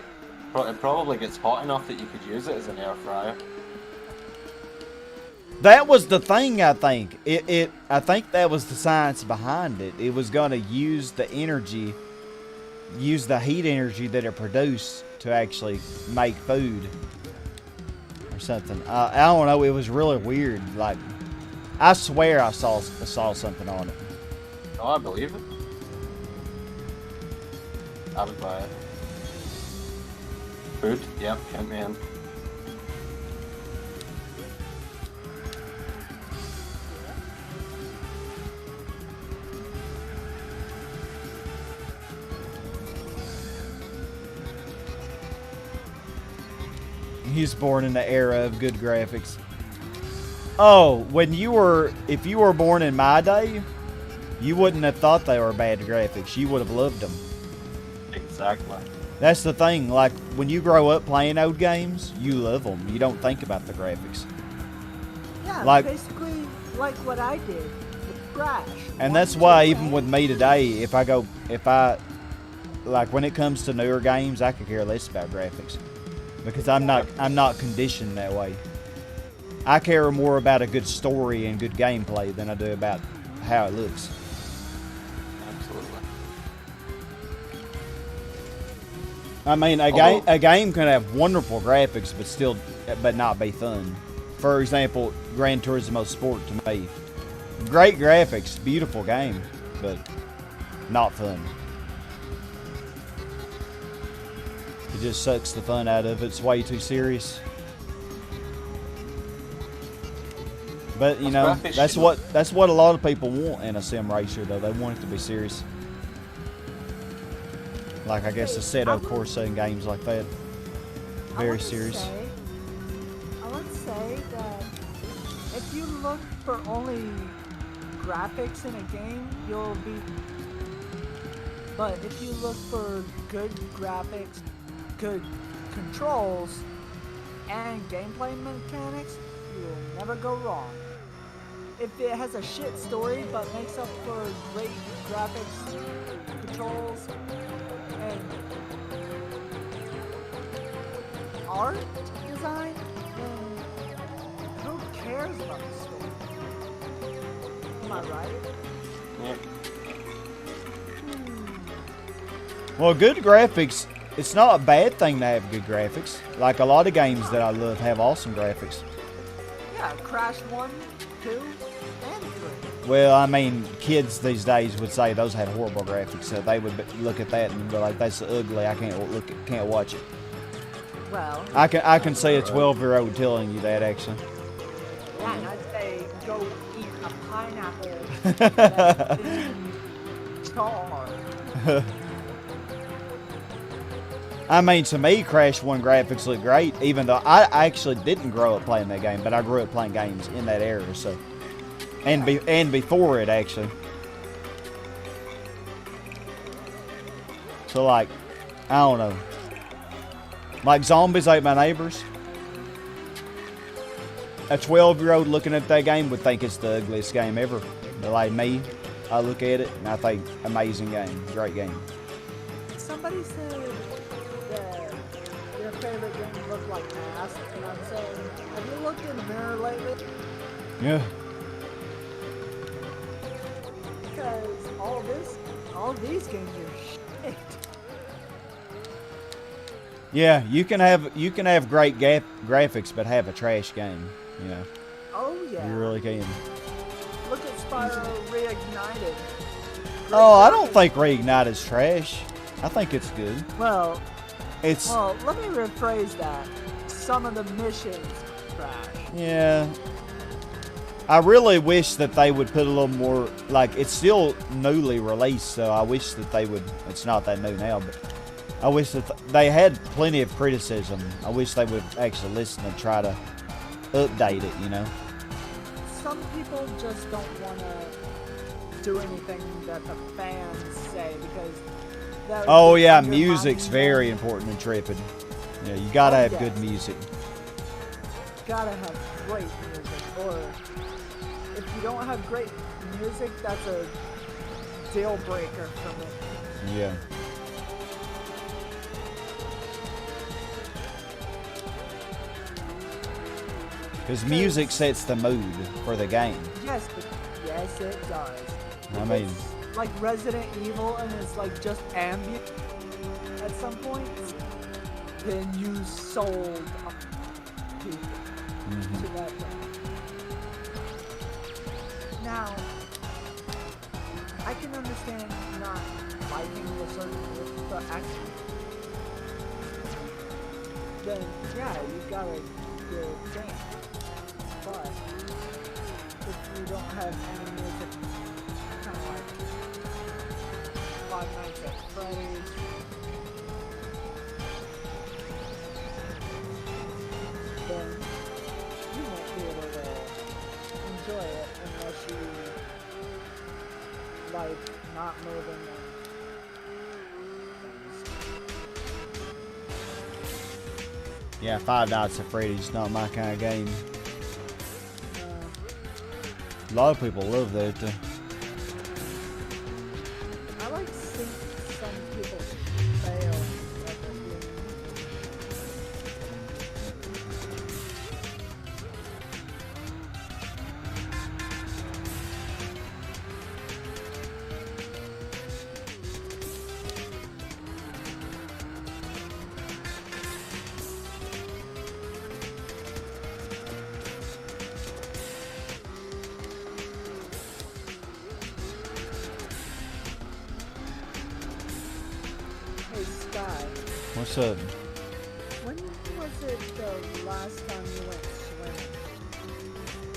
probably gets hot enough that you could use it as an air fryer. That was the thing. I think I think that was the science behind it. It was gonna use the energy, use the heat energy that it produced to actually make food or something. I don't know. It was really weird. Like, I swear I saw something on it. Oh, I believe it. I would buy it. Food? Yep, count me in. He was born in the era of good graphics. Oh, if you were born in my day, you wouldn't have thought they were bad graphics. You would have loved them. Exactly. That's the thing. Like when you grow up playing old games, you love them. You don't think about the graphics. Yeah, Like- basically like what I did with Crash. And that's why even with me today, if I like when it comes to newer games, I could care less about graphics because I'm not conditioned that way. I care more about a good story and good gameplay than I do about how it looks. Absolutely. I mean, a game can have wonderful graphics, but not be fun. For example, Gran Turismo Sport to me, great graphics, beautiful game, but not fun. It just sucks the fun out of it. It's way too serious. But you know, that's what a lot of people want in a sim racer, though. They want it to be serious. Like I guess Assetto Corsa and games like that, very serious. I would say that if you look for only graphics in a game, you'll be. But if you look for good graphics, good controls, and gameplay mechanics, you'll never go wrong. If it has a shit story but makes up for great graphics, controls, and art design, then who cares about the story? Am I right? Yep. Well, good graphics, it's not a bad thing to have good graphics. Like a lot of games that I love have awesome graphics. Yeah, Crash 1, 2, and 3. Well, I mean, kids these days would say those had horrible graphics, so they would look at that and be like, "That's ugly. I can't watch it." Well, I can see a 12-year-old telling you that actually. yeah, and I'd say go eat a pineapple that's been charred. I mean, to me, Crash 1 graphics look great, even though I actually didn't grow up playing that game, but I grew up playing games in that era, so. And before it, actually. So, like, I don't know. Like Zombies Ate My Neighbors. A 12-year-old looking at that game would think it's the ugliest game ever. But like me, I look at it and I think, amazing game, great game. Somebody said that your favorite game looked like ass, and I'm saying, have you looked in the mirror lately? Yeah. Because all these games are shit. Yeah, you can have great graphics, but have a trash game. You know, Oh yeah. you really can. Look at Spyro Reignited. Oh, I don't think Reignited's trash. I think it's good. Well, It's let me rephrase that. Some of the missions trash. yeah. I really wish that they would put a little more. Like it's still newly released, so I wish that they would. It's not that new now, but I wish that they had plenty of criticism. I wish they would actually listen and try to update it. You know. Some people just don't want to do anything that the fans say because. That would Oh be yeah, undermining music's them. very important in tripping. Yeah, you gotta Oh, have yes. good music. Gotta have great music, or if you don't have great music, that's a deal breaker for me. Yeah. Because music sets the mood for the game. Yes, it does. I If mean- it's like Resident Evil and it's like just ambient at some point, then you sold people to that game. Now, I can understand not liking a certain with the action. Then yeah, you got a good game. But if you don't have any music, kind of like Five Nights at Freddy's, then you won't be able to enjoy it unless you like not moving and things. Yeah, Five Nights at Freddy's not my kind of game. A lot of people love that. I like seeing some people fail at the game. Hey Sky, What's up? when was it the last time you went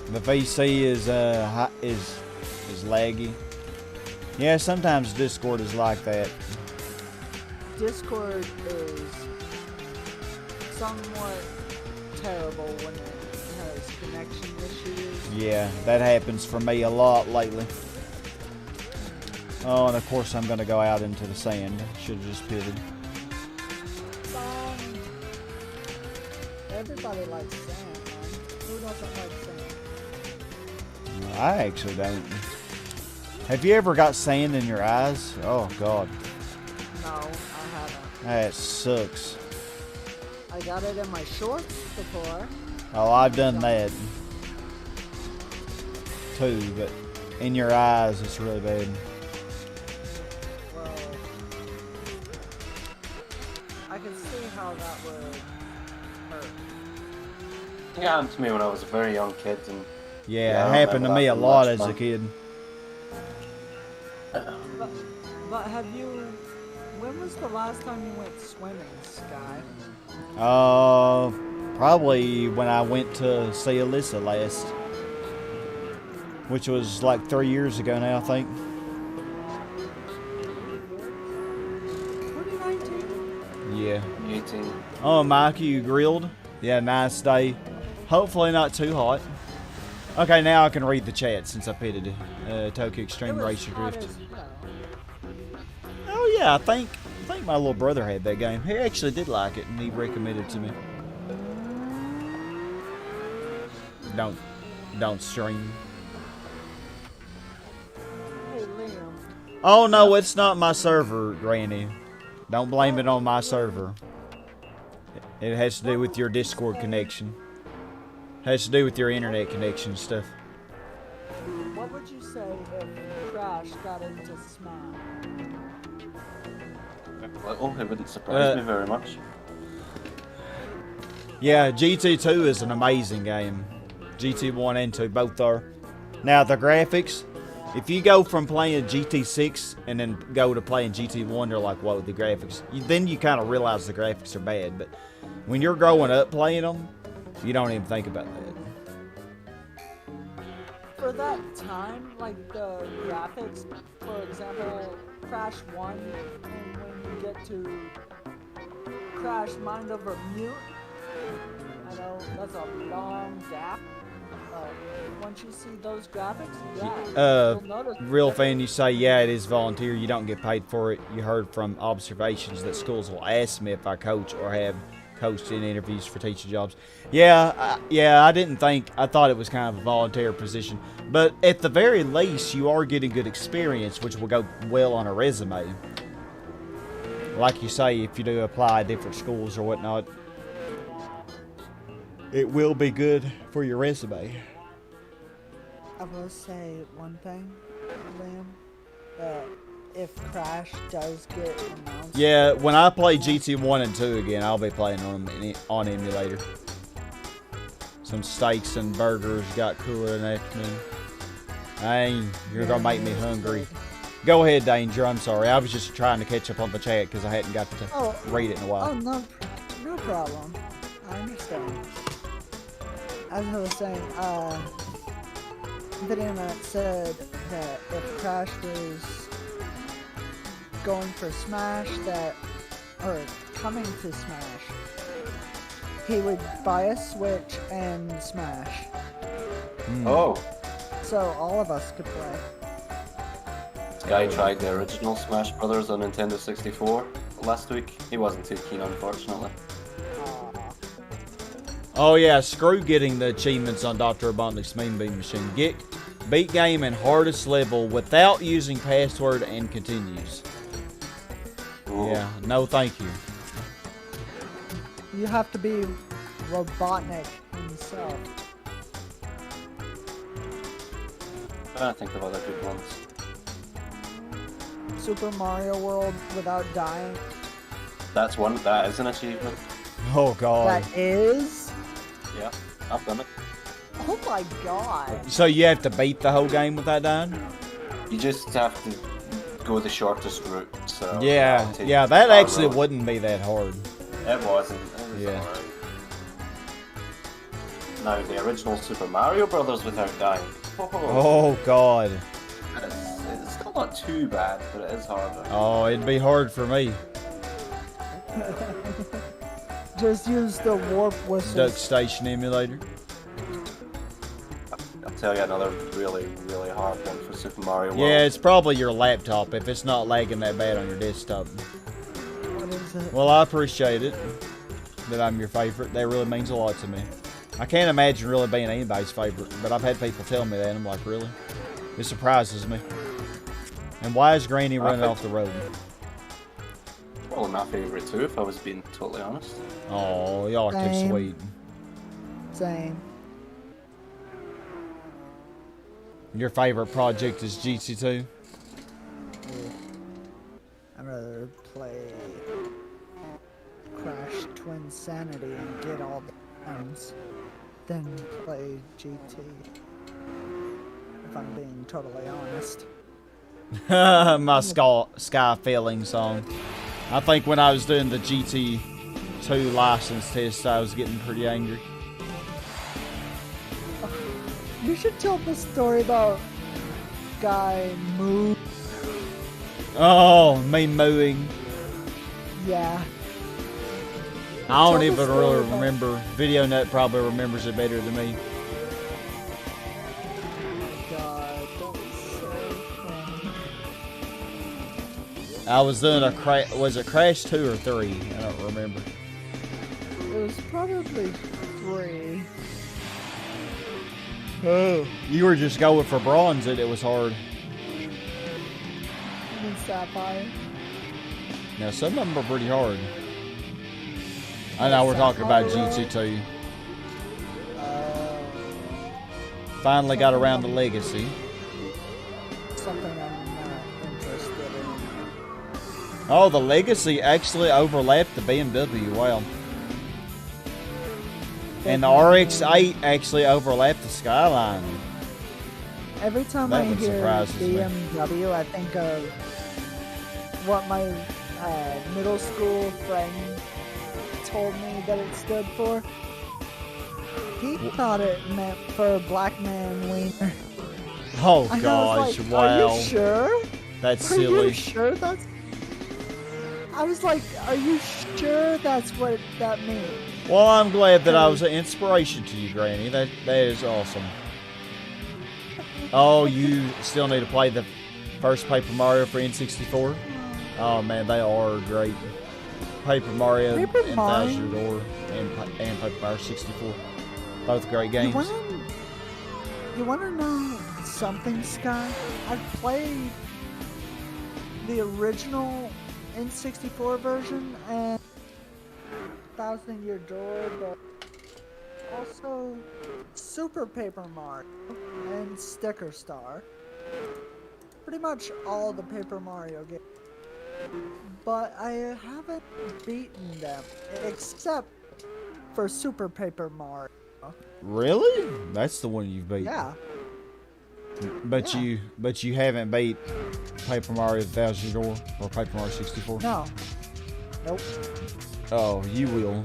swimming? The VC is laggy. Yeah, sometimes Discord is like that. Discord is somewhat terrible when it has connection issues. Yeah, that happens for me a lot lately. Oh, and of course I'm gonna go out into the sand. Should have just pitted. Everybody likes sand, man. Who doesn't like sand? I actually don't. Have you ever got sand in your eyes? Oh God, No, I haven't. that sucks. I got it in my shorts before. Oh, I've done that too, but in your eyes it's really bad. Well, I can see how that would hurt. It happened to me when I was a very young kid, and Yeah, I it happened to remember me that a from lot much as a fun. kid. But have you? When was the last time you went swimming, Sky? Probably when I went to see Alyssa last, which was like 3 years ago now, I think. 2019. Yeah. 18. Oh, Mike, you grilled? Yeah, nice day. Hopefully not too hot. Okay, now I can read the chat since I pitted Tokyo Extreme Racer Drift. Oh yeah, I think my little brother had that game. He actually did like it, and he recommended it to me. Don't stream. Hey Liam, Oh no, it's not my server, Granny. Don't blame it on my server. It has to do with your Discord connection. It has to do with your internet connection and stuff. what would you say if Crash got into Smash? Little, it wouldn't surprise me very much. Yeah, GT2 is an amazing game. GT1 and 2 both are. Now the graphics, if you go from playing GT6 and then go to playing GT1, you're like, whoa, the graphics. Then you kind of realize the graphics are bad. But when you're growing up playing them, you don't even think about that. For that time, like the graphics, for example, Crash 1, and when you get to Crash Mind Over Mute, I know that's a long gap. Once you see those graphics, yeah, you'll notice. Real fan, you say, yeah, it is volunteer. You don't get paid for it. You heard from observations that schools will ask me if I coach or have coached in interviews for teaching jobs. Yeah, I didn't think. I thought it was kind of a volunteer position. But at the very least, you are getting good experience, which will go well on a resume. Like you say, if you do apply at different schools or whatnot, it will be good for your resume. I will say one thing, Liam, that if Crash does get announced, Yeah, when I play GT1 and 2 again, I'll be playing on emulator. Some steaks and burgers got cooler in the afternoon. Dang, you're gonna make me hungry. Go ahead, Danger. I'm sorry. I was just trying to catch up on the chat because I hadn't got to read it in a while. Oh, no problem. I understand. As I was saying, Vidinat said that if Crash was going for Smash, or coming to Smash, he would buy a Switch and Smash. Oh, So all of us could play. this guy tried the original Smash Brothers on Nintendo 64 last week. He wasn't too keen, unfortunately. Oh yeah, screw getting the achievements on Dr. Robotnik's Mean Bean Machine. Beat game in hardest level without using password and continues. Ooh. Yeah, no thank you. You have to be Robotnik himself. I think of other good ones. Super Mario World without dying. That's one. That is an achievement. Oh god. That is? Yeah, I've done it. Oh my god. So you have to beat the whole game without dying? You just have to go the shortest route. So Yeah, that'll take yeah, that our actually road. wouldn't be that hard. It wasn't. It was Yeah. alright. Now the original Super Mario Brothers without dying. Oh god. It's still not too bad, but it is harder. Oh, it'd be hard for me. Just use the warp whistle. Duck Station Emulator. I'll tell you another really, really hard one for Super Mario World. Yeah, it's probably your laptop if it's not lagging that bad on your desktop. What is it? Well, I appreciate it that I'm your favorite. That really means a lot to me. I can't imagine really being anybody's favorite, but I've had people tell me that, and I'm like, really? It surprises me. And why is Granny running off the road? Probably my favorite too, if I was being totally honest. Oh, y'all are too Same. sweet. Same. Your favorite project is GT2? I'd rather play Crash Twin Sanity and get all the times than play GT. If I'm being totally honest. My Sky Failing song. I think when I was doing the GT2 license test, I was getting pretty angry. You should tell the story about guy moo. Oh, me mooing. Yeah. I don't Tell the even story really about- remember. VideoNet probably remembers it better than me. God, that was so funny. I was doing a was it Crash 2 or 3? I don't remember. It was probably 3. Oh. You were just going for bronze and it was hard. Even Sapphire. Now some of them are pretty hard. I know we're talking about GT2. Finally got around to Legacy. Something I'm not interested in. Oh, the Legacy actually overlapped the BMW. Wow. And the RX-8 actually overlapped the Skyline. Every time That I one hear surprises me. BMW, I think of what my middle school friend told me that it stood for. He thought it meant for black man wiener. Oh And I gosh, was like, wow. Are you sure? That's Are you silly. sure that's... I was like, are you sure that's what that means? Well, I'm glad that I was an inspiration to you, Granny. That is awesome. Oh, you still need to play the first Paper Mario for N64? Oh man, they are great. Paper Mario Paper and Mario? Thousand Year Door and Paper Mario 64. Both great games. You wanna know something, Sky? I've played the original N64 version and Thousand Year Door, but also Super Paper Mario and Sticker Star. Pretty much all the Paper Mario games. But I haven't beaten them, except for Super Paper Mario. Really? That's the one you've beat. Yeah. But Yeah. you haven't beat Paper Mario Thousand Year Door or Paper Mario 64. No. Nope. Oh, you will.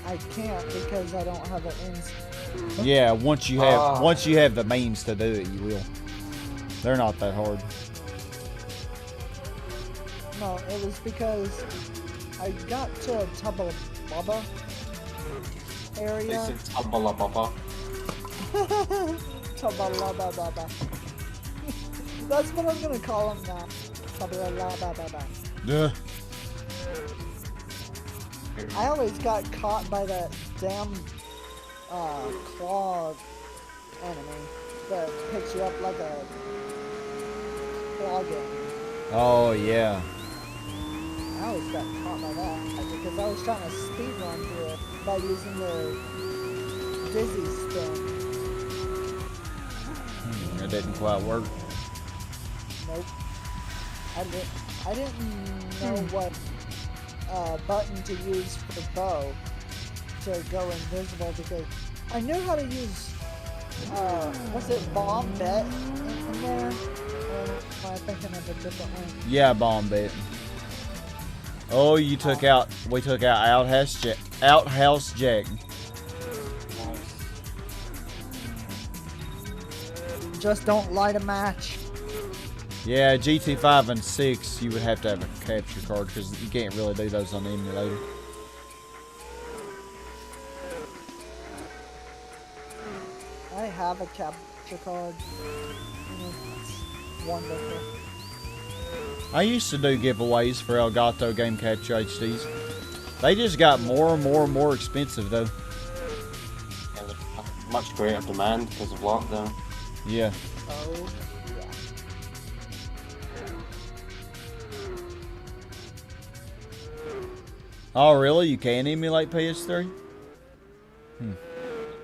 I can't because I don't have an Yeah, once you have the means to do it, you will. They're not that hard. No, it was because I got to Tubba Bubba area. This is Tumble Bubba. Tubba Bubba. That's what I'm gonna call him now. Tubba Bubba. Yeah. I always got caught by that damn claw enemy that picks you up like a claw game. Oh yeah. I always got caught by that because I was trying to speed run through it by using the dizzy spin. It didn't quite work. Nope. I didn't know what button to use for the bow to go invisible because I knew how to use was it bomb bet in there? Or am I thinking of a different one? Yeah, bomb bit. Oh, we took out Outhouse Jack. Just don't light a match. Yeah, GT5 and 6, you would have to have a capture card because you can't really do those on the emulator. I have a capture card. And it's wonderful. I used to do giveaways for Elgato Game Capture HDs. They just got more and more expensive though. Yeah, there's much greater demand because of lockdown. Yeah. Oh, yeah. Oh, really? You can emulate PS3? I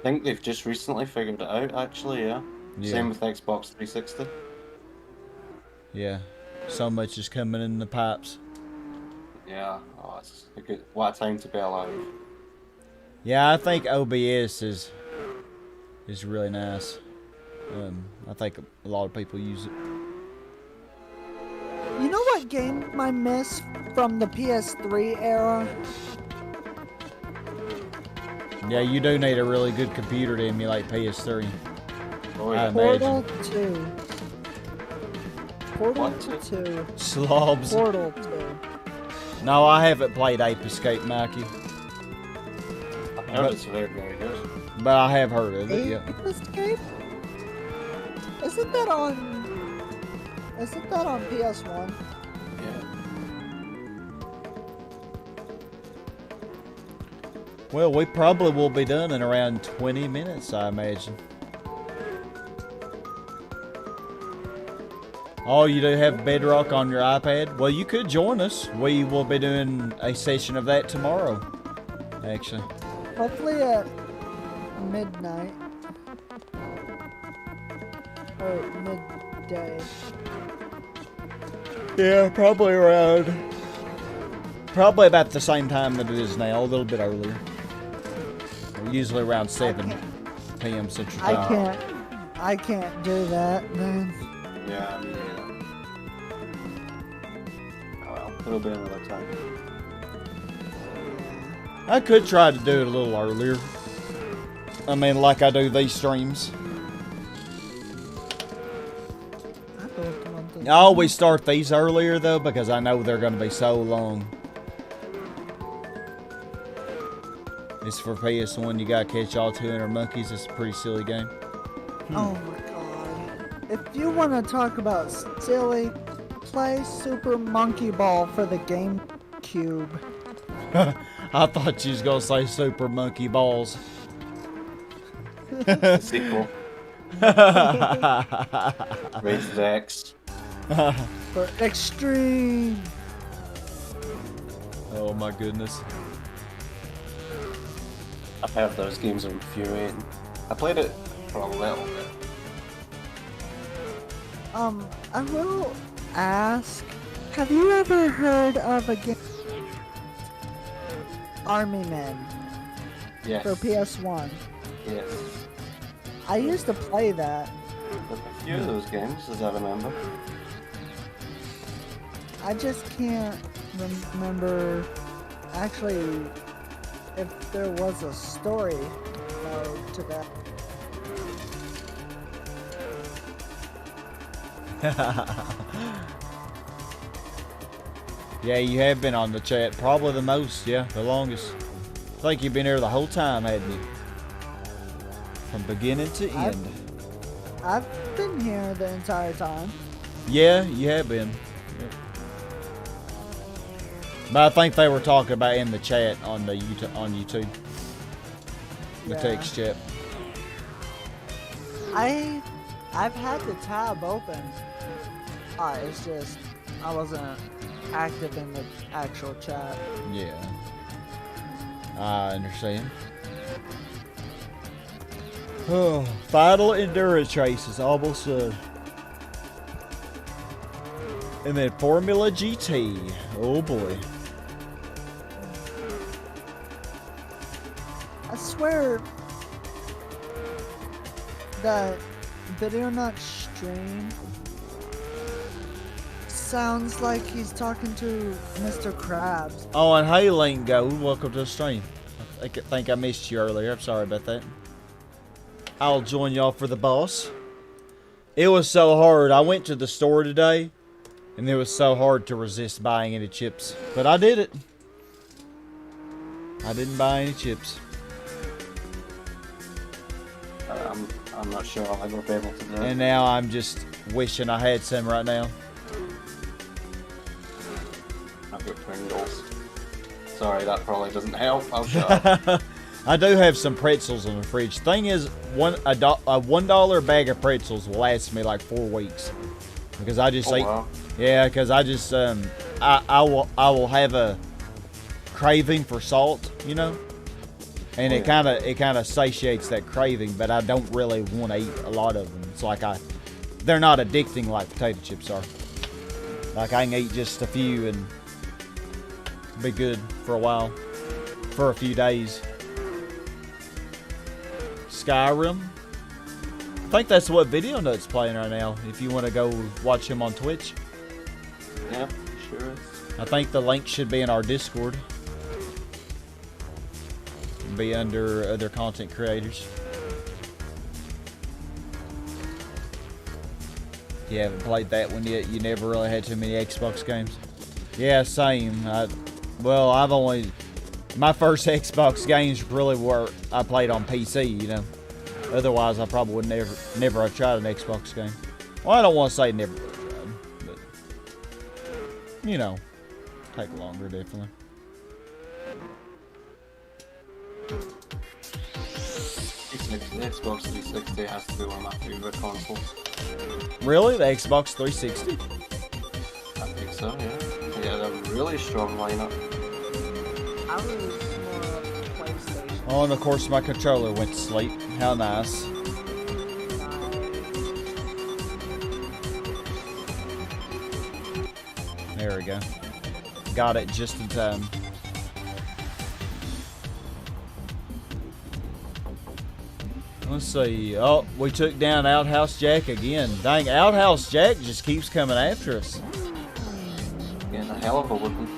think they've just recently figured it out, actually, yeah. Same with Xbox 360. Yeah. So much is coming in the pipes. Yeah, oh, it's a good, what a time to be alive. Yeah, I think OBS is really nice. I think a lot of people use it. You know what game I miss from the PS3 era? Yeah, you do need a really good computer to emulate PS3. Oh, I yeah. imagine. Portal 2. Portal What? 2. Slobs. Portal 2. No, I haven't played Ape Escape, Mikey. I heard it's very, very good. But I have heard of it, yeah. Ape Escape? Isn't that on PS1? Yeah. Well, we probably will be done in around 20 minutes, I imagine. Oh, you do have Bedrock on your iPad? Well, you could join us. We will be doing a session of that tomorrow, actually. Hopefully at midnight. Or midday. Yeah, probably about the same time that it is now, a little bit earlier. We're usually around 7 p.m. Central Time. I can't do that, man. Yeah, I mean, oh well, it'll be another time. I could try to do it a little earlier. I mean, like I do these streams. I always start these earlier, though, because I know they're going to be so long. It's for PS1. You got to catch all 200 monkeys. It's a pretty silly game. Oh my god. If you want to talk about silly, play Super Monkey Ball for the GameCube. I thought you was going to say Super Monkey Balls. Sequel. Rated X. For extreme. Oh my goodness. I've heard those games are infuriating. I played it for a little bit. I will ask, have you ever heard of a game Army Men Yes. for PS1? Yes. I used to play that. There's a few of those games, as I remember. I just can't remember actually if there was a story mode to that. Yeah, you have been on the chat. Probably the most, yeah, the longest. I think you've been here the whole time, hadn't you? From beginning to end. I've been here the entire time. Yeah, you have been. But I think they were talking about in the chat on the YouTube. The Yeah. text chat. I've had the tab open. It's just I wasn't active in the actual chat. Yeah. I understand. Oh, final endurance race is almost done. And then Formula GT. Oh boy. I swear that video not stream sounds like he's talking to Mr. Krabs. Oh, and hey, Lingo, welcome to the stream. I think I missed you earlier. I'm sorry about that. I'll join y'all for the boss. It was so hard. I went to the store today, and it was so hard to resist buying any chips. But I did it. I didn't buy any chips. I'm not sure I'll ever be able to do it. And now I'm just wishing I had some right now. I've got Pringles. Sorry, that probably doesn't help. I'll shut up. I do have some pretzels in the fridge. Thing is, a $1 bag of pretzels will last me like 4 weeks because I just eat. Wow. Yeah, because I just I will have a craving for salt, you know, and it kind of satiates that craving, but I don't really want to eat a lot of them. It's like they're not addicting like potato chips are. Like I can eat just a few and be good for a while, for a few days. Skyrim. I think that's what Video Nut's playing right now. If you want to go watch him on Twitch. Yeah, sure is. I think the link should be in our Discord. Be under other content creators. If you haven't played that one yet, you never really had too many Xbox games. Yeah, same. I've only... My first Xbox games really were I played on PC, you know. Otherwise, I probably would never have tried an Xbox game. Well, I don't want to say never would have tried, but you know, take longer definitely. The Xbox 360 has to be one of my favorite consoles. Really, the Xbox 360? I think so, yeah. Yeah, they're a really strong lineup. I was more of PlayStation. Oh, and of course my controller went to sleep. How nice. There we go. Got it just in time. Let's see. Oh, we took down Outhouse Jack again. Dang, Outhouse Jack just keeps coming after us. Getting a hell of a whipping.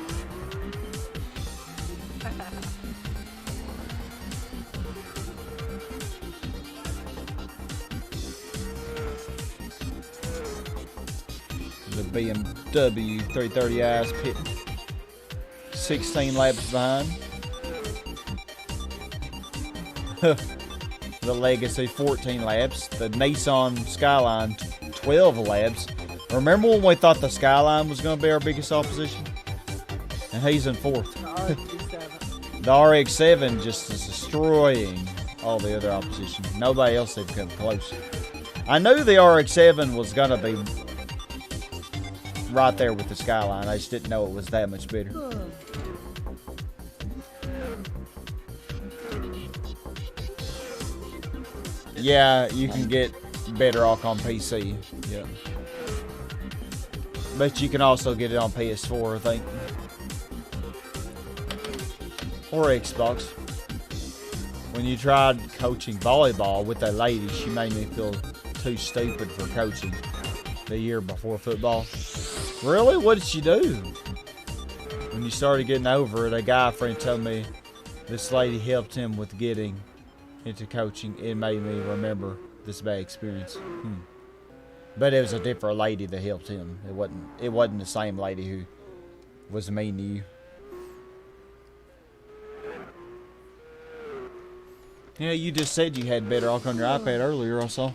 The BMW 330i's pit 16 laps behind. The Legacy 14 laps. The Nissan Skyline 12 laps. Remember when we thought the Skyline was going to be our biggest opposition? And he's in fourth. The RX-7 just is destroying all the other opposition. Nobody else had come close. I knew the RX-7 was going to be right there with the Skyline. I just didn't know it was that much better. Yeah, you can get better off on PC. Yeah. But you can also get it on PS4, I think. Or Xbox. When you tried coaching volleyball with that lady, she made me feel too stupid for coaching the year before football. Really? What did she do? When you started getting over it, a guy friend told me this lady helped him with getting into coaching. It made me remember this bad experience. But it was a different lady that helped him. It wasn't the same lady who was mean to you. Yeah, you just said you had better off on your iPad earlier, I saw.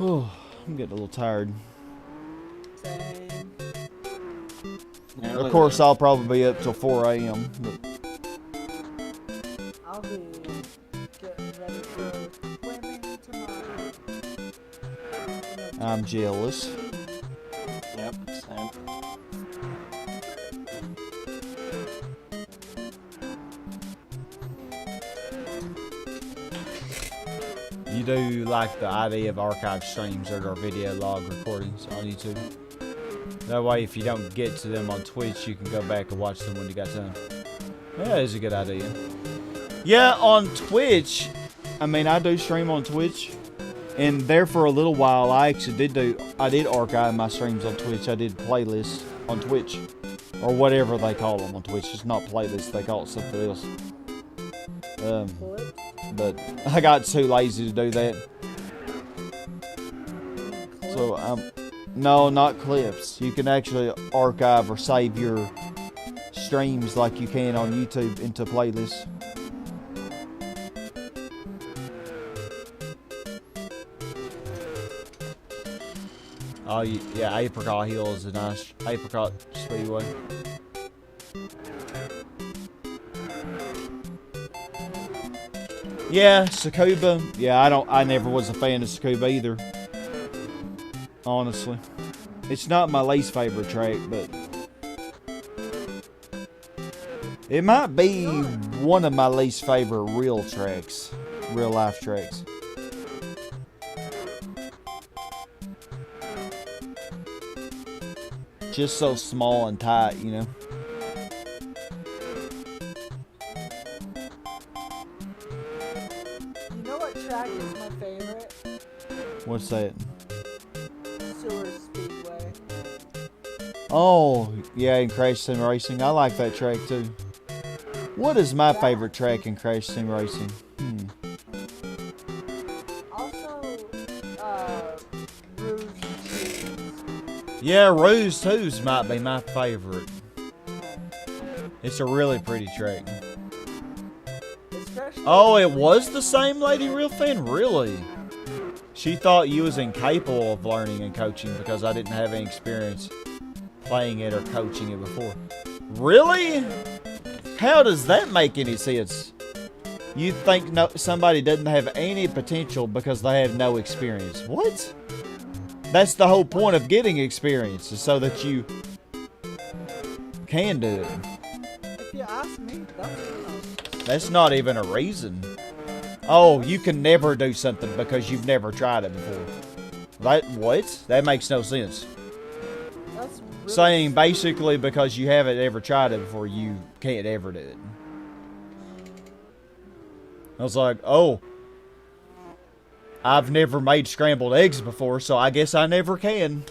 Oh, I'm getting a little tired. Same. Yeah, Of course, I'll probably be up till 4 a.m. But I'll be getting ready for swimming tomorrow. I'm jealous. Yep, same. You do like the idea of archive streams or their video log recordings on YouTube. That way, if you don't get to them on Twitch, you can go back and watch them when you got time. Yeah, it's a good idea. Yeah, on Twitch, I mean, I do stream on Twitch, and there for a little while, I did archive my streams on Twitch. I did playlists on Twitch, or whatever they call them on Twitch. It's not playlists; they call it something else. But I got too lazy to do that. So no, not clips. You can actually archive or save your streams like you can on YouTube into playlists. Oh yeah, Apricot Hill is a nice Apricot Speedway. Yeah, Tsukuba. Yeah, I never was a fan of Tsukuba either. Honestly. It's not my least favorite track, but it might be one of my least favorite real life tracks. Just so small and tight, you know. You know what track is my favorite? What's that? Sewer Speedway. Oh, yeah, in Crash Sim Racing. I like that track too. What is my favorite track in Crash Sim Racing? Also, Rouge and Cheese. Yeah, Ruse 2's might be my favorite. It's a really pretty track. Especially Oh, it was the same Lady Real Fan? Really? She thought you was incapable of learning and coaching because I didn't have any experience playing it or coaching it before. Really? How does that make any sense? You think somebody doesn't have any potential because they have no experience. What? That's the whole point of getting experience, is so that you can do it. If you ask me, That's not even a reason. Oh, you can never do something because you've never tried it before. What? That makes no sense. that's really Saying basically because you haven't ever tried it before, you can't ever do it. I was like, oh, I've never made scrambled eggs before, so I guess I never can.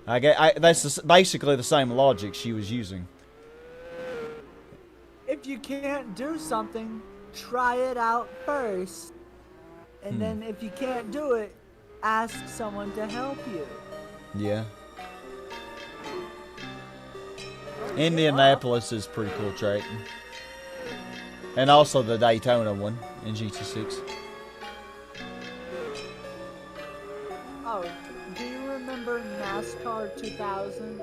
That's basically the same logic she was using. If you can't do something, try it out first. And then if you can't do it, ask someone to help you. Yeah. Indianapolis is a pretty cool track. And also the Daytona one in GT6. Oh, do you remember NASCAR 2000?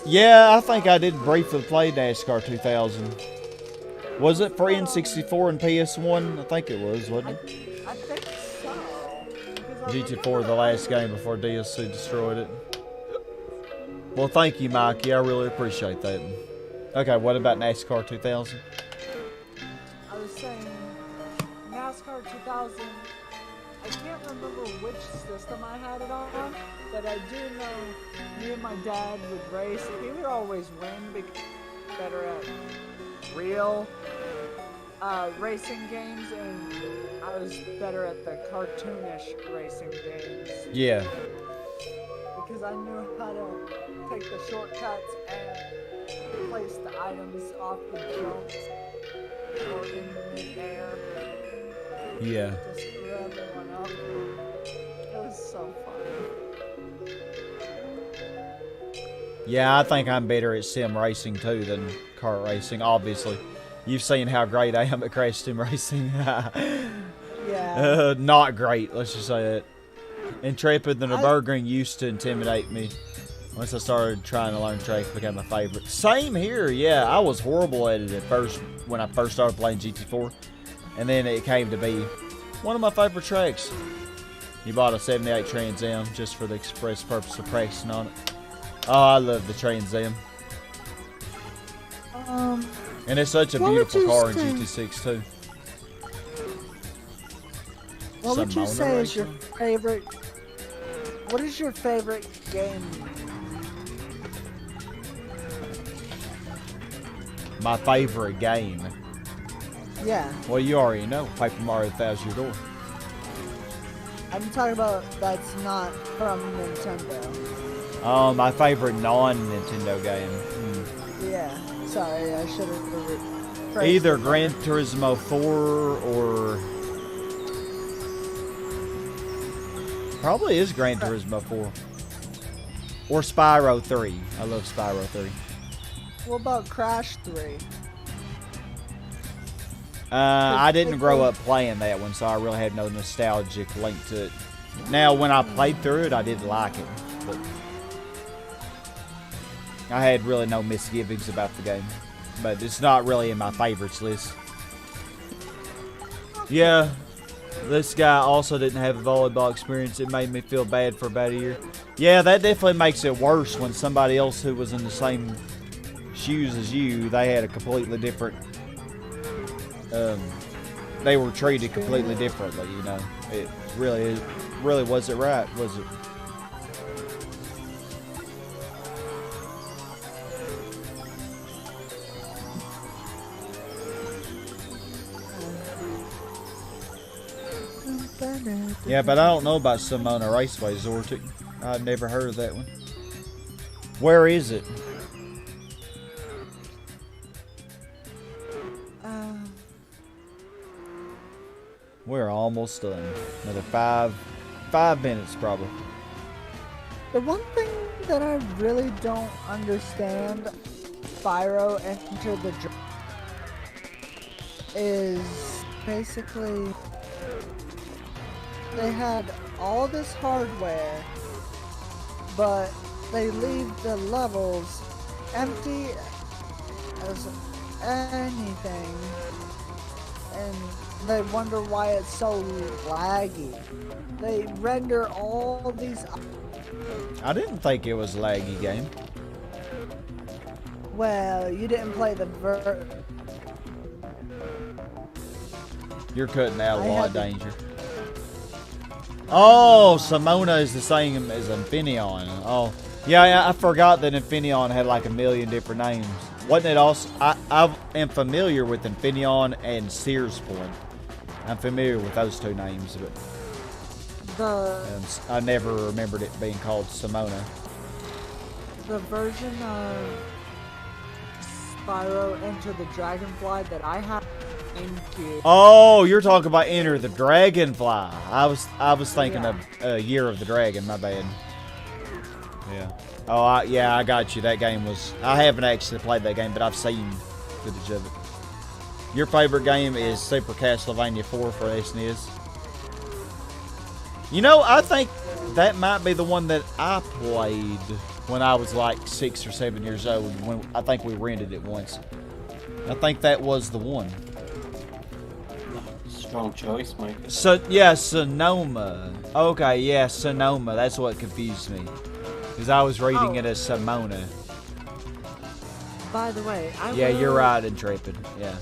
Yeah, I think I did briefly play NASCAR 2000. Was it for N64 and PS1? I think it was, wasn't it? I think so. Because I GT4, the last game before DLC destroyed it. Well, thank you, Mikey. I really appreciate that. Okay, what about NASCAR 2000? I was saying NASCAR 2000. I can't remember which system I had it on, but I do know me and my dad would race. He would always win because he's better at real racing games, and I was better at the cartoonish racing games. Yeah. Because I knew how to take the shortcuts and place the items off the jumps or in mid-air. Yeah. To screw everyone up. It was so fun. Yeah, I think I'm better at sim racing too than kart racing, obviously. You've seen how great I am at Crash Sim Racing. Yeah. Not great, let's just say that. Intrepid the Nürburgring used to intimidate me. Once I started trying to learn tracks, it became my favorite. Same here, yeah. I was horrible at it at first when I first started playing GT4. And then it came to be one of my favorite tracks. You bought a 78 Trans Am just for the express purpose of practicing on it. Oh, I love the Trans Am. And it's such a beautiful car in GT6 too. What would you say is your favorite? What is your favorite game? My favorite game. Yeah, Well, you already know. Paper Mario Thousand Year Door. I'm talking about that's not from Nintendo. My favorite non-Nintendo game. Yeah, sorry, I should have. Either Gran Turismo 4 or probably is Gran Turismo 4 or Spyro 3. I love Spyro 3. What about Crash 3? I didn't grow up playing that one, so I really had no nostalgic link to it. Now, when I played through it, I did like it, but I had really no misgivings about the game. But it's not really in my favorites list. Yeah, this guy also didn't have a volleyball experience. It made me feel bad for about a year. Yeah, that definitely makes it worse when somebody else who was in the same shoes as you, they had a completely different, they were treated completely differently, you know. It really wasn't right, was it? Yeah, but I don't know about Simona Raceway, Zortic. I've never heard of that one. Where is it? We're almost done. Another five minutes probably. The one thing that I really don't understand, Spyro Enter the Dragon, is basically they had all this hardware, but they leave the levels empty as anything, and they wonder why it's so laggy. They render all these. I didn't think it was a laggy game. Well, you didn't play the You're cutting out a lot of danger. Oh, Simona is the same as Infineon. Oh, yeah, I forgot that Infineon had like a million different names. Wasn't it also? I am familiar with Infineon and Sears Point. I'm familiar with those two names, but I never remembered it being called Simona. The version of Spyro Enter the Dragonfly that I have GameCube. Oh, you're talking about Enter the Dragonfly. I was thinking of Year of the Dragon. My bad. Yeah. Oh, I got you. That game was. I haven't actually played that game, but I've seen footage of it. Your favorite game is Super Castlevania 4 for SNES. You know, I think that might be the one that I played when I was like 6 or 7 years old. When I think we rented it once. I think that was the one. Strong choice, Mike. So yeah, Sonoma. Okay, yeah, Sonoma. That's what confused me, because I was reading it as Simona. By the way, you're right, Intrepid. Yeah.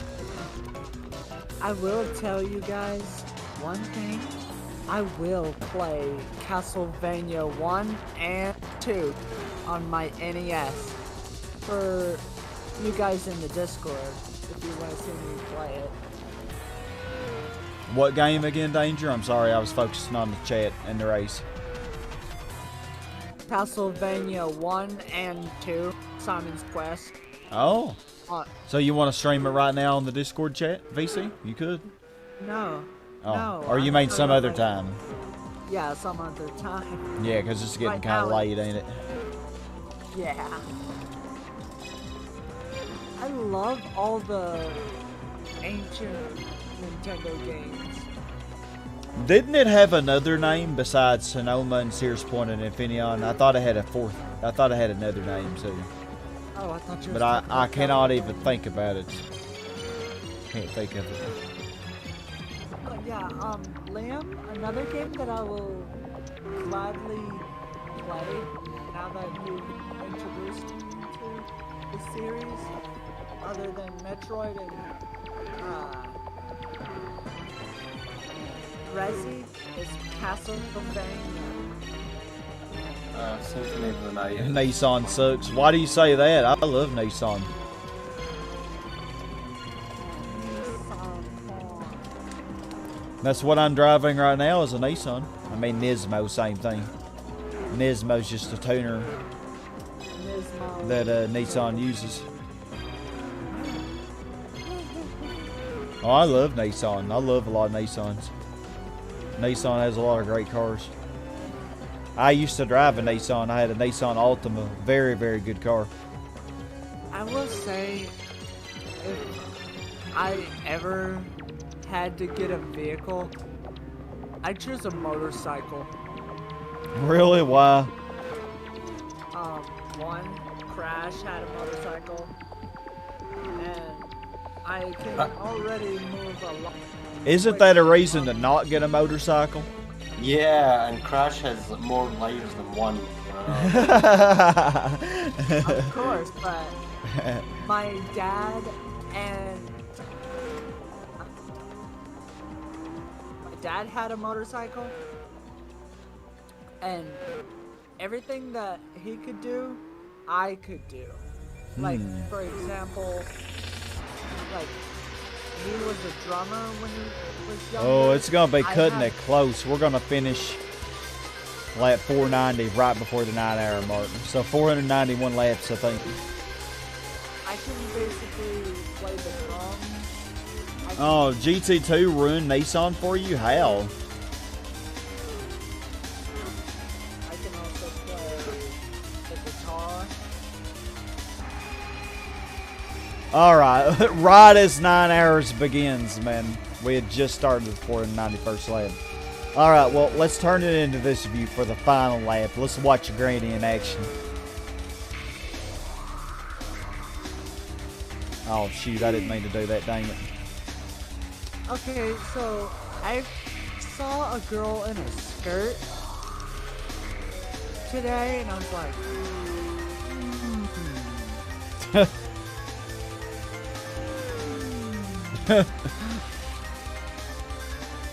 I will tell you guys one thing. I will play Castlevania 1 and 2 on my NES for you guys in the Discord if you want to see me play it. What game again, Danger? I'm sorry, I was focusing on the chat and the race. Castlevania 1 and 2, Simon's Quest. Oh. So you want to stream it right now on the Discord chat, VC? You could. No. Oh. No. Or you made some other time. Yeah, some other time. Yeah, because it's getting kind of late, ain't it? Yeah. I love all the ancient Nintendo games. Didn't it have another name besides Sonoma and Sears Point and Infineon? I thought it had a fourth. I thought it had another name too. Oh, I thought you were But I talking cannot about even think about it. Can't think of it. But yeah, Liam, another game that I will gladly play now that you've introduced me to the series, other than Metroid and Resi, is Castlevania. Symphony of the Night. Nissan sucks. Why do you say that? I love Nissan. That's what I'm driving right now is a Nissan. I mean Nismo, same thing. Nismo's just a tuner Nismo. that Nissan uses. Oh, I love Nissan. I love a lot of Nissans. Nissan has a lot of great cars. I used to drive a Nissan. I had a Nissan Altima. Very, very good car. I will say, if I ever had to get a vehicle, I'd choose a motorcycle. Really? Why? One, Crash had a motorcycle, and I can already move a lot. Isn't that a reason to not get a motorcycle? Yeah, and Crash has more lives than one. Of course, but my dad and my dad had a motorcycle, and everything that he could do, I could do. Like, for example, like, he was a drummer when he was younger. Oh, it's going to be cutting I it close. We're going to finish lap 490 right before the 9-hour mark. So 491 laps, I think. I can basically play the drums. I can, Oh, GT2 ruined Nissan for you? How? I can also play the guitar. Alright, right as 9 hours begins, man. We had just started the 491st lap. Alright, well, let's turn it into this view for the final lap. Let's watch Granny in action. Oh, shoot, I didn't mean to do that, dang it. Okay, so I saw a girl in a skirt today, and I was like,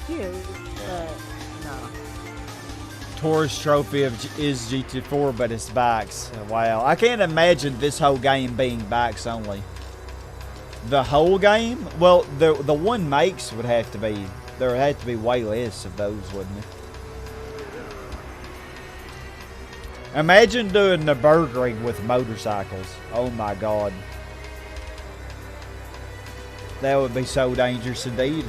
cute, but no. Tourist trophy is GT4, but it's bikes. Wow, I can't imagine this whole game being bikes only. The whole game? Well, the one makes would have to be, there would have to be way less of those, wouldn't it? Imagine doing the burgering with motorcycles. Oh my god. That would be so dangerous indeed.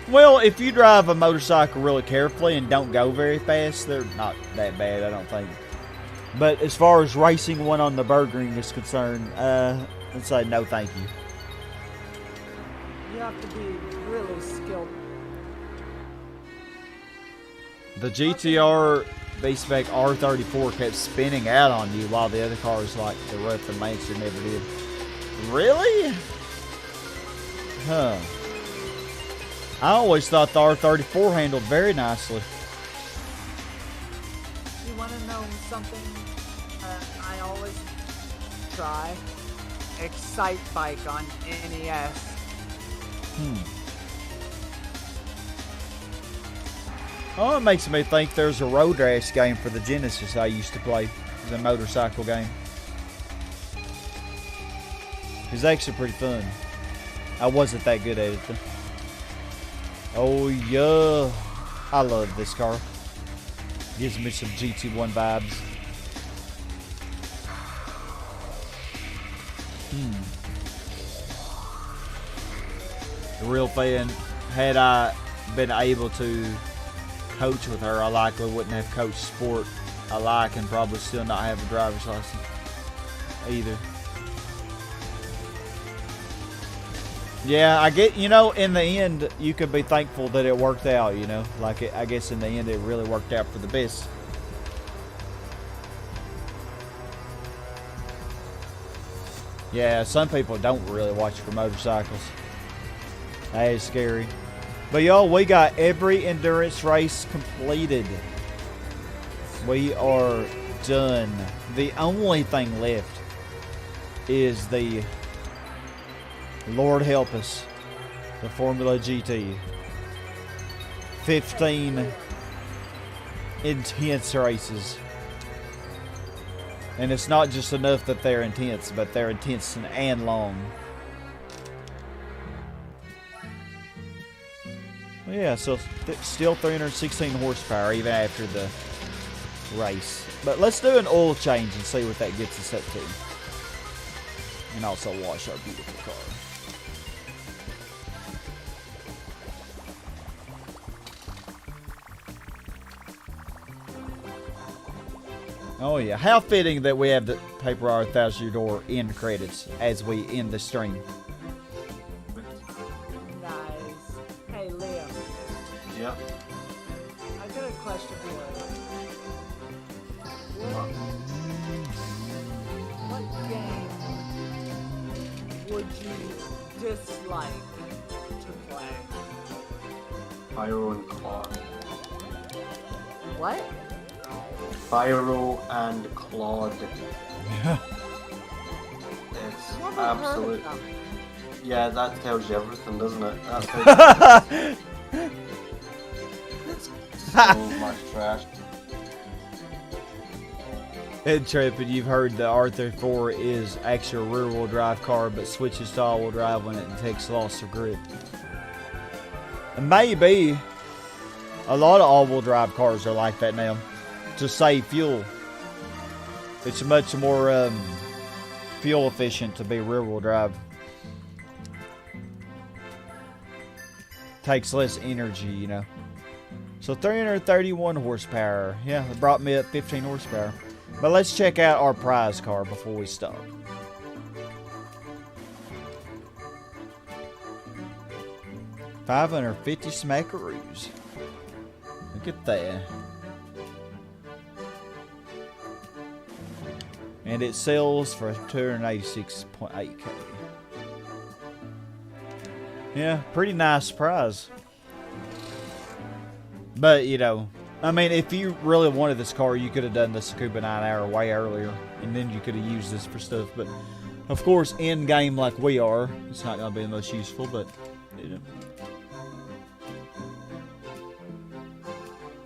Well, if you drive a motorcycle really carefully and don't go very fast, they're not that bad, I don't think. But as far as racing one on the burgering is concerned, I'd say no thank you. You have to be really skilled. The GTR V-Spec R34 kept spinning out on you while the other cars like the Rough and Lancer never did. Really? Huh. I always thought the R34 handled very nicely. You want to know something I always try? Excite Bike on NES. Oh, it makes me think there's a road race game for the Genesis I used to play. The motorcycle game. It's actually pretty fun. I wasn't that good at it though. Oh yeah. I love this car. Gives me some GT1 vibes. The real fan, had I been able to coach with her, I likely wouldn't have coached sport I like and probably still not have a driver's license either. Yeah, I get, you know, in the end, you could be thankful that it worked out, you know? Like, I guess in the end, it really worked out for the best. Yeah, some people don't really watch for motorcycles. That is scary. But y'all, we got every endurance race completed. We are done. The only thing left is the, Lord help us, the Formula GT. 15 intense races. And it's not just enough that they're intense, but they're intense and long. Well, yeah, so still 316 horsepower even after the race. But let's do an oil change and see what that gets us up to. And also wash our beautiful car. Oh yeah, how fitting that we have the Paper Hour 1000 Door end credits as we end the stream. Nice. Hey, Liam. Yep. I got a question for you. What game would you dislike to play? Pyro and Claude. What? Pyro and Claude. Yeah. It's Never heard of absolute. them. Yeah, that tells you everything, doesn't it? That's so much trash. Intrepid, you've heard the R34 is actually a rear-wheel drive car, but switches to all-wheel drive when it takes loss of grip. And maybe a lot of all-wheel drive cars are like that now. To save fuel, it's much more fuel efficient to be rear-wheel drive. Takes less energy, you know. So 331 horsepower. Yeah, it brought me up 15 horsepower. But let's check out our prize car before we stop. $550 smackaroos. Look at that. And it sells for 286.8k. Yeah, pretty nice prize. But, you know, I mean, if you really wanted this car, you could have done the Tsukuba 9-hour way earlier. And then you could have used this for stuff. But, of course, in-game like we are, it's not going to be the most useful, but, you know.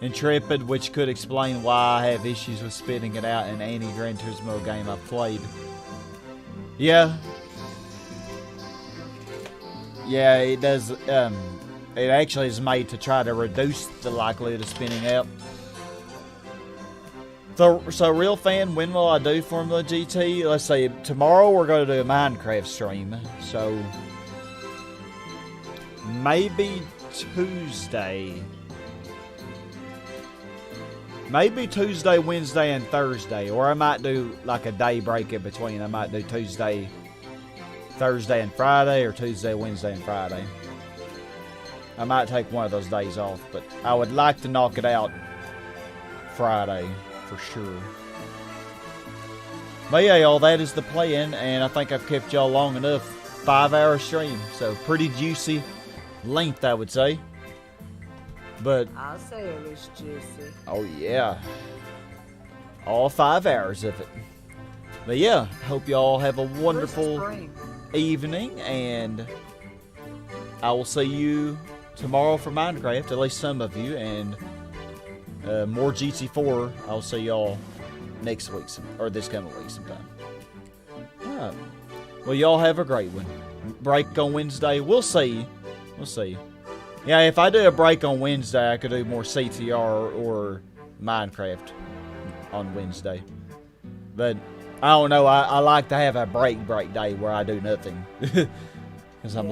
Intrepid, which could explain why I have issues with spitting it out in any Gran Turismo game I've played. Yeah. Yeah, it does, it actually is made to try to reduce the likelihood of spinning out. So real fan, when will I do Formula GT? Let's say tomorrow we're going to do a Minecraft stream. So maybe Tuesday. Maybe Tuesday, Wednesday, and Thursday. Or I might do like a day break in between. I might do Tuesday, Thursday, and Friday, or Tuesday, Wednesday, and Friday. I might take one of those days off, but I would like to knock it out Friday for sure. But yeah, y'all, that is the plan, and I think I've kept y'all long enough. 5-hour stream, so pretty juicy length, I would say. But I'll say it was juicy. oh yeah, all 5 hours of it. But yeah, hope y'all have a wonderful evening, and I will see you tomorrow for Minecraft, at least some of you, and more GT4. I'll see y'all next week, or this coming week sometime. Alright. Well, y'all have a great one. Break on Wednesday. We'll see. We'll see. Yeah, if I do a break on Wednesday, I could do more CTR or Minecraft on Wednesday. But I don't know. I like to have a break day where I do nothing. Because I'm